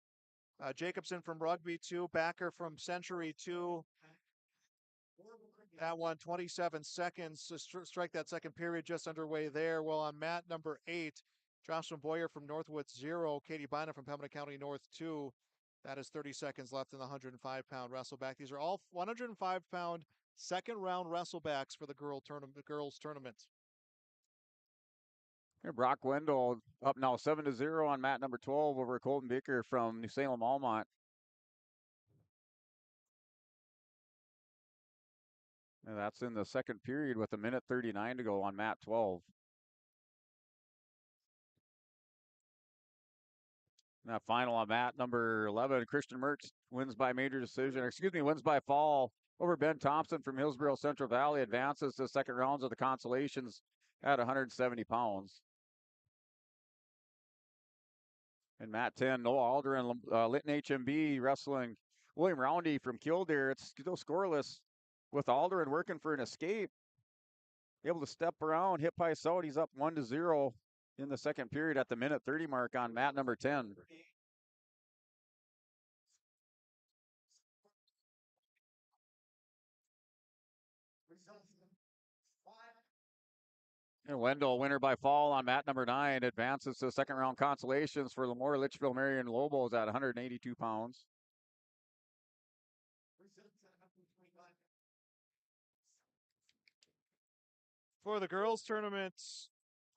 Jacobson from Rugby, 2. Backer from Century, 2. That one, 27 seconds to strike that second period just underway there. Well, on mat number 8, Jocelyn Boyer from Northwood, 0. Katie Bynum from Pembina County North, 2. That is 30 seconds left in the 105-pound wrestleback. These are all 105-pound second-round wrestlebacks for the girls tournament. Here, Brock Wendell up now 7-0 on mat number 12 over Colton Baker from New Salem Almont. And that's in the second period with 1:39 to go on mat 12. And that final on mat number 11, Christian Mertz wins by wins by fall over Ben Thompson from Hillsborough Central Valley, advances to the second rounds of the consolations at 170 pounds. And mat 10, Noah Alderin, Lytton HMB wrestling William Roundy from Kildare. It's still scoreless with Alderin working for an escape. Able to step around, hit Pice out. He's up 1-0 in the second period at the 1:30 mark on mat number 10. And Wendell, winner by fall on mat number 9, advances to the second round consolations for Lemoore Litchfield Marion Lobos at 182 pounds. For the girls tournament,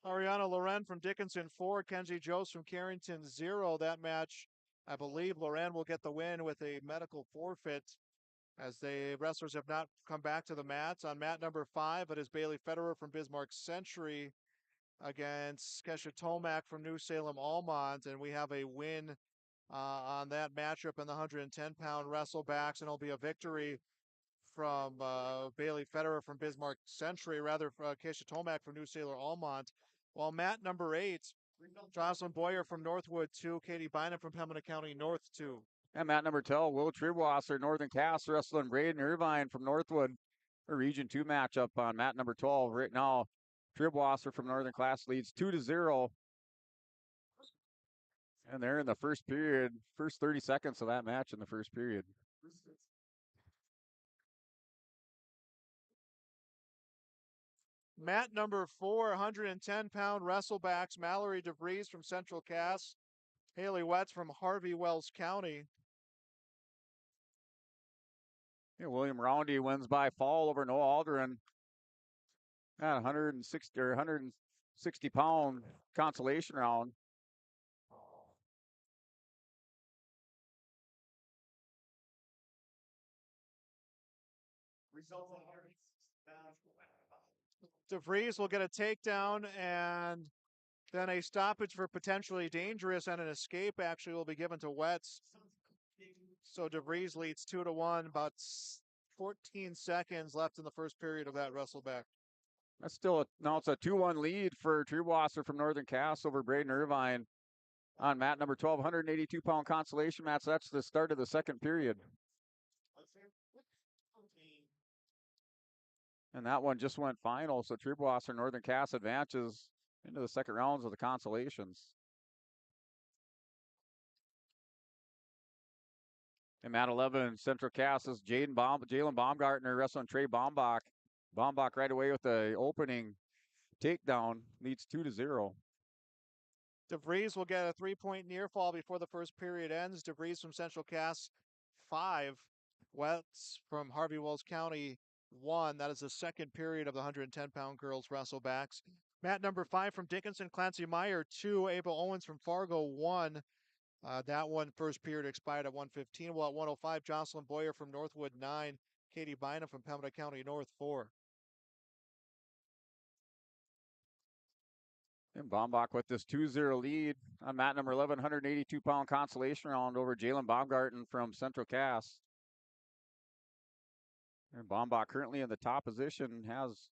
Ariana Loren from Dickinson, 4. Kenzie Jost from Carrington, 0. That match, I believe Loren will get the win with a medical forfeit, as the wrestlers have not come back to the mats. On mat number 5, it is Bailey Federer from Bismarck Century against Kesha Tomac from New Salem Almont, and we have a win on that matchup in the 110-pound wrestlebacks, and it'll be a victory from Bailey Federer from Bismarck Century, Kesha Tomac from New Salem Almont. While mat number 8, Jocelyn Boyer from Northwood, 2. Katie Bynum from Pembina County North, 2. And mat number 12, Will Tribwasser, Northern Cass, wrestling Braden Irvine from Northwood. A Region 2 matchup on mat number 12. Right now, Tribwasser from Northern Cass leads 2-0. And they're in the first period, first 30 seconds of that match in the first period. Mat number 4, 110-pound wrestlebacks, Mallory DeVries from Central Cass, Haley Wetz from Harvey Wells County. Yeah, William Roundy wins by fall over Noah Alderin at 160-pound consolation round. DeVries will get a takedown, and then a stoppage for potentially dangerous, and an escape actually will be given to Wetz. So DeVries leads 2-1, about 14 seconds left in the first period of that wrestleback. That's still now it's a 2-1 lead for Tribwasser from Northern Cass over Braden Irvine on mat number 12, 182-pound consolation match. That's the start of the second period. And that one just went final, so Tribwasser Northern Cass advances into the second rounds of the consolations. And mat 11, Central Cass is Jalen Baumgartner wrestling Trey Baumbach. Baumbach right away with the opening takedown, leads 2-0. DeVries will get a 3-point near fall before the first period ends. DeVries from Central Cass, 5. Wetz from Harvey Wells County, 1. That is the second period of the 110-pound girls wrestlebacks. Mat number 5 from Dickinson, Clancy Meyer, 2. Abel Owens from Fargo, 1. That one first period expired at 1:15. While at 1:05, Jocelyn Boyer from Northwood, 9. Katie Bynum from Pembina County North, 4. And Baumbach with this 2-0 lead on mat number 11, 182-pound consolation round over Jalen Baumgarten from Central Cass. And Baumbach currently in the top position has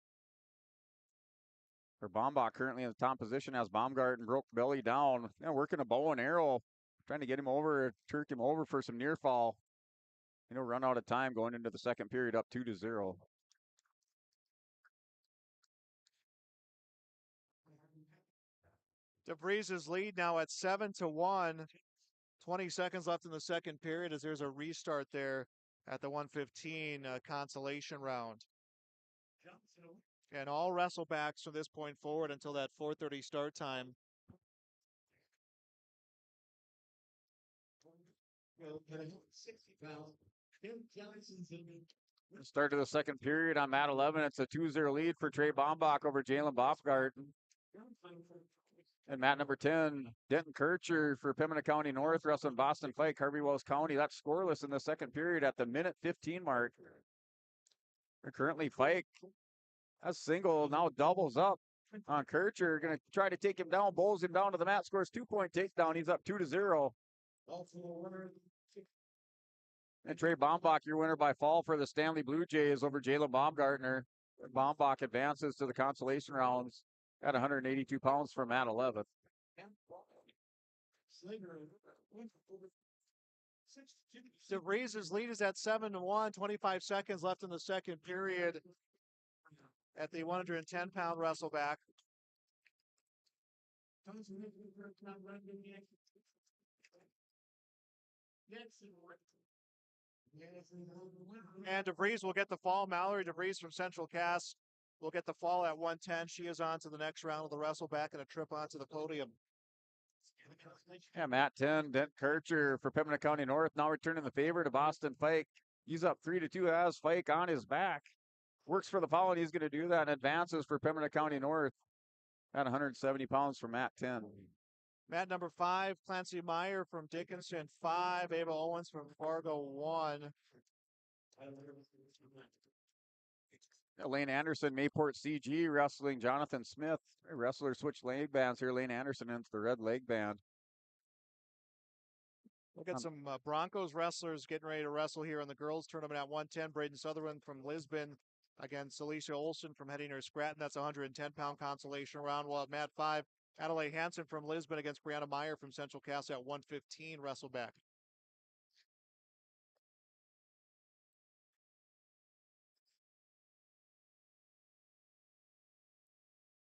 Baumgarten broke belly down. Working a bow and arrow, trying to get him over, turk him over for some near fall. Run out of time going into the second period up 2-0. DeVries' lead now at 7-1. 20 seconds left in the second period as there's a restart there at the 115 consolation round. And all wrestlebacks from this point forward until that 4:30 start time. Start of the second period on mat 11. It's a 2-0 lead for Trey Bombach over Jalen Baumgarten. And mat number 10, Denton Kircher for Pembina County North, wrestling Boston Pike, Harvey Wells County. That's scoreless in the second period at the minute 15 mark. And currently Pike, a single, now doubles up on Kircher. Going to try to take him down, bowls him down to the mat, scores 2-point takedown. He's up 2-0. And Trey Bombach, your winner by fall for the Stanley Blue Jays over Jalen Baumgartner. Bombach advances to the consolation rounds at 182 pounds for mat 11. DeVries' lead is at 7-1, 25 seconds left in the second period at the 110-pound wrestleback. And DeVries will get the fall. Mallory DeVries from Central Cass will get the fall at 110. She is on to the next round of the wrestleback and a trip onto the podium. Yeah, mat 10, Dent Kircher for Pembina County North, now returning the favor to Boston Fike. He's up 3-2, has Fike on his back. Works for the fall, and he's going to do that and advances for Pembina County North at 170 pounds for mat 10. Mat number 5, Clancy Meyer from Dickinson 5, Ava Owens from Fargo 1. Lane Anderson, Mayport CG, wrestling Jonathan Smith. Wrestlers switch leg bands here. Lane Anderson into the red leg band. Look at some Broncos wrestlers getting ready to wrestle here in the girls tournament at 110. Braden Sutherland from Lisbon against Alicia Olson from Hettinger Scranton. That's a 110-pound consolation round. While at mat 5, Adelaide Hansen from Lisbon against Brianna Meyer from Central Cass at 115 wrestleback.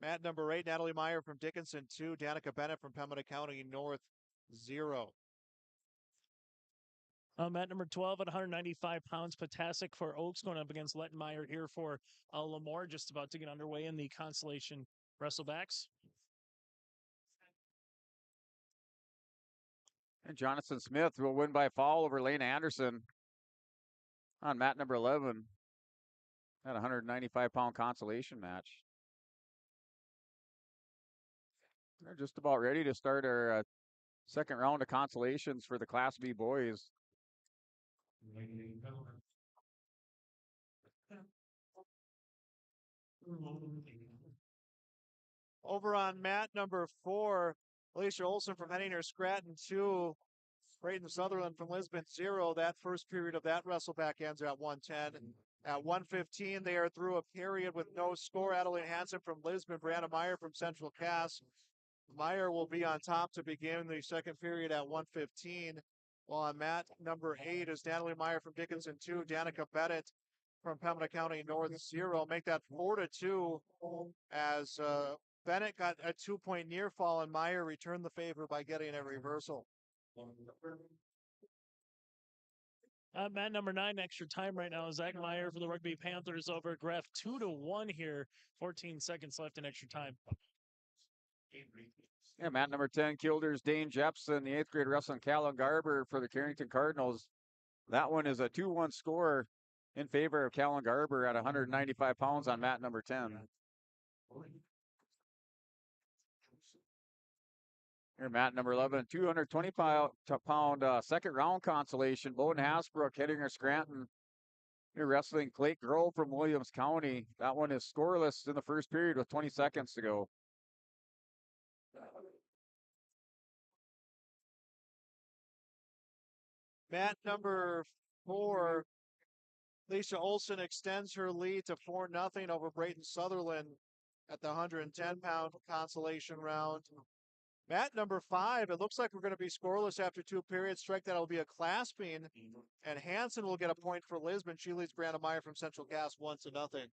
Mat number 8, Natalie Meyer from Dickinson 2, Danica Bennett from Pembina County North 0. Mat number 12 at 195 pounds, Patasic for Oaks going up against Lettenmeyer here for Lemoore, just about to get underway in the consolation wrestlebacks. And Jonathan Smith will win by fall over Lane Anderson on mat number 11 at 195-pound consolation match. They're just about ready to start our second round of consolations for the Class B boys. Over on mat number 4, Alicia Olson from Hettinger Scranton 2, Braden Sutherland from Lisbon 0. That first period of that wrestleback ends at 110. At 115, they are through a period with no score. Adelaide Hansen from Lisbon, Brianna Meyer from Central Cass. Meyer will be on top to begin the second period at 115. While on mat number 8 is Natalie Meyer from Dickinson 2, Danica Bennett from Pembina County North 0. Make that 4-2 as Bennett got a 2-point near fall and Meyer returned the favor by getting a reversal. Mat number 9, extra time right now. Zach Meyer for the Rugby Panthers over Graf 2-1 here. 14 seconds left in extra time. Yeah, mat number 10, Kilder's Dane Jepson, the 8th grade wrestling Callan Garber for the Carrington Cardinals. That one is a 2-1 score in favor of Callan Garber at 195 pounds on mat number 10. Here, mat number 11, 220-pound second round consolation. Bowden Hasbrook, Hettinger Scranton. You're wrestling Clay Grove from Williams County. That one is scoreless in the first period with 20 seconds to go. Mat number 4, Lisa Olson extends her lead to 4-0 over Braden Sutherland at the 110-pound consolation round. Mat number 5, it looks like we're going to be scoreless after 2 periods. Strike that will be a clasping, and Hansen will get a point for Lisbon. She leads Brianna Meyer from Central Cass 1-0.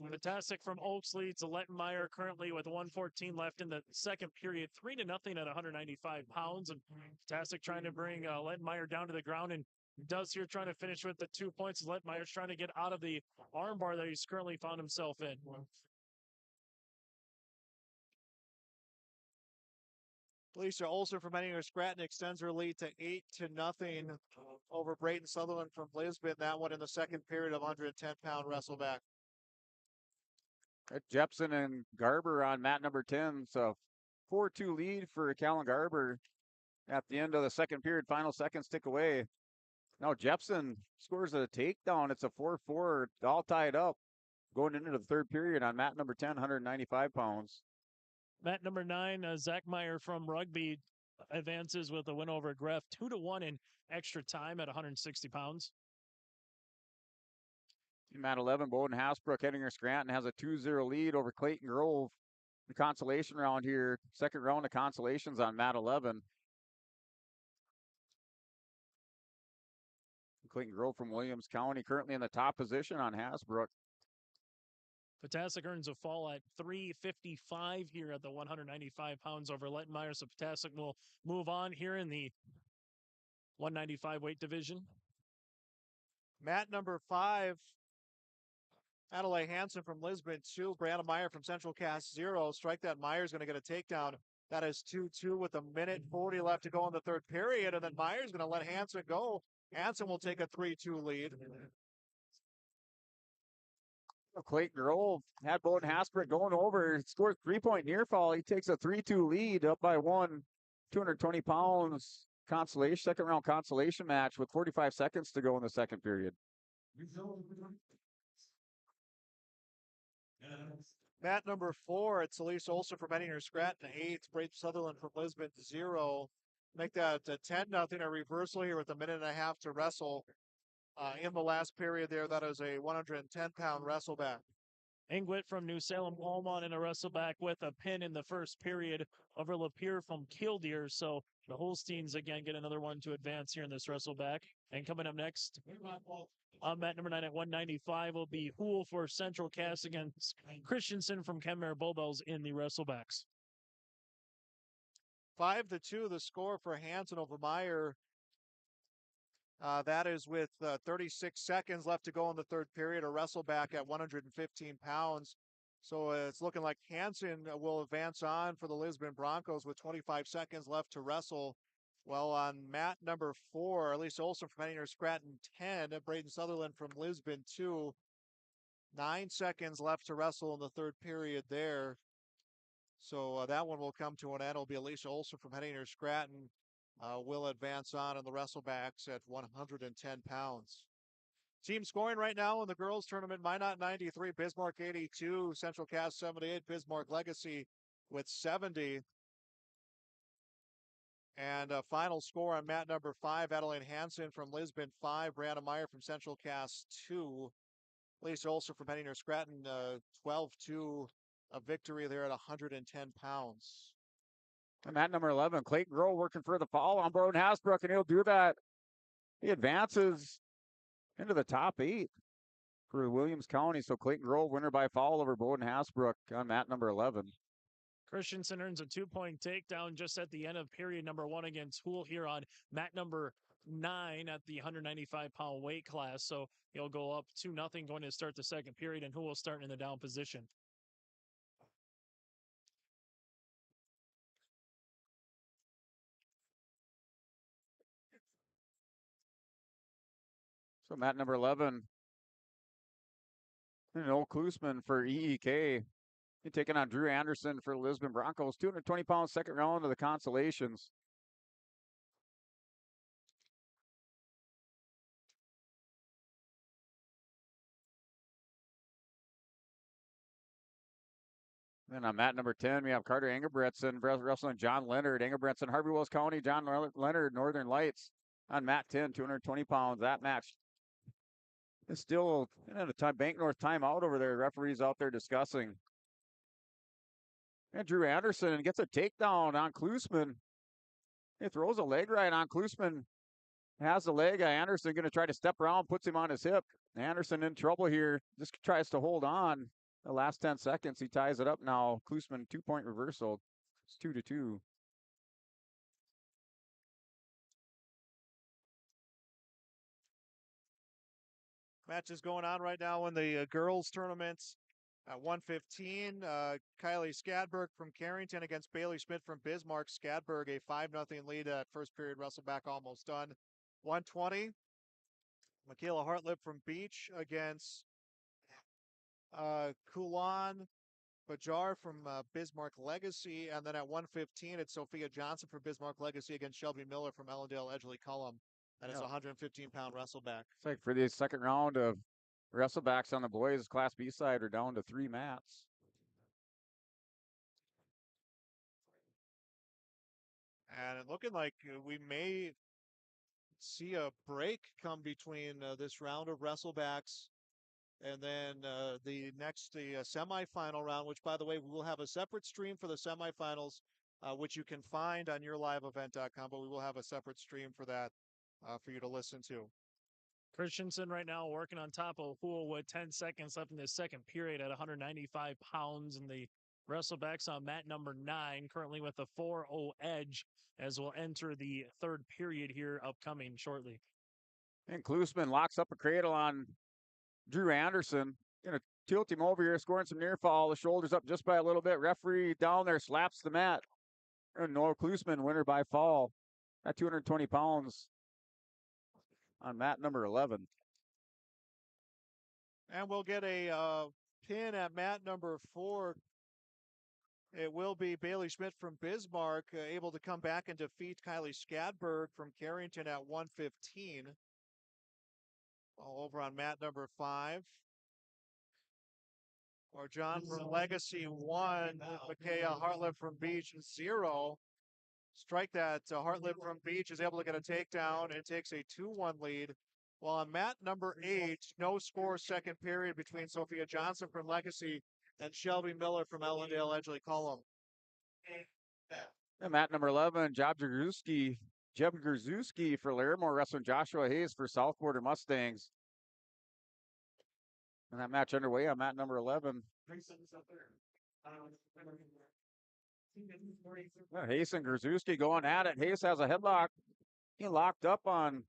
Fantastic from Oaks leads to Lettenmeyer currently with 1:14 left in the second period, 3-0 at 195 pounds. And Fantastic trying to bring Lettenmeyer down to the ground and does here, trying to finish with the 2 points. Lettenmeyer's trying to get out of the armbar that he's currently found himself in. Lisa Olson from Henninger Scranton extends her lead to 8-0 over Brayton Sutherland from Lisbon. That one in the second period of 110-pound wrestleback. Jepson and Garber on mat number 10. So 4-2 lead for Callan Garber at the end of the second period. Final seconds tick away. Now Jepson scores a takedown. It's a 4-4, all tied up going into the third period on mat number 10, 195 pounds. Mat number 9, Zach Meyer from Rugby advances with a win over Greff, 2-1 in extra time at 160 pounds. Mat 11, Bowden Hasbrook, Henninger Scranton has a 2-0 lead over Clayton Grove. The consolation round here, second round of consolations on mat 11. Clayton Grove from Williams County currently in the top position on Hasbrook. Potasek earns a fall at 355 here at the 195 pounds over Lettenmeyer. So Potasek will move on here in the 195 weight division. Mat number 5, Adelaide Hansen from Lisbon 2, Brandon Meyer from Central Cast 0. Strike that, Meyer's going to get a takedown. That is 2-2 with 1:40 left to go in the third period, and then Meyer's going to let Hansen go. Hansen will take a 3-2 lead. Clayton Grove had Bowden Hasbrook going over, scored 3-point near fall. He takes a 3-2 lead up by 220 pounds. Consolation, second round consolation match with 45 seconds to go in the second period. Mat number 4, it's Elise Olson from Henninger Scranton 8, Brayton Sutherland from Lisbon 0. Make that 10-0, a reversal here with 1.5 minutes to wrestle. In the last period there, that is a 110-pound wrestleback. Ingwit from New Salem Almont in a wrestleback with a pin in the first period over Lapeer from Killdeer. So the Holsteins again get another one to advance here in this wrestleback. And coming up next on mat number 9 at 195 will be Hool for Central Cast against Christensen from Kenmare Bowbells in the wrestlebacks. 5-2 the score for Hansen over Meyer. That is with 36 seconds left to go in the third period, a wrestleback at 115 pounds. So it's looking like Hansen will advance on for the Lisbon Broncos with 25 seconds left to wrestle. Well, on mat number 4, Elise Olson from Henninger Scranton 10, Brayden Sutherland from Lisbon 2. 9 seconds left to wrestle in the third period there. So that one will come to an end. It'll be Elise Olson from Henninger Scranton. Will advance on in the wrestlebacks at 110 pounds. Team scoring right now in the girls tournament, Minot 93, Bismarck 82, Central Cast 78, Bismarck Legacy with 70. And final score on mat number 5, Adeline Hansen from Lisbon 5, Brianna Meyer from Central Cast 2. Lisa Olson from Henninger Scranton 12-2, a victory there at 110 pounds. And mat number 11, Clayton Grove working for the fall on Bowden Hasbrook, and he'll do that. He advances into the top 8 for Williams County. So Clayton Grove winner by foul over Bowden Hasbrook on mat number 11. Christensen earns a 2-point takedown just at the end of period number 1 against Hool here on mat number 9 at the 195-pound weight class. So he'll go up 2-0 going to start the second period, and Hool will start in the down position. So mat number 11, and Noel Klusman for EEK. He's taking on Drew Anderson for the Lisbon Broncos. 220 pounds, second round of the consolations. Then on mat number 10, we have Carter Engelbretson wrestling John Leonard. Engelbretson, Harvey Wells County, John Leonard, Northern Lights on mat 10, 220 pounds. That match is still in a Bank North timeout over there. Referees out there discussing. And Drew Anderson gets a takedown on Klusman. He throws a leg right on Klusman. Has the leg. Anderson going to try to step around, puts him on his hip. Anderson in trouble here. Just tries to hold on. The last 10 seconds, he ties it up now. Klusman 2-point reversal. It's 2-2. Matches going on right now in the girls tournaments. At 1:15, Kylie Skadberg from Carrington against Bailey Schmidt from Bismarck. Skadberg a 5-0 lead at first period. Wrestle back almost done. 1:20, Michaela Hartlip from Beach against Kulan Bajar from Bismarck Legacy. And then at 1:15, it's Sophia Johnson from Bismarck Legacy against Shelby Miller from Ellendale Edgeley Cullum. And it's a 115-pound wrestleback. It's like for the second round of wrestlebacks on the boys, Class B side are down to 3 mats. And it looking like we may see a break come between this round of wrestlebacks and then the semifinal round, which, by the way, we will have a separate stream for the semifinals, which you can find on yourliveevent.com, but we will have a separate stream for that for you to listen to. Christensen right now working on top of Hool with 10 seconds left in the second period at 195 pounds. And the wrestlebacks on mat number 9, currently with a 4-0 edge, as we'll enter the third period here upcoming shortly. And Klusman locks up a cradle on Drew Anderson. Gonna tilt him over here, scoring some near fall. The shoulders up just by a little bit. Referee down there slaps the mat. And Noah Klusman, winner by fall at 220 pounds on mat number 11. And we'll get a pin at mat number 4. It will be Bailey Schmidt from Bismarck able to come back and defeat Kylie Skadberg from Carrington at 1:15. All over on mat number 5. Or John from Legacy 1, Micaiah Hartlip from Beach 0. Strike that Hartlip from Beach is able to get a takedown and takes a 2-1 lead. While on mat number 8, no score second period between Sophia Johnson from Legacy and Shelby Miller from Ellendale Edgeley Cullum. And mat number 11, Jeb Grzuski for Larimore wrestling Joshua Hayes for South Border Mustangs. And that match underway on mat number 11. Hayes and Grzuski going at it. Hayes has a headlock. He locked up on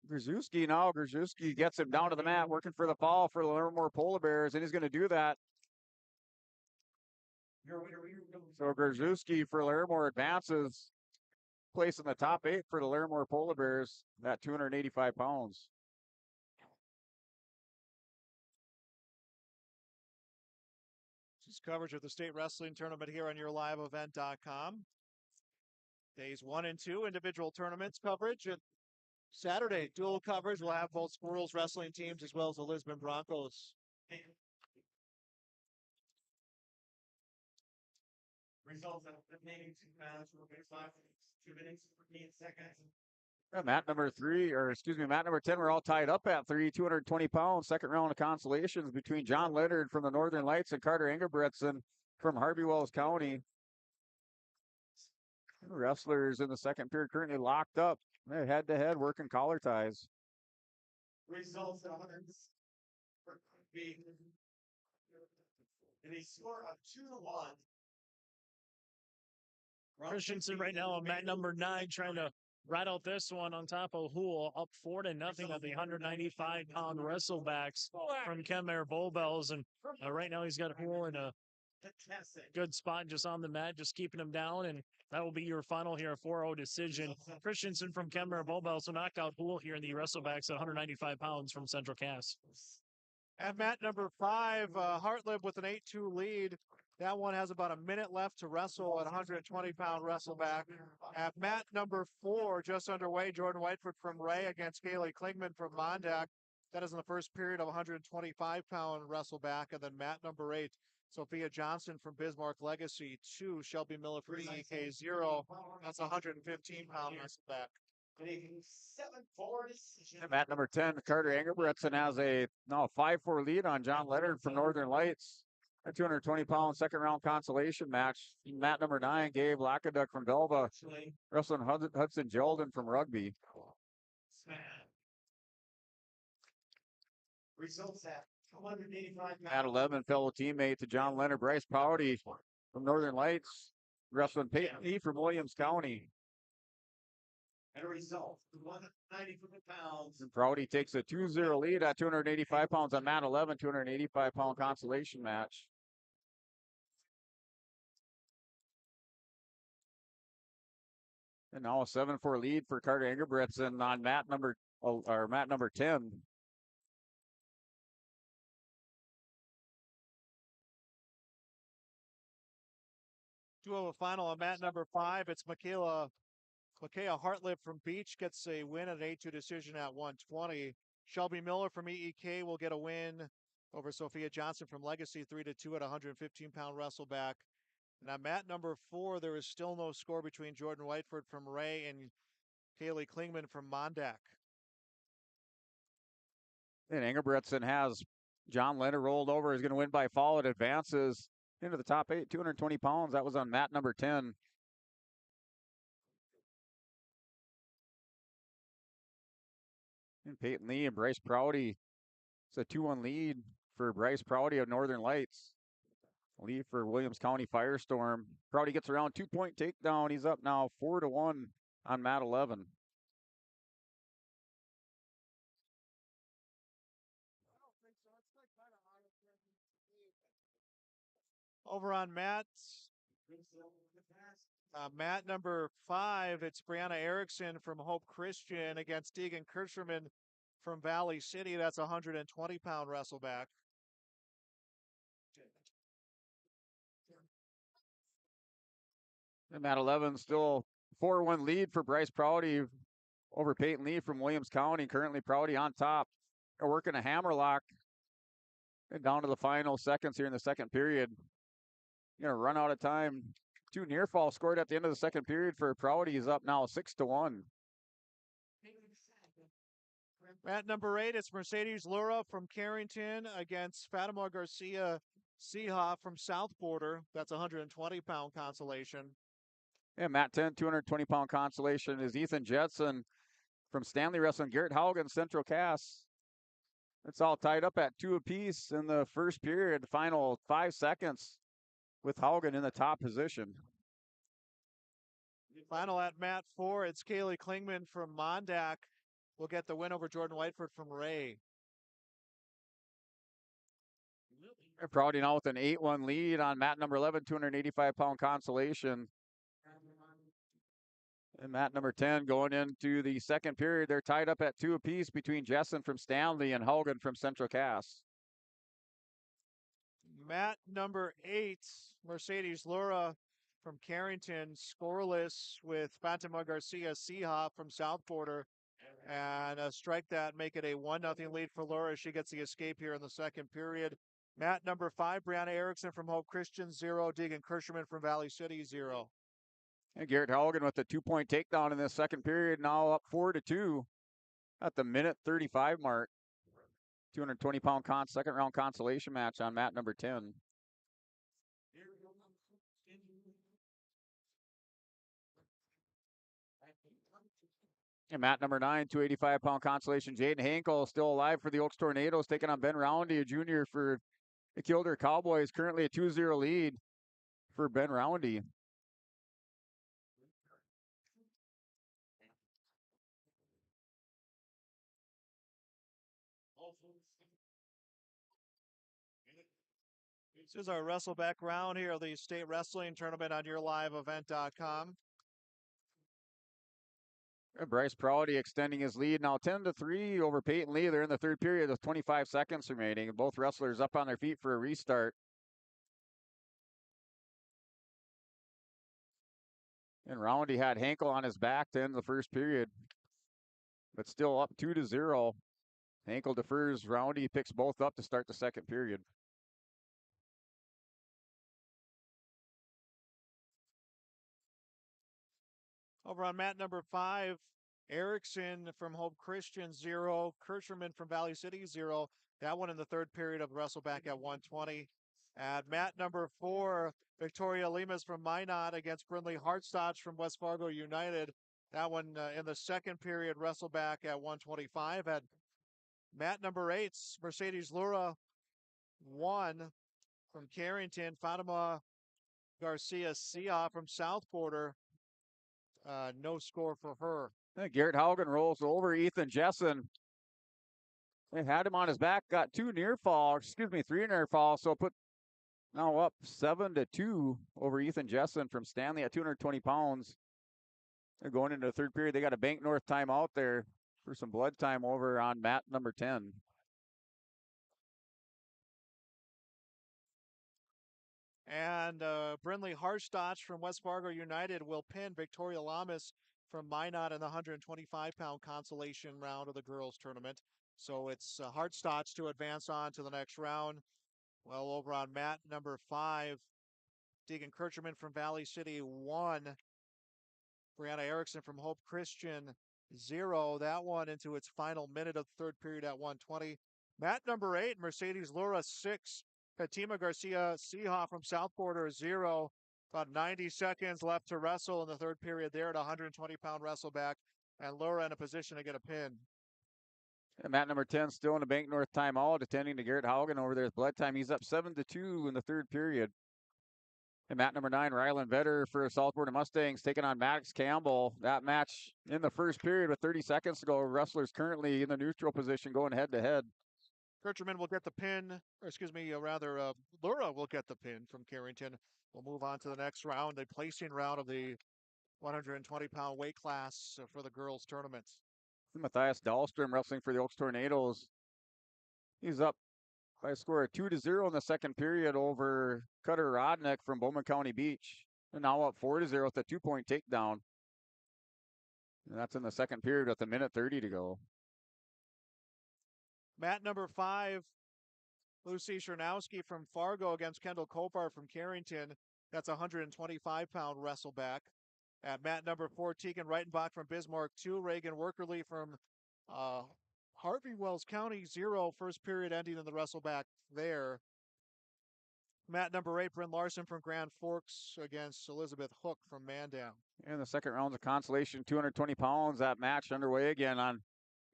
Grzuski. Now Grzuski gets him down to the mat, working for the fall for the Larimore Polar Bears, and he's going to do that. So Grzuski for Larimore advances, place in the top 8 for the Larimore Polar Bears at 285 pounds. This is coverage of the state wrestling tournament here on yourliveevent.com. Days 1 and 2, individual tournaments coverage. And Saturday, dual coverage. We'll have both Squirrels wrestling teams as well as the Lisbon Broncos. Results of the remaining 2 rounds will be 2 minutes, 14 seconds. Mat number 10, we're all tied up at 220 pounds. Second round of consolations between John Leonard from the Northern Lights and Carter Engelbretson from Harvey Wells County. The wrestlers in the second period currently locked up. They're head-to-head working collar ties. Results of be in a score of 2-1. Christensen right now on mat number 9 trying to ride out this one on top of Hool, up 4-0 of the 195-pound wrestlebacks from Kenmare Bullbells. And right now he's got Hool in a good spot just on the mat, just keeping him down. And that will be your final here, a 4-0 decision. Christensen from Kenmare Bullbells will knock out Hool here in the wrestlebacks at 195 pounds from Central Cass. At mat number 5, Hartlib with an 8-2 lead. That one has about a minute left to wrestle at 120-pound wrestleback. At mat number 4, just underway, Jordan Whiteford from Ray against Kaylee Klingman from Mondak. That is in the first period of 125-pound wrestleback. And then mat number 8, Sophia Johnson from Bismarck Legacy 2, Shelby Miller from EK 0. That's 115-pound wrestleback. Mat number 10, Carter Engelbretson has a 5-4 lead on John Leonard from Northern Lights. A 220-pound second-round consolation match. Mat number 9, Gabe Lackaduk from Belva, wrestling Hudson Gelden from Rugby. Results at At 11, fellow teammate to John Leonard, Bryce Prouty from Northern Lights, wrestling Peyton Lee from Williams County. And a result, 190 pounds. And Prouty takes a 2-0 lead at 285 pounds on mat 11, 285-pound consolation match. And now a 7-4 lead for Carter Engelbretson on mat number 10. Two of a final on mat number 5. It's Micaiah Hartlip from Beach gets a win at an 8-2 decision at 120. Shelby Miller from EEK will get a win over Sophia Johnson from Legacy 3-2 at 115-pound wrestleback. And on mat number 4, there is still no score between Jordan Whiteford from Ray and Kaylee Klingman from Mondak. And Engelbretson has John Leonard rolled over. He's going to win by fall. It advances into the top 8, 220 pounds. That was on mat number 10. And Peyton Lee and Bryce Prouty. It's a 2-1 lead for Bryce Prouty of Northern Lights. Lead for Williams County Firestorm. Prouty gets around 2-point takedown. He's up now 4-1 on mat 11. Over on mat number 5, it's Brianna Erickson from Hope Christian against Deegan Kirschman from Valley City. That's a 120-pound wrestleback. And mat 11 still 4-1 lead for Bryce Prouty over Peyton Lee from Williams County. Currently Prouty on top. They're working a hammerlock. And down to the final seconds here in the second period. Going to run out of time. 2 near falls scored at the end of the second period for Prouty. He's up now 6-1. Mat number 8, it's Mercedes Lura from Carrington against Fatima Garcia Seehoff from South Border. That's 120-pound consolation. Yeah, mat 10, 220-pound consolation is Ethan Jetson from Stanley Wrestling. Garrett Haugen, Central Cass. It's all tied up at 2 apiece in the first period. The final 5 seconds with Haugen in the top position. Final at mat 4, it's Kaylee Klingman from Mondak. Will get the win over Jordan Whiteford from Ray. Prouty now with an 8-1 lead on mat number 11, 285-pound consolation. And mat number 10 going into the second period. They're tied up at 2 apiece between Jessen from Stanley and Haugen from Central Cass. Mat number 8, Mercedes Lura from Carrington, scoreless with Fatima Garcia Seehoff from South Border. And a strike that make it a 1-0 lead for Lura. She gets the escape here in the second period. Mat number 5, Brianna Erickson from Hope Christian, 0. Deegan Kirschman from Valley City, 0. And Garrett Haugen with a 2-point takedown in this second period, now up 4-2 at the minute 35 mark. 220-pound second round consolation match on mat number 10. And mat number 9, 285-pound consolation. Jaden Hankel still alive for the Oaks Tornadoes, taking on Ben Roundy, a junior for the Kildare Cowboys. Currently a 2-0 lead for Ben Roundy. This is our wrestleback round here, the state wrestling tournament on yourliveevent.com. Bryce Prouty extending his lead now 10-3 over Peyton Lee. They're in the third period with 25 seconds remaining. Both wrestlers up on their feet for a restart. And Roundy had Hankel on his back to end the first period, but still up 2-0. Hankel defers. Roundy picks both up to start the second period. Over on mat number 5, Erickson from Hope Christian, 0. Kirschman from Valley City, 0. That one in the third period of the wrestleback at 120. At mat number 4, Victoria Lemus from Minot against Brindley Hartstotch from West Fargo United. That one in the second period wrestleback at 125. At mat number 8, Mercedes Lura 1 from Carrington. Fatima Garcia Sia from South Quarter. No score for her. Garrett Haugen rolls over Ethan Jessen. They had him on his back, got three near fall, so put now up 7-2 over Ethan Jessen from Stanley at 220 pounds. They're going into the third period. They got a Bank North timeout there for some blood time over on mat number 10. And Brindley Harstotch from West Fargo United will pin Victoria Lamas from Minot in the 125-pound consolation round of the girls tournament. So it's Harstotch to advance on to the next round. Well, over on mat number 5, Deegan Kircherman from Valley City 1. Brianna Erickson from Hope Christian 0. That one into its final minute of the third period at 120. Mat number 8, Mercedes Lura 6. Fatima Garcia Seha from South Quarter 0. About 90 seconds left to wrestle in the third period there at 120-pound wrestleback. And Lura in a position to get a pin. And mat number 10 still in the Bank North timeout, attending to Garrett Haugen over there with blood time. He's up 7-2 in the third period. And mat number 9, Rylan Vetter for Southport Mustangs taking on Maddox Campbell. That match in the first period with 30 seconds to go. Wrestlers currently in the neutral position going head to head. Kircherman will get the pin, or excuse me, Lura will get the pin from Carrington. We'll move on to the next round, the placing round of the 120-pound weight class for the girls' tournament. Matthias Dahlstrom wrestling for the Oaks Tornadoes. He's up by a score of 2-0 in the second period over Cutter Rodnick from Bowman County Beach. And now up 4-0 with a 2-point takedown. And that's in the second period with 1:30 to go. Mat number 5, Lucy Chernowski from Fargo against Kendall Kopar from Carrington. That's a 125-pound wrestleback. At mat number 4, Tegan Reitenbach from Bismarck 2, Reagan Workerly from Harvey Wells County 0. First period ending in the wrestleback there. Mat number 8, Bryn Larson from Grand Forks against Elizabeth Hook from Mandan. And the second round's of consolation, 220 pounds. That match underway again on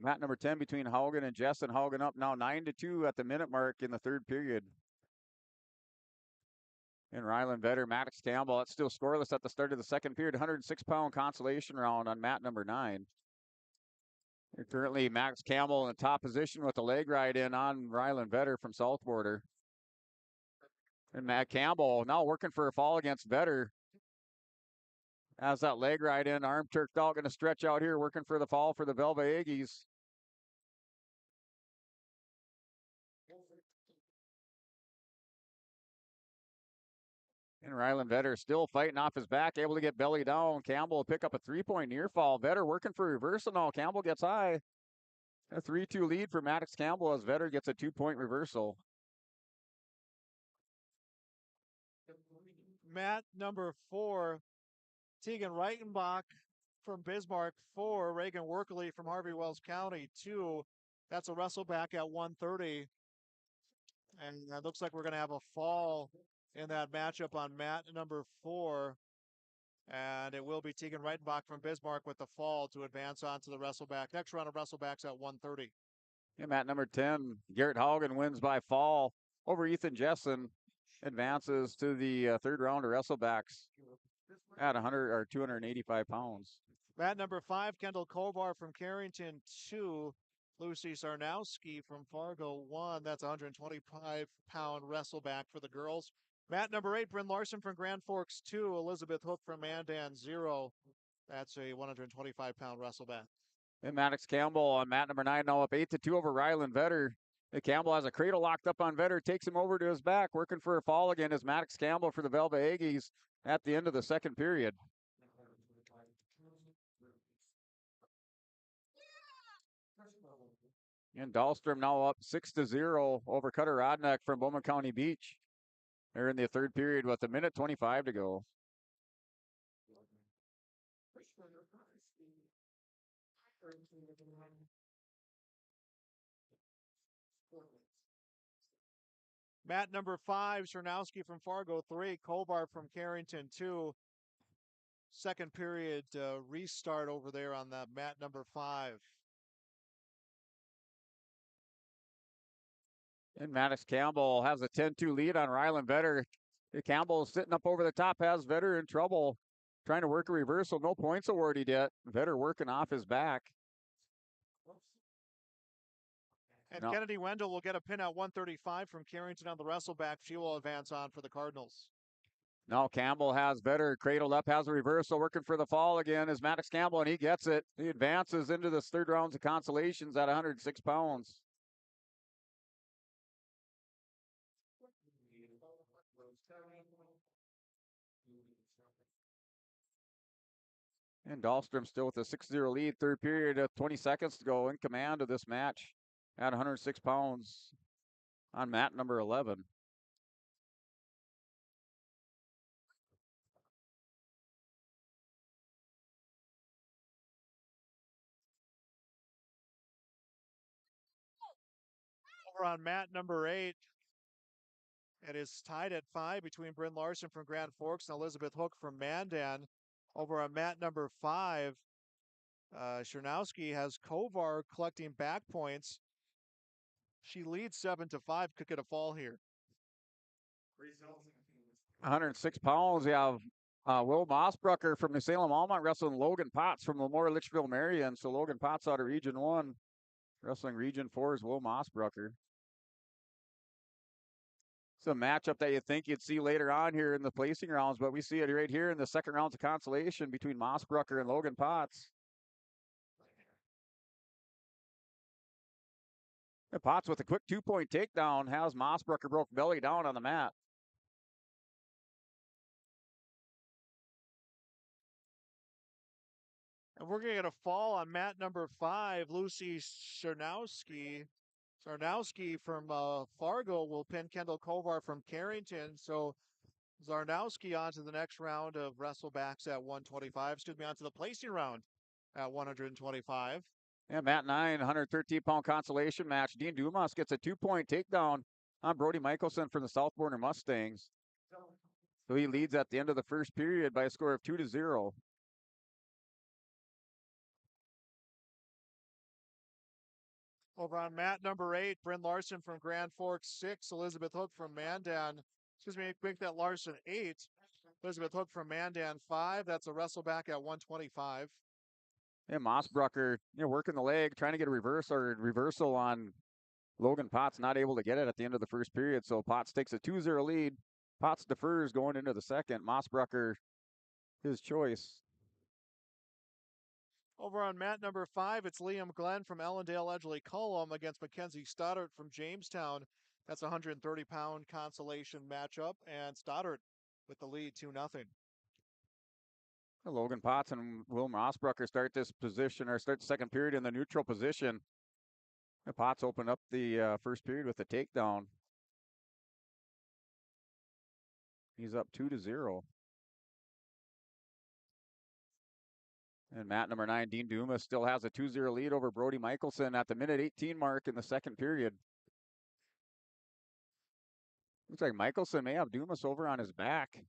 mat number 10 between Haugen and Jessen. Haugen up now 9-2 at the minute mark in the third period. And Rylan Vetter, Maddox Campbell, that's still scoreless at the start of the second period. 106-pound consolation round on mat number 9. And currently, Max Campbell in the top position with the leg right in on Rylan Vetter from South Border. And Matt Campbell now working for a fall against Vetter. Has that leg right in, arm turked out, going to stretch out here, working for the fall for the Velva Aggies. And Rylan Vetter still fighting off his back, able to get belly down. Campbell will pick up a 3-point near fall. Vetter working for reversal now. Campbell gets high. A 3-2 lead for Maddox Campbell as Vetter gets a 2-point reversal. Mat number 4, Tegan Reitenbach from Bismarck 4, Reagan Workley from Harvey Wells County 2. That's a wrestleback at 1:30. And it looks like we're going to have a fall in that matchup on mat number 4. And it will be Tegan Reitenbach from Bismarck with the fall to advance on to the wrestleback. Next round of wrestlebacks at 1:30. And mat number 10, Garrett Haugen wins by fall over Ethan Jessen. Advances to the third round of wrestlebacks at 285 pounds. Mat number 5, Kendall Kovar from Carrington 2. Lucy Sarnowski from Fargo 1. That's a 125-pound wrestleback for the girls. Mat number 8, Bryn Larson from Grand Forks 2. Elizabeth Hook from Mandan 0. That's a 125-pound wrestleback. And Maddox Campbell on mat number 9 now up 8-2 over Rylan Vetter. Campbell has a cradle locked up on Vetter, takes him over to his back, working for a fall again is Maddox Campbell for the Velva Aggies at the end of the second period. And Dahlstrom now up 6-0 over Cutter Rodnick from Bowman County Beach. They're in the third period with 1:25 to go. Mat number 5, Chernowski from Fargo 3, Kovar from Carrington 2. Second period restart over there on that mat number 5. And Maddox Campbell has a 10-2 lead on Ryland Vetter. Campbell sitting up over the top, has Vetter in trouble. Trying to work a reversal. No points awarded yet. Vetter working off his back. And Kennedy Wendell will get a pin at 135 from Carrington on the wrestleback. She will advance on for the Cardinals. Now Campbell has Vetter cradled up, has a reversal, working for the fall again is Maddox Campbell, and he gets it. He advances into this third rounds of consolations at 106 pounds. And Dahlstrom still with a 6-0 lead. Third period, 20 seconds to go, in command of this match at 106 pounds on mat number 11. Over on mat number 8, it is tied at 5 between Bryn Larson from Grand Forks and Elizabeth Hook from Mandan. Over on mat number 5, Chernowski has Kovar collecting back points. She leads 7-5. Could get a fall here. 106 pounds. We have Will Mossbrucker from New Salem Almont wrestling Logan Potts from Lemoore Litchfield Marion. So Logan Potts out of Region 1, wrestling Region 4 is Will Mossbrucker. It's a matchup that you think you'd see later on here in the placing rounds, but we see it right here in the second rounds of consolation between Mossbrucker and Logan Potts. And Potts with a quick 2-point takedown has Mossbrucker broke belly down on the mat. And we're going to get a fall on mat number 5. Lucy Czarnowski from Fargo will pin Kendall Kovar from Carrington. So Zarnowski on to the next round of wrestlebacks at 125. On to the placing round at 125. Yeah, mat 9, 113-pound consolation match. Dean Dumas gets a 2-point takedown on Brody Michelson from the Southborner Mustangs. So he leads at the end of the first period by a score of 2-0. Over on mat number 8, Bryn Larson from Grand Forks 6, Elizabeth Hook from Mandan. Make that Larson 8. Elizabeth Hook from Mandan 5. That's a wrestleback at 125. And Mossbrucker, working the leg, trying to get a reversal on Logan Potts, not able to get it at the end of the first period. So Potts takes a 2-0 lead. Potts defers going into the second. Mossbrucker, his choice. Over on mat number 5, it's Liam Glenn from Ellendale Edgley Cullum against Mackenzie Stoddart from Jamestown. That's a 130-pound consolation matchup, and Stoddart with the lead 2-0. Logan Potts and Will Mossbrucker start the second period in the neutral position. Potts opened up the first period with a takedown. He's up 2-0. And mat number 9, Dean Dumas, still has a 2-0 lead over Brody Michelson at the minute 18 mark in the second period. Looks like Michelson may have Dumas over on his back.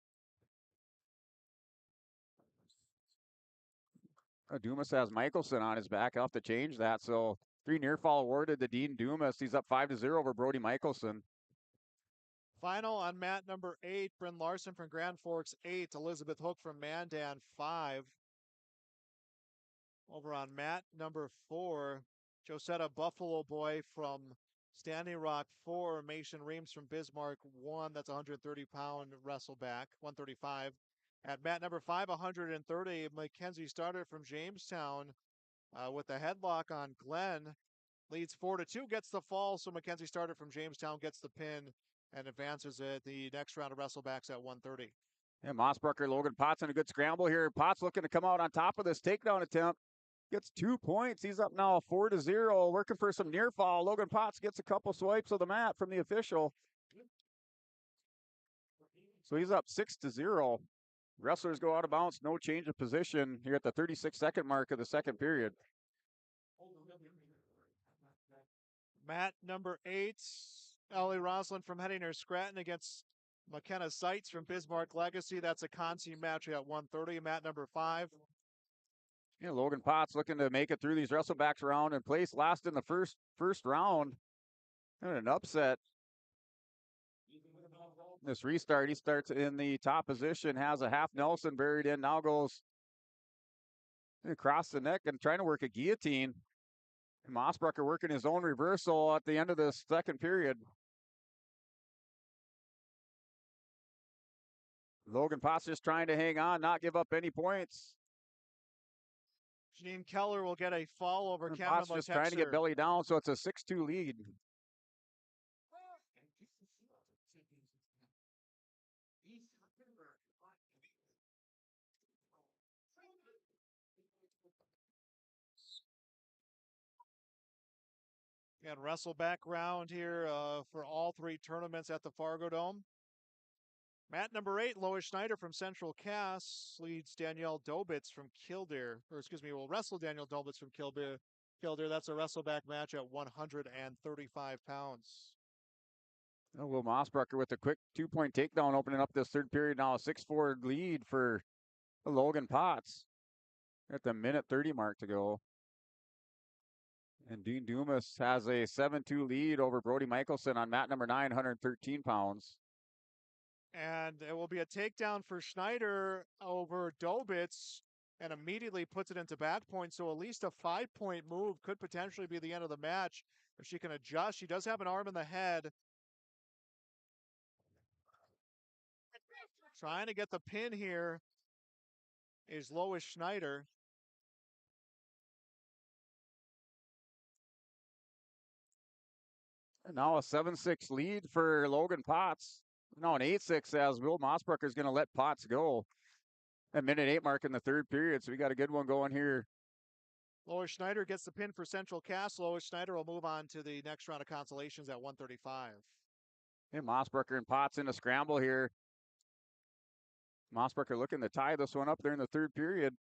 Dumas has Michelson on his back. I'll have to change that. So 3 near fall awarded to Dean Dumas. He's up 5-0 over Brody Michelson. Final on mat number 8, Bryn Larson from Grand Forks 8, Elizabeth Hook from Mandan 5. Over on mat number 4, Josetta Buffalo Boy from Standing Rock 4, Mason Reams from Bismarck 1. That's a 130-pound wrestleback, 135. At mat number 5, 130, Mackenzie Stoddart from Jamestown with a headlock on Glenn. Leads 4-2, gets the fall, so Mackenzie Stoddart from Jamestown gets the pin and advances at the next round of wrestlebacks at 130. And Mossbrucker, Logan Potts in a good scramble here. Potts looking to come out on top of this takedown attempt. Gets 2 points. He's up now 4-0, working for some near fall. Logan Potts gets a couple swipes of the mat from the official. So he's up 6-0. Wrestlers go out of bounds, no change of position here at the 36-second mark of the second period. Mat number 8, Ellie Roslin from Hettinger Scranton against McKenna Seitz from Bismarck Legacy. That's a Consi match at 130. Mat number 5. Yeah, Logan Potts looking to make it through these wrestlebacks round and place last in the first round. And an upset This restart, he starts in the top position, has a half Nelson buried in, now goes across the neck and trying to work a guillotine. And Mossbrucker working his own reversal at the end of the second period. Logan Potts just trying to hang on, not give up any points. Janine Keller will get a fall over Cameron Potts just trying to get belly down, so it's a 6-2 lead. And wrestle back round here for all three tournaments at the Fargo Dome. Mat number 8, Lois Schneider from Central Cass leads Danielle Dobitz from Kildare, or excuse me, will wrestle Danielle Dobitz from Kildare. That's a wrestleback match at 135 pounds. Oh, Will Mossbrucker with a quick 2-point takedown, opening up this third period. Now a 6-4 lead for Logan Potts at the minute 30 mark to go. And Dean Dumas has a 7-2 lead over Brody Michelson on mat number 9, 113 pounds. And it will be a takedown for Schneider over Dobitz and immediately puts it into back point. So at least a 5-point move could potentially be the end of the match if she can adjust. She does have an arm in the head. Trying to get the pin here is Lois Schneider. And now a 7-6 lead for Logan Potts. No, an 8-6 as Will Mossbrucker is going to let Potts go at minute 8 mark in the third period. So we got a good one going here. Lois Schneider gets the pin for Central Cass. Lois Schneider will move on to the next round of consolations at 135. And Mossbrucker and Potts in a scramble here. Mossbrucker looking to tie this one up there in the third period.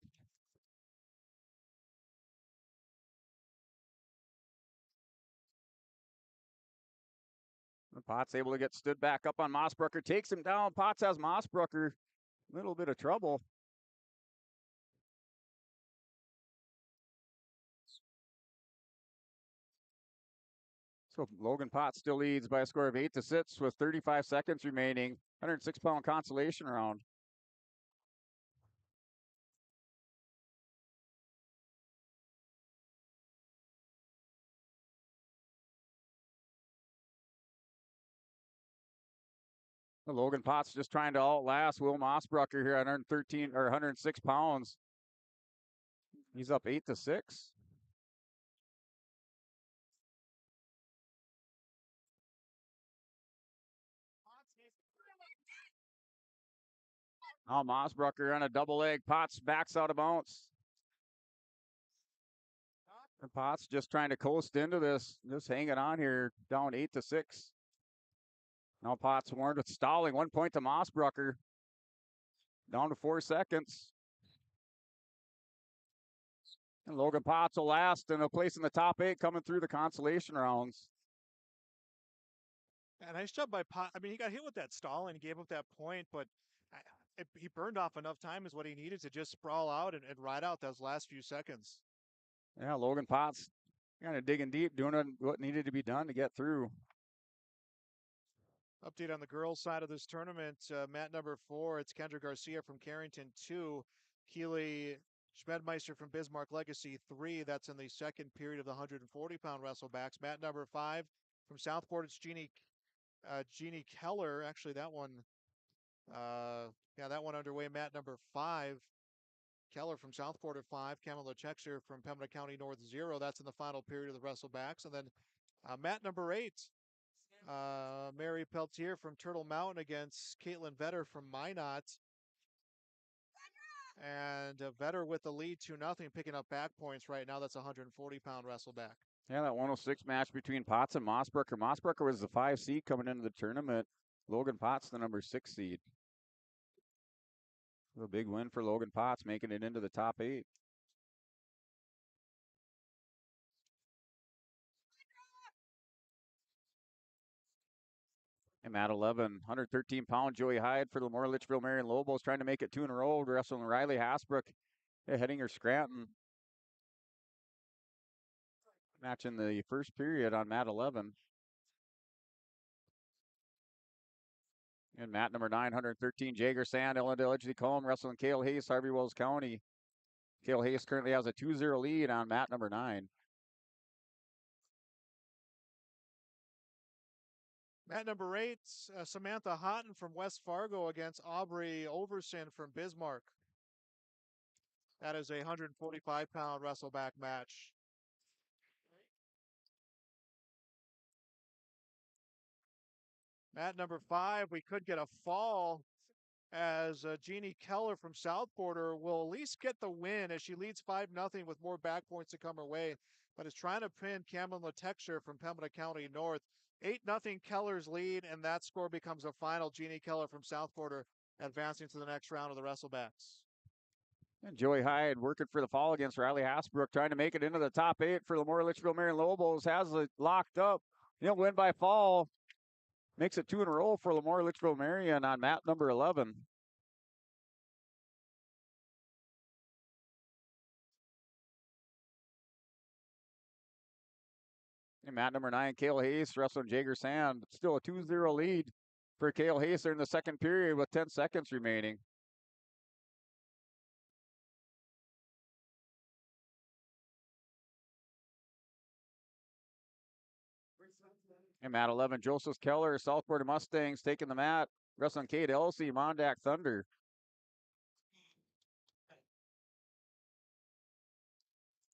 Potts able to get stood back up on Mossbrucker. Takes him down. Potts has Mossbrucker. A little bit of trouble. So Logan Potts still leads by a score of 8-6 with 35 seconds remaining. 106-pound consolation round. Logan Potts just trying to outlast Will Mossbrucker here at 113 or 106 pounds. He's up 8-6. Now Mossbrucker on a double leg. Potts backs out of bounds. And Potts just trying to coast into this, just hanging on here, down 8-6. Now Potts warned with stalling. 1 point to Mossbrucker. Down to 4 seconds. And Logan Potts will last and a place in the top 8 coming through the consolation rounds. And nice job by Potts. I mean, he got hit with that stall and he gave up that point, but he burned off enough time is what he needed to just sprawl out and ride out those last few seconds. Yeah, Logan Potts kind of digging deep, doing what needed to be done to get through. Update on the girls' side of this tournament. Mat number 4, it's Kendra Garcia from Carrington 2. Keely Schmedmeister from Bismarck Legacy 3. That's in the second period of the 140-pound wrestlebacks. Mat number 5 from Southport, it's Jeannie Keller. Actually, that one, that one underway. Mat number 5. Keller from Southport at 5. Kamala Chexer from Pembina County North 0. That's in the final period of the wrestlebacks. And then mat number 8. Mary Peltier from Turtle Mountain against Caitlin Vetter from Minot. And Vetter with the lead 2-0, picking up back points right now. That's a 140-pound wrestleback. Yeah, that 106 match between Potts and Mossbrucker. Mossbrucker was the 5 seed coming into the tournament. Logan Potts, the number 6 seed. A big win for Logan Potts, making it into the top 8. And at 11, 113-pound Joey Hyde for Lemoore Litchfield Marion Lobos, trying to make it 2 in a row, wrestling Riley Hasbrook, heading her Scranton. Match in the first period on mat 11. And mat number 913, Jager Sand, Illinois Combe, wrestling Cale Hayes, Harvey Wells County. Cale Hayes currently has a 2-0 lead on mat number 9. Mat number 8, Samantha Houghton from West Fargo against Aubrey Overson from Bismarck. That is a 145-pound wrestleback match. Mat number 5, we could get a fall as Jeannie Keller from South Border will at least get the win as she leads 5-0 with more back points to come her way, but is trying to pin Cameron Latexture from Pembina County North. 8-0 Keller's lead, and that score becomes a final. Jeannie Keller from South Border advancing to the next round of the wrestlebacks. And Joey Hyde working for the fall against Riley Hasbrook, trying to make it into the top 8 for Lemoore Litchfield Marion Lobos. Has it locked up. He'll win by fall. Makes it 2 in a row for Lemoore Litchfield Marion on mat number 11. And mat number 9, Cale Hayes wrestling Jager Sand. Still a 2-0 lead for Cale Hayes in the second period with 10 seconds remaining. And mat 11, Joseph Keller, Southport Mustangs taking the mat. Wrestling Kate Elsey, Mondack Thunder.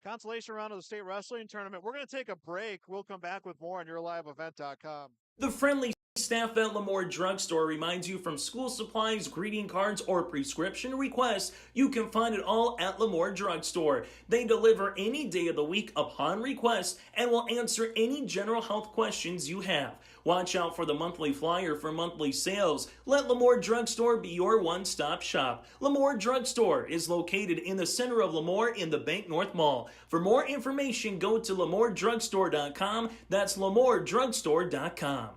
Consolation round of the state wrestling tournament. We're going to take a break. We'll come back with more on yourliveevent.com. The friendly staff at Lemoore Drugstore reminds you from school supplies, greeting cards, or prescription requests, you can find it all at Lemoore Drugstore. They deliver any day of the week upon request and will answer any general health questions you have. Watch out for the monthly flyer for monthly sales. Let Lemoore Drugstore be your one-stop shop. Lemoore Drugstore is located in the center of Lemoore in the Bank North Mall. For more information, go to LemooreDrugstore.com. That's LemooreDrugstore.com.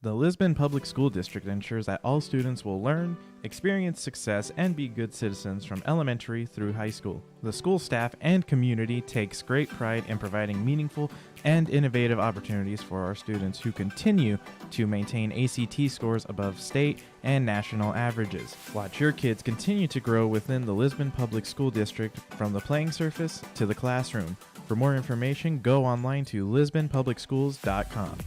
The Lisbon Public School District ensures that all students will learn, experience success, and be good citizens from elementary through high school. The school staff and community takes great pride in providing meaningful and innovative opportunities for our students who continue to maintain ACT scores above state and national averages. Watch your kids continue to grow within the Lisbon Public School District from the playing surface to the classroom. For more information, go online to lisbonpublicschools.com.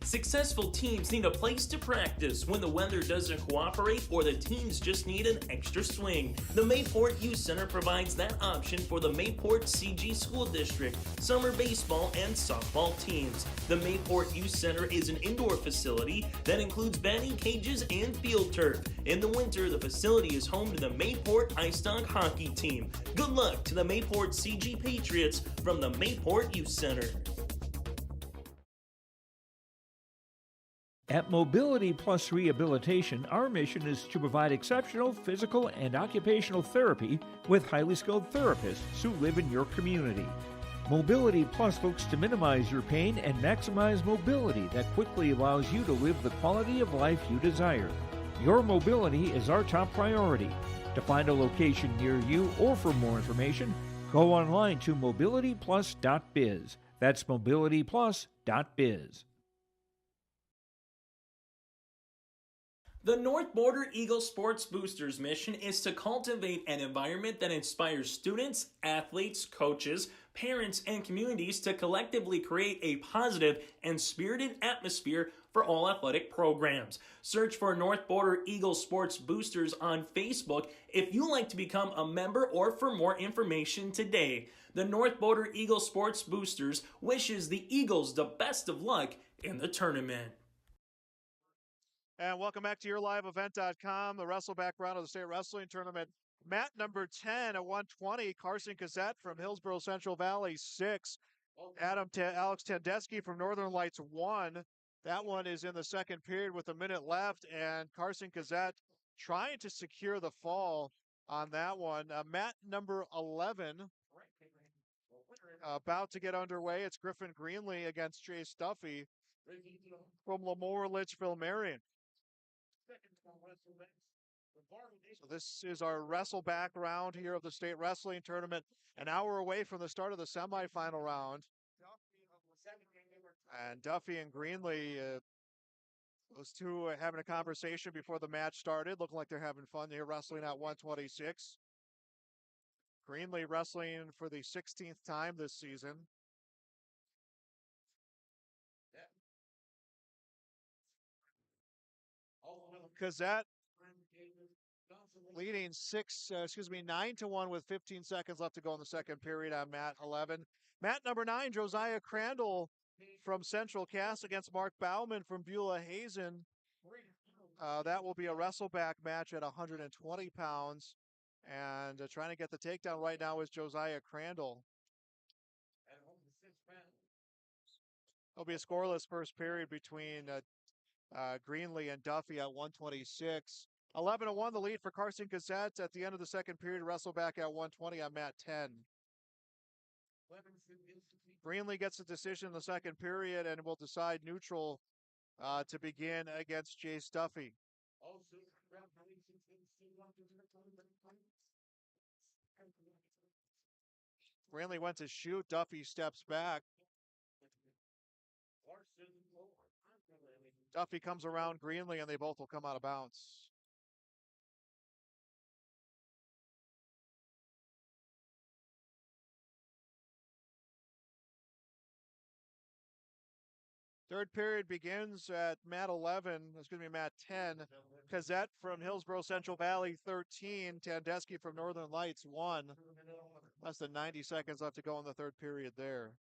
Successful teams need a place to practice when the weather doesn't cooperate or the teams just need an extra swing. The Mayport Youth Center provides that option for the Mayport CG School District, summer baseball and softball teams. The Mayport Youth Center is an indoor facility that includes batting cages and field turf. In the winter, the facility is home to the Mayport Ice Dog hockey team. Good luck to the Mayport CG Patriots from the Mayport Youth Center. At Mobility Plus Rehabilitation, our mission is to provide exceptional physical and occupational therapy with highly skilled therapists who live in your community. Mobility Plus looks to minimize your pain and maximize mobility that quickly allows you to live the quality of life you desire. Your mobility is our top priority. To find a location near you or for more information, go online to mobilityplus.biz. That's mobilityplus.biz. The North Border Eagle Sports Boosters mission is to cultivate an environment that inspires students, athletes, coaches, parents, and communities to collectively create a positive and spirited atmosphere for all athletic programs. Search for North Border Eagle Sports Boosters on Facebook if you'd like to become a member or for more information today. The North Border Eagle Sports Boosters wishes the Eagles the best of luck in the tournament. And welcome back to yourliveevent.com, the wrestleback round of the state wrestling tournament. Mat number 10 at 120, Carson Cassette from Hillsborough Central Valley 6. Alex Tedeschi from Northern Lights 1. That one is in the second period with a minute left, and Carson Cassette trying to secure the fall on that one. Mat number 11 about to get underway. It's Griffin Greenlee against Jay Stuffy from Lemoore Litchfield Marion. So this is our wrestle back round here of the state wrestling tournament, an hour away from the start of the semifinal round. And Duffy and Greenlee, those two are having a conversation before the match started, looking like they're having fun here wrestling at 126. Greenlee wrestling for the 16th time this season. Cazette leading 9-1 with 15 seconds left to go in the second period on mat 11. Mat number 9, Josiah Crandall from Central Cass against Mark Bauman from Beulah Hazen. That will be a wrestleback match at 120 pounds. And trying to get the takedown right now is Josiah Crandall. There'll be a scoreless first period between Greenlee and Duffy at 126. 11-1 the lead for Carson Cassette at the end of the second period. Wrestle back at 120 on mat 10. Greenlee gets a decision in the second period and will decide neutral to begin against Jace Duffy. Greenlee went to shoot. Duffy steps back. Duffy comes around Greenlee and they both will come out of bounds. Third period begins at mat 11. It's going to be mat 10. Cazette from Hillsborough Central Valley, 13. Tandeschi from Northern Lights, 1. Less than 90 seconds left to go in the third period there.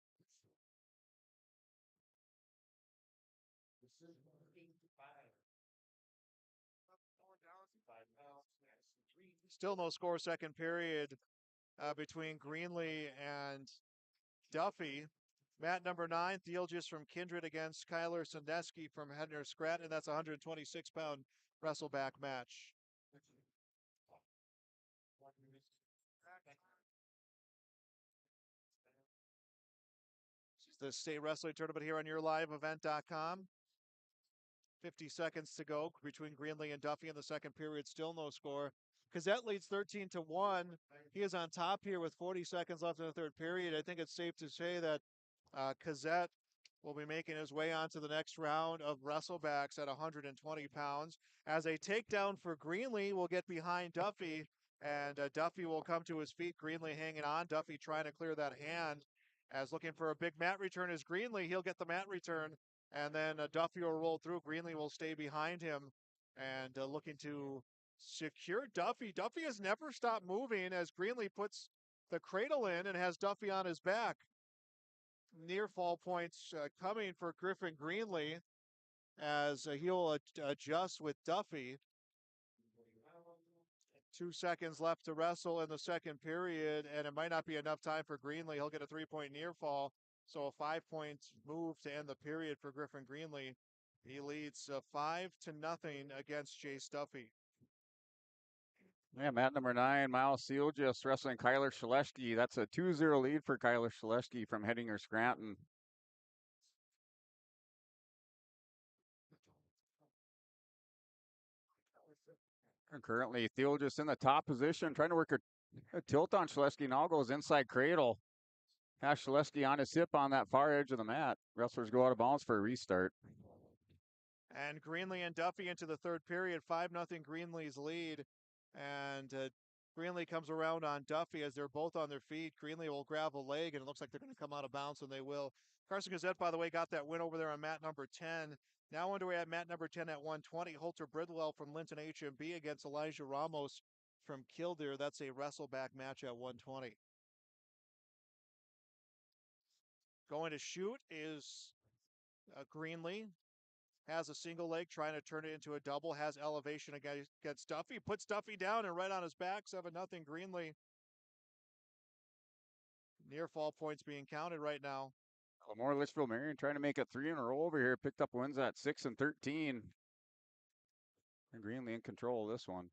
Still no score second period between Greenlee and Duffy. Mat number 9, Theolgis from Kindred against Kyler Sandeski from Hedner Scranton. That's a 126-pound wrestleback match. The state wrestling tournament here on YourLiveEvent.com. 50 seconds to go between Greenlee and Duffy in the second period. Still no score. Cazette leads 13-1. He is on top here with 40 seconds left in the third period. I think it's safe to say that Cazette will be making his way on to the next round of wrestlebacks at 120 pounds. As a takedown for Greenlee will get behind Duffy, and Duffy will come to his feet. Greenlee hanging on. Duffy trying to clear that hand. As looking for a big mat return is Greenlee. He'll get the mat return, and then Duffy will roll through. Greenlee will stay behind him and looking to secure Duffy. Duffy has never stopped moving as Greenlee puts the cradle in and has Duffy on his back. Near fall points coming for Griffin Greenlee as he'll adjust with Duffy. 2 seconds left to wrestle in the second period, and it might not be enough time for Greenlee. He'll get a 3-point near fall, so a 5-point move to end the period for Griffin Greenlee. He leads 5-0 against Jace Duffy. Yeah, mat number 9, Miles Seal just wrestling Kyler Shaleski. That's a 2-0 lead for Kyler Shaleski from Heddinger Scranton. And currently, Thiel just in the top position, trying to work a tilt on Shaleski. Now goes inside cradle. Has Shaleski on his hip on that far edge of the mat. Wrestlers go out of bounds for a restart. And Greenlee and Duffy into the third period, 5-0 Greenlee's lead. And Greenlee comes around on Duffy as they're both on their feet. Greenlee will grab a leg, and it looks like they're going to come out of bounds, and they will. Carson Gazette, by the way, got that win over there on mat number 10. Now underway at mat number 10 at 120. Holter Bridwell from Linton HMB against Elijah Ramos from Killdeer. That's a wrestleback match at 120. Going to shoot is Greenlee. Has a single leg, trying to turn it into a double, has elevation against Duffy, puts Duffy down and right on his back, 7-0 Greenlee. Near fall points being counted right now. Lemoore Litchfield Marion trying to make it 3 in a row over here. Picked up wins at 6 and 13. And Greenlee in control of this one.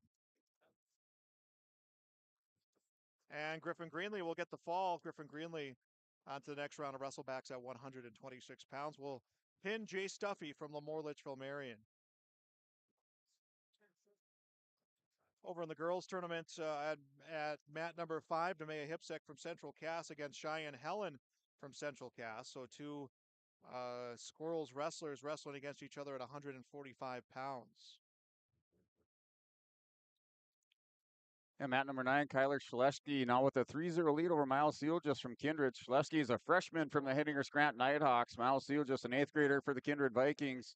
And Griffin Greenlee will get the fall. Griffin Greenlee on to the next round of wrestlebacks at 126 pounds. Will pin Jace Duffy from Lemoore Litchfield Marion. Over in the girls tournament at mat number 5, Nemea Hipsek from Central Cass against Cheyenne Helen from Central Cass. So two Squirrels wrestlers wrestling against each other at 145 pounds. And mat number 9, Kyler Shaleski, now with a 3-0 lead over Miles Sealgis from Kindred. Shaleski is a freshman from the Hittinger Scranton Nighthawks. Miles Sealgis, an 8th grader for the Kindred Vikings.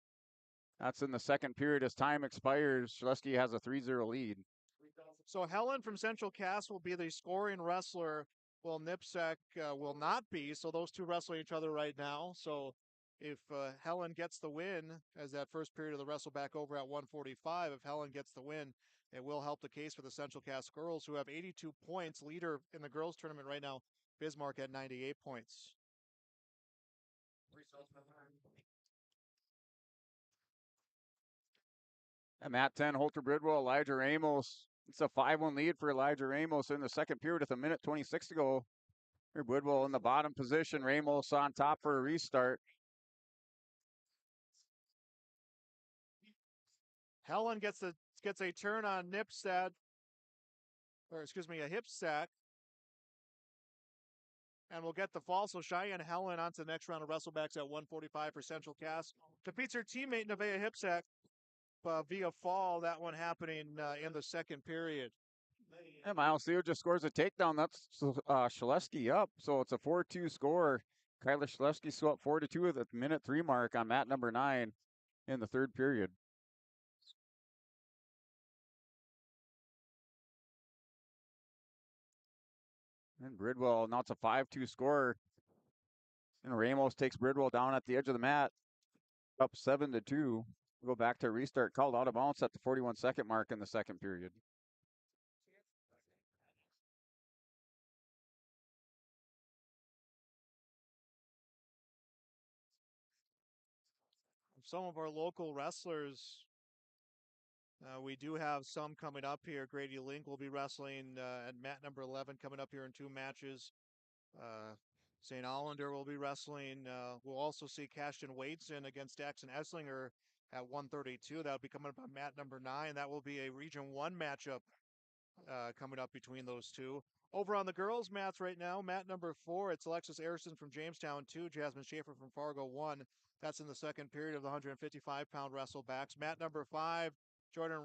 That's in the second period as time expires. Shaleski has a 3-0 lead. So Helen from Central Cass will be the scoring wrestler, while Nipsek will not be. So those two wrestling each other right now. So if Helen gets the win, as that first period of the wrestle back over at 145, if Helen gets the win, it will help the case for the Central Cass girls, who have 82 points. Leader in the girls tournament right now, Bismarck at 98 points. At mat 10, Holter Bridwell, Elijah Ramos. It's a 5-1 lead for Elijah Ramos in the second period with 1:26 to go. Here, Bridwell in the bottom position. Ramos on top for a restart. Helen gets a turn on Nipstad, or excuse me, a hip stack, and we'll get the fall. So Cheyenne Helen on to the next round of wrestlebacks at 145 for Central Cass. Defeats her teammate Nevaeh Hipsack via fall. That one happening in the second period. And Miles Theo just scores a takedown. That's Shaleski up. So it's a 4-2 score. Kyler Shaleski so up 4-2 at the minute 3 mark on mat number 9 in the third period. And Bridwell, now it's a 5-2 score. And Ramos takes Bridwell down at the edge of the mat, up 7-2. Go back to restart, called out of bounds at the 41-second mark in the second period. Some of our local wrestlers, we do have some coming up here. Grady Link will be wrestling at mat number 11 coming up here in 2 matches. St. Allender will be wrestling. We'll also see Cashton Wadeson against Daxon Esslinger at 132. That'll be coming up on mat number 9. That will be a Region 1 matchup coming up between those two. Over on the girls' mats right now, mat number 4, it's Alexis Arison from Jamestown 2, Jasmine Schaefer from Fargo 1. That's in the second period of the 155-pound wrestlebacks. Mat number 5, Jordan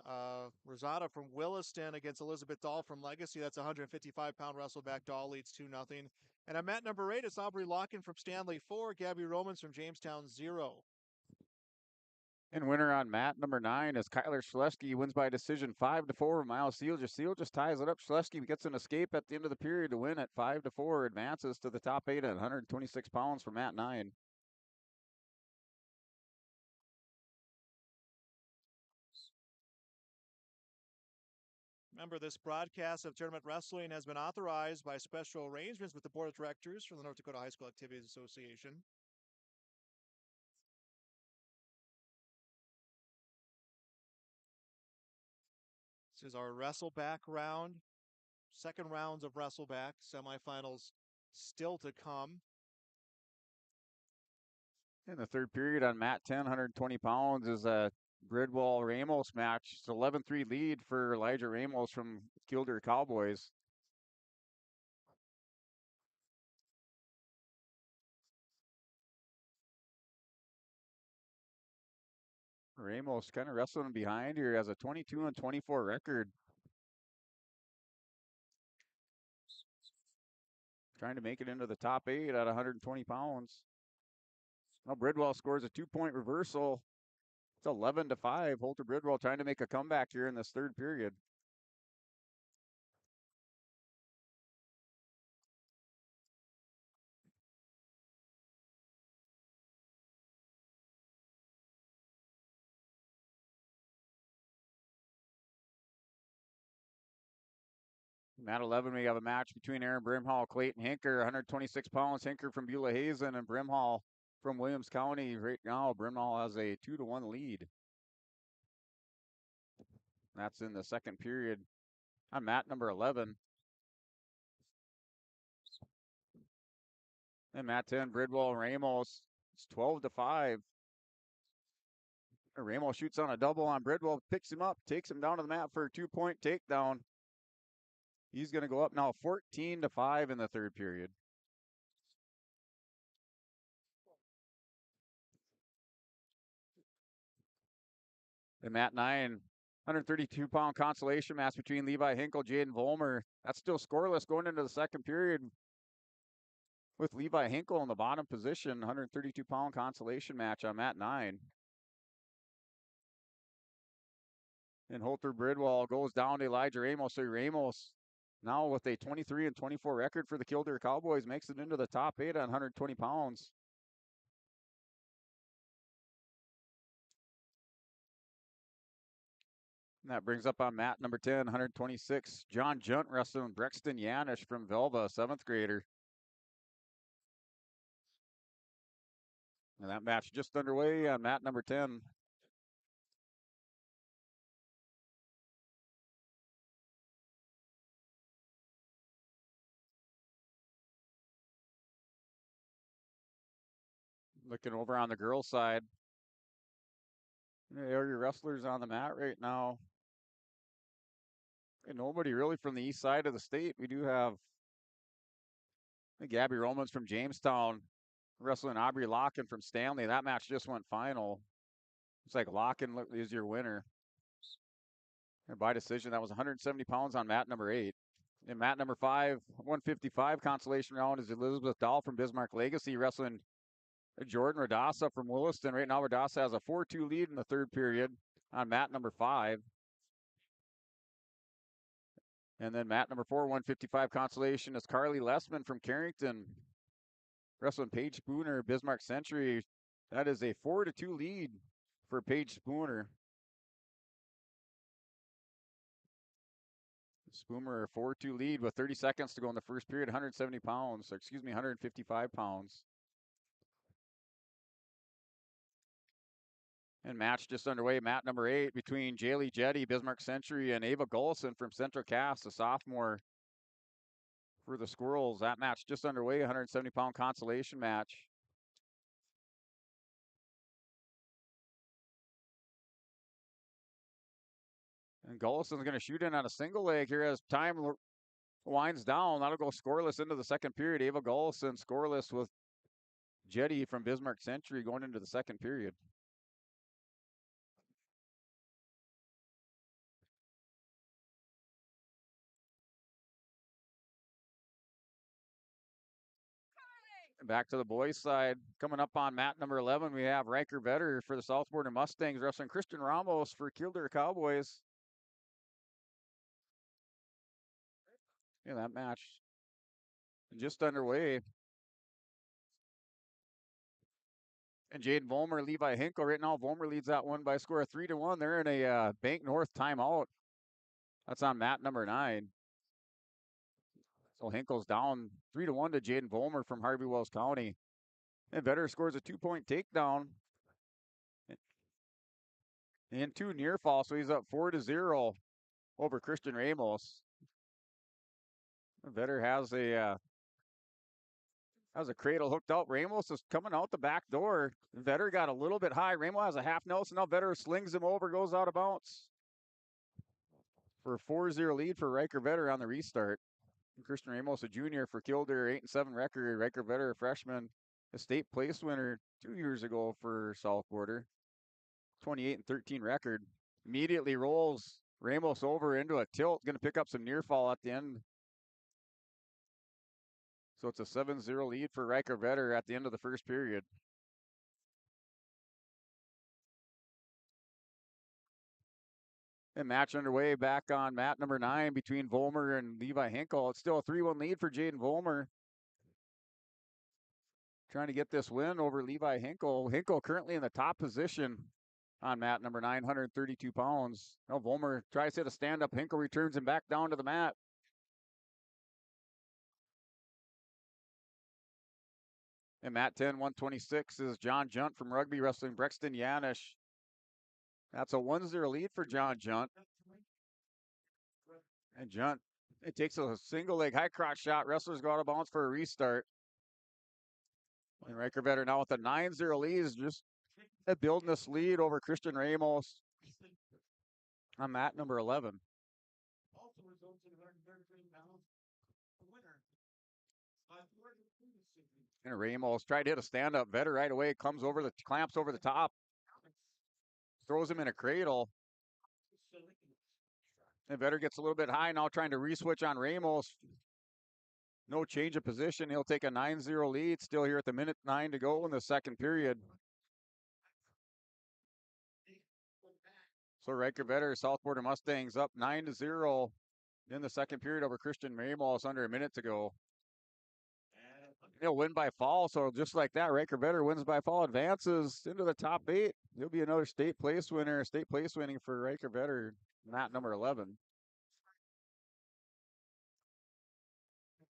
Rosada from Williston against Elizabeth Dahl from Legacy. That's a 155-pound wrestleback. Dahl leads 2-0. And at mat number 8, it's Aubrey Locken from Stanley 4, Gabby Romans from Jamestown 0. And winner on mat number 9 is Kyler Shaleski. Wins by decision 5-4. Miles Sealgis. Sealgis ties it up. Shaleski gets an escape at the end of the period to win at 5-4. Advances to the top 8 at 126 pounds for mat 9. Remember, this broadcast of tournament wrestling has been authorized by special arrangements with the Board of Directors for the North Dakota High School Activities Association. This is our wrestleback round. Second rounds of wrestleback. Semifinals still to come. In the third period on mat 10, 120 pounds is a Bridwell Ramos match. It's 11-3 lead for Elijah Ramos from Kildare Cowboys. Ramos kind of wrestling behind here, has a 22-24 record. Trying to make it into the top 8 at 120 pounds. Now Bridwell scores a 2-point reversal. It's 11-5. Holter Bridwell trying to make a comeback here in this third period. Mat 11, we have a match between Aaron Brimhall, Clayton Hinker, 126 pounds. Hinker from Beulah Hazen and Brimhall from Williams County. Right now, Brimhall has a 2-1 lead. That's in the second period on mat number 11. And mat 10, Bridwell Ramos. It's 12-5. Ramos shoots on a double on Bridwell, picks him up, takes him down to the mat for a 2-point takedown. He's going to go up now 14-5 in the third period. The mat 9, 132-pound consolation match between Levi Hinkle, Jaden Volmer. That's still scoreless going into the second period with Levi Hinkle in the bottom position. 132-pound consolation match on mat 9. And Holter Bridwell goes down to Elijah Ramos. So Ramos, now with a 23-24 record for the Kildare Cowboys, makes it into the top 8 on 120 pounds. And that brings up on mat number 10, 126, John Junt wrestling Brexton Yanish from Velva, 7th grader. And that match just underway on mat number 10. Looking over on the girls' side. There are your wrestlers on the mat right now. And nobody really from the east side of the state. We do have Gabby Romans from Jamestown wrestling Aubrey Locken from Stanley. That match just went final. It's like Locken is your winner. And by decision, that was 170 pounds on mat number 8. In mat number 5, 155 consolation round is Elizabeth Dahl from Bismarck Legacy wrestling Jordan Radassa from Williston. Right now, Radassa has a 4-2 lead in the third period on mat number 5. And then mat number 4, 155 consolation is Carly Lessman from Carrington wrestling Paige Spooner, Bismarck Century. That is a 4-2 lead for Paige Spooner. Spooner, a 4-2 lead with 30 seconds to go in the first period, 170 pounds, 155 pounds. And match just underway, mat number 8 between Jaylee Jetty, Bismarck Century, and Ava Gullison from Central Cass, a sophomore for the Squirrels. That match just underway, 170-pound consolation match. And Gullison's going to shoot in on a single leg here as time winds down. That'll go scoreless into the second period. Ava Gullison scoreless with Jetty from Bismarck Century going into the second period. Back to the boys' side. Coming up on mat number 11, we have Riker Vetter for the Southborder Mustangs wrestling Christian Ramos for Kildare Cowboys. Yeah, that match just underway. And Jaden Volmer, Levi Hinkle. Right now, Volmer leads that one by a score of 3-1. They're in a Bank North timeout. That's on mat number 9. So Hinkle's down 3-1 to Jaden Volmer from Harvey Wells County. And Vetter scores a 2-point takedown. And 2 near fall, so he's up 4-0 over Christian Ramos. Vetter has a cradle hooked out. Ramos is coming out the back door. Vetter got a little bit high. Ramos has a half nose, so now Vetter slings him over, goes out of bounds. For a 4-0 lead for Riker Vetter on the restart. And Christian Ramos, a junior for Kildare, 8-7 record. Riker Vetter, a freshman, a state place winner 2 years ago for South Border. 28-13 record. Immediately rolls Ramos over into a tilt. Going to pick up some near fall at the end. So it's a 7-0 lead for Riker Vetter at the end of the first period. And match underway back on mat number 9 between Volmer and Levi Hinkle. It's still a 3-1 lead for Jaden Volmer. Trying to get this win over Levi Hinkle. Hinkle currently in the top position on mat number 9, 132 pounds. Now Volmer tries to hit a stand-up. Hinkle returns him back down to the mat. And mat 10, 126 is John Junt from Rugby wrestling Brexton Yanish. That's a 1-0 lead for John Junt. And Junt, it takes a single leg high crotch shot. Wrestlers go out of bounds for a restart. And Riker Vetter now with a 9-0 lead is just building this lead over Christian Ramos on mat number 11. Also results in 133 pounds. The winner. And Ramos tried to hit a stand-up. Vetter right away comes over the clamps over the top, throws him in a cradle. And Vetter gets a little bit high now, trying to re-switch on Ramos. No change of position. He'll take a 9-0 lead. Still here at the minute 9 to go in the second period. So Riker Vetter, South Border Mustangs up 9-0 in the second period over Christian Ramos under a minute to go. He'll win by fall, so just like that, Riker Vetter wins by fall, advances into the top 8. He'll be another state place winner, state place winning for Riker Vetter, mat number 11.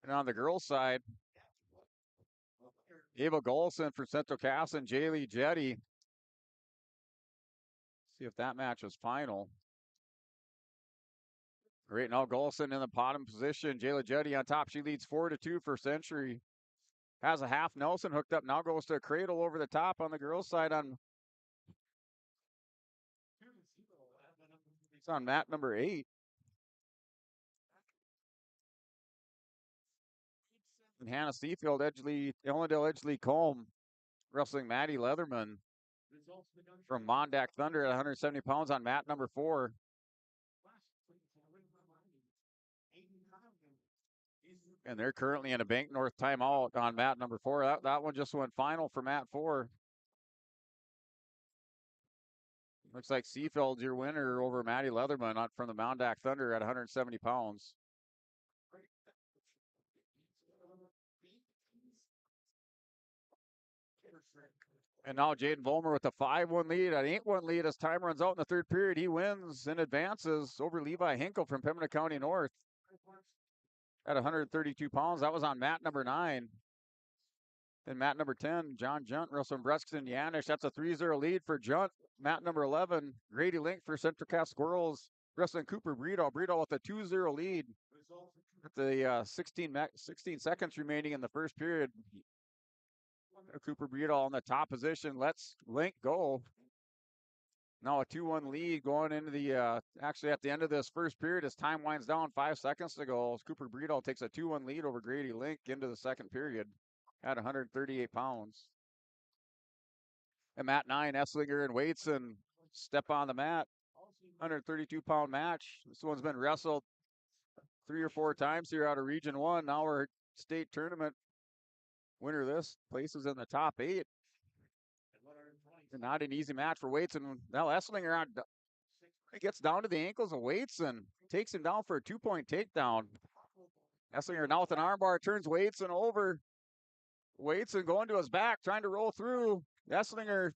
And on the girls' side, Ava Golson for Central Cass and Jaylee Jetty. See if that match was final. Right now, Golson in the bottom position. Jaylee Jetty on top. She leads 4-2 for Century. Has a half Nelson hooked up. Now goes to a cradle over the top on the girls' side on. It's on mat number 8. And Hannah Seafield, Ellendale Edgeley Combe, wrestling Maddie Leatherman from Mondack Thunder at 170 pounds on mat number 4. And they're currently in a Bank North timeout on mat number 4. That one just went final for mat 4. Looks like Seafield's your winner over Maddie Leatherman from the Mondack Thunder at 170 pounds. And now Jaden Volmer with a 5-1 lead, an 8-1 lead as time runs out in the third period. He wins and advances over Levi Hinkle from Pembina County North at 132 pounds. That was on mat number 9. And mat number 10, John Junt wrestling Breston Yanish. That's a 3-0 lead for Junt. Mat number 11, Grady Link for Central Cass Squirrels wrestling Cooper Breedall. Breedall with a 2-0 lead at the 16 seconds remaining in the first period. Cooper Breedall in the top position. Let's Link go. Now a 2-1 lead going into the, actually at the end of this first period as time winds down 5 seconds to go. Cooper Breedall takes a 2-1 lead over Grady Link into the second period at 138 pounds. And mat 9, Esslinger and Waitson step on the mat. 132-pound match. This one's been wrestled 3 or 4 times here out of Region 1. Now we're state tournament. Winner of this places in the top 8. And not an easy match for Waitson. Now Esslinger gets down to the ankles of Waitson. Takes him down for a 2-point takedown. Esslinger now with an armbar turns Waitson over. Waitson going to his back, trying to roll through. Esslinger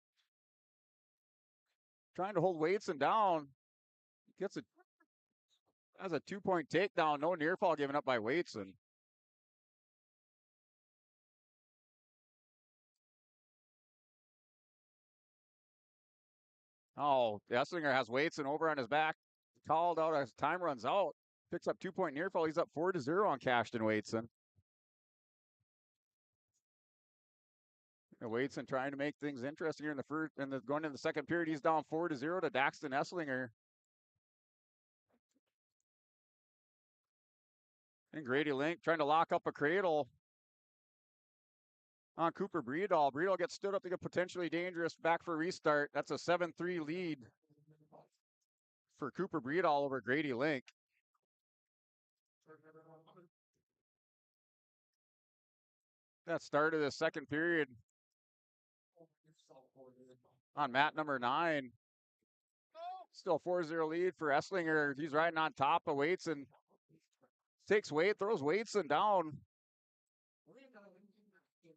trying to hold Waitson down. Has a 2-point takedown. No near fall given up by Waitson. Oh, Esslinger has Waitson over on his back. Called out as time runs out. Picks up 2-point near fall. He's up 4-0 on Cashton Waitson. And Waitson trying to make things interesting here in the first, and going into the second period. He's down 4-0 to Daxton Esslinger. And Grady Link trying to lock up a cradle on Cooper Breedall. Breedall gets stood up to get potentially dangerous. Back for a restart. That's a 7-3 lead for Cooper Breedall over Grady Link. That started the second period on mat number 9. Still 4-0 lead for Esslinger. He's riding on top of Waitson. Takes weight, throws Waitson down.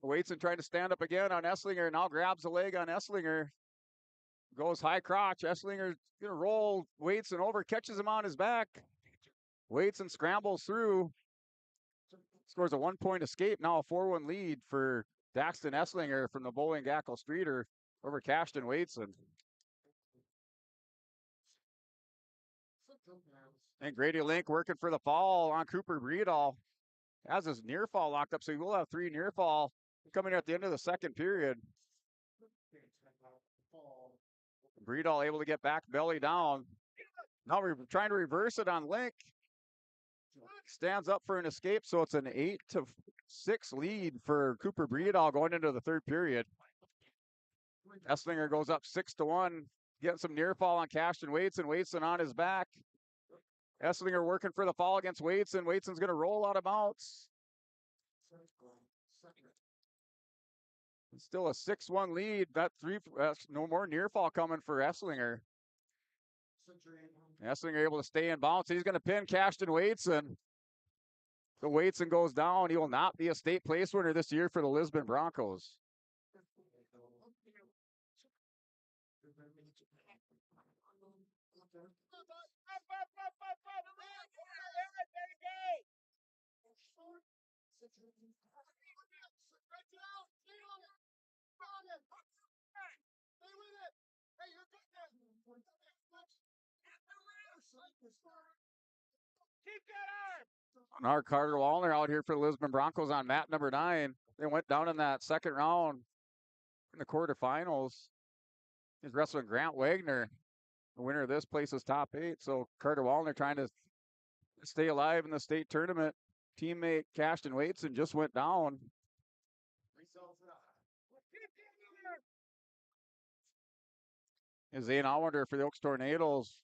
Waitson trying to stand up again on Esslinger. Now grabs the leg on Esslinger. Goes high crotch. Esslinger's going to roll Waitson over, catches him on his back. Waitson scrambles through. Scores a 1-point escape. Now a 4-1 lead for Daxton Esslinger from the Bowling Gackle Streeter over Cashton Waitson. And Grady Link working for the fall on Cooper Breedall. Has his near fall locked up, so he will have 3 near fall coming at the end of the second period. Breedall able to get back belly down. Now we're trying to reverse it on Link. Stands up for an escape, so it's an 8-6 lead for Cooper Breedall going into the third period. Esslinger goes up 6-1, getting some near fall on Cashton Waitson. Waitson on his back. Esslinger working for the fall against Waitson. Waitson's going to roll out of bounds. It's still a 6-1 lead. That's no more near fall coming for Esslinger. Esslinger able to stay in bounds. He's going to pin Cashton Waitson. So Waitson goes down. He will not be a state place winner this year for the Lisbon Broncos. Our Carter Wallner out here for the Lisbon Broncos on mat number 9. They went down in that second round in the quarterfinals. He's wrestling Grant Wagner. The winner of this places top 8. So Carter Wallner trying to stay alive in the state tournament. Teammate Cashton Waitson just went down. Is Zane Allender for the Oaks Tornadoes.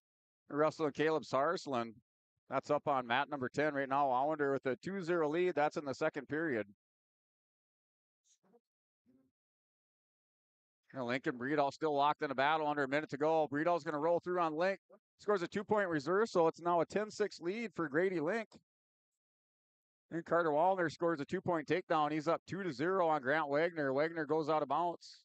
Wrestling Caleb Sarsland. That's up on mat number 10 right now. Allender with a 2-0 lead. That's in the second period. Lincoln Breedall still locked in a battle under a minute to go. Breedall's going to roll through on Link. Scores a 2-point reserve, so it's now a 10-6 lead for Grady Link. And Carter Wallner scores a 2-point takedown. He's up 2-0 on Grant Wagner. Wagner goes out of bounds.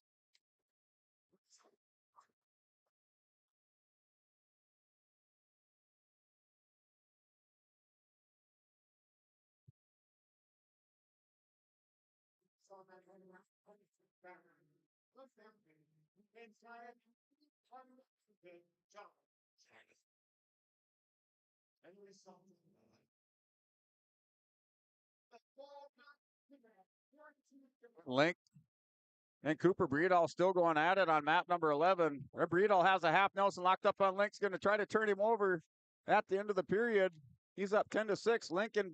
Link and Cooper Breedall still going at it on mat number 11. Breedall has a half Nelson locked up on Link's going to try to turn him over at the end of the period. He's up 10-6. Link in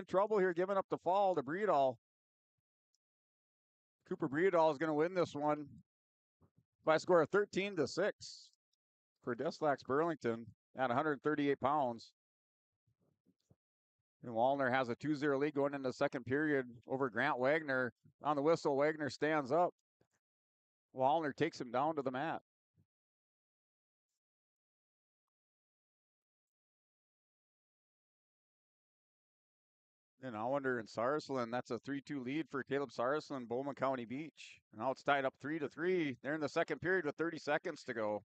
trouble here, giving up the fall to Breedall. Cooper Breedall is going to win this one by a score of 13-6 for Deslax Burlington at 138 pounds. And Wallner has a 2-0 lead going into the second period over Grant Wagner. On the whistle, Wagner stands up. Wallner takes him down to the mat. And Allender and Sarsland, that's a 3-2 lead for Caleb Sarsland, Bowman County Beach. And now it's tied up 3-3. They're in the second period with 30 seconds to go.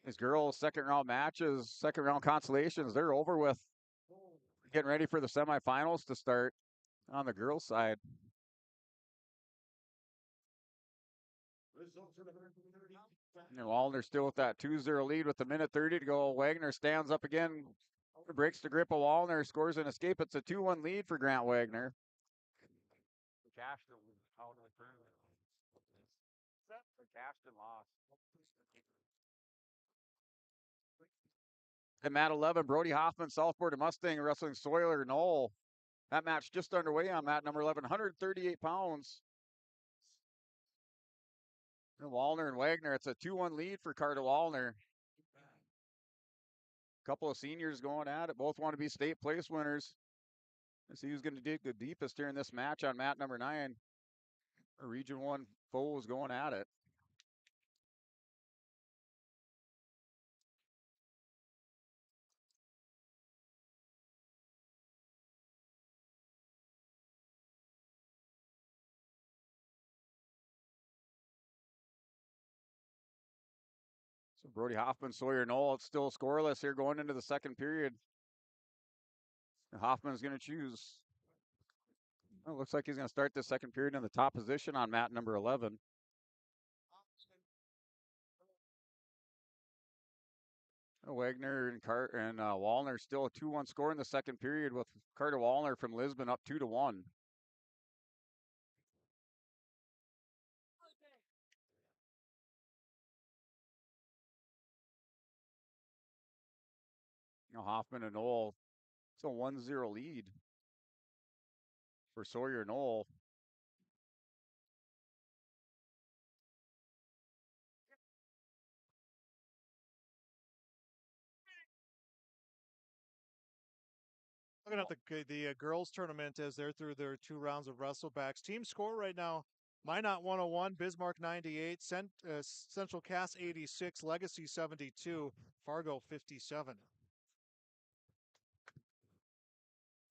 These girls' second round matches, second round consolations, they're over with. Getting ready for the semifinals to start on the girls' side. And Wallner still with that 2-0 lead with a minute 30 to go. Wagner stands up again, breaks the grip of Wallner, scores an escape. It's a 2-1 lead for Grant Wagner. Cashton lost. And mat 11, Brody Hoffman, Southport and Mustang wrestling Sawyer Knoll. That match just underway on mat number 11, 138 pounds. And Wallner and Wagner, it's a 2-1 lead for Carter Wallner. A couple of seniors going at it. Both want to be state place winners. Let's see who's going to dig the deepest here in this match on mat number 9. A Region 1 foes going at it. So Brody Hoffman, Sawyer Knoll, it's still scoreless here going into the second period. And Hoffman's going to choose. Well, it looks like he's going to start the second period in the top position on mat number 11. Wagner and Wallner still a 2-1 score in the second period with Carter Wallner from Lisbon up 2-1. Hoffman and Knoll. It's a 1-0 lead for Sawyer Knoll. Looking at the girls tournament as they're through their 2 rounds of wrestlebacks. Team score right now: Minot 101, Bismarck 98, Central Cass 86, Legacy 72, Fargo 57.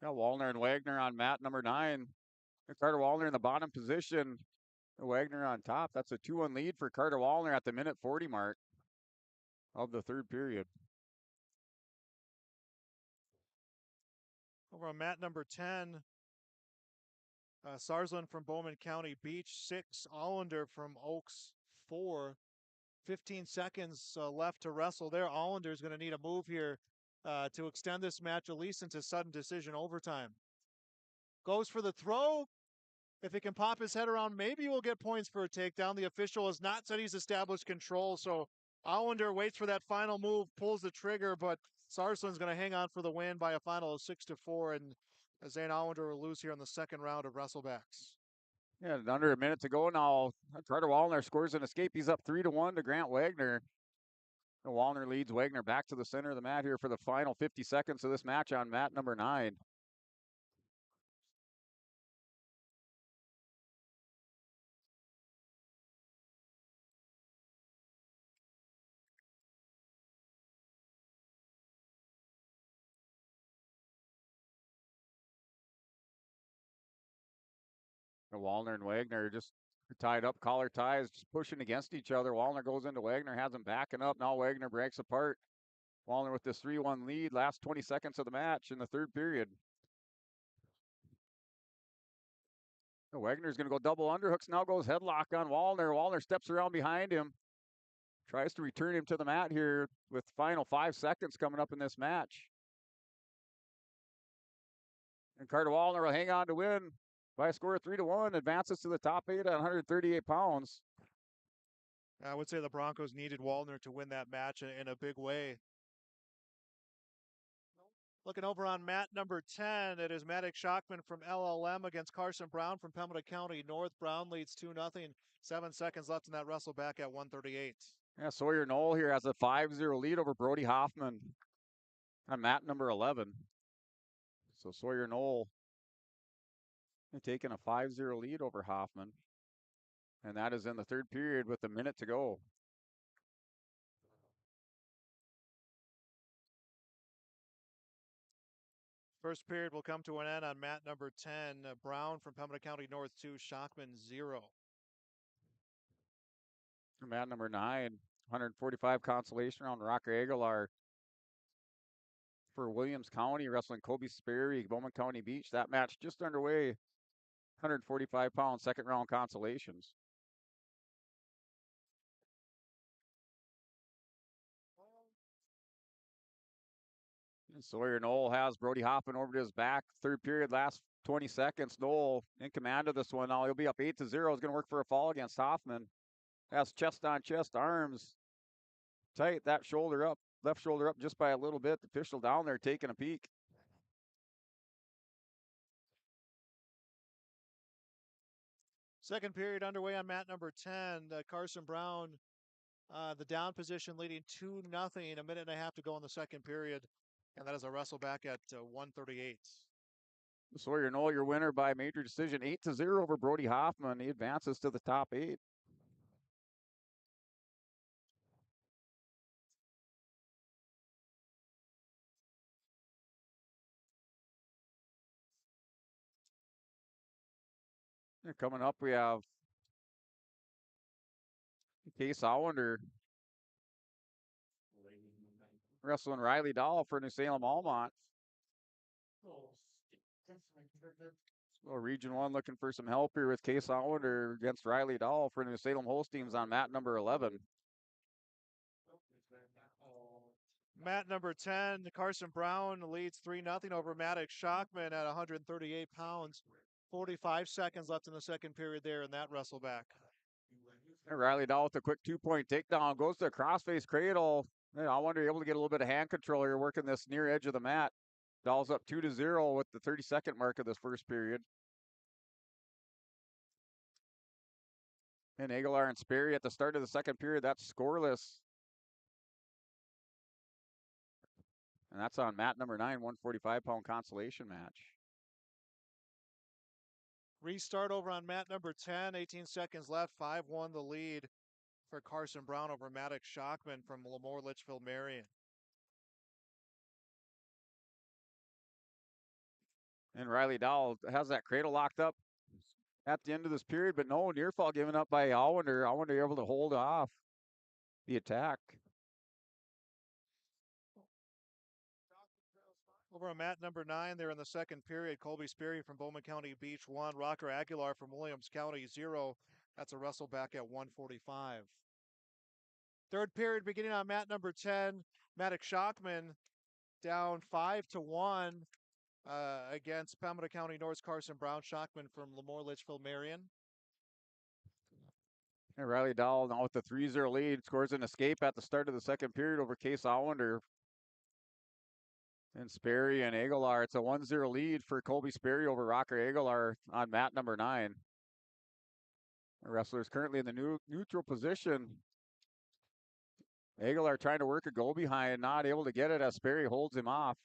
Got Wallner and Wagner on mat number 9. Carter Wallner in the bottom position. Wagner on top. That's a 2-1 lead for Carter Wallner at the minute 40 mark of the third period. Over on mat number 10, Sarsland from Bowman County Beach 6, Allender from Oaks 4. 15 seconds left to wrestle there. Allender's going to need a move here to extend this match at least into sudden decision overtime. Goes for the throw. If he can pop his head around, maybe we'll get points for a takedown. The official has not said he's established control, so Allender waits for that final move, pulls the trigger, but Sarsland's going to hang on for the win by a final of 6-4, and Zane Allender will lose here in the second round of wrestlebacks. Yeah, under a minute to go now. Carter Wallner scores an escape. He's up 3-1 to Grant Wagner. Wallner leads Wagner back to the center of the mat here for the final 50 seconds of this match on mat number 9. Wallner and Wagner just tied up, collar ties, just pushing against each other. Wallner goes into Wagner, has him backing up. Now Wagner breaks apart. Wallner with this 3-1 lead, last 20 seconds of the match in the third period. Wagner's going to go double underhooks, now goes headlock on Wallner. Wallner steps around behind him, tries to return him to the mat here with the final 5 seconds coming up in this match. And Carter Wallner will hang on to win by a score of 3-1, advances to the top 8 at 138 pounds. I would say the Broncos needed Wallner to win that match in a big way. Looking over on mat number 10, it is Maddox Shockman from LLM against Carson Brown from Pembina County North. Brown leads 2-0. 7 seconds left in that wrestle back at 138. Yeah, Sawyer Knoll here has a 5-0 lead over Brody Hoffman on mat number 11. So Sawyer Knoll taking a 5-0 lead over Hoffman. And that is in the third period with a minute to go. First period will come to an end on mat number 10. Brown from Pembina County North 2, Shockman 0. Mat number 9, 145 consolation round, Rocker Aguilar for Williams County, wrestling Kobe Sperry, Bowman County Beach. That match just underway, 145 pound second round consolations. And Sawyer Knoll has Brody Hoffman over to his back. Third period, last 20 seconds. Knoll in command of this one now. He'll be up 8-0. He's going to work for a fall against Hoffman. Has chest on chest, arms tight, that shoulder up, left shoulder up just by a little bit. The official down there taking a peek. Second period underway on mat number 10. Carson Brown, the down position, leading 2-0. A minute and a half to go in the second period. And that is a wrestle back at 138. Sawyer Knoll, your winner by major decision, 8-0 over Brody Hoffman. He advances to the top 8. And coming up, we have Case Allender wrestling Riley Dahl for New Salem Almont. So Region 1 looking for some help here with Case Allender against Riley Dahl for New Salem Holsteins on mat number 11. Mat number 10, Carson Brown leads 3-0 over Maddox Shockman at 138 pounds. 45 seconds left in the second period there in that wrestle back. And Riley Dahl with a quick 2-point takedown. Goes to a crossface cradle. I wonder, able to get a little bit of hand control here, working this near edge of the mat. Dahl's up 2-0 with the 32nd mark of this first period. And Aguilar and Sperry at the start of the second period, that's scoreless. And that's on mat number 9, 145-pound consolation match. Restart over on mat number 10, 18 seconds left, 5-1 the lead for Carson Brown over Maddox Shockman from Lemoore Litchfield Marion. And Riley Dahl has that cradle locked up at the end of this period, but no near fall given up by Allender. Allender able to hold off the attack. Over on mat number 9, there in the second period, Colby Sperry from Bowman County Beach 1, Rocker Aguilar from Williams County 0. That's a wrestle back at 145. Third period beginning on mat number 10, Maddox Shockman down 5-1 against Pembina County North's Carson Brown. Shockman from Lemoore Litchfield Marion. And Riley Dahl now with the 3-0 lead, scores an escape at the start of the second period over Case Allender. And Sperry and Aguilar, it's a 1-0 lead for Colby Sperry over Rocker Aguilar on mat number 9. The wrestler is currently in the neutral position. Aguilar trying to work a go behind, not able to get it as Sperry holds him off.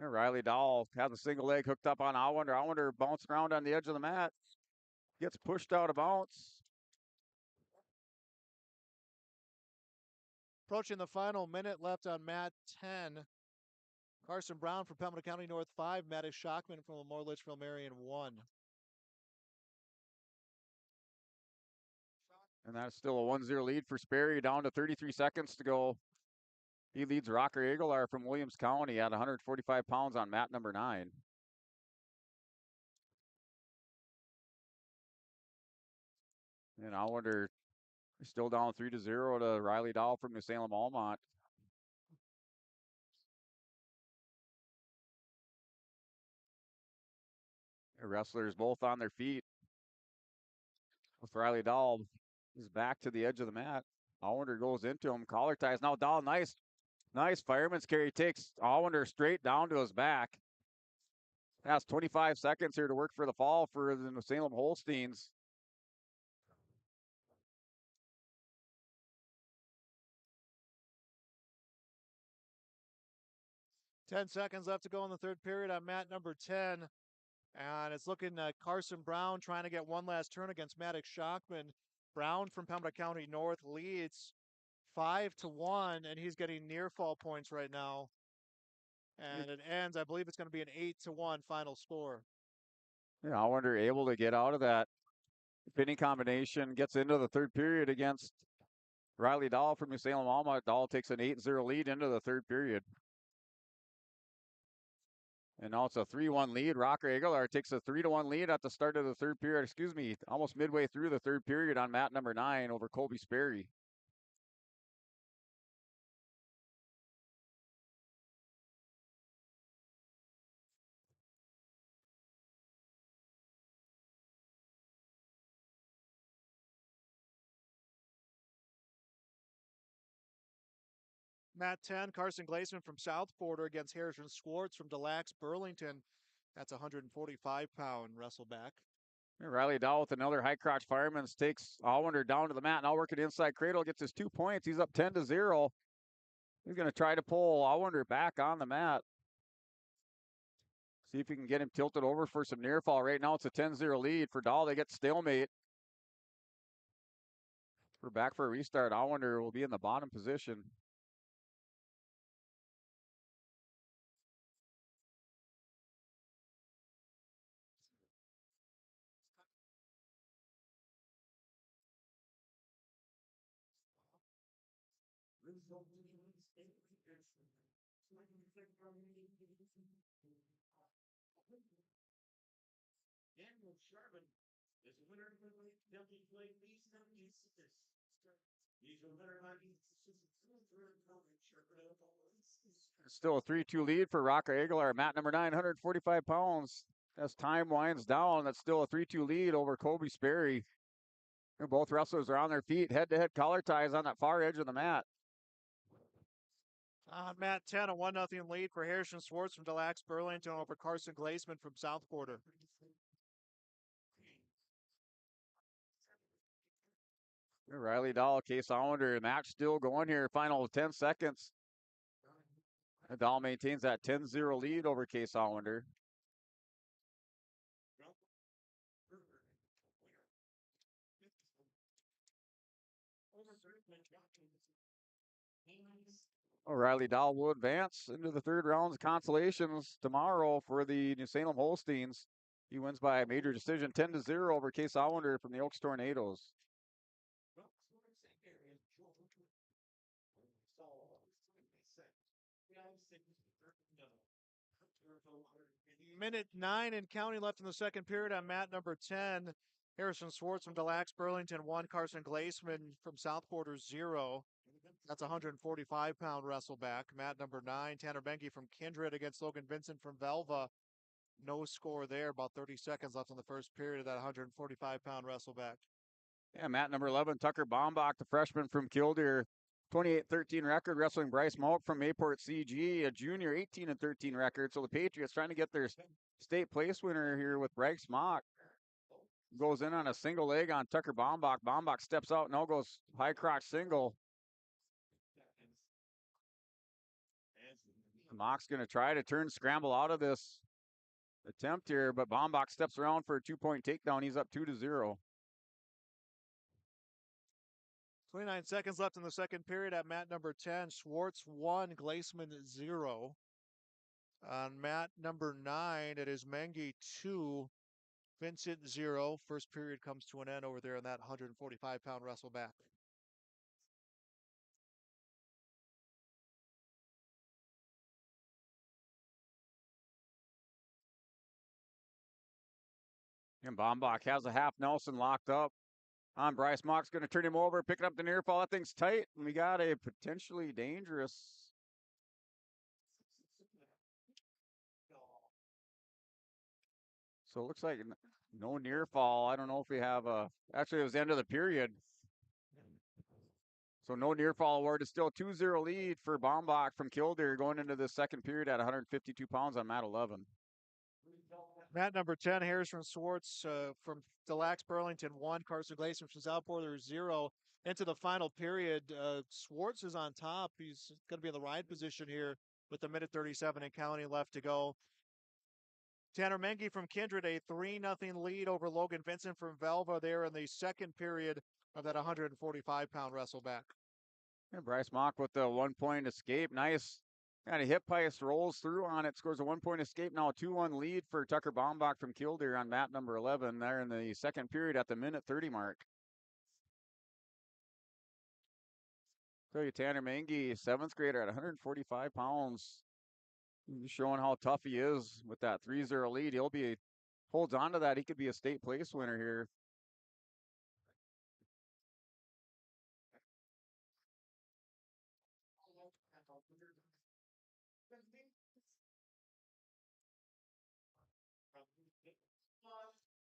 And Riley Dahl has a single leg hooked up on Allender. Allender bouncing around on the edge of the mat. Gets pushed out of bounds. Approaching the final minute left on mat 10. Carson Brown from Pembina County North 5, Maddox Shockman from Lemoore Litchfield Marion 1. And that's still a 1-0 lead for Sperry, down to 33 seconds to go. He leads Rocker Aguilar from Williams County at 145 pounds on mat number 9. And Allender still down 3-0 to Riley Dahl from New Salem Almont. The wrestlers both on their feet. With Riley Dahl, he's back to the edge of the mat. Allender goes into him. Collar ties. Now Dahl, nice fireman's carry. Takes Allender straight down to his back. Has 25 seconds here to work for the fall for the New Salem Holsteins. Ten seconds left to go in the third period on mat number 10. And it's looking at Carson Brown trying to get one last turn against Maddox Shockman. Brown from Pembina County North leads 5-1, and he's getting near fall points right now. And it ends, I believe it's going to be an 8-1 final score. Yeah, Allender able to get out of that pinning combination, gets into the third period against Riley Dahl from New Salem Alma. Dahl takes an 8-0 lead into the third period. And now it's a 3-1 lead. Rocker Aguilar takes a 3-1 lead at the start of the third period. Almost midway through the third period on mat number 9 over Colby Sperry. Mat 10, Carson Glazeman from South Porter against Harrison Schwartz from Des Lacs, Burlington. That's a 145-pound wrestleback. Riley Dahl with another high crotch fireman's takes Allender down to the mat. Now working inside cradle, gets his 2 points. He's up 10-0. He's going to try to pull Allender back on the mat. See if he can get him tilted over for some near fall. Right now it's a 10-0 lead for Dahl. They get stalemate. We're back for a restart. Allender will be in the bottom position. Daniel Sherman is winner of the Delta Play B17 Still a 3-2 lead for Rocco Aguilar. Mat number 9, 145 pounds. As time winds down, that's still a 3-2 lead over Kobe Sperry. Both wrestlers are on their feet, head-to-head collar ties on that far edge of the mat. On mat 10, a 1-0 lead for Harrison Schwartz from Des Lacs Burlington over Carson Glazeman from South Porter. Riley Dahl, Case Allender, match still going here. Final 10 seconds. Dahl maintains that 10-0 lead over Case Allender. O'Reilly Dahl will advance into the third rounds of consolations tomorrow for the New Salem Holsteins. He wins by a major decision, 10-0 over Case Allender from the Oaks Tornadoes. Minute 9 and counting left in the second period on mat number 10. Harrison Schwartz from Des Lacs Burlington 1, Carson Glazeman from South Porter 0. That's a 145-pound wrestleback. Mat number 9, Tanner Benke from Kindred against Logan Vincent from Velva. No score there. About 30 seconds left in the first period of that 145-pound wrestleback. Yeah, mat number 11, Tucker Bombach, the freshman from Killdeer. 28-13 record, wrestling Bryce Malk from Mayport CG, a junior 18-13 record. So the Patriots trying to get their state place winner here with Bryce Malk. Goes in on a single leg on Tucker Bombach. Bombach steps out, now goes high crotch single. Mock's going to try to scramble out of this attempt here, but Bombach steps around for a 2-point takedown. He's up 2-0. 29 seconds left in the second period at mat number 10. Schwartz 1, Glazeman 0. On mat number 9, it is Mengi 2, Vincent 0. First period comes to an end over there in that 145-pound wrestleback. And Bombach has a half Nelson locked up on Bryce Mock's going to turn him over, picking up the near fall. That thing's tight, and we got a potentially dangerous. So it looks like no near fall. I don't know if we have a. Actually, it was the end of the period. So no near fall award. It's still a 2-0 lead for Bombach from Killdeer going into the second period at 152 pounds on mat 11. Mat number 10, Harrison Schwartz from Des Lacs Burlington 1, Carson Glazeman from South Porter 0. Into the final period, Schwartz is on top. He's going to be in the ride position here with a minute 37 and counting left to go. Tanner Menke from Kindred, a 3-0 lead over Logan Vincent from Velva there in the second period of that 145-pound wrestleback. And Bryce Mock with the 1-point escape. Nice. Kind of hip heist, rolls through on it, scores a 1-point escape. Now a 2-1 lead for Tucker Bombach from Killdeer on mat number 11 there in the second period at the minute 30 mark. Tell you, Tanner Mengi, 7th grader at 145 pounds. He's showing how tough he is with that 3-0 lead. Holds on to that. He could be a state place winner here.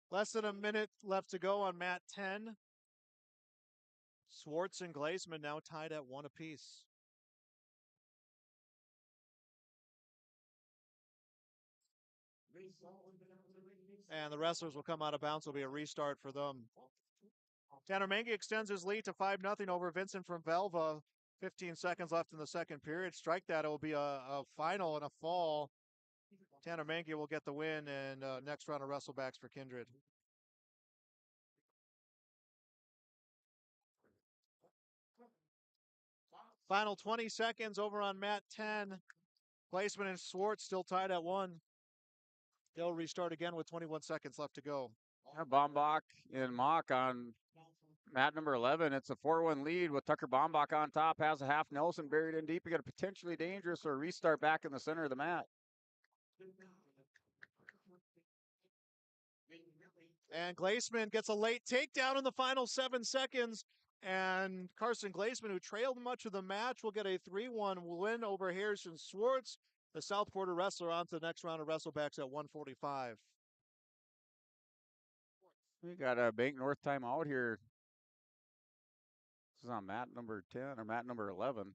Less than a minute left to go on mat 10. Schwartz and Glazeman now tied at 1 apiece. And the wrestlers will come out of bounds. Will be a restart for them. Tanner Menke extends his lead to 5-0 over Vincent from Velva. 15 seconds left in the second period. Strike that. It will be a final and a fall. Tanner Menke will get the win, and next round of wrestlebacks for Kindred. Final 20 seconds over on mat 10. Glazeman and Schwartz still tied at 1. They'll restart again with 21 seconds left to go. Bombach and Mock on mat number 11. It's a 4-1 lead with Tucker Bombach on top. Has a half Nelson buried in deep. You got a potentially dangerous or restart back in the center of the mat. And Glaceman gets a late takedown in the final 7 seconds. And Carson Glaceman, who trailed much of the match, will get a 3-1 win over Harrison Swartz, the South Porter wrestler, on to the next round of wrestlebacks at 145. We got a Bank North timeout here. This is on mat number 10 or mat number 11.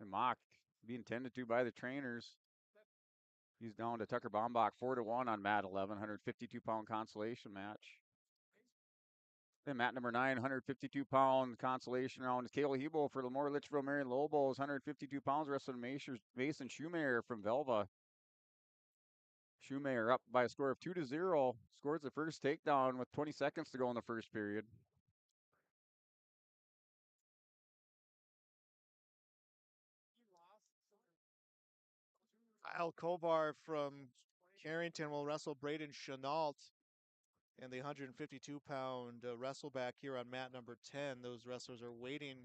And Mock being tended to by the trainers. He's down to Tucker Bombach 4-1 on mat 11, 152-pound consolation match. Then mat number 9, 152-pound consolation round is Kayla Hebo for Lemoore Litchfield Marion Lobos, 152 pounds, wrestling Mason Schumacher from Velva. Schumacher up by a score of 2-0. Scores the first takedown with 20 seconds to go in the first period. Kyle Kovar from Carrington will wrestle Braden Chenault in the 152-pound wrestleback here on mat number 10. Those wrestlers are waiting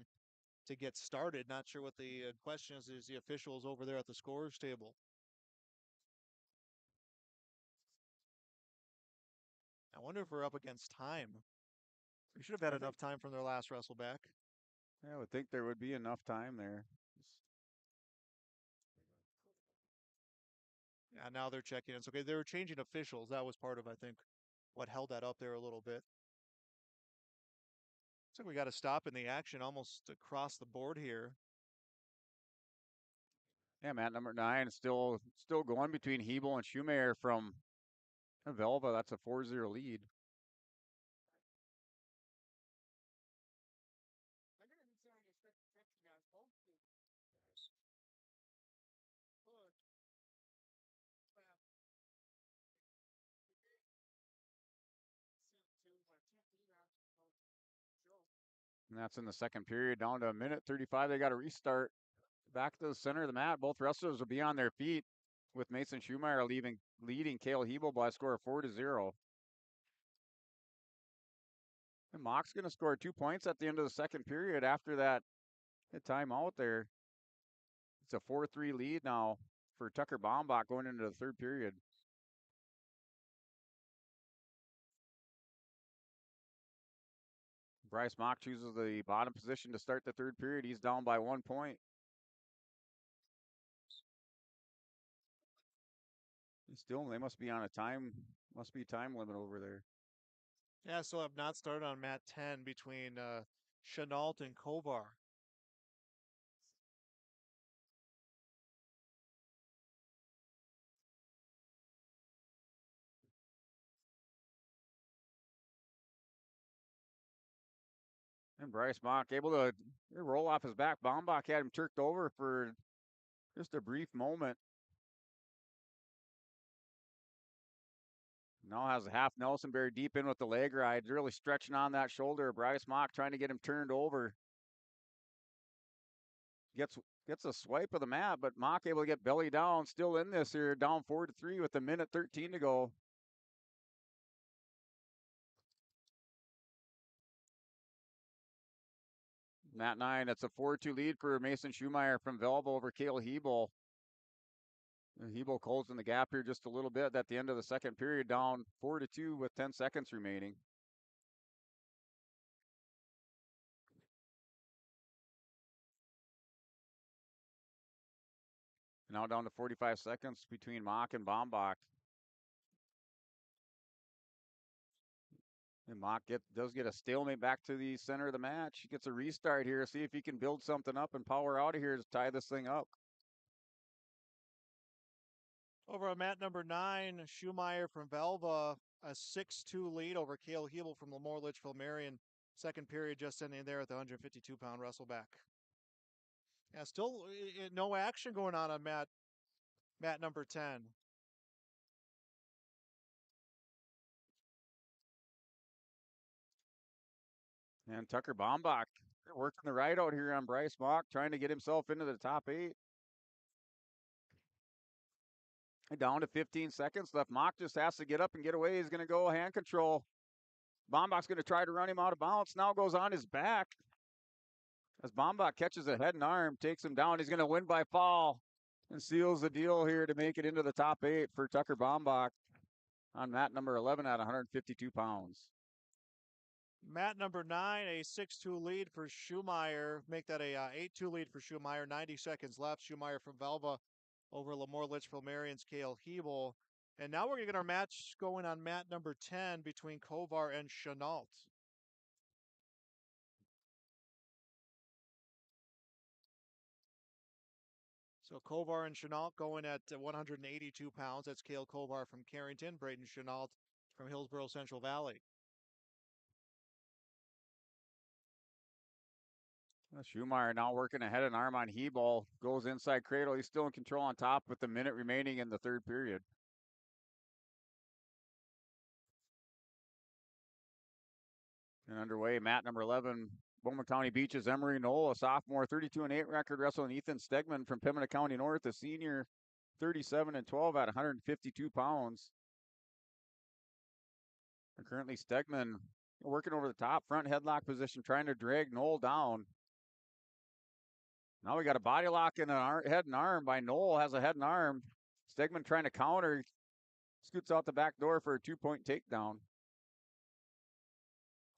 to get started. Not sure what the question is the officials over there at the scorers table. I wonder if we're up against time. We should have had enough time from their last wrestleback. I would think there would be enough time there. Yeah, now they're checking in. So, okay, they were changing officials. That was part of, I think, what held that up there a little bit. Looks like we got to stop in the action almost across the board here. Yeah, mat number 9 is still going between Hebel and Schumacher from Velva. That's a 4-0 lead. And that's in the second period, down to a minute 35. They got to restart. Back to the center of the mat. Both wrestlers will be on their feet, with Mason Schumacher leading Cale Hebel by a score of 4-0. And Mock's going to score 2 points at the end of the second period after that timeout there. It's a 4-3 lead now for Tucker Bombach going into the third period. Bryce Mock chooses the bottom position to start the third period. He's down by 1 point. Still, they must be on a time limit over there. Yeah, still have not started on mat 10 between Chenault and Kovar. And Bryce Mock able to roll off his back. Bombach had him jerked over for just a brief moment. Now has a half Nelson Bear deep in with the leg ride, really stretching on that shoulder. Bryce Mock trying to get him turned over. Gets a swipe of the mat, but Mock able to get belly down, still in this here, down 4-3 with a minute 13 to go. Mat 9, it's a 4-2 lead for Mason Schumacher from Velva over Cale Hebel. Hebel closing the gap here just a little bit at the end of the second period, down 4-2 with 10 seconds remaining. Now down to 45 seconds between Mock and Bombach. And Mock does get a stalemate back to the center of the match. He gets a restart here, see if he can build something up and power out of here to tie this thing up. Over on mat number 9, Schumacher from Velva, a 6-2 lead over Cale Hebel from Lemoore Litchfield Marion. Second period just ending there at the 152-pound wrestleback. Yeah, still no action going on mat number 10. And Tucker Bombach working the right out here on Bryce Mock, trying to get himself into the top 8. Down to 15 seconds left. Mock just has to get up and get away. He's going to go hand control. Bombach's going to try to run him out of bounds. Now goes on his back. As Bombach catches a head and arm, takes him down. He's going to win by fall and seals the deal here to make it into the top 8 for Tucker Bombach. on mat number 11 at 152 pounds. Mat number 9, a 6-2 lead for Schumacher. Make that a 8-2 lead for Schumacher. 90 seconds left. Schumacher from Velva over Lemoore Litchfield Marion's Cale Hebel. And now we're going to get our match going on mat number 10 between Kovar and Chenault. So Kovar and Chenault going at 182 pounds. That's Cale Kovar from Carrington, Braden Chenault from Hillsborough Central Valley. Schumacher now working a head and arm on Hebel. Goes inside cradle. He's still in control on top with the minute remaining in the third period. And underway, mat number 11, Bowman County Beaches, Emery Knoll, a sophomore, 32-8 record, wrestling Ethan Stegman from Pembina County North, a senior, 37-12 at 152 pounds. And currently Stegman working over the top, front headlock position, trying to drag Knoll down. Now we got a body lock and a head and arm by Knoll, has a head and arm. Stegman trying to counter, scoots out the back door for a 2-point takedown.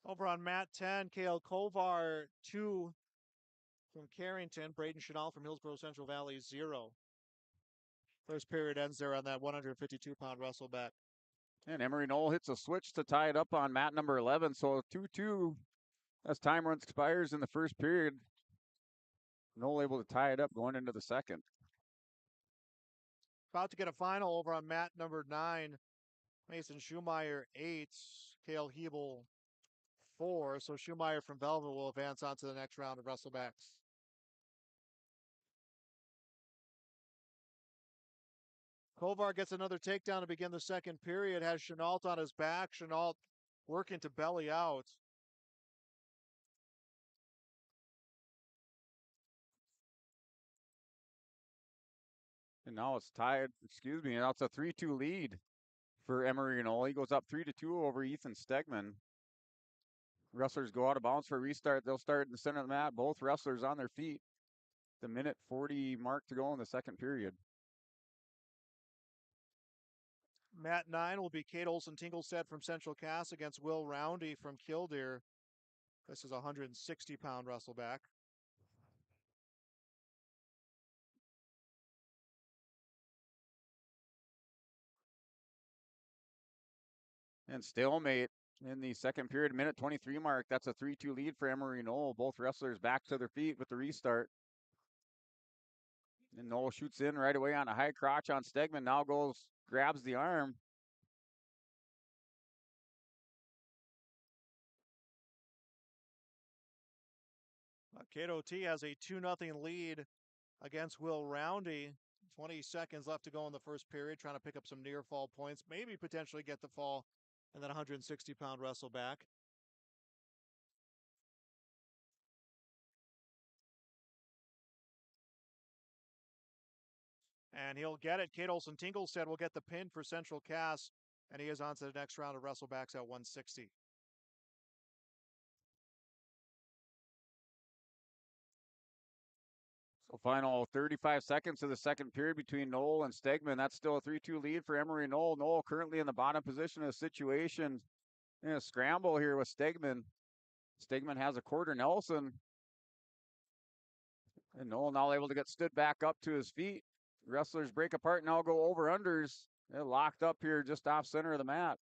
Over on mat 10, Cale Kovar, 2 from Carrington. Braden Chenault from Hillsborough Central Valley, 0. First period ends there on that 152-pound wrestleback. And Emery Knoll hits a switch to tie it up on mat number 11. So 2-2 as time runs expires in the first period. Knoll able to tie it up going into the second. About to get a final over on mat number 9. Mason Schumacher, 8. Cale Hebel, 4. So Schumacher from Velvet will advance on to the next round of wrestlebacks. Kovar gets another takedown to begin the second period. Has Chenault on his back. Chenault working to belly out. And now it's tied, now it's a 3-2 lead for Emery Knoll. He goes up 3-2 over Ethan Stegman. Wrestlers go out of bounds for a restart. They'll start in the center of the mat. Both wrestlers on their feet. The minute 40 mark to go in the second period. Mat 9 will be Kate Olson-Tinglestead from Central Cass against Will Roundy from Killdeer. This is a 160-pound wrestleback. And stalemate in the second period, minute 23 mark. That's a 3-2 lead for Emery Knoll. Both wrestlers back to their feet with the restart. And Knoll shoots in right away on a high crotch on Stegman. Now grabs the arm. Cato T has a 2-0 lead against Will Roundy. 20 seconds left to go in the first period, trying to pick up some near fall points, maybe potentially get the fall, and then 160-pound wrestle back. And he'll get it. Kate Olson-Tinglestead will get the pin for Central Cass, and he is on to the next round of wrestlebacks at 160. So final 35 seconds of the second period between Knoll and Stegman. That's still a 3-2 lead for Emery Knoll. Knoll currently in the bottom position of the situation. In a scramble here with Stegman. Stegman has a quarter Nelson. And Knoll now able to get stood back up to his feet. Wrestlers break apart, now go over-unders. They're locked up here just off center of the mat.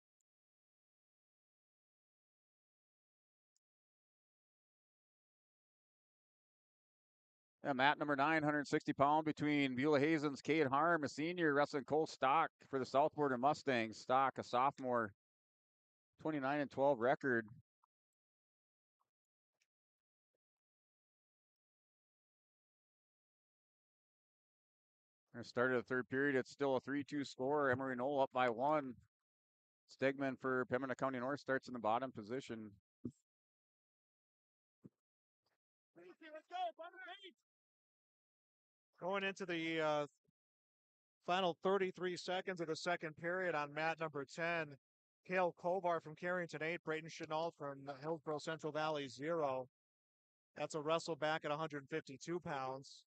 Yeah, mat number 9, 160-pound between Beulah Hazen's Cade Harm, a senior, wrestling Cole Stock for the South Border Mustangs. Stock, a sophomore, 29-12 record. Started the third period. It's still a 3-2 score. Emery Knoll up by 1. Stegman for Pembina County North starts in the bottom position. Going into the final 33 seconds of the second period on mat number 10. Cale Kovar from Carrington, 8. Braden Chenault from Hillsborough Central Valley, 0. That's a wrestle back at 152 pounds.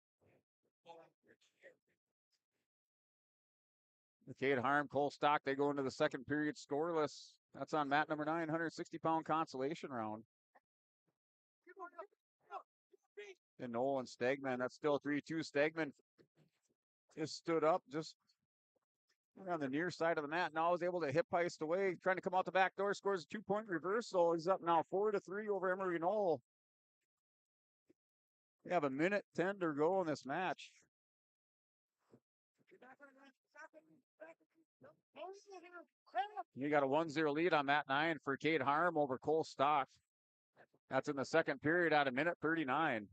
Cade Harm, Cole Stock, they go into the second period scoreless. That's on mat number 9, 160-pound consolation round. And Nolan Stegman, that's still 3-2. Stegman just stood up just on the near side of the mat. Now is able to hip heist away, trying to come out the back door, scores a 2-point reversal. He's up now 4-3 over Emery Knoll. We have 1:10 to go in this match. You got a 1-0 lead on mat 9 for Cade Harm over Cole Stock. That's in the second period at 1:39.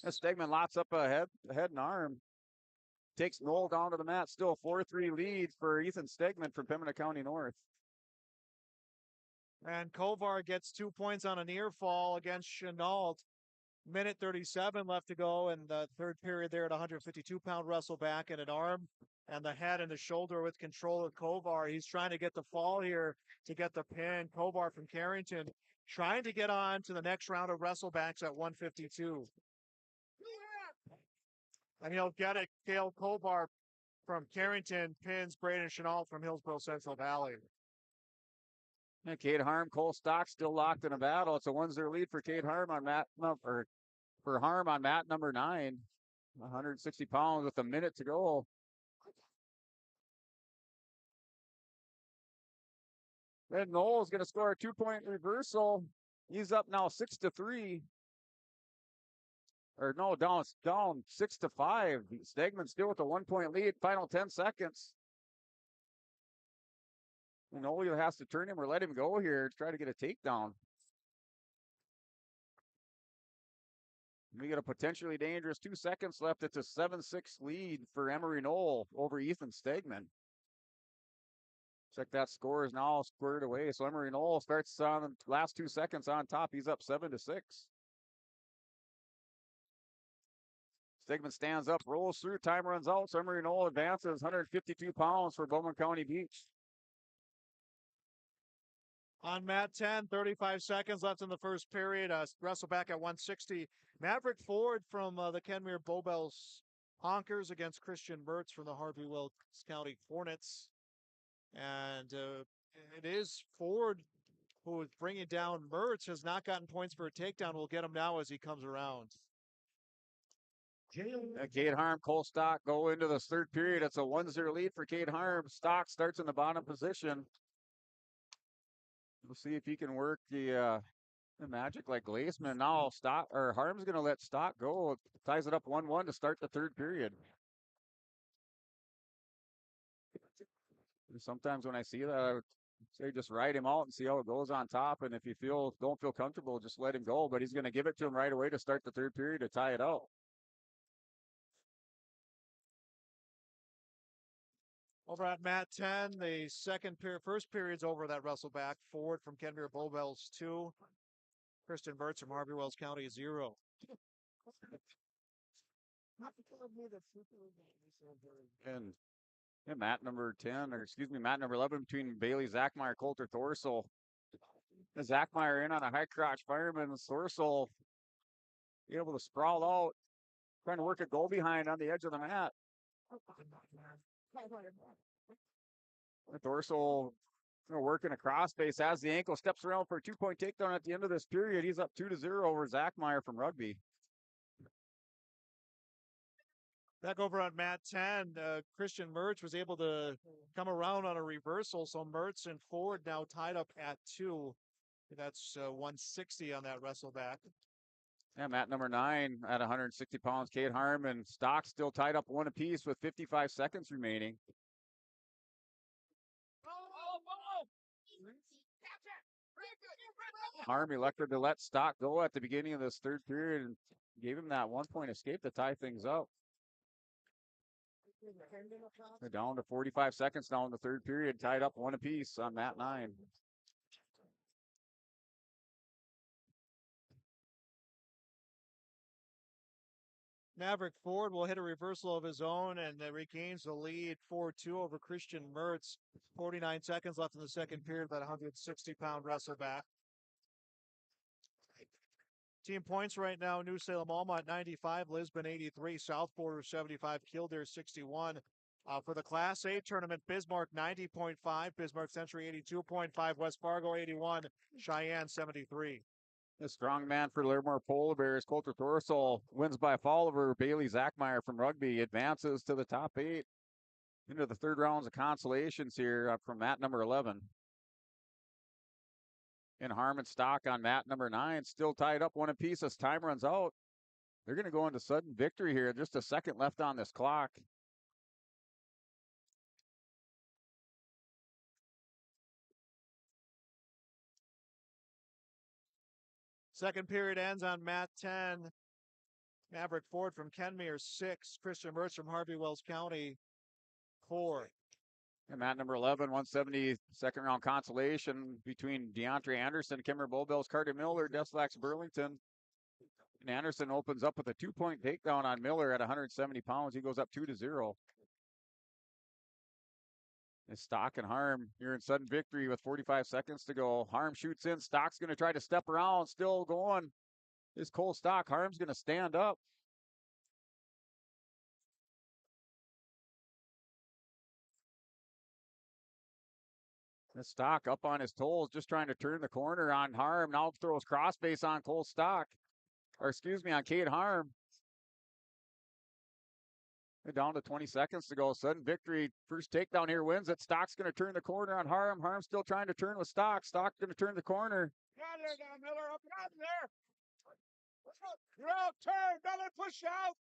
Stegman lots up a head and arm. Takes Knoll down to the mat. Still 4-3 lead for Ethan Stegman from Pembina County North. And Kovar gets 2 points on a near fall against Chenault. 1:37 left to go in the third period there at 152-pound wrestle back and an arm and the head and the shoulder with control of Kovar. He's trying to get the fall here to get the pin. Kovar from Carrington trying to get on to the next round of wrestlebacks at 152. And he'll get it. Cale Kovar from Carrington pins Braden Chenault from Hillsborough Central Valley. And Cade Harm, Cole Stock still locked in a battle. It's a 1-0 lead for Cade Harm on mat number 9. 160 pounds with a minute to go. Then Knoll's going to score a 2-point reversal. He's up now 6-3. Or no, down 6-5. Stegman still with a 1-point lead. Final 10 seconds. Knoll has to turn him or let him go here to try to get a takedown. We got a potentially dangerous 2 seconds left. It's a 7-6 lead for Emery Knoll over Ethan Stegman. Check that score is now squared away. So Emery Knoll starts on the last 2 seconds on top. He's up 7-6. Stegman stands up, rolls through, time runs out. So Emery Knoll advances 152 pounds for Bowman County Beach. On mat 10, 35 seconds left in the first period. Wrestle back at 160. Maverick Ford from the Kenmere Bowbells Honkers against Christian Mertz from the Harvey Wilkes County Hornets. And it is Ford who is bringing down Mertz, has not gotten points for a takedown. We'll get him now as he comes around. Cade Harm, Cole Stock go into this third period. It's a 1-0 lead for Cade Harm. Stock starts in the bottom position. We'll see if he can work the magic like Glazeman. Now Harm's going to let Stock go. Ties it up 1-1 to start the third period. Sometimes when I see that, I would say just ride him out and see how it goes on top. And if you don't feel comfortable, just let him go. But he's going to give it to him right away to start the third period to tie it out. Over at mat 10, the first period's over that wrestle back. Ford from Kenmere Bowbells 2. Kristen Mertz from Harvey Wells County 0. And mat number 11 between Bailey Zachmeyer, Coulter Thorsel. Zachmeyer in on a high crotch fireman. Thorsel able to sprawl out, trying to work a goal behind on the edge of the mat. Thorsel working a cross face, has the ankle, steps around for a 2-point takedown at the end of this period. He's up 2-0 over Zachmeyer from Rugby. Back over on mat 10, Christian Mertz was able to come around on a reversal. So Mertz and Ford now tied up at 2. That's 160 on that wrestle back. Yeah, mat number 9 at 160 pounds. Cade Harm and Stock still tied up 1 apiece with 55 seconds remaining. Harm elected to let Stock go at the beginning of this third period and gave him that 1-point escape to tie things up. They're down to 45 seconds now in the third period, tied up 1 apiece on mat 9. Maverick Ford will hit a reversal of his own and regains the lead 4-2 over Christian Mertz. 49 seconds left in the second period, about 160-pound wrestle back. Team points right now, New Salem Alma at 95, Lisbon 83, South Border 75, Kildare 61, For the Class A tournament, Bismarck 90.5, Bismarck Century 82.5, West Fargo 81, Cheyenne 73. The strong man for Livermore Polar Bears, Coulter Torsel, wins by a fall over Bailey Zachmeyer from Rugby, advances to the top 8 into the third rounds of consolations here from mat number 11. And Harmon Stock on mat number 9, still tied up 1 apiece as time runs out. They're going to go into sudden victory here. Just a second left on this clock. Second period ends on mat 10. Maverick Ford from Kenmere 6, Christian Mertz from Harvey Wells County 4. And mat number 11, 170 second round consolation between DeAndre Anderson, Kimmer Bowbells, Carter Miller, Deslax Burlington. And Anderson opens up with a 2-point takedown on Miller at 170 pounds. He goes up 2-0. And Stock and Harm here in sudden victory with 45 seconds to go. Harm shoots in. Stock's going to try to step around. Still going. Is Cole Stock. Harm's going to stand up. And Stock up on his toes, just trying to turn the corner on Harm. Now throws crossface on Cole Stock. Or excuse me, on Cade Harm. They're down to 20 seconds to go. Sudden victory. First takedown here wins it. Stock's going to turn the corner on Harm. Harm still trying to turn with Stock. Stock going to turn the corner. Get out of there now, Miller. Up and out of there. You're out. Turn. Miller, push out.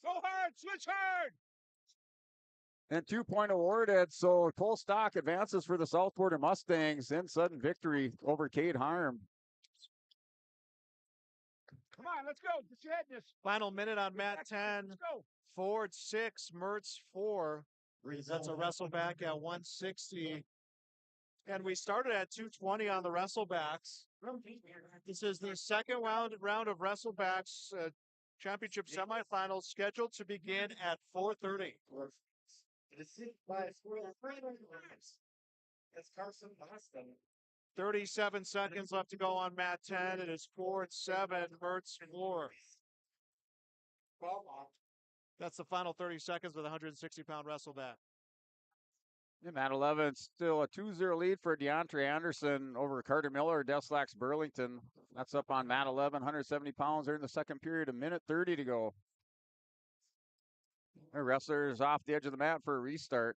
Go hard. Switch hard. And 2-point awarded. So Cole Stock advances for the South Border Mustangs in sudden victory over Cade Harm. Come on, let's go. Get your head in this. Final minute on mat 10. Let's go. Ford 6, Mertz 4. That's a wrestleback at 160. And we started at 220 on the wrestlebacks. This is the second round of wrestlebacks championship semifinals scheduled to begin at 4:30. 37 seconds left to go on mat 10. It is Ford 7, Mertz 4. That's the final 30 seconds with a 160-pound wrestleback. In mat 11, still a 2-0 lead for DeAndre Anderson over Carter Miller, Deslax Burlington. That's up on mat 11, 170 pounds. They're in the second period, 1:30 to go. The wrestlers off the edge of the mat for a restart.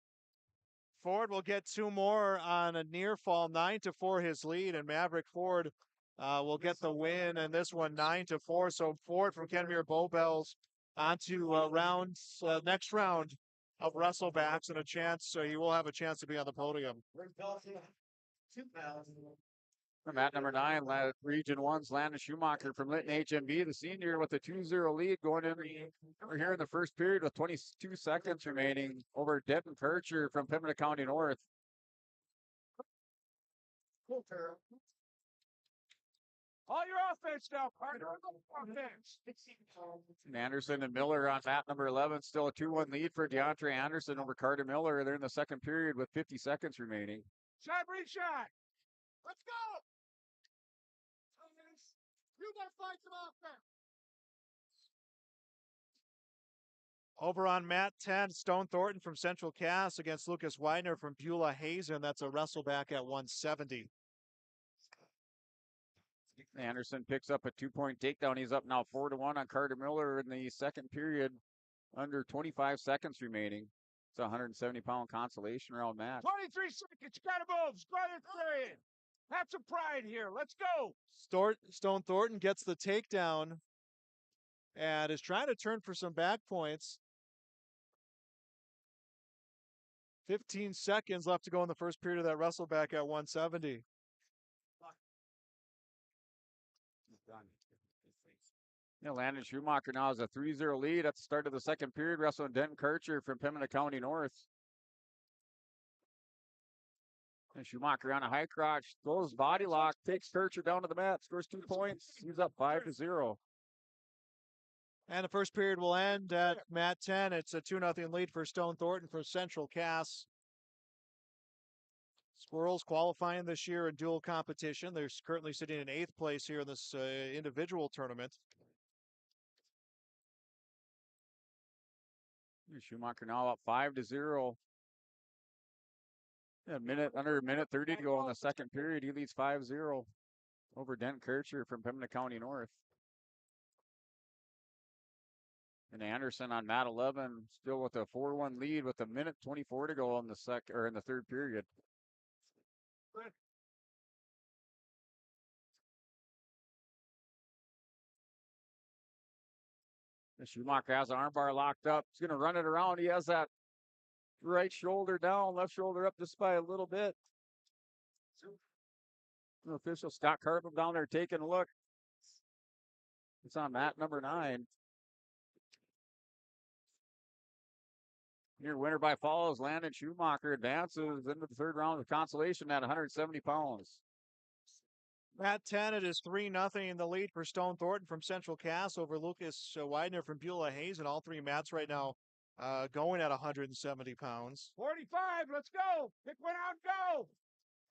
Ford will get 2 more on a near fall, 9-4 his lead, and Maverick Ford will get the win, and this one 9-4. So Ford from Kenmere Bowbells onto next round of wrestlebacks and a chance. So he will have a chance to be on the podium. From mat number 9, Region 1's Landon Schumacher from Lytton HMB, the senior with a 2-0 lead going in. We're here in the first period with 22 seconds remaining over Denton Kircher from Pembina County North. All your offense now, partner. Offense. And Anderson and Miller on mat number 11. Still a 2-1 lead for DeAndre Anderson over Carter Miller. They're in the second period with 50 seconds remaining. Shot, breathe, shot. Let's go. You got to find some offense. Over on mat 10, Stone Thornton from Central Cass against Lucas Widener from Beulah Hazen. That's a wrestleback at 170. Anderson picks up a 2-point takedown. He's up now 4-1 on Carter Miller in the second period, under 25 seconds remaining. It's a 170-pound consolation round match. 23 seconds. You got to move. Square period. Have some pride here. Let's go. Stone Thornton gets the takedown and is trying to turn for some back points. 15 seconds left to go in the first period of that wrestleback at 170. Yeah, Landon Schumacher now has a 3-0 lead at the start of the second period, wrestling Denton Kircher from Pembina County North. And Schumacher on a high crotch, throws body lock, takes Kircher down to the mat, scores 2 points. He's up 5-0. And the first period will end at mat 10. It's a 2-0 lead for Stone Thornton for Central Cass. Squirrels qualifying this year in dual competition. They're currently sitting in 8th place here in this individual tournament. Schumacher now up 5-0. Under a minute 30 to go in the second period. He leads 5-0 over Dent Kircher from Pembina County North. And Anderson on mat 11, still with a 4-1 lead with a minute 24 to go in the third period. Schumacher has an armbar locked up. He's going to run it around. He has that right shoulder down, left shoulder up just by a little bit. The official Scott Carpenter down there taking a look. It's on mat number 9. Your winner by fall is Landon Schumacher. Advances into the third round of consolation at 170 pounds. Mat 10, it is 3-0 in the lead for Stone Thornton from Central Cass over Lucas Widener from Beulah Hayes. And all three mats right now going at 170 pounds. 45, let's go. Pick one out, go.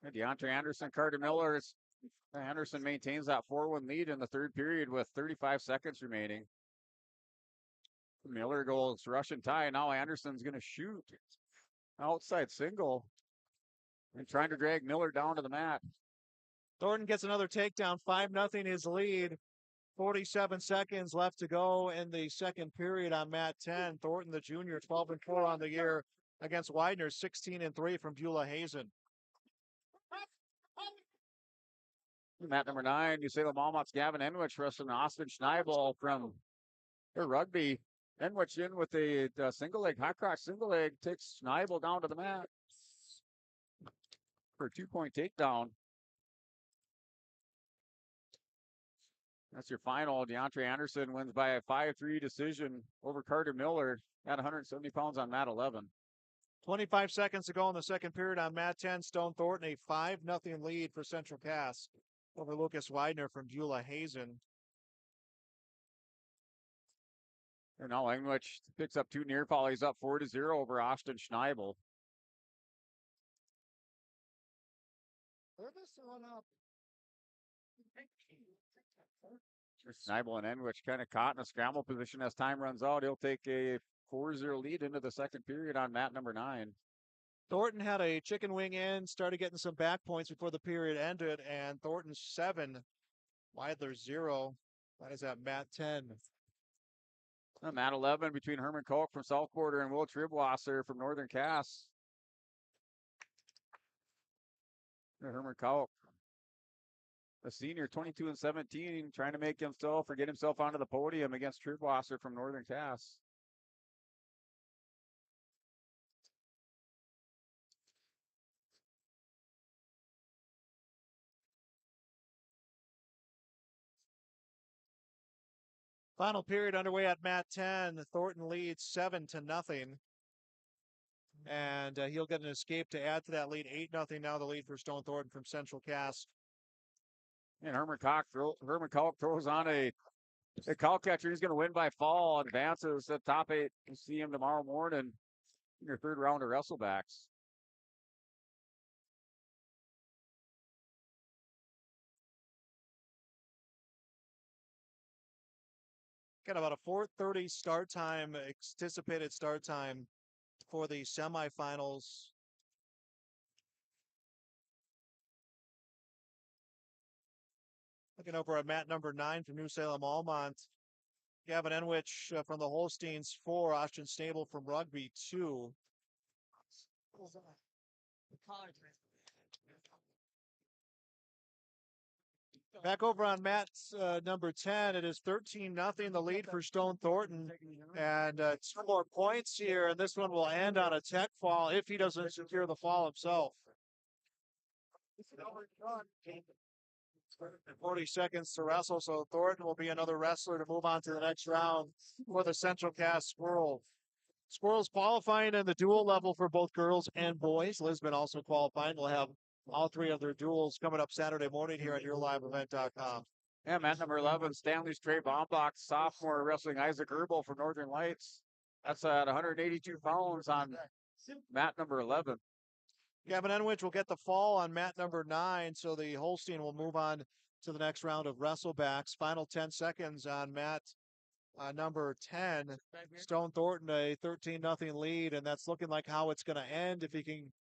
And DeAndre Anderson, Carter Miller. Anderson maintains that 4-1 lead in the third period with 35 seconds remaining. Miller goes Russian tie. Now Anderson's going to shoot. Outside single. And trying to drag Miller down to the mat. Thornton gets another takedown, 5-0 his lead. 47 seconds left to go in the second period on mat 10. Thornton, the junior, 12-4 on the year against Widener, 16-3 from Beulah Hazen. Mat number 9, New Salem Almont's Gavin Enwich wrestling Austin Schneibel from their rugby. Enwich in with a single leg, high cross single leg, takes Schneibel down to the mat for a 2-point takedown. That's your final. DeAndre Anderson wins by a 5-3 decision over Carter Miller at 170 pounds on mat 11. 25 seconds to go in the second period on mat 10. Stone Thornton, a 5-0 lead for Central Cass over Lucas Widener from Beulah Hazen. And now Enwich picks up 2 near fall. He's up 4-0 over Austin Schneibel. Schneibel and Enwich kind of caught in a scramble position as time runs out. He'll take a 4-0 lead into the second period on mat number 9. Thornton had a chicken wing in, started getting some back points before the period ended, and Thornton 7, Weidler 0. That is at mat 10. Mat 11 between Herman Koch from South Quarter and Will Tribwasser from Northern Cass. Herman Koch, a senior, 22-17, trying to make himself or get himself onto the podium against Tribwasser from Northern Cass. Final period underway at mat 10. Thornton leads 7-0. And he'll get an escape to add to that lead. 8-0 now the lead for Stone Thornton from Central Cass. And Herman Koch throws on a cow catcher. He's going to win by fall. Advances to top 8. We'll see him tomorrow morning in your third round of wrestlebacks. Got about a 4:30 start time, anticipated start time for the semifinals. Looking over at mat number 9 from New Salem Almont. Gavin Enwich from the Holsteins 4, Austin Stable from Rugby 2. Back over on mat number 10, it is 13-0, the lead for Stone Thornton. And 2 more points here, and this one will end on a tech fall if he doesn't secure the fall himself. 40 seconds to wrestle, so Thornton will be another wrestler to move on to the next round for the Central Cass Squirrel. Squirrels qualifying in the dual level for both girls and boys. Lisbon also qualifying. We'll have all 3 of their duels coming up Saturday morning here at YourLiveEvent.com. Yeah, mat number 11, Stanley's Trey Bombach, sophomore, wrestling Isaac Herbal from Northern Lights. That's at 182 pounds on mat number 11. Gavin Enwich will get the fall on mat number 9, so the Holstein will move on to the next round of wrestlebacks. Final 10 seconds on mat number 10, Stone Thornton, a 13-0 lead, and that's looking like how it's going to end. If he can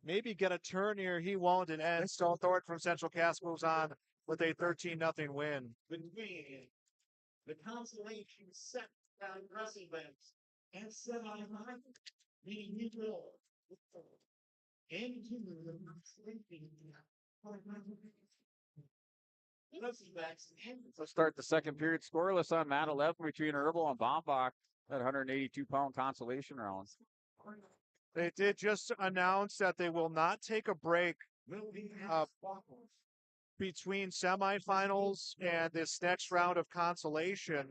maybe get a turn here, he won't, and ends. Stone Thornton from Central Cass moves on with a 13-0 win. Between the consolation set down wrestling events and semi-final, meaning you will into the sleeping. Let's start the second period scoreless on mat 11 between Herbal and Bombach at 182-pound consolation rounds. They did just announce that they will not take a break between semifinals and this next round of consolation.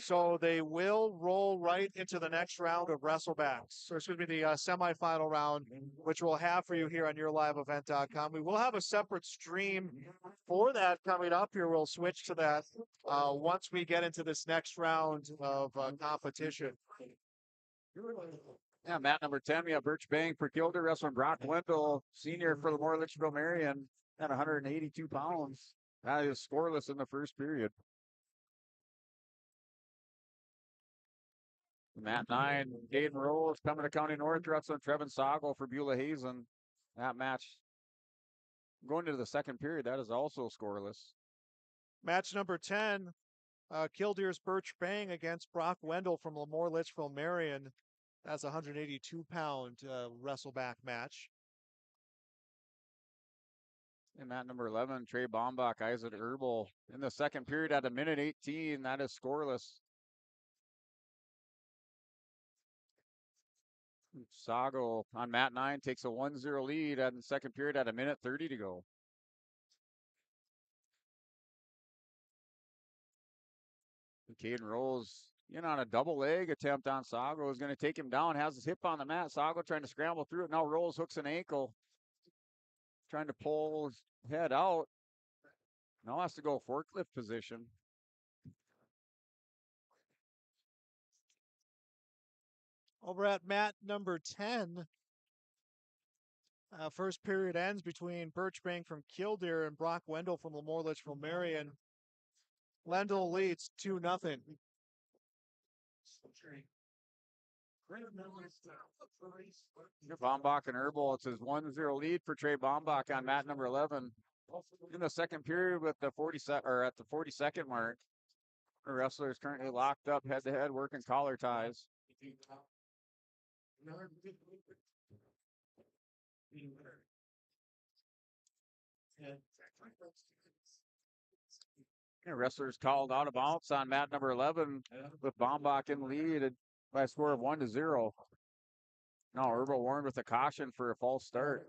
So they will roll right into the next round of wrestlebacks, or excuse me, the semifinal round, which we'll have for you here on yourliveevent.com. We will have a separate stream for that coming up here. We'll switch to that once we get into this next round of competition. Yeah, mat number 10, we have Birch Bang for Gilder wrestling Brock Wendell, senior for Lemoore Litchfield Marion at 182 pounds. That is scoreless in the first period. Mat 9, Caden Rose coming to County North wrestling Trevin Sago for Beulah Hazen. That match going into the second period, that is also scoreless. Match number 10, Kildeer's Birch Bang against Brock Wendell from Lemoore Litchfield Marion. That's a 182-pound wrestleback match. And mat number 11, Trey Bombach, Isaac Herbal in the second period at a minute 18. That is scoreless. Sago on mat 9 takes a 1-0 lead at the second period at a minute 30 to go. Caden Rose in on a double leg attempt on Sago. Is going to take him down, has his hip on the mat. Sago trying to scramble through it. Now Rose hooks an ankle. Trying to pull his head out. Now has to go forklift position. Over at mat number 10, first period ends between Birchbank from Killdeer and Brock Wendell from Lemoore Litchfield Marion. Wendell leads 2-0. Bombach and Herbal, it's his 1-0 lead for Trey Bombach on mat number 11. In the second period with the 42nd mark. The wrestler is currently locked up head to head, working collar ties. Wrestlers called out of bounds on mat number 11 with Bombach in the lead by a score of 1-0. Now Herbal warned with a caution for a false start.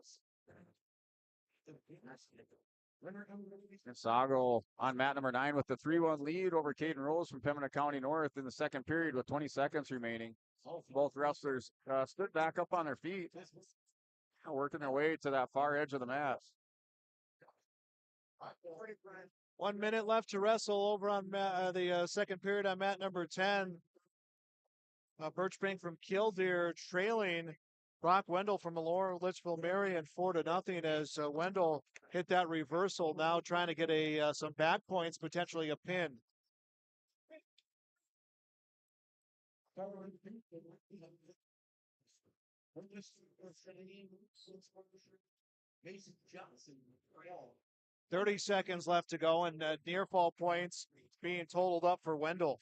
And Sago on mat number 9 with the 3-1 lead over Caden Rose from Pembina County North in the second period with 20 seconds remaining. Both wrestlers stood back up on their feet, working their way to that far edge of the mat. 1 minute left to wrestle over on the second period on mat number 10. Birchbank from Killdeer trailing Brock Wendell from Lemoore Litchfield Marion 4-0 as Wendell hit that reversal, now trying to get some back points, potentially a pin. Mason Johnson. 30 seconds left to go, and near fall points being totaled up for Wendell.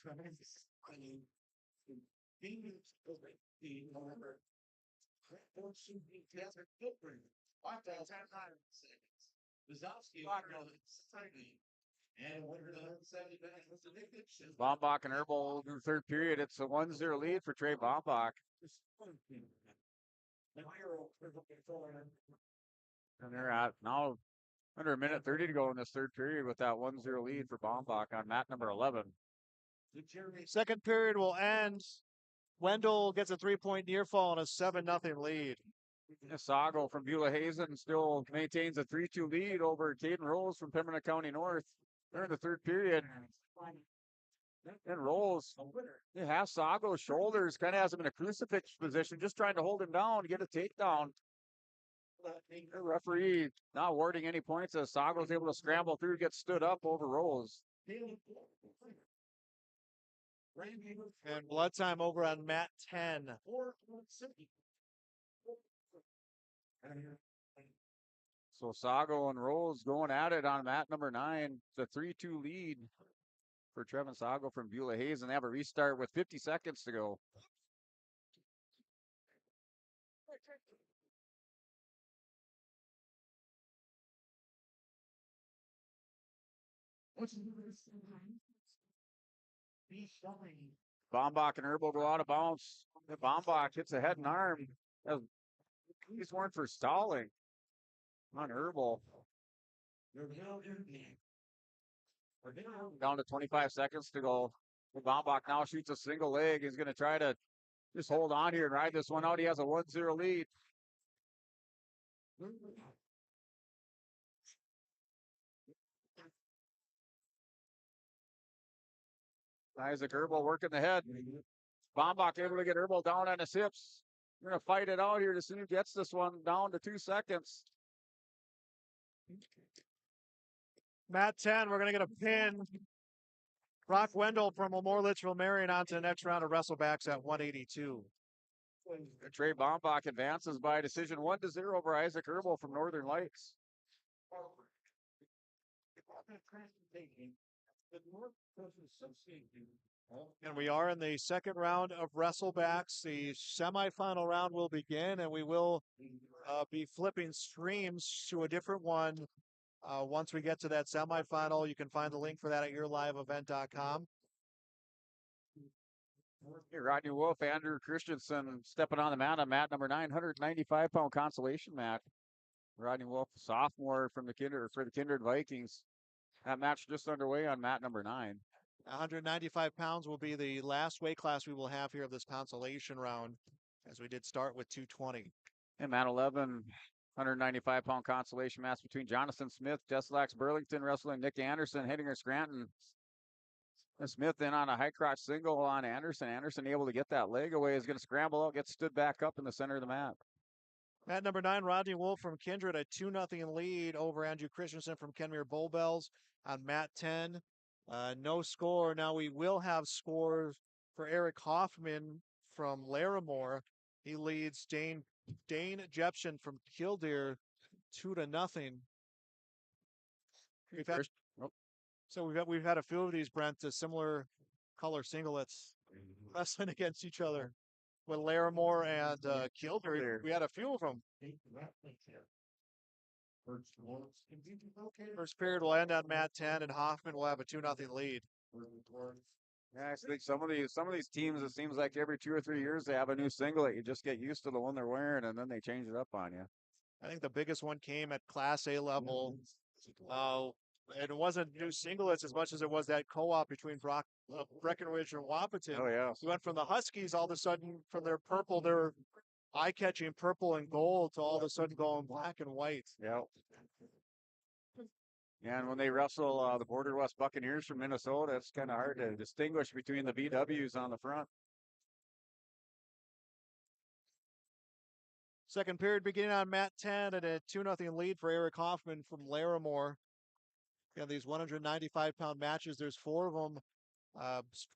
Bombach and Herbal in the third period. It's a 1-0 lead for Trey Bombach. And they're at now under a minute 30 to go in this third period with that 1-0 lead for Bombach on mat number 11. Second period will end. Wendell gets a 3-point near fall and a 7-0 lead. Sago from Beulah Hazen still maintains a 3-2 lead over Caden Rose from Pembina County North. They're in the third period. And Rose, he has Sago's shoulders, kind of has him in a crucifix position, just trying to hold him down to get a takedown. The referee not awarding any points as Sago's able to scramble through, get stood up over Rose. And blood time over on mat 10. So Sago and Rose going at it on mat number 9. It's a 3-2 lead for Trevin Sago from Beulah Hayes, and they have a restart with 50 seconds to go. Bombach and Herbal go out of bounds. Bombach hits a head and arm. These weren't for stalling on Herbal. Down to 25 seconds to go. Bombach now shoots a single leg. He's going to try to just hold on here and ride this one out. He has a 1-0 lead. Isaac Herbal working the head. Bombach able to get Herbal down on his hips. We're going to fight it out here to see who gets this one down to 2 seconds. Mat 10, we're going to get a pin. Brock Wendell from Lemoore Litchfield Marion on to the next round of wrestlebacks at 182. Trey Bombach advances by decision 1-0 over Isaac Herbal from Northern Lights. And we are in the second round of wrestlebacks. The semifinal round will begin, and we will be flipping streams to a different one once we get to that semifinal. You can find the link for that at yourliveevent.com. Here, Rodney Wolf, Andrew Christensen stepping on the mat on mat number 9, 195-pound consolation mat. Rodney Wolf, sophomore from the Kindred Vikings. That match just underway on mat number 9. 195 pounds will be the last weight class we will have here of this consolation round, as we did start with 220. And mat 11, 195-pound consolation match between Jonathan Smith, Jesslax Burlington wrestling Nick Anderson, Hittinger Scranton. And Smith in on a high crotch single on Anderson. Anderson able to get that leg away, is going to scramble out, get stood back up in the center of the mat. Mat number 9, Rodney Wolf from Kindred, a 2-0 lead over Andrew Christensen from Kenmere Bull Bells on mat 10. No score. Now we will have scores for Eric Hoffman from Larimore. He leads Dane Jepson from Killdeer 2-0. We've had a few of these, Brent, similar color singlets wrestling against each other. With Larimore and Killdeer, we had a few of them. First period will end on mat 10, and Hoffman will have a 2-0 lead. Yeah, I think some of these teams, it seems like every 2 or 3 years they have a new singlet. You just get used to the one they're wearing, and then they change it up on you. I think the biggest one came at Class A level. And it wasn't new singlets as much as it was that co-op between Breckenridge and Wapaton. Oh, yeah. We went from the Huskies all of a sudden from their eye-catching purple and gold to all of a sudden going black and white. Yeah. Yeah, and when they wrestle the Border West Buccaneers from Minnesota, it's kind of hard to distinguish between the VWs on the front. Second period beginning on mat 10 and a 2-0 lead for Eric Hoffman from Larimore. Again, these 195-pound matches, there's 4 of them.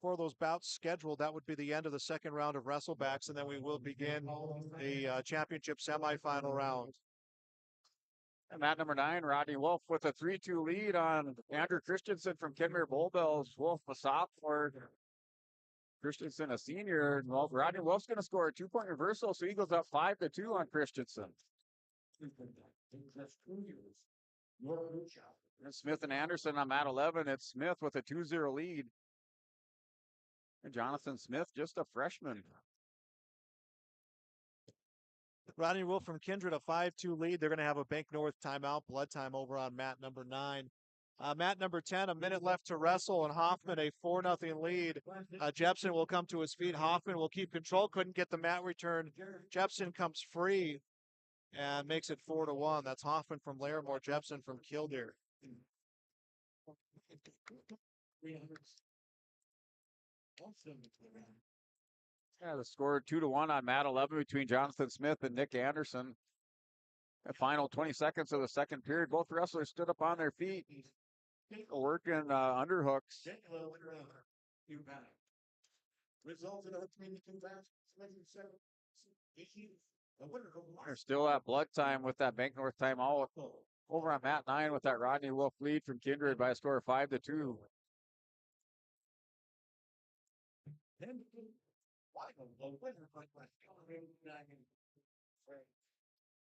4 of those bouts scheduled. That would be the end of the second round of wrestlebacks, and then we will begin the championship semifinal round. And mat number 9, Rodney Wolf with a 3-2 lead on Andrew Christensen from Kenmere Bull Bells. Wolf a sophomore, Christensen a senior. Well, Rodney Wolf's going to score a 2-point reversal, so he goes up 5-2 on Christensen. And Smith and Anderson on mat 11. It's Smith with a 2-0 lead. And Jonathan Smith, just a freshman. Rodney Wolf from Kindred, a 5-2 lead. They're going to have a Bank North timeout, blood time over on mat number 9. Mat number 10, a minute left to wrestle, and Hoffman a 4-0 lead. Jepson will come to his feet. Hoffman will keep control, couldn't get the mat return. Jepson comes free and makes it 4-1. That's Hoffman from Larimore, Jepson from Killdeer. Yeah, the score 2-1 on mat 11 between Jonathan Smith and Nick Anderson. The final 20 seconds of the second period, both wrestlers stood up on their feet, working underhooks. resulted in a 3-2 the winner of They're still at blood time with that Bank North timeout. Over on Mat 9 with that Rodney Wolf lead from Kindred by a score of 5-2. then the winner by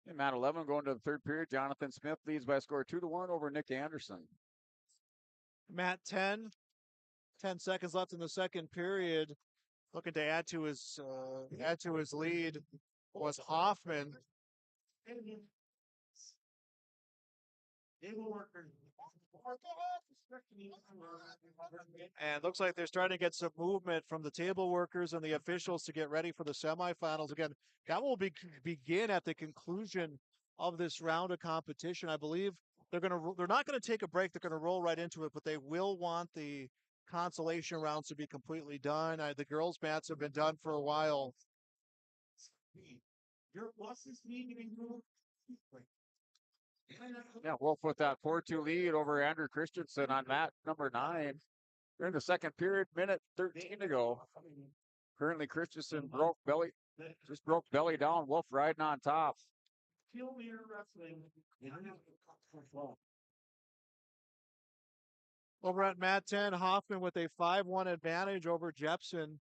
And Mat 11 going to the third period. Jonathan Smith leads by a score of 2-1 over Nick Anderson. Matt 10, 10 seconds left in the second period. Looking to add to his lead was Hoffman. And looks like they're starting to get some movement from the table workers and the officials to get ready for the semifinals. Again, that will begin at the conclusion of this round of competition. I believe they're not going to take a break. They're going to roll right into it, but they will want the consolation rounds to be completely done. The girls' mats have been done for a while. Your losses need to be moved. Yeah, Wolf with that 4-2 lead over Andrew Christensen on Mat number 9. They're in the second period, minute 13 to go. Currently, Christensen broke belly down. Wolf riding on top. Over at Mat 10, Hoffman with a 5-1 advantage over Jepson.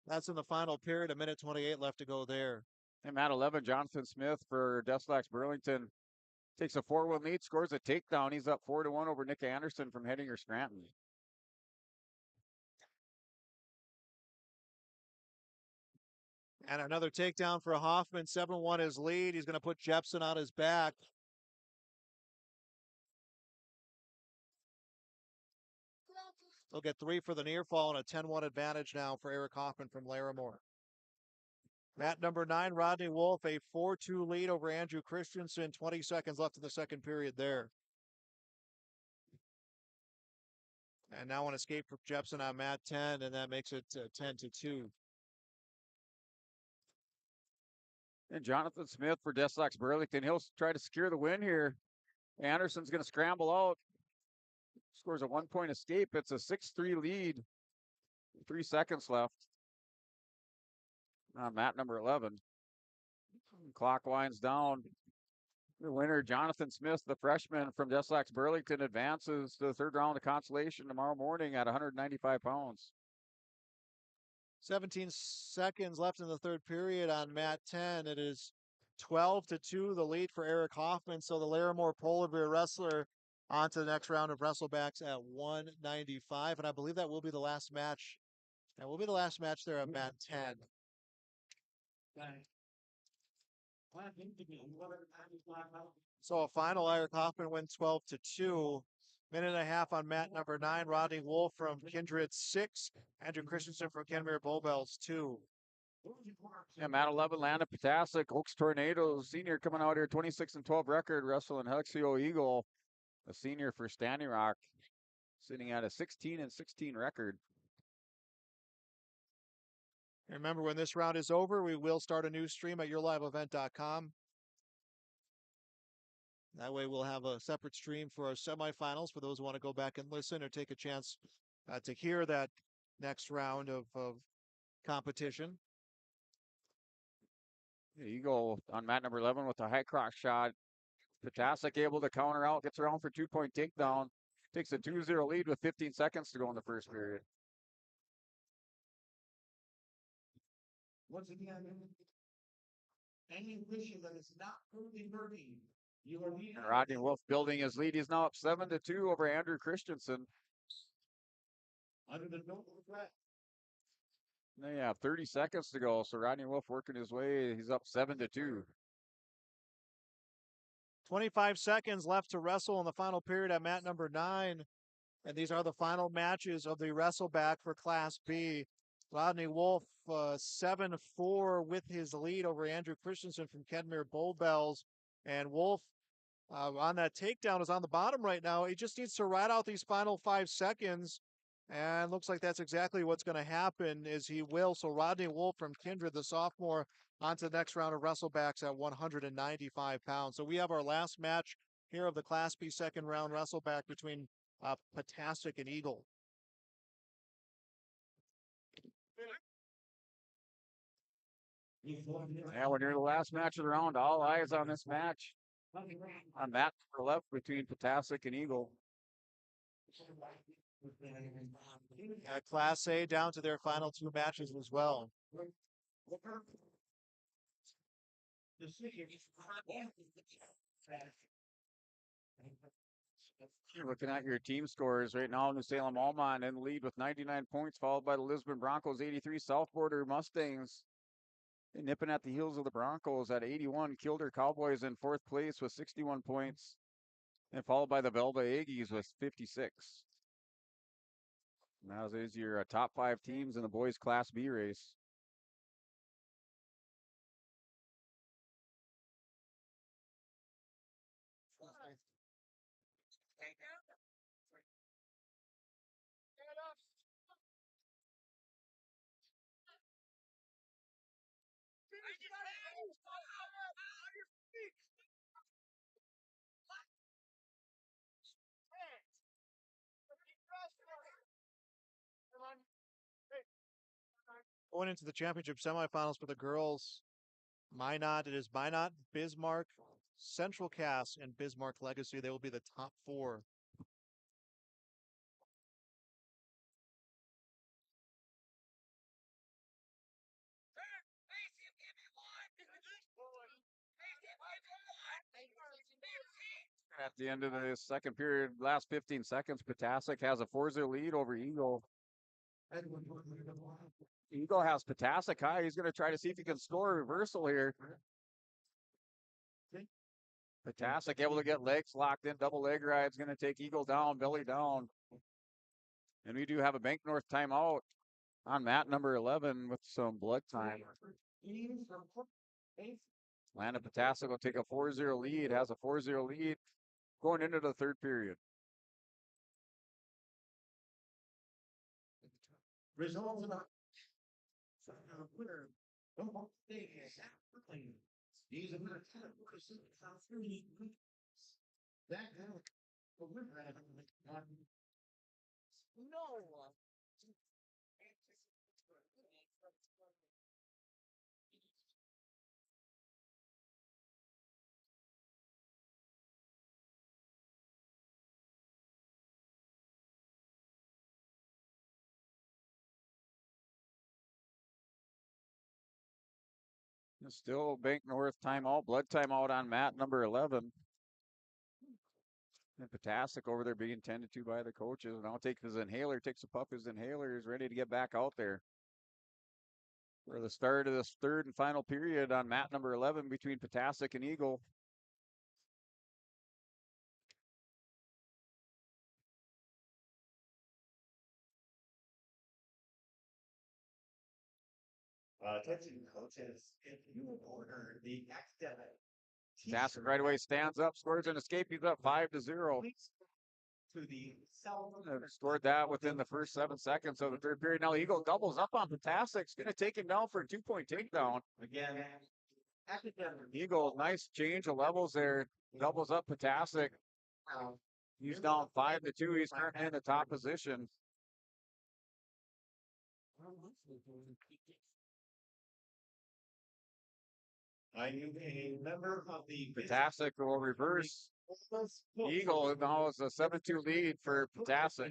That's in the final period, a minute 28 left to go there. And Mat 11, Jonathan Smith for Deslax Burlington takes a 4-1 lead, scores a takedown. He's up 4-1 over Nick Anderson from Hettinger Scranton. And another takedown for Hoffman, 7-1 his lead. He's going to put Jepson on his back. They'll get 3 for the near fall and a 10-1 advantage now for Eric Hoffman from Larimore. Mat number 9, Rodney Wolf, a 4-2 lead over Andrew Christensen. 20 seconds left in the second period there. And now an escape from Jepson on Mat 10, and that makes it 10-2. And Jonathan Smith for Deslax Burlington. He'll try to secure the win here. Anderson's going to scramble out. Scores a 1-point escape. It's a 6-3 lead. 3 seconds left. On Mat number 11. Clock winds down. The winner, Jonathan Smith, the freshman from Deslax Burlington, advances to the third round of consolation tomorrow morning at 195 pounds. 17 seconds left in the third period on Mat 10. It is 12-2, the lead for Eric Hoffman. So the Larimore Polar Bear wrestler on to the next round of wrestlebacks at 195. And I believe that will be the last match. That will be the last match there at Mat 10. So a final, Eric Hoffman wins 12-2. Minute and a half on Mat number 9. Rodney Wolf from Kindred 6. Andrew Christensen from Kenmare Bowbells 2. Yeah, Mat 11, Landa Ptasik, Oaks Tornadoes, senior coming out here, 26-12 record, wrestling Hexio Eagle, a senior for Standing Rock, sitting at a 16-16 record. Remember, when this round is over, we will start a new stream at yourliveevent.com. That way we'll have a separate stream for our semifinals for those who want to go back and listen or take a chance to hear that next round of competition. Eagle on Mat number 11 with a high cross shot. Ptasik able to counter out, gets around for 2-point takedown. Takes a 2-0 lead with 15 seconds to go in the first period. Once again, any wishing that is not currently working, you are needed. And Rodney Wolf building his lead. He's now up 7-2 over Andrew Christensen. Under the note of threat. They have 30 seconds to go. So Rodney Wolf working his way. He's up 7-2. 25 seconds left to wrestle in the final period at Mat number 9. And these are the final matches of the wrestleback for Class B. Rodney Wolf 7-4 with his lead over Andrew Christensen from Kenmare Bowbells. And Wolf on that takedown is on the bottom right now. He just needs to ride out these final 5 seconds. And looks like that's exactly what's going to happen is he will. So Rodney Wolf from Kindred, the sophomore, on to the next round of wrestlebacks at 195 pounds. So we have our last match here of the Class B second round wrestleback between Ptasik and Eagle. Yeah, we're near the last match of the round. All eyes on this match. On that left between Potassic and Eagle. Class A down to their final two matches as well. You're looking at your team scores right now. New Salem Almont in the lead with 99 points, followed by the Lisbon Broncos 83. South Border Mustangs nipping at the heels of the Broncos at 81. Kilder Cowboys in fourth place with 61 points, and followed by the Velva Aggies with 56. Now there's your top 5 teams in the boys Class B race. Going into the championship semifinals for the girls, Minot, it is Minot, Bismarck, Central Cass, and Bismarck Legacy. They will be the top 4. At the end of the second period, last 15 seconds, Potassic has a 4-0 lead over Eagle. Eagle has Potassic high. He's going to try to see if he can score a reversal here. Potassic able to get legs locked in. Double leg ride's going to take Eagle down, belly down. And we do have a Bank North timeout on mat number 11 with some blood time. Atlanta Potassic will take a 4-0 lead, has a 4-0 lead going into the third period. Results of winner. He's a winner. That no. Still Bank North timeout, blood timeout on mat number 11. And Potassic over there being tended to by the coaches. And I'll take his inhaler, takes a puff his inhaler, is ready to get back out there. For the start of this third and final period on mat number 11 between Potassic and Eagle. Attention coaches, if you order the academic Potassic right away stands up, scores an escape. He's up 5-0. to the Scored that within the first 7 seconds of the third period. Now Eagle doubles up on Potassic. It's going to take him down for a 2-point takedown. again, academic. Eagle, nice change of levels there. Doubles up Potassic. He's down 5-2. He's currently in the top position. I am a member of the Potassic will reverse. Eagle now is a 7-2 lead for Potassic.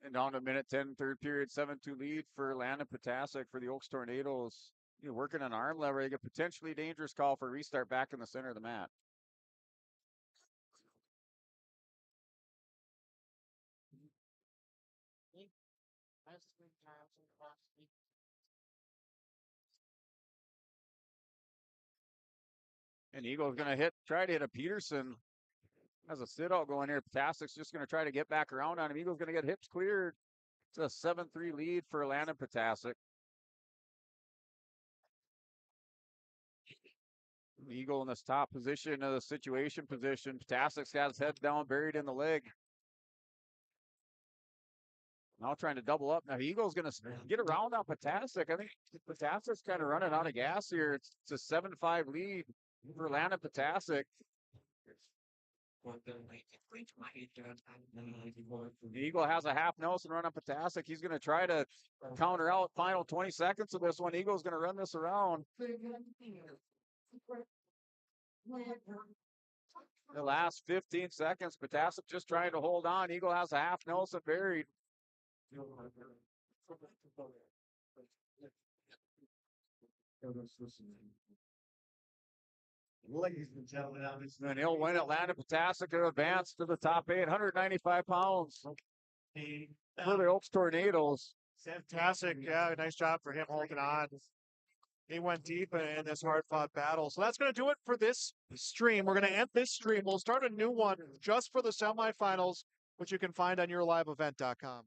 And down to minute 10, third period, 7-2 lead for Landon Potassic for the Oaks Tornadoes. Working an arm lever, a potentially dangerous call for restart back in the center of the mat. And Eagle's going to try to hit a Peterson. Has a sit out going here. Potassic's just going to try to get back around on him. Eagle's going to get hips cleared. It's a 7-3 lead for Landon Potassic. Eagle in this top position of the situation position. Potassic's got his head down, buried in the leg. Now trying to double up. Now Eagle's going to get around on Potassic. I think Potassic's kind of running out of gas here. It's a 7-5 lead for Landon Potassic. The Eagle has a half Nelson run up Potasek. He's going to try to counter out final 20 seconds of this one. Eagle's going to run this around. The last 15 seconds, Potasek just trying to hold on. Eagle has a half Nelson buried. Ladies and gentlemen, And he'll win Atlanta Potasek to advance to the top 8, 195 pounds for the Oaks Tornadoes. Fantastic. Yeah, nice job for him holding on. He went deep in this hard-fought battle. So that's going to do it for this stream. We're going to end this stream. We'll start a new one just for the semifinals, which you can find on yourliveevent.com.